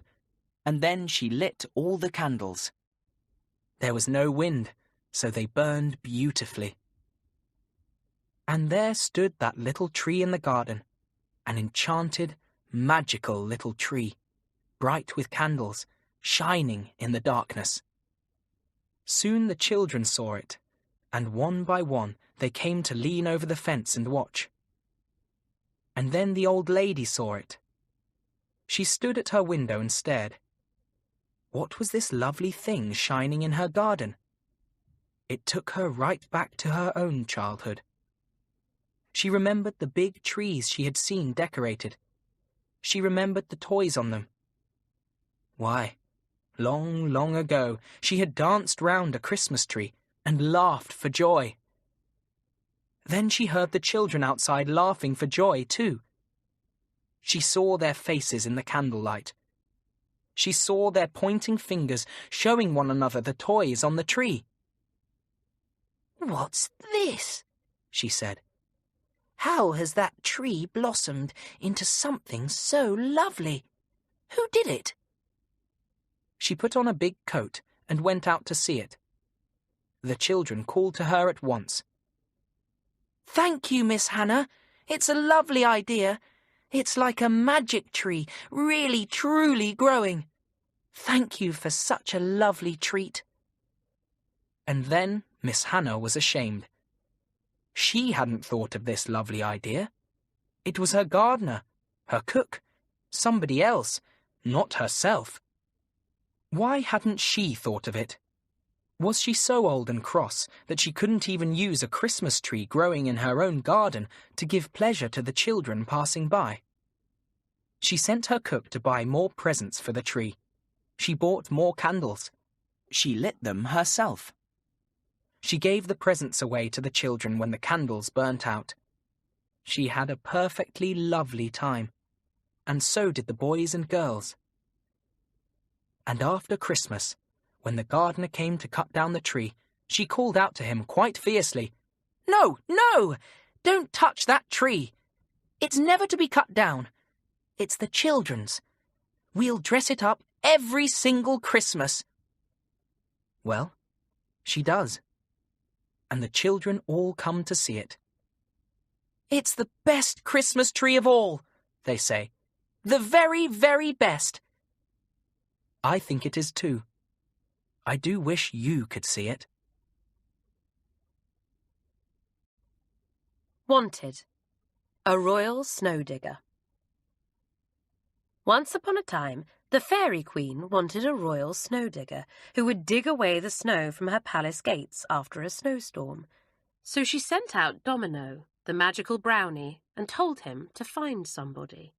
and then she lit all the candles. There was no wind, so they burned beautifully. And there stood that little tree in the garden, an enchanted, magical little tree, bright with candles, shining in the darkness. Soon the children saw it, and one by one they came to lean over the fence and watch. And then the old lady saw it. She stood at her window and stared. What was this lovely thing shining in her garden? It took her right back to her own childhood. She remembered the big trees she had seen decorated. She remembered the toys on them. Why, long, long ago, she had danced round a Christmas tree and laughed for joy. Then she heard the children outside laughing for joy too. She saw their faces in the candlelight. She saw their pointing fingers showing one another the toys on the tree. "What's this?" she said. "How has that tree blossomed into something so lovely? Who did it?" She put on a big coat and went out to see it. The children called to her at once. "Thank you, Miss Hannah. It's a lovely idea. It's like a magic tree, really, truly growing. Thank you for such a lovely treat." And then Miss Hannah was ashamed. She hadn't thought of this lovely idea. It was her gardener, her cook, somebody else, not herself. Why hadn't she thought of it? Was she so old and cross that she couldn't even use a Christmas tree growing in her own garden to give pleasure to the children passing by? She sent her cook to buy more presents for the tree. She bought more candles. She lit them herself. She gave the presents away to the children when the candles burnt out. She had a perfectly lovely time, and so did the boys and girls. And after Christmas, when the gardener came to cut down the tree, she called out to him quite fiercely, "No, no! Don't touch that tree! It's never to be cut down. It's the children's. We'll dress it up every single Christmas." Well, she does. And the children all come to see it. "It's the best Christmas tree of all," they say. "The very, very best." I think it is too. I do wish you could see it. Wanted, a royal snow digger. Once upon a time, the Fairy Queen wanted a royal snow digger who would dig away the snow from her palace gates after a snowstorm. So she sent out Domino, the magical brownie, and told him to find somebody.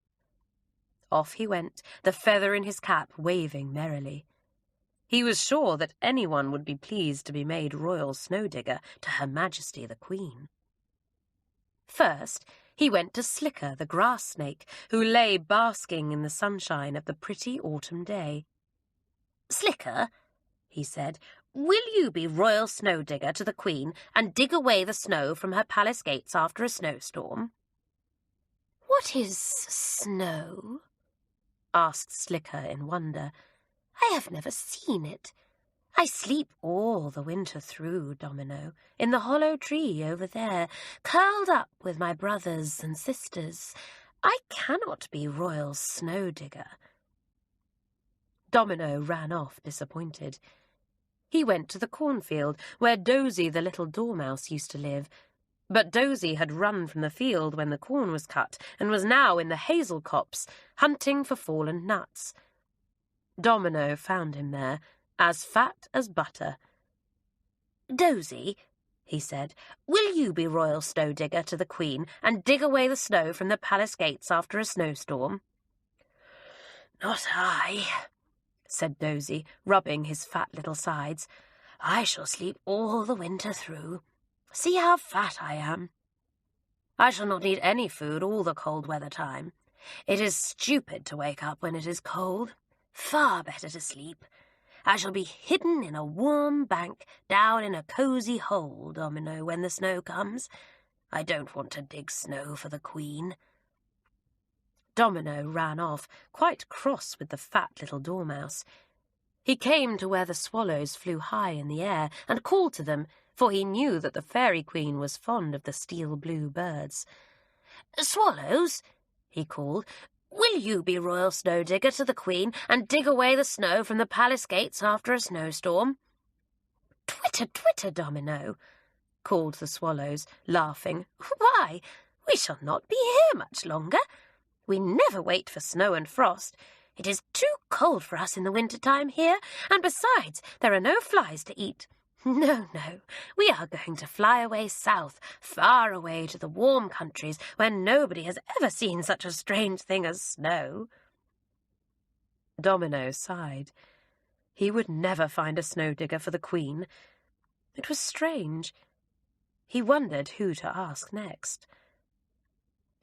Off he went, the feather in his cap waving merrily. He was sure that anyone would be pleased to be made royal snow digger to Her Majesty the Queen. First, he went to Slicker, the grass snake, who lay basking in the sunshine of the pretty autumn day. "Slicker," he said, "will you be royal snow digger to the Queen and dig away the snow from her palace gates after a snowstorm?" "What is snow?" asked Slicker in wonder. "I have never seen it. I sleep all the winter through, Domino, in the hollow tree over there, curled up with my brothers and sisters. I cannot be royal snow digger." Domino ran off disappointed. He went to the cornfield where Dozy the little dormouse used to live, But Dozy had run from the field when the corn was cut and was now in the hazel copse, hunting for fallen nuts. Domino found him there, as fat as butter. "Dozy," he said, "will you be royal snow digger to the Queen and dig away the snow from the palace gates after a snowstorm?" "Not I," said Dozy, rubbing his fat little sides. "I shall sleep all the winter through. See how fat I am. I shall not need any food all the cold weather time. It is stupid to wake up when it is cold. Far better to sleep. I shall be hidden in a warm bank down in a cosy hole, Domino, when the snow comes. I don't want to dig snow for the Queen." Domino ran off, quite cross with the fat little dormouse. He came to where the swallows flew high in the air and called to them, for he knew that the Fairy Queen was fond of the steel-blue birds. "Swallows," he called, "will you be royal snow digger to the Queen and dig away the snow from the palace gates after a snowstorm?" "Twitter, twitter, Domino," called the swallows, laughing. "Why, we shall not be here much longer. We never wait for snow and frost. It is too cold for us in the winter-time here, and besides, there are no flies to eat. No, no, we are going to fly away south, far away to the warm countries where nobody has ever seen such a strange thing as snow." Domino sighed. He would never find a snow digger for the Queen. It was strange. He wondered who to ask next.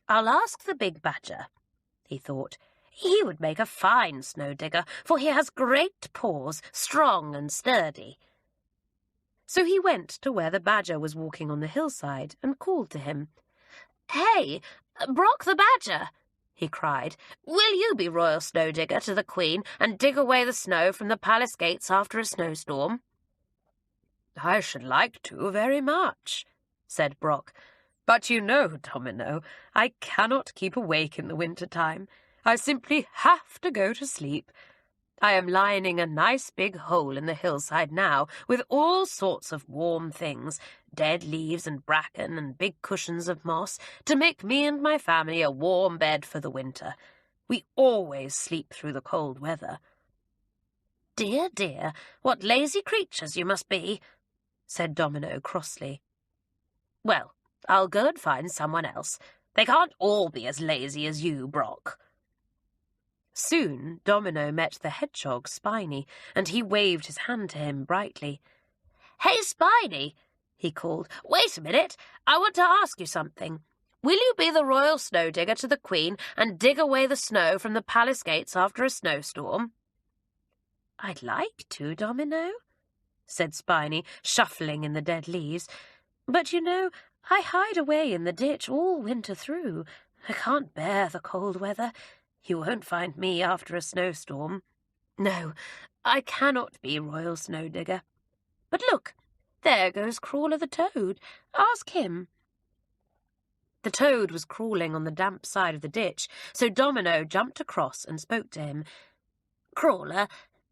"I'll ask the big badger," he thought. "He would make a fine snow digger, for he has great paws, strong and sturdy." So he went to where the badger was walking on the hillside and called to him. "Hey, Brock the badger!" he cried. "Will you be royal snow digger to the Queen and dig away the snow from the palace gates after a snowstorm?" "I should like to very much," said Brock. "But you know, Domino, I cannot keep awake in the winter-time. I simply have to go to sleep. I am lining a nice big hole in the hillside now, with all sorts of warm things, dead leaves and bracken and big cushions of moss, to make me and my family a warm bed for the winter. We always sleep through the cold weather." "Dear, dear, what lazy creatures you must be," said Domino crossly. "Well, I'll go and find someone else. They can't all be as lazy as you, Brock." Soon Domino met the hedgehog, Spiny, and he waved his hand to him brightly. "Hey, Spiny," he called, "wait a minute. I want to ask you something. Will you be the royal snow digger to the Queen and dig away the snow from the palace gates after a snowstorm?" "I'd like to, Domino," said Spiny, shuffling in the dead leaves. "But you know, I hide away in the ditch all winter through. I can't bear the cold weather. You won't find me after a snowstorm. No, I cannot be royal snow digger. But look, there goes Crawler the toad. Ask him." The toad was crawling on the damp side of the ditch, so Domino jumped across and spoke to him. "Crawler,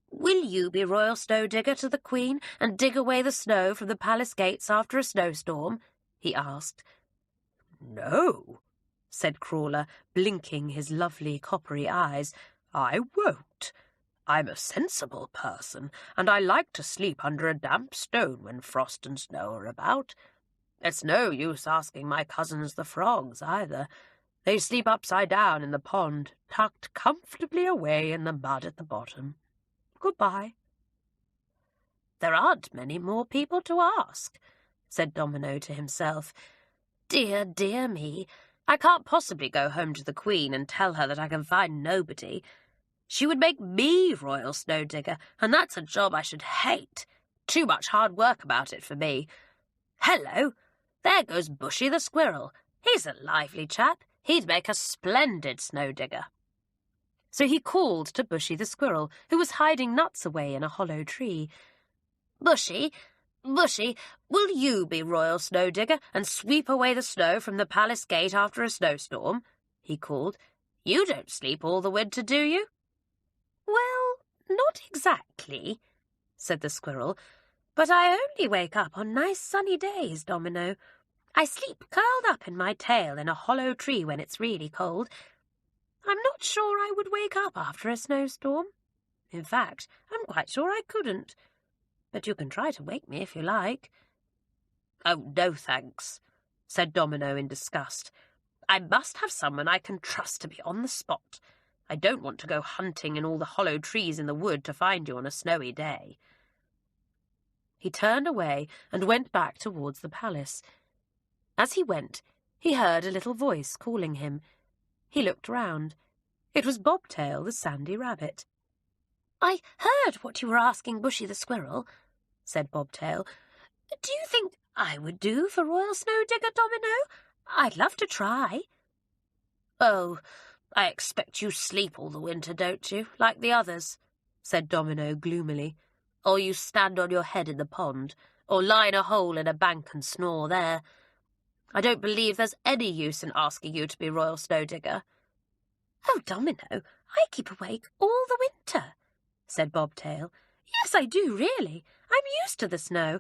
will you be royal snow digger to the Queen and dig away the snow from the palace gates after a snowstorm?" he asked. "No," said Crawler, blinking his lovely coppery eyes. "I won't. I'm a sensible person, and I like to sleep under a damp stone when frost and snow are about. It's no use asking my cousins the frogs, either. They sleep upside down in the pond, tucked comfortably away in the mud at the bottom. Goodbye." "There aren't many more people to ask," said Domino to himself. "Dear, dear me. I can't possibly go home to the Queen and tell her that I can find nobody. She would make me royal snow digger, and that's a job I should hate. Too much hard work about it for me. Hello, there goes Bushy the squirrel. He's a lively chap. He'd make a splendid snow digger." So he called to Bushy the squirrel, who was hiding nuts away in a hollow tree. "Bushy, Bushy, will you be royal snow digger and sweep away the snow from the palace gate after a snowstorm?" he called. "You don't sleep all the winter, do you?" "Well, not exactly," said the squirrel, "but I only wake up on nice sunny days, Domino. I sleep curled up in my tail in a hollow tree when it's really cold. I'm not sure I would wake up after a snowstorm. In fact, I'm quite sure I couldn't. But you can try to wake me if you like." "Oh, no thanks," said Domino in disgust. "I must have someone I can trust to be on the spot. I don't want to go hunting in all the hollow trees in the wood to find you on a snowy day." He turned away and went back towards the palace. As he went, he heard a little voice calling him. He looked round. It was Bobtail, the sandy rabbit. "I heard what you were asking Bushy the squirrel," said Bobtail. "Do you think I would do for Royal Snowdigger, Domino? I'd love to try." "Oh, I expect you sleep all the winter, don't you, like the others?" said Domino gloomily. "Or you stand on your head in the pond, or lie in a hole in a bank and snore there. I don't believe there's any use in asking you to be Royal Snowdigger." "Oh, Domino, I keep awake all the winter," said Bobtail. "Yes, I do, really. I'm used to the snow.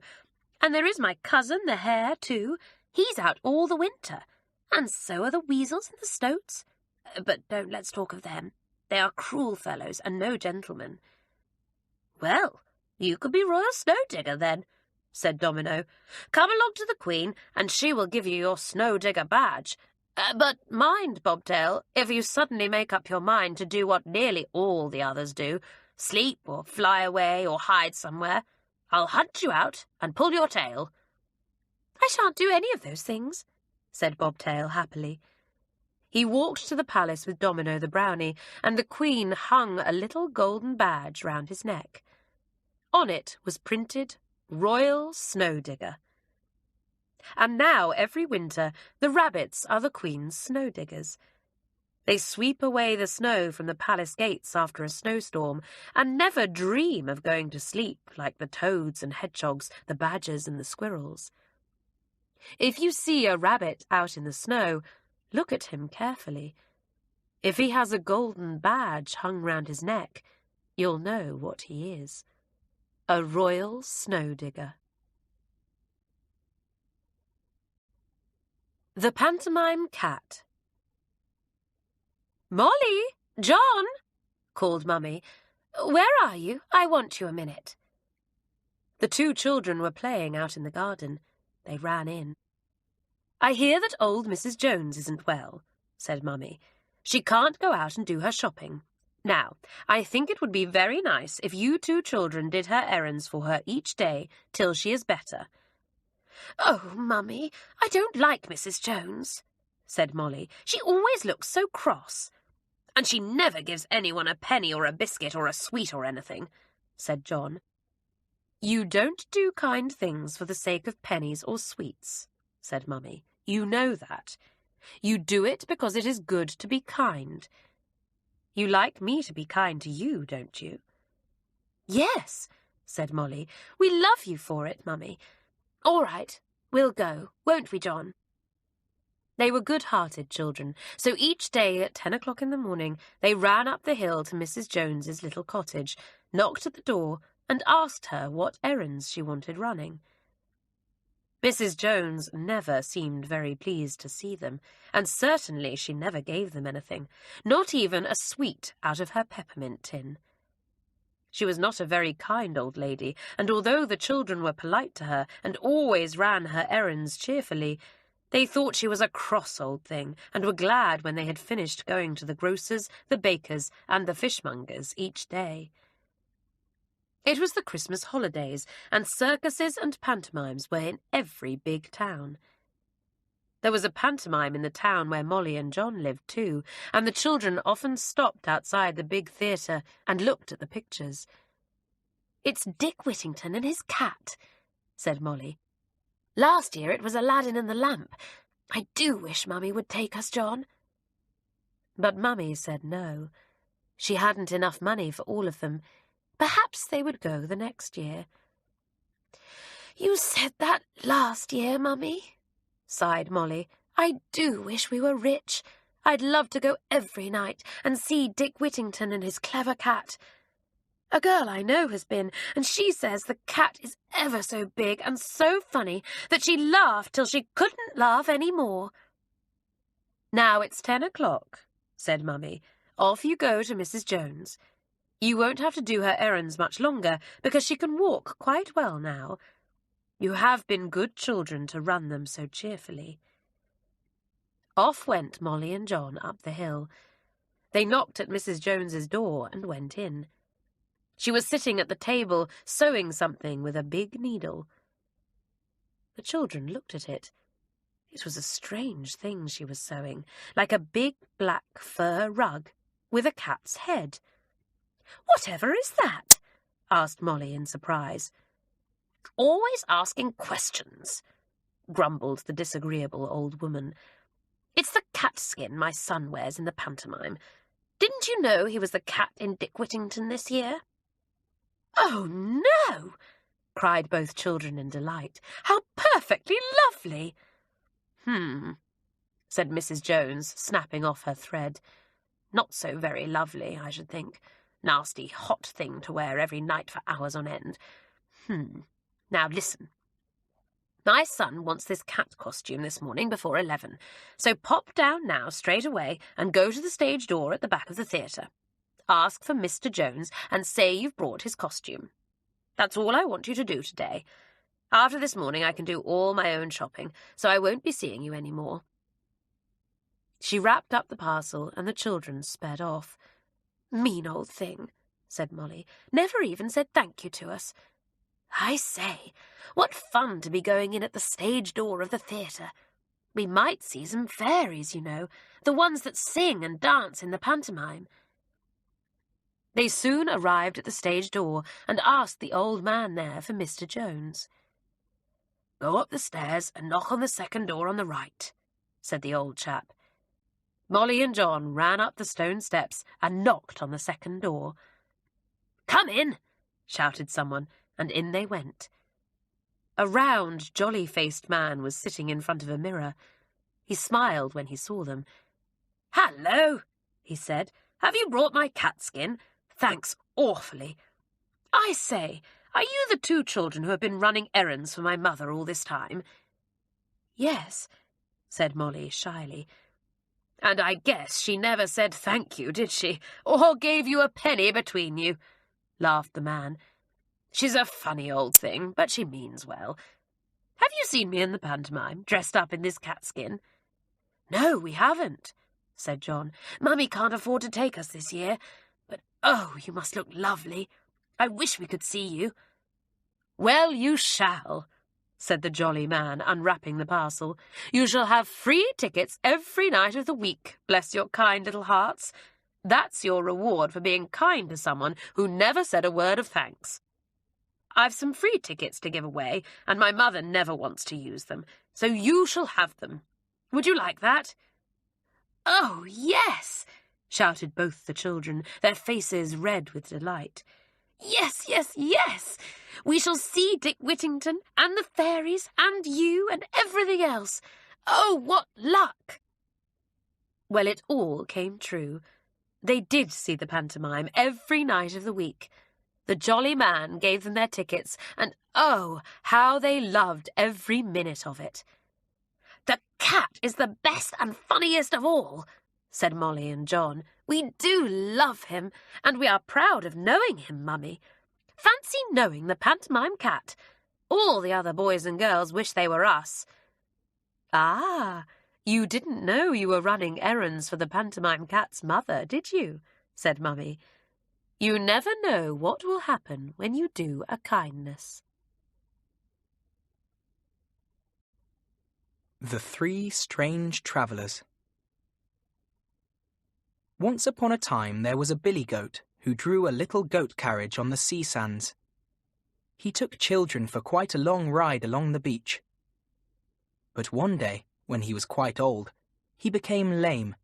And there is my cousin, the hare, too. He's out all the winter. And so are the weasels and the stoats. But let's talk of them. They are cruel fellows and no gentlemen." "Well, you could be Royal Snowdigger, then," said Domino. "Come along to the Queen, and she will give you your Snowdigger badge. But mind, Bobtail, if you suddenly make up your mind to do what nearly all the others do, sleep or fly away or hide somewhere, I'll hunt you out and pull your tail." "I shan't do any of those things," said Bobtail happily. He walked to the palace with Domino the brownie, and the Queen hung a little golden badge round his neck. On it was printed Royal Snowdigger. And now, every winter, the rabbits are the Queen's snowdiggers. They sweep away the snow from the palace gates after a snowstorm, and never dream of going to sleep like the toads and hedgehogs, the badgers and the squirrels. If you see a rabbit out in the snow, look at him carefully. If he has a golden badge hung round his neck, you'll know what he is. A Royal Snowdigger. The Pantomime Cat. "Molly! John!" called Mummy. "Where are you? I want you a minute." The two children were playing out in the garden. They ran in. "I hear that old Mrs. Jones isn't well," said Mummy. "She can't go out and do her shopping. Now, I think it would be very nice if you two children did her errands for her each day till she is better." "Oh, Mummy, I don't like Mrs. Jones," said Molly. "She always looks so cross." "And she never gives anyone a penny or a biscuit or a sweet or anything," said John. "You don't do kind things for the sake of pennies or sweets," said Mummy. "You know that. You do it because it is good to be kind. You like me to be kind to you, don't you?" "Yes," said Molly. "We love you for it, Mummy. All right, we'll go, won't we, John?" They were good-hearted children, so each day at 10 o'clock in the morning they ran up the hill to Mrs. Jones's little cottage, knocked at the door, and asked her what errands she wanted running. Mrs. Jones never seemed very pleased to see them, and certainly she never gave them anything, not even a sweet out of her peppermint tin. She was not a very kind old lady, and although the children were polite to her and always ran her errands cheerfully, they thought she was a cross old thing, and were glad when they had finished going to the grocer's, the baker's, and the fishmonger's each day. It was the Christmas holidays, and circuses and pantomimes were in every big town. There was a pantomime in the town where Molly and John lived too, and the children often stopped outside the big theatre and looked at the pictures. "It's Dick Whittington and his cat," said Molly. "Last year it was Aladdin and the lamp. I do wish Mummy would take us, John." But Mummy said no. She hadn't enough money for all of them. Perhaps they would go the next year. "You said that last year, Mummy," sighed Molly. "I do wish we were rich. I'd love to go every night and see Dick Whittington and his clever cat. A girl I know has been, and she says the cat is ever so big and so funny that she laughed till she couldn't laugh any more. Now it's 10 o'clock, said Mummy. Off you go to Mrs. Jones. You won't have to do her errands much longer, because she can walk quite well now. You have been good children to run them so cheerfully. Off went Molly and John up the hill. They knocked at Mrs. Jones's door and went in. She was sitting at the table, sewing something with a big needle. The children looked at it. It was a strange thing she was sewing, like a big black fur rug with a cat's head. "Whatever is that?" asked Molly in surprise. "Always asking questions," grumbled the disagreeable old woman. "It's the cat skin my son wears in the pantomime. Didn't you know he was the cat in Dick Whittington this year?" "Oh, no!" cried both children in delight. "How perfectly lovely!" Said Mrs. Jones, snapping off her thread. "Not so very lovely, I should think. Nasty hot thing to wear every night for hours on end. Now listen. My son wants this cat costume this morning before 11, so pop down now straight away and go to the stage door at the back of the theatre. Ask for Mr. Jones and say you've brought his costume. That's all I want you to do today. After this morning I can do all my own shopping, so I won't be seeing you any more." She wrapped up the parcel and the children sped off. "Mean old thing," said Molly. "Never even said thank you to us. I say, what fun to be going in at the stage door of the theatre. We might see some fairies, you know, the ones that sing and dance in the pantomime." They soon arrived at the stage door and asked the old man there for Mr. Jones. "Go up the stairs and knock on the second door on the right," said the old chap. Molly and John ran up the stone steps and knocked on the second door. "Come in," shouted someone, and in they went. A round, jolly-faced man was sitting in front of a mirror. He smiled when he saw them. "Hello," he said. "Have you brought my cat skin? Thanks awfully. I say, are you the two children who have been running errands for my mother all this time?" "Yes," said Molly shyly. "And I guess she never said thank you, did she? Or gave you a penny between you?" laughed the man. "She's a funny old thing, but she means well. Have you seen me in the pantomime, dressed up in this cat skin?" "No, we haven't," said John. "Mummy can't afford to take us this year. But, oh, you must look lovely. I wish we could see you." "Well, you shall," said the jolly man, unwrapping the parcel. "You shall have free tickets every night of the week, bless your kind little hearts. That's your reward for being kind to someone who never said a word of thanks. I've some free tickets to give away, and my mother never wants to use them, so you shall have them. Would you like that?" "Oh, yes!" shouted both the children, their faces red with delight. "Yes, yes, yes! We shall see Dick Whittington and the fairies and you and everything else. Oh, what luck!" Well, it all came true. They did see the pantomime every night of the week. The jolly man gave them their tickets, and oh, how they loved every minute of it. "The cat is the best and funniest of all," said Molly and John. "We do love him, and we are proud of knowing him, Mummy. Fancy knowing the pantomime cat. All the other boys and girls wish they were us." "Ah, you didn't know you were running errands for the pantomime cat's mother, did you?" said Mummy. "You never know what will happen when you do a kindness." The Three Strange Travellers. Once upon a time there was a billy goat who drew a little goat carriage on the sea sands. He took children for quite a long ride along the beach. But one day, when he was quite old, he became lame.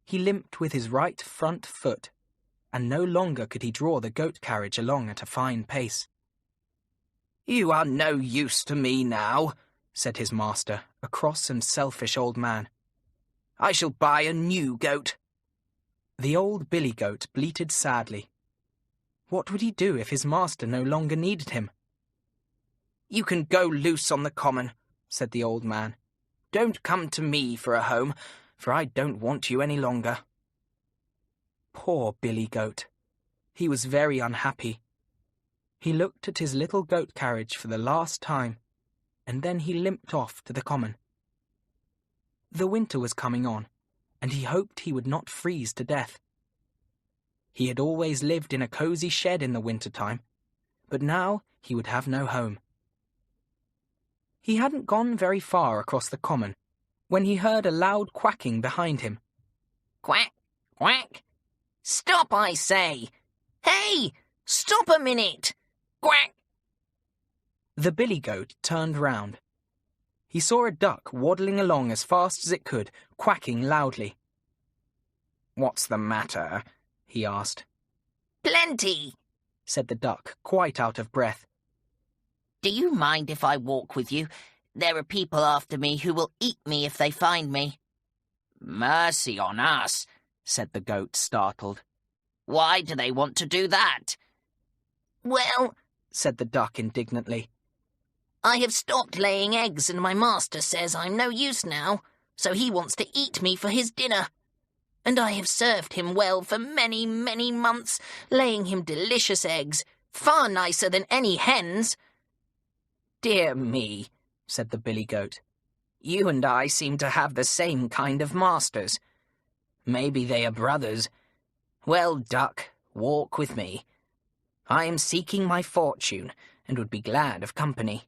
He limped with his right front foot, and no longer could he draw the goat carriage along at a fine pace. "You are no use to me now," said his master, a cross and selfish old man. "I shall buy a new goat." The old billy goat bleated sadly. What would he do if his master no longer needed him? "You can go loose on the common," said the old man. "Don't come to me for a home, for I don't want you any longer." Poor Billy Goat. He was very unhappy. He looked at his little goat carriage for the last time, and then he limped off to the common. The winter was coming on, and he hoped he would not freeze to death. He had always lived in a cosy shed in the winter-time, but now he would have no home. He hadn't gone very far across the common when he heard a loud quacking behind him. Quack, quack. Stop, I say. Hey, stop a minute. Quack. The billy goat turned round. He saw a duck waddling along as fast as it could, quacking loudly. "What's the matter?" he asked. Plenty, said the duck, quite out of breath. Do you mind if I walk with you? There are people after me who will eat me if they find me. Mercy on us, said the goat, startled. Why do they want to do that? Well, said the duck indignantly, I have stopped laying eggs and my master says I'm no use now, so he wants to eat me for his dinner. And I have served him well for many, many months, laying him delicious eggs, far nicer than any hens. Dear me, said the billy goat, you and I seem to have the same kind of masters. Maybe they are brothers. Well, duck, walk with me. I am seeking my fortune, and would be glad of company.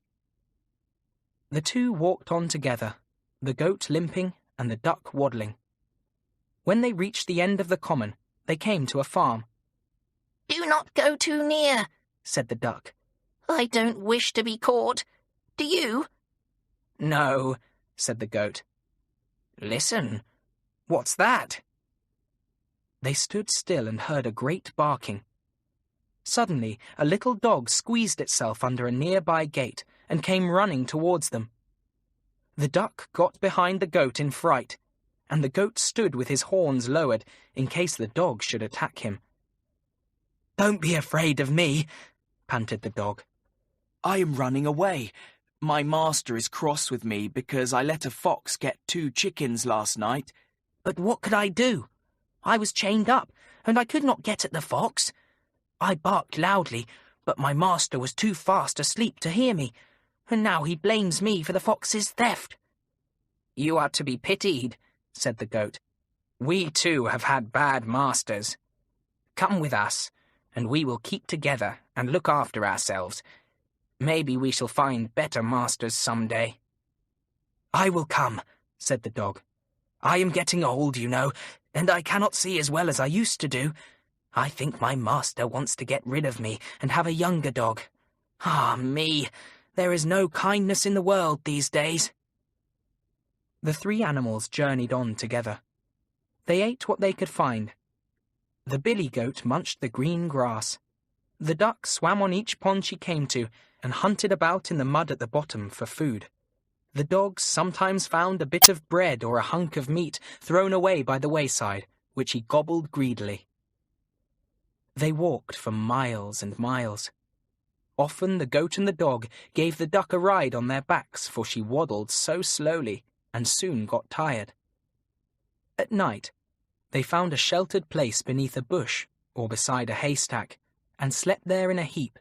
The two walked on together, the goat limping and the duck waddling. When they reached the end of the common, they came to a farm. Do not go too near, said the duck. I don't wish to be caught. Do you? No, said the goat. Listen, what's that? They stood still and heard a great barking. Suddenly, a little dog squeezed itself under a nearby gate and came running towards them. The duck got behind the goat in fright, and the goat stood with his horns lowered in case the dog should attack him. Don't be afraid of me, panted the dog. I am running away. My master is cross with me because I let a fox get 2 chickens last night. But what could I do? I was chained up, and I could not get at the fox. I barked loudly, but my master was too fast asleep to hear me, and now he blames me for the fox's theft. You are to be pitied, said the goat. We too have had bad masters. Come with us, and we will keep together and look after ourselves. Maybe we shall find better masters some day. I will come, said the dog. I am getting old, you know, and I cannot see as well as I used to do. I think my master wants to get rid of me and have a younger dog. Ah, me! There is no kindness in the world these days. The 3 animals journeyed on together. They ate what they could find. The billy goat munched the green grass. The duck swam on each pond she came to and hunted about in the mud at the bottom for food. The dog sometimes found a bit of bread or a hunk of meat thrown away by the wayside, which he gobbled greedily. They walked for miles and miles. Often the goat and the dog gave the duck a ride on their backs, for she waddled so slowly and soon got tired. At night, they found a sheltered place beneath a bush or beside a haystack and slept there in a heap,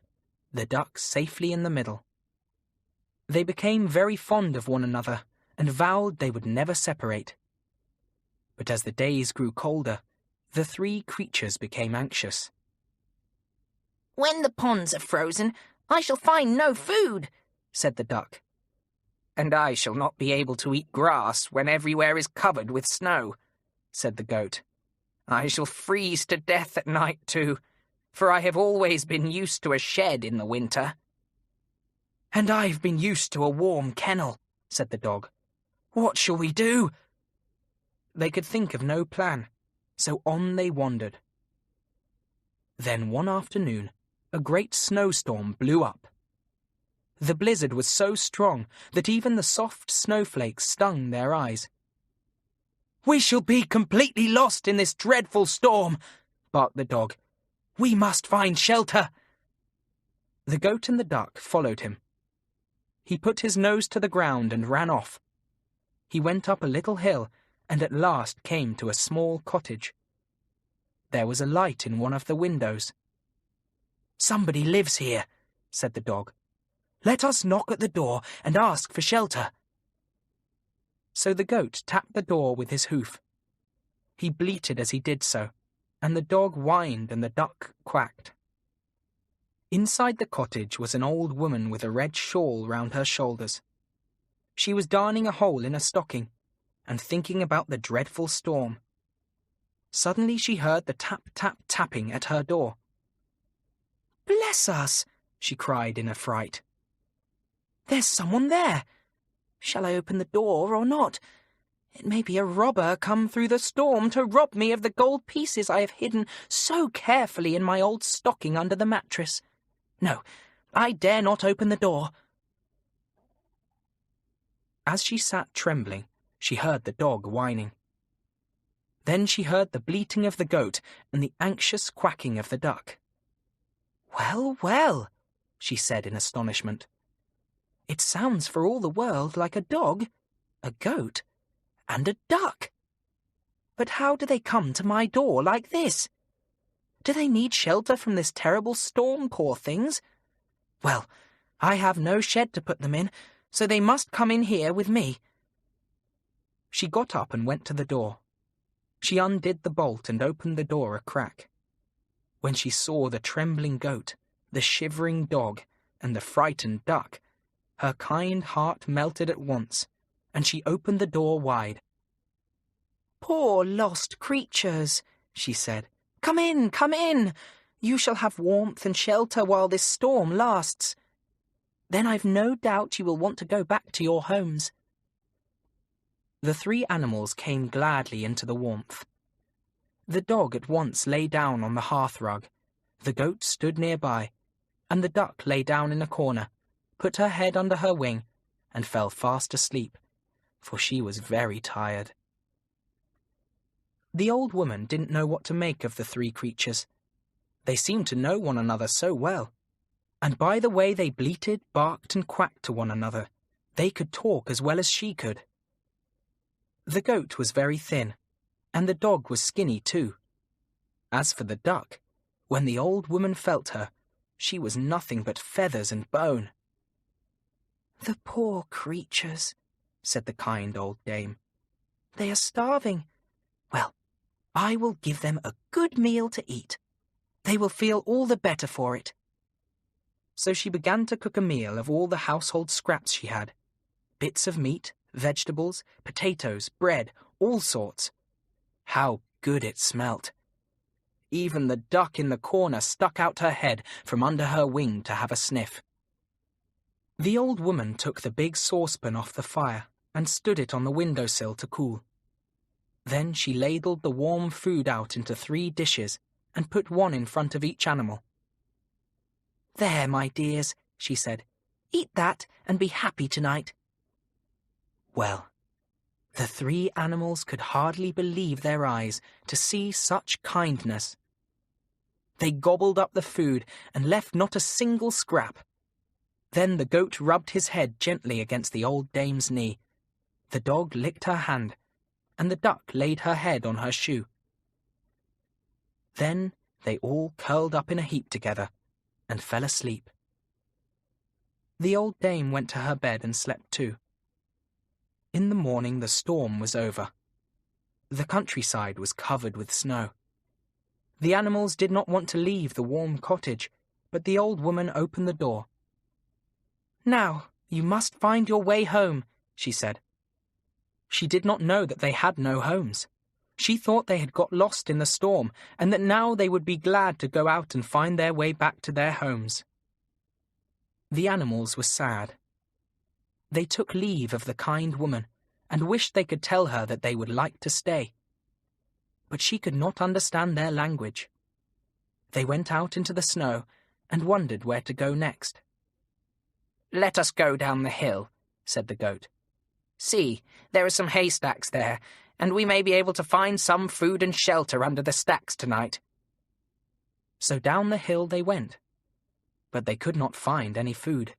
the duck safely in the middle. They became very fond of one another and vowed they would never separate. But as the days grew colder, the 3 creatures became anxious. When the ponds are frozen, I shall find no food, said the duck. And I shall not be able to eat grass when everywhere is covered with snow, said the goat. I shall freeze to death at night too, for I have always been used to a shed in the winter. And I've been used to a warm kennel, said the dog. What shall we do? They could think of no plan, so on they wandered. Then one afternoon, a great snowstorm blew up. The blizzard was so strong that even the soft snowflakes stung their eyes. We shall be completely lost in this dreadful storm, barked the dog. We must find shelter. The goat and the duck followed him. He put his nose to the ground and ran off. He went up a little hill and at last came to a small cottage. There was a light in one of the windows. Somebody lives here, said the dog. Let us knock at the door and ask for shelter. So the goat tapped the door with his hoof. He bleated as he did so, and the dog whined and the duck quacked. Inside the cottage was an old woman with a red shawl round her shoulders. She was darning a hole in a stocking and thinking about the dreadful storm. Suddenly she heard the tap-tap-tapping at her door. Bless us, she cried in a fright. There's someone there. Shall I open the door or not? It may be a robber come through the storm to rob me of the gold pieces I have hidden so carefully in my old stocking under the mattress. No, I dare not open the door. As she sat trembling, she heard the dog whining. Then she heard the bleating of the goat and the anxious quacking of the duck. Well, well, she said in astonishment. It sounds for all the world like a dog, a goat, and a duck. But how do they come to my door like this? Do they need shelter from this terrible storm, poor things? Well, I have no shed to put them in, so they must come in here with me. She got up and went to the door. She undid the bolt and opened the door a crack. When she saw the trembling goat, the shivering dog, and the frightened duck, her kind heart melted at once, and she opened the door wide. Poor lost creatures, she said. Come in, come in. You shall have warmth and shelter while this storm lasts. Then I've no doubt you will want to go back to your homes. The three animals came gladly into the warmth. The dog at once lay down on the hearth-rug, the goat stood nearby, and the duck lay down in a corner, put her head under her wing, and fell fast asleep, for she was very tired. The old woman didn't know what to make of the three creatures. They seemed to know one another so well, and by the way they bleated, barked, and quacked to one another, they could talk as well as she could. The goat was very thin, and the dog was skinny too. As for the duck, when the old woman felt her, she was nothing but feathers and bone. The poor creatures, said the kind old dame. They are starving. Well, I will give them a good meal to eat. They will feel all the better for it. So she began to cook a meal of all the household scraps she had. Bits of meat, vegetables, potatoes, bread, all sorts. How good it smelt! Even the duck in the corner stuck out her head from under her wing to have a sniff. The old woman took the big saucepan off the fire and stood it on the window-sill to cool. Then she ladled the warm food out into 3 dishes and put one in front of each animal. There, my dears, she said, eat that and be happy tonight. Well, the 3 animals could hardly believe their eyes to see such kindness. They gobbled up the food and left not a single scrap. Then the goat rubbed his head gently against the old dame's knee. The dog licked her hand, and the duck laid her head on her shoe. Then they all curled up in a heap together and fell asleep. The old dame went to her bed and slept too. In the morning the storm was over. The countryside was covered with snow. The animals did not want to leave the warm cottage, but the old woman opened the door. "Now, you must find your way home," she said. She did not know that they had no homes. She thought they had got lost in the storm, and that now they would be glad to go out and find their way back to their homes. The animals were sad. They took leave of the kind woman, and wished they could tell her that they would like to stay. But she could not understand their language. They went out into the snow, and wondered where to go next. "Let us go down the hill," said the goat. "See, there are some haystacks there, and we may be able to find some food and shelter under the stacks tonight." So down the hill they went, but they could not find any food.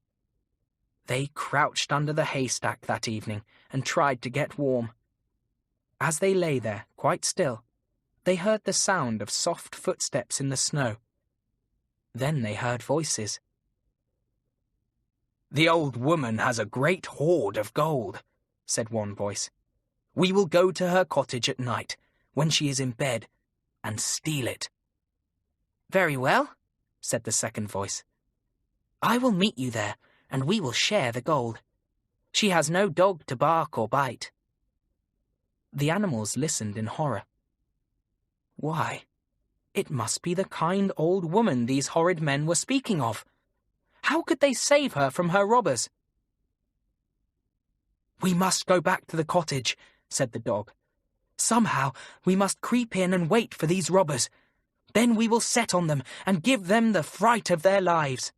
They crouched under the haystack that evening and tried to get warm. As they lay there, quite still, they heard the sound of soft footsteps in the snow. Then they heard voices. "The old woman has a great hoard of gold," said one voice. "We will go to her cottage at night, when she is in bed, and steal it." "Very well," said the second voice. "I will meet you there, and we will share the gold. She has no dog to bark or bite." The animals listened in horror. Why, it must be the kind old woman these horrid men were speaking of. How could they save her from her robbers? "We must go back to the cottage," said the dog. "Somehow we must creep in and wait for these robbers. Then we will set on them and give them the fright of their lives."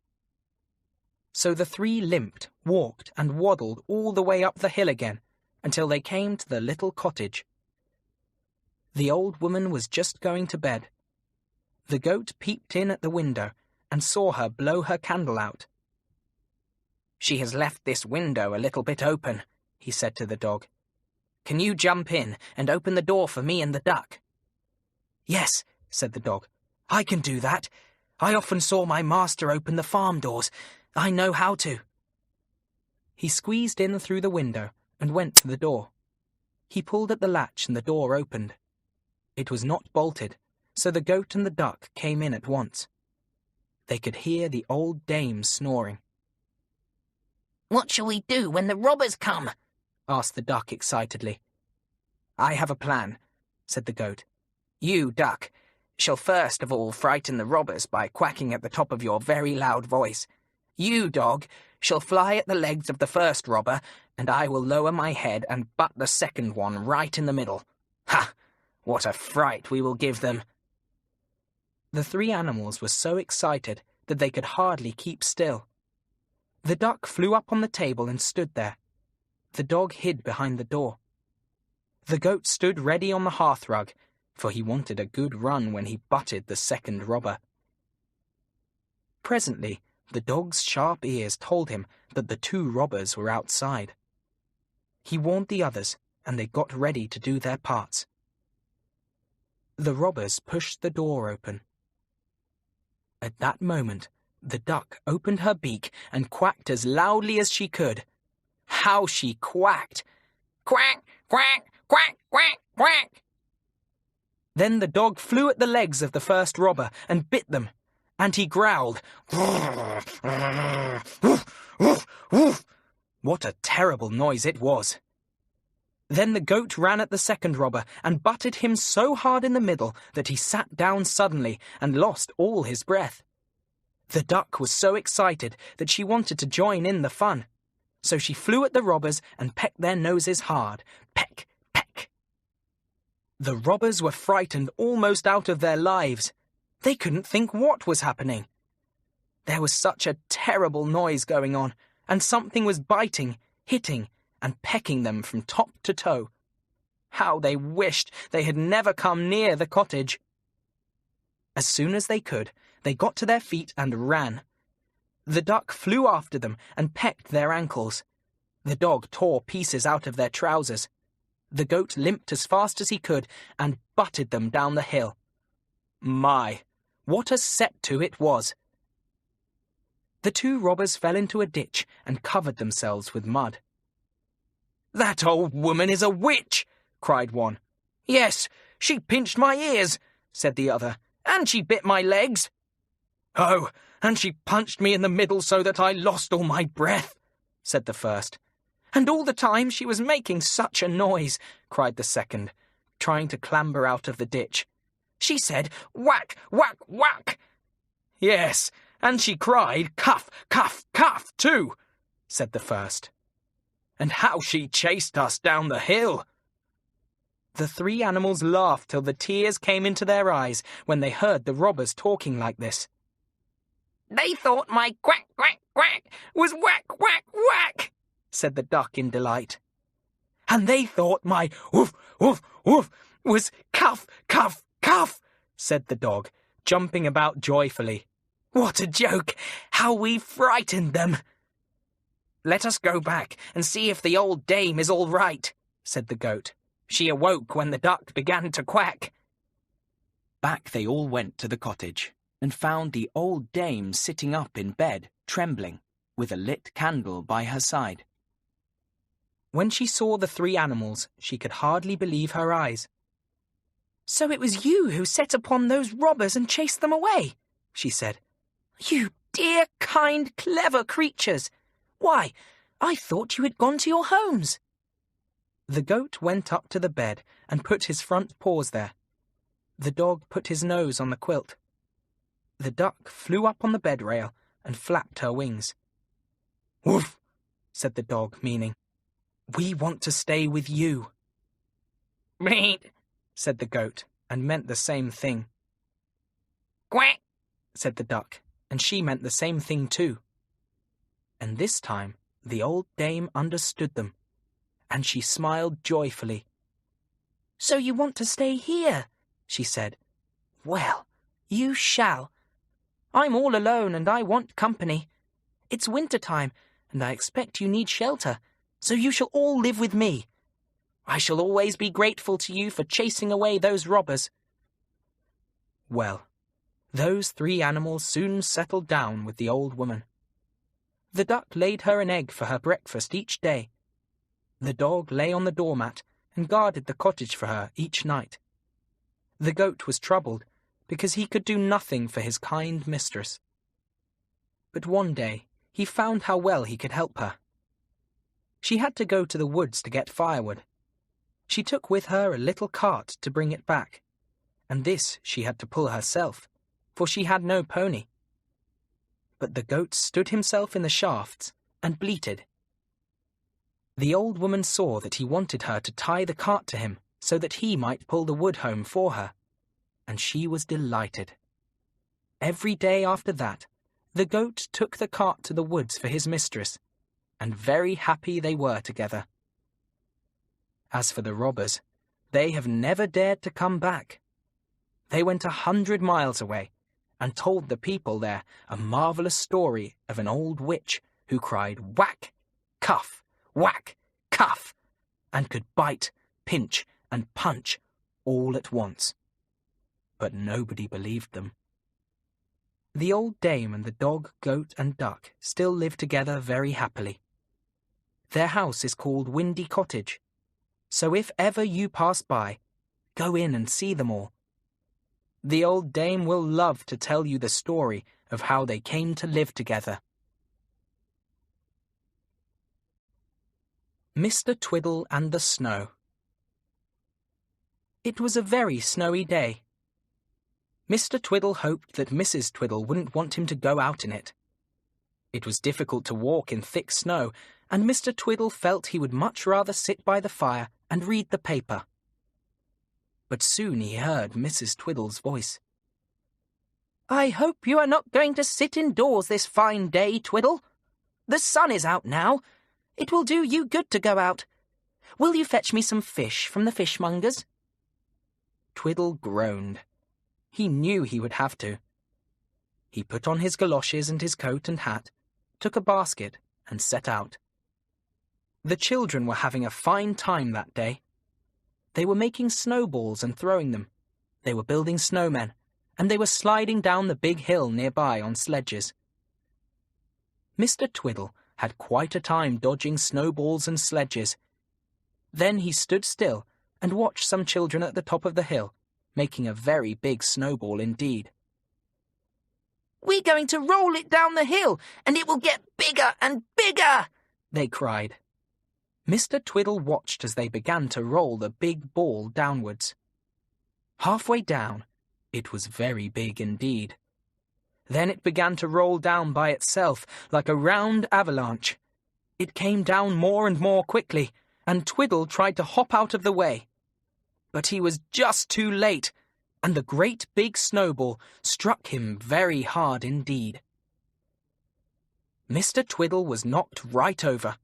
So the three limped, walked, and waddled all the way up the hill again, until they came to the little cottage. The old woman was just going to bed. The goat peeped in at the window and saw her blow her candle out. "She has left this window a little bit open," he said to the dog. "Can you jump in and open the door for me and the duck?" "Yes," said the dog. "I can do that. I often saw my master open the farm doors. I know how to." He squeezed in through the window and went to the door. He pulled at the latch and the door opened. It was not bolted, so the goat and the duck came in at once. They could hear the old dame snoring. "What shall we do when the robbers come?" asked the duck excitedly. "I have a plan," said the goat. "You, duck, shall first of all frighten the robbers by quacking at the top of your very loud voice. You, dog, shall fly at the legs of the first robber, and I will lower my head and butt the second one right in the middle. Ha! What a fright we will give them!" The three animals were so excited that they could hardly keep still. The duck flew up on the table and stood there. The dog hid behind the door. The goat stood ready on the hearthrug, for he wanted a good run when he butted the second robber. Presently, the dog's sharp ears told him that the two robbers were outside. He warned the others, and they got ready to do their parts. The robbers pushed the door open. At that moment, the duck opened her beak and quacked as loudly as she could. How she quacked! Quack, quack, quack, quack, quack! Then the dog flew at the legs of the first robber and bit them, and he growled. What a terrible noise it was! Then the goat ran at the second robber and butted him so hard in the middle that he sat down suddenly and lost all his breath. The duck was so excited that she wanted to join in the fun. So she flew at the robbers and pecked their noses hard. Peck, peck. The robbers were frightened almost out of their lives. They couldn't think what was happening. There was such a terrible noise going on, and something was biting, hitting, and pecking them from top to toe. How they wished they had never come near the cottage. As soon as they could, they got to their feet and ran. The duck flew after them and pecked their ankles. The dog tore pieces out of their trousers. The goat limped as fast as he could and butted them down the hill. My, what a set to it was! The two robbers fell into a ditch and covered themselves with mud. "That old woman is a witch!" cried one. "Yes, she pinched my ears," said the other, "and she bit my legs." "Oh, and she punched me in the middle so that I lost all my breath," said the first. "And all the time she was making such a noise," cried the second, trying to clamber out of the ditch. "She said, 'Whack, whack, whack!'" "Yes, and she cried, 'Cuff, cuff, cuff,' too," said the first. "And how she chased us down the hill!" The three animals laughed till the tears came into their eyes when they heard the robbers talking like this. "They thought my quack, quack, quack was whack, whack, whack," said the duck in delight. "And they thought my woof, woof, woof was cuff, cuff, cuff," said the dog, jumping about joyfully. "What a joke! How we frightened them!" "Let us go back and see if the old dame is all right," said the goat. "She awoke when the duck began to quack." Back they all went to the cottage and found the old dame sitting up in bed, trembling, with a lit candle by her side. When she saw the three animals, she could hardly believe her eyes. "So it was you who set upon those robbers and chased them away," she said. "You dear, kind, clever creatures! Why, I thought you had gone to your homes." The goat went up to the bed and put his front paws there. The dog put his nose on the quilt. The duck flew up on the bed rail and flapped her wings. "Woof," said the dog, meaning, "We want to stay with you." "Meat," said the goat, and meant the same thing. "Quack," said the duck, and she meant the same thing too. And this time the old dame understood them, and she smiled joyfully. "So you want to stay here?" she said. "Well, you shall. I'm all alone and I want company. It's winter time, and I expect you need shelter, so you shall all live with me. I shall always be grateful to you for chasing away those robbers." Well, those three animals soon settled down with the old woman. The duck laid her an egg for her breakfast each day. The dog lay on the doormat and guarded the cottage for her each night. The goat was troubled because he could do nothing for his kind mistress. But one day he found how well he could help her. She had to go to the woods to get firewood. She took with her a little cart to bring it back, and this she had to pull herself, for she had no pony. But the goat stood himself in the shafts and bleated. The old woman saw that he wanted her to tie the cart to him so that he might pull the wood home for her, and she was delighted. Every day after that, the goat took the cart to the woods for his mistress, and very happy they were together. As for the robbers, they have never dared to come back. They went 100 miles away and told the people there a marvellous story of an old witch who cried whack, cuff, whack, cuff, and could bite, pinch, and punch all at once. But nobody believed them. The old dame and the dog, goat, and duck still live together very happily. Their house is called Windy Cottage, so if ever you pass by, go in and see them all. The old dame will love to tell you the story of how they came to live together. Mr. Twiddle and the Snow. It was a very snowy day. Mr. Twiddle hoped that Mrs. Twiddle wouldn't want him to go out in it. It was difficult to walk in thick snow, and Mr. Twiddle felt he would much rather sit by the fire and read the paper. But soon he heard Mrs. Twiddle's voice. "I hope you are not going to sit indoors this fine day, Twiddle. The sun is out now. It will do you good to go out. Will you fetch me some fish from the fishmonger's?" Twiddle groaned. He knew he would have to. He put on his galoshes and his coat and hat, took a basket, and set out. The children were having a fine time that day. They were making snowballs and throwing them. They were building snowmen, and they were sliding down the big hill nearby on sledges. Mr. Twiddle had quite a time dodging snowballs and sledges. Then he stood still and watched some children at the top of the hill, making a very big snowball indeed. "We're going to roll it down the hill, and it will get bigger and bigger," they cried. Mr. Twiddle watched as they began to roll the big ball downwards. Halfway down, it was very big indeed. Then it began to roll down by itself like a round avalanche. It came down more and more quickly, and Twiddle tried to hop out of the way. But he was just too late, and the great big snowball struck him very hard indeed. Mr. Twiddle was knocked right over.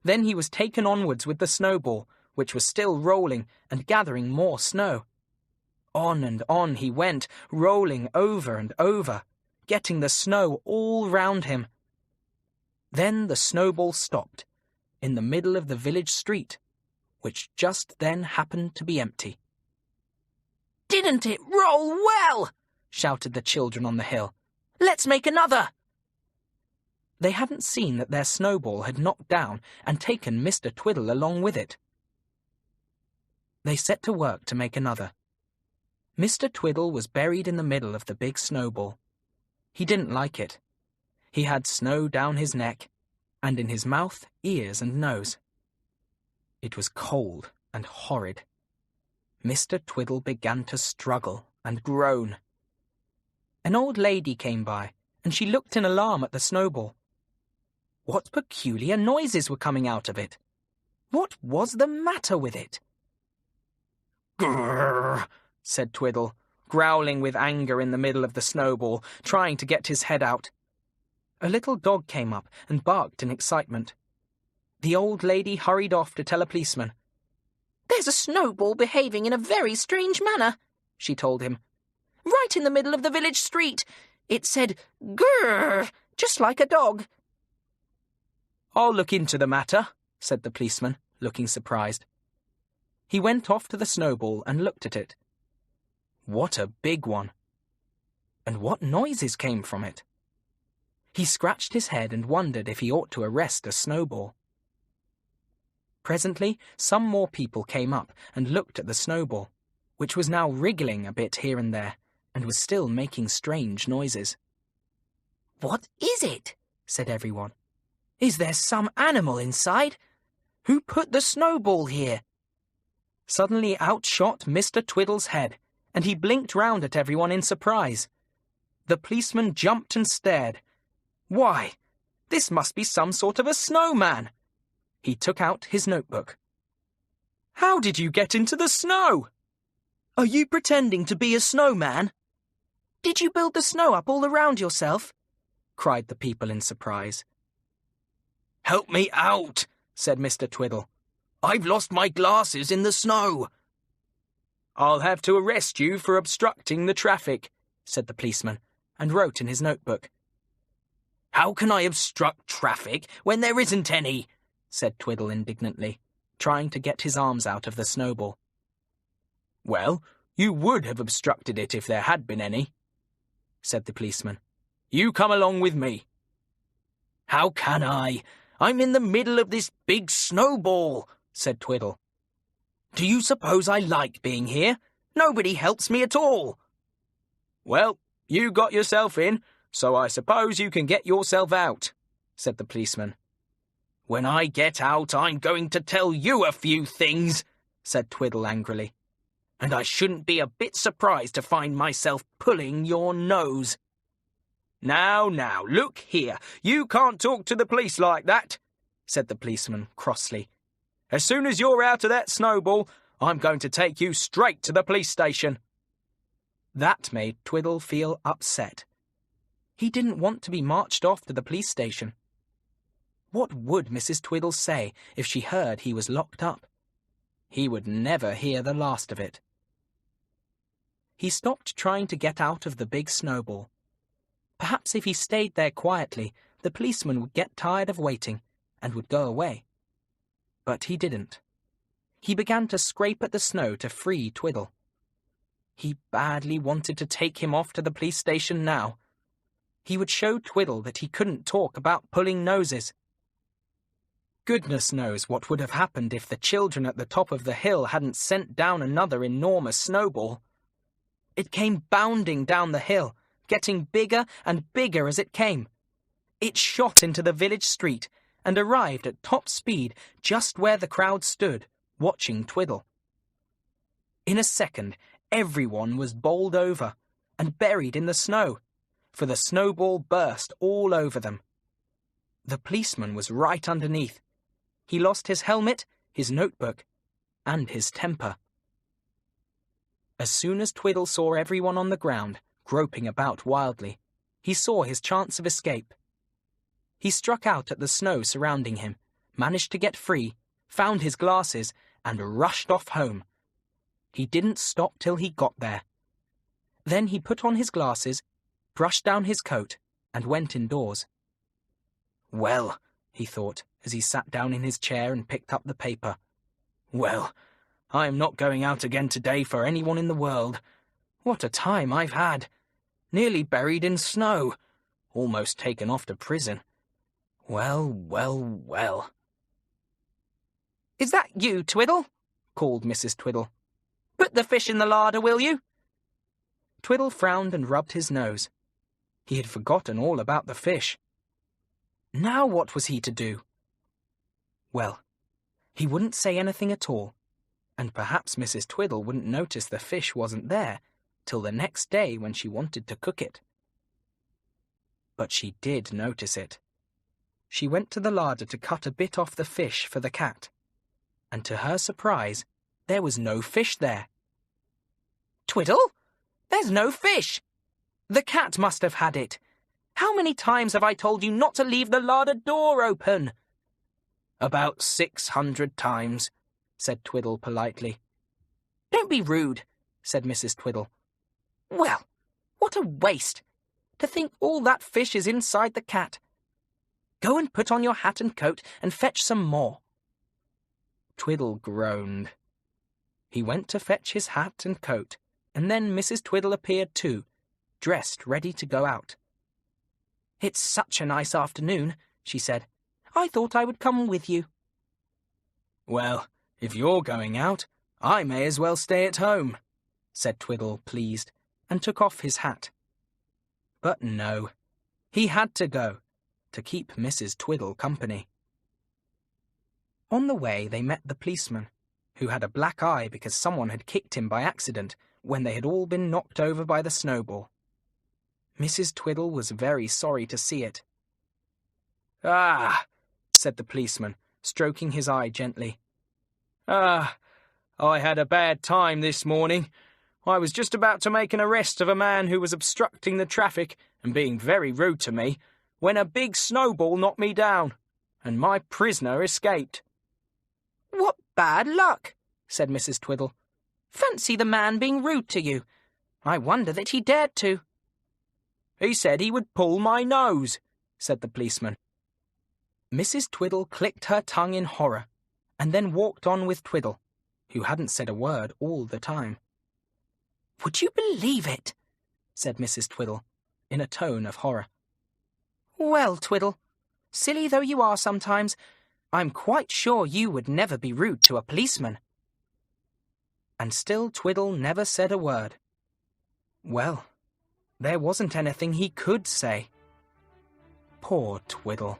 Then he was taken onwards with the snowball, which was still rolling and gathering more snow. On and on he went, rolling over and over, getting the snow all round him. Then the snowball stopped, in the middle of the village street, which just then happened to be empty. "Didn't it roll well?" shouted the children on the hill. "Let's make another." They hadn't seen that their snowball had knocked down and taken Mr. Twiddle along with it. They set to work to make another. Mr. Twiddle was buried in the middle of the big snowball. He didn't like it. He had snow down his neck, and in his mouth, ears and nose. It was cold and horrid. Mr. Twiddle began to struggle and groan. An old lady came by, and she looked in alarm at the snowball. What peculiar noises were coming out of it? What was the matter with it? "Grrr," said Twiddle, growling with anger in the middle of the snowball, trying to get his head out. A little dog came up and barked in excitement. The old lady hurried off to tell a policeman. "There's a snowball behaving in a very strange manner," she told him. "Right in the middle of the village street. It said, 'Grrr,' just like a dog." "I'll look into the matter," said the policeman, looking surprised. He went off to the snowball and looked at it. What a big one! And what noises came from it? He scratched his head and wondered if he ought to arrest a snowball. Presently, some more people came up and looked at the snowball, which was now wriggling a bit here and there, and was still making strange noises. "What is it?" said everyone. "Is there some animal inside? Who put the snowball here?" Suddenly out shot Mr. Twiddle's head, and he blinked round at everyone in surprise. The policeman jumped and stared. Why, this must be some sort of a snowman! He took out his notebook. "How did you get into the snow?" "Are you pretending to be a snowman? Did you build the snow up all around yourself?" cried the people in surprise. "Help me out," said Mr. Twiddle. "I've lost my glasses in the snow." "I'll have to arrest you for obstructing the traffic," said the policeman, and wrote in his notebook. "How can I obstruct traffic when there isn't any?" said Twiddle indignantly, trying to get his arms out of the snowball. "Well, you would have obstructed it if there had been any," said the policeman. "You come along with me." "How can I? I'm in the middle of this big snowball," said Twiddle. "Do you suppose I like being here? Nobody helps me at all." "Well, you got yourself in, so I suppose you can get yourself out," said the policeman. "When I get out, I'm going to tell you a few things," said Twiddle angrily. "And I shouldn't be a bit surprised to find myself pulling your nose." Now, look here. You can't talk to the police like that," said the policeman crossly. "As soon as you're out of that snowball, I'm going to take you straight to the police station." That made Twiddle feel upset. He didn't want to be marched off to the police station. What would Mrs. Twiddle say if she heard he was locked up? He would never hear the last of it. He stopped trying to get out of the big snowball. Perhaps if he stayed there quietly, the policeman would get tired of waiting and would go away. But he didn't. He began to scrape at the snow to free Twiddle. He badly wanted to take him off to the police station now. He would show Twiddle that he couldn't talk about pulling noses. Goodness knows what would have happened if the children at the top of the hill hadn't sent down another enormous snowball. It came bounding down the hill, getting bigger and bigger as it came. It shot into the village street and arrived at top speed just where the crowd stood, watching Twiddle. In a second, everyone was bowled over and buried in the snow, for the snowball burst all over them. The policeman was right underneath. He lost his helmet, his notebook, and his temper. As soon as Twiddle saw everyone on the ground, groping about wildly, he saw his chance of escape. He struck out at the snow surrounding him, managed to get free, found his glasses, and rushed off home. He didn't stop till he got there. Then he put on his glasses, brushed down his coat, and went indoors. Well, he thought, as he sat down in his chair and picked up the paper. Well, I am not going out again today for anyone in the world. What a time I've had. Nearly buried in snow. Almost taken off to prison. Well, well, well. "Is that you, Twiddle?" called Mrs. Twiddle. "Put the fish in the larder, will you?" Twiddle frowned and rubbed his nose. He had forgotten all about the fish. Now what was he to do? Well, he wouldn't say anything at all, and perhaps Mrs. Twiddle wouldn't notice the fish wasn't there till the next day when she wanted to cook it. But she did notice it. She went to the larder to cut a bit off the fish for the cat, and to her surprise, there was no fish there. "Twiddle, there's no fish! The cat must have had it. How many times have I told you not to leave the larder door open?" "About 600 times," said Twiddle politely. "Don't be rude," said Mrs. Twiddle. "Well, what a waste! To think all that fish is inside the cat. Go and put on your hat and coat and fetch some more." Twiddle groaned. He went to fetch his hat and coat, and then Mrs. Twiddle appeared too, dressed ready to go out. "It's such a nice afternoon," she said. "I thought I would come with you." "Well, if you're going out, I may as well stay at home," said Twiddle, pleased, and took off his hat. But no, he had to go, to keep Mrs. Twiddle company. On the way they met the policeman, who had a black eye because someone had kicked him by accident when they had all been knocked over by the snowball. Mrs. Twiddle was very sorry to see it. "Ah," said the policeman, stroking his eye gently. "Ah, I had a bad time this morning. I was just about to make an arrest of a man who was obstructing the traffic and being very rude to me, when a big snowball knocked me down, and my prisoner escaped." "What bad luck," said Mrs. Twiddle. "Fancy the man being rude to you. I wonder that he dared to." "He said he would pull my nose," said the policeman. Mrs. Twiddle clicked her tongue in horror, and then walked on with Twiddle, who hadn't said a word all the time. "Would you believe it?" said Mrs. Twiddle, in a tone of horror. "Well, Twiddle, silly though you are sometimes, I'm quite sure you would never be rude to a policeman." And still Twiddle never said a word. Well, there wasn't anything he could say. Poor Twiddle.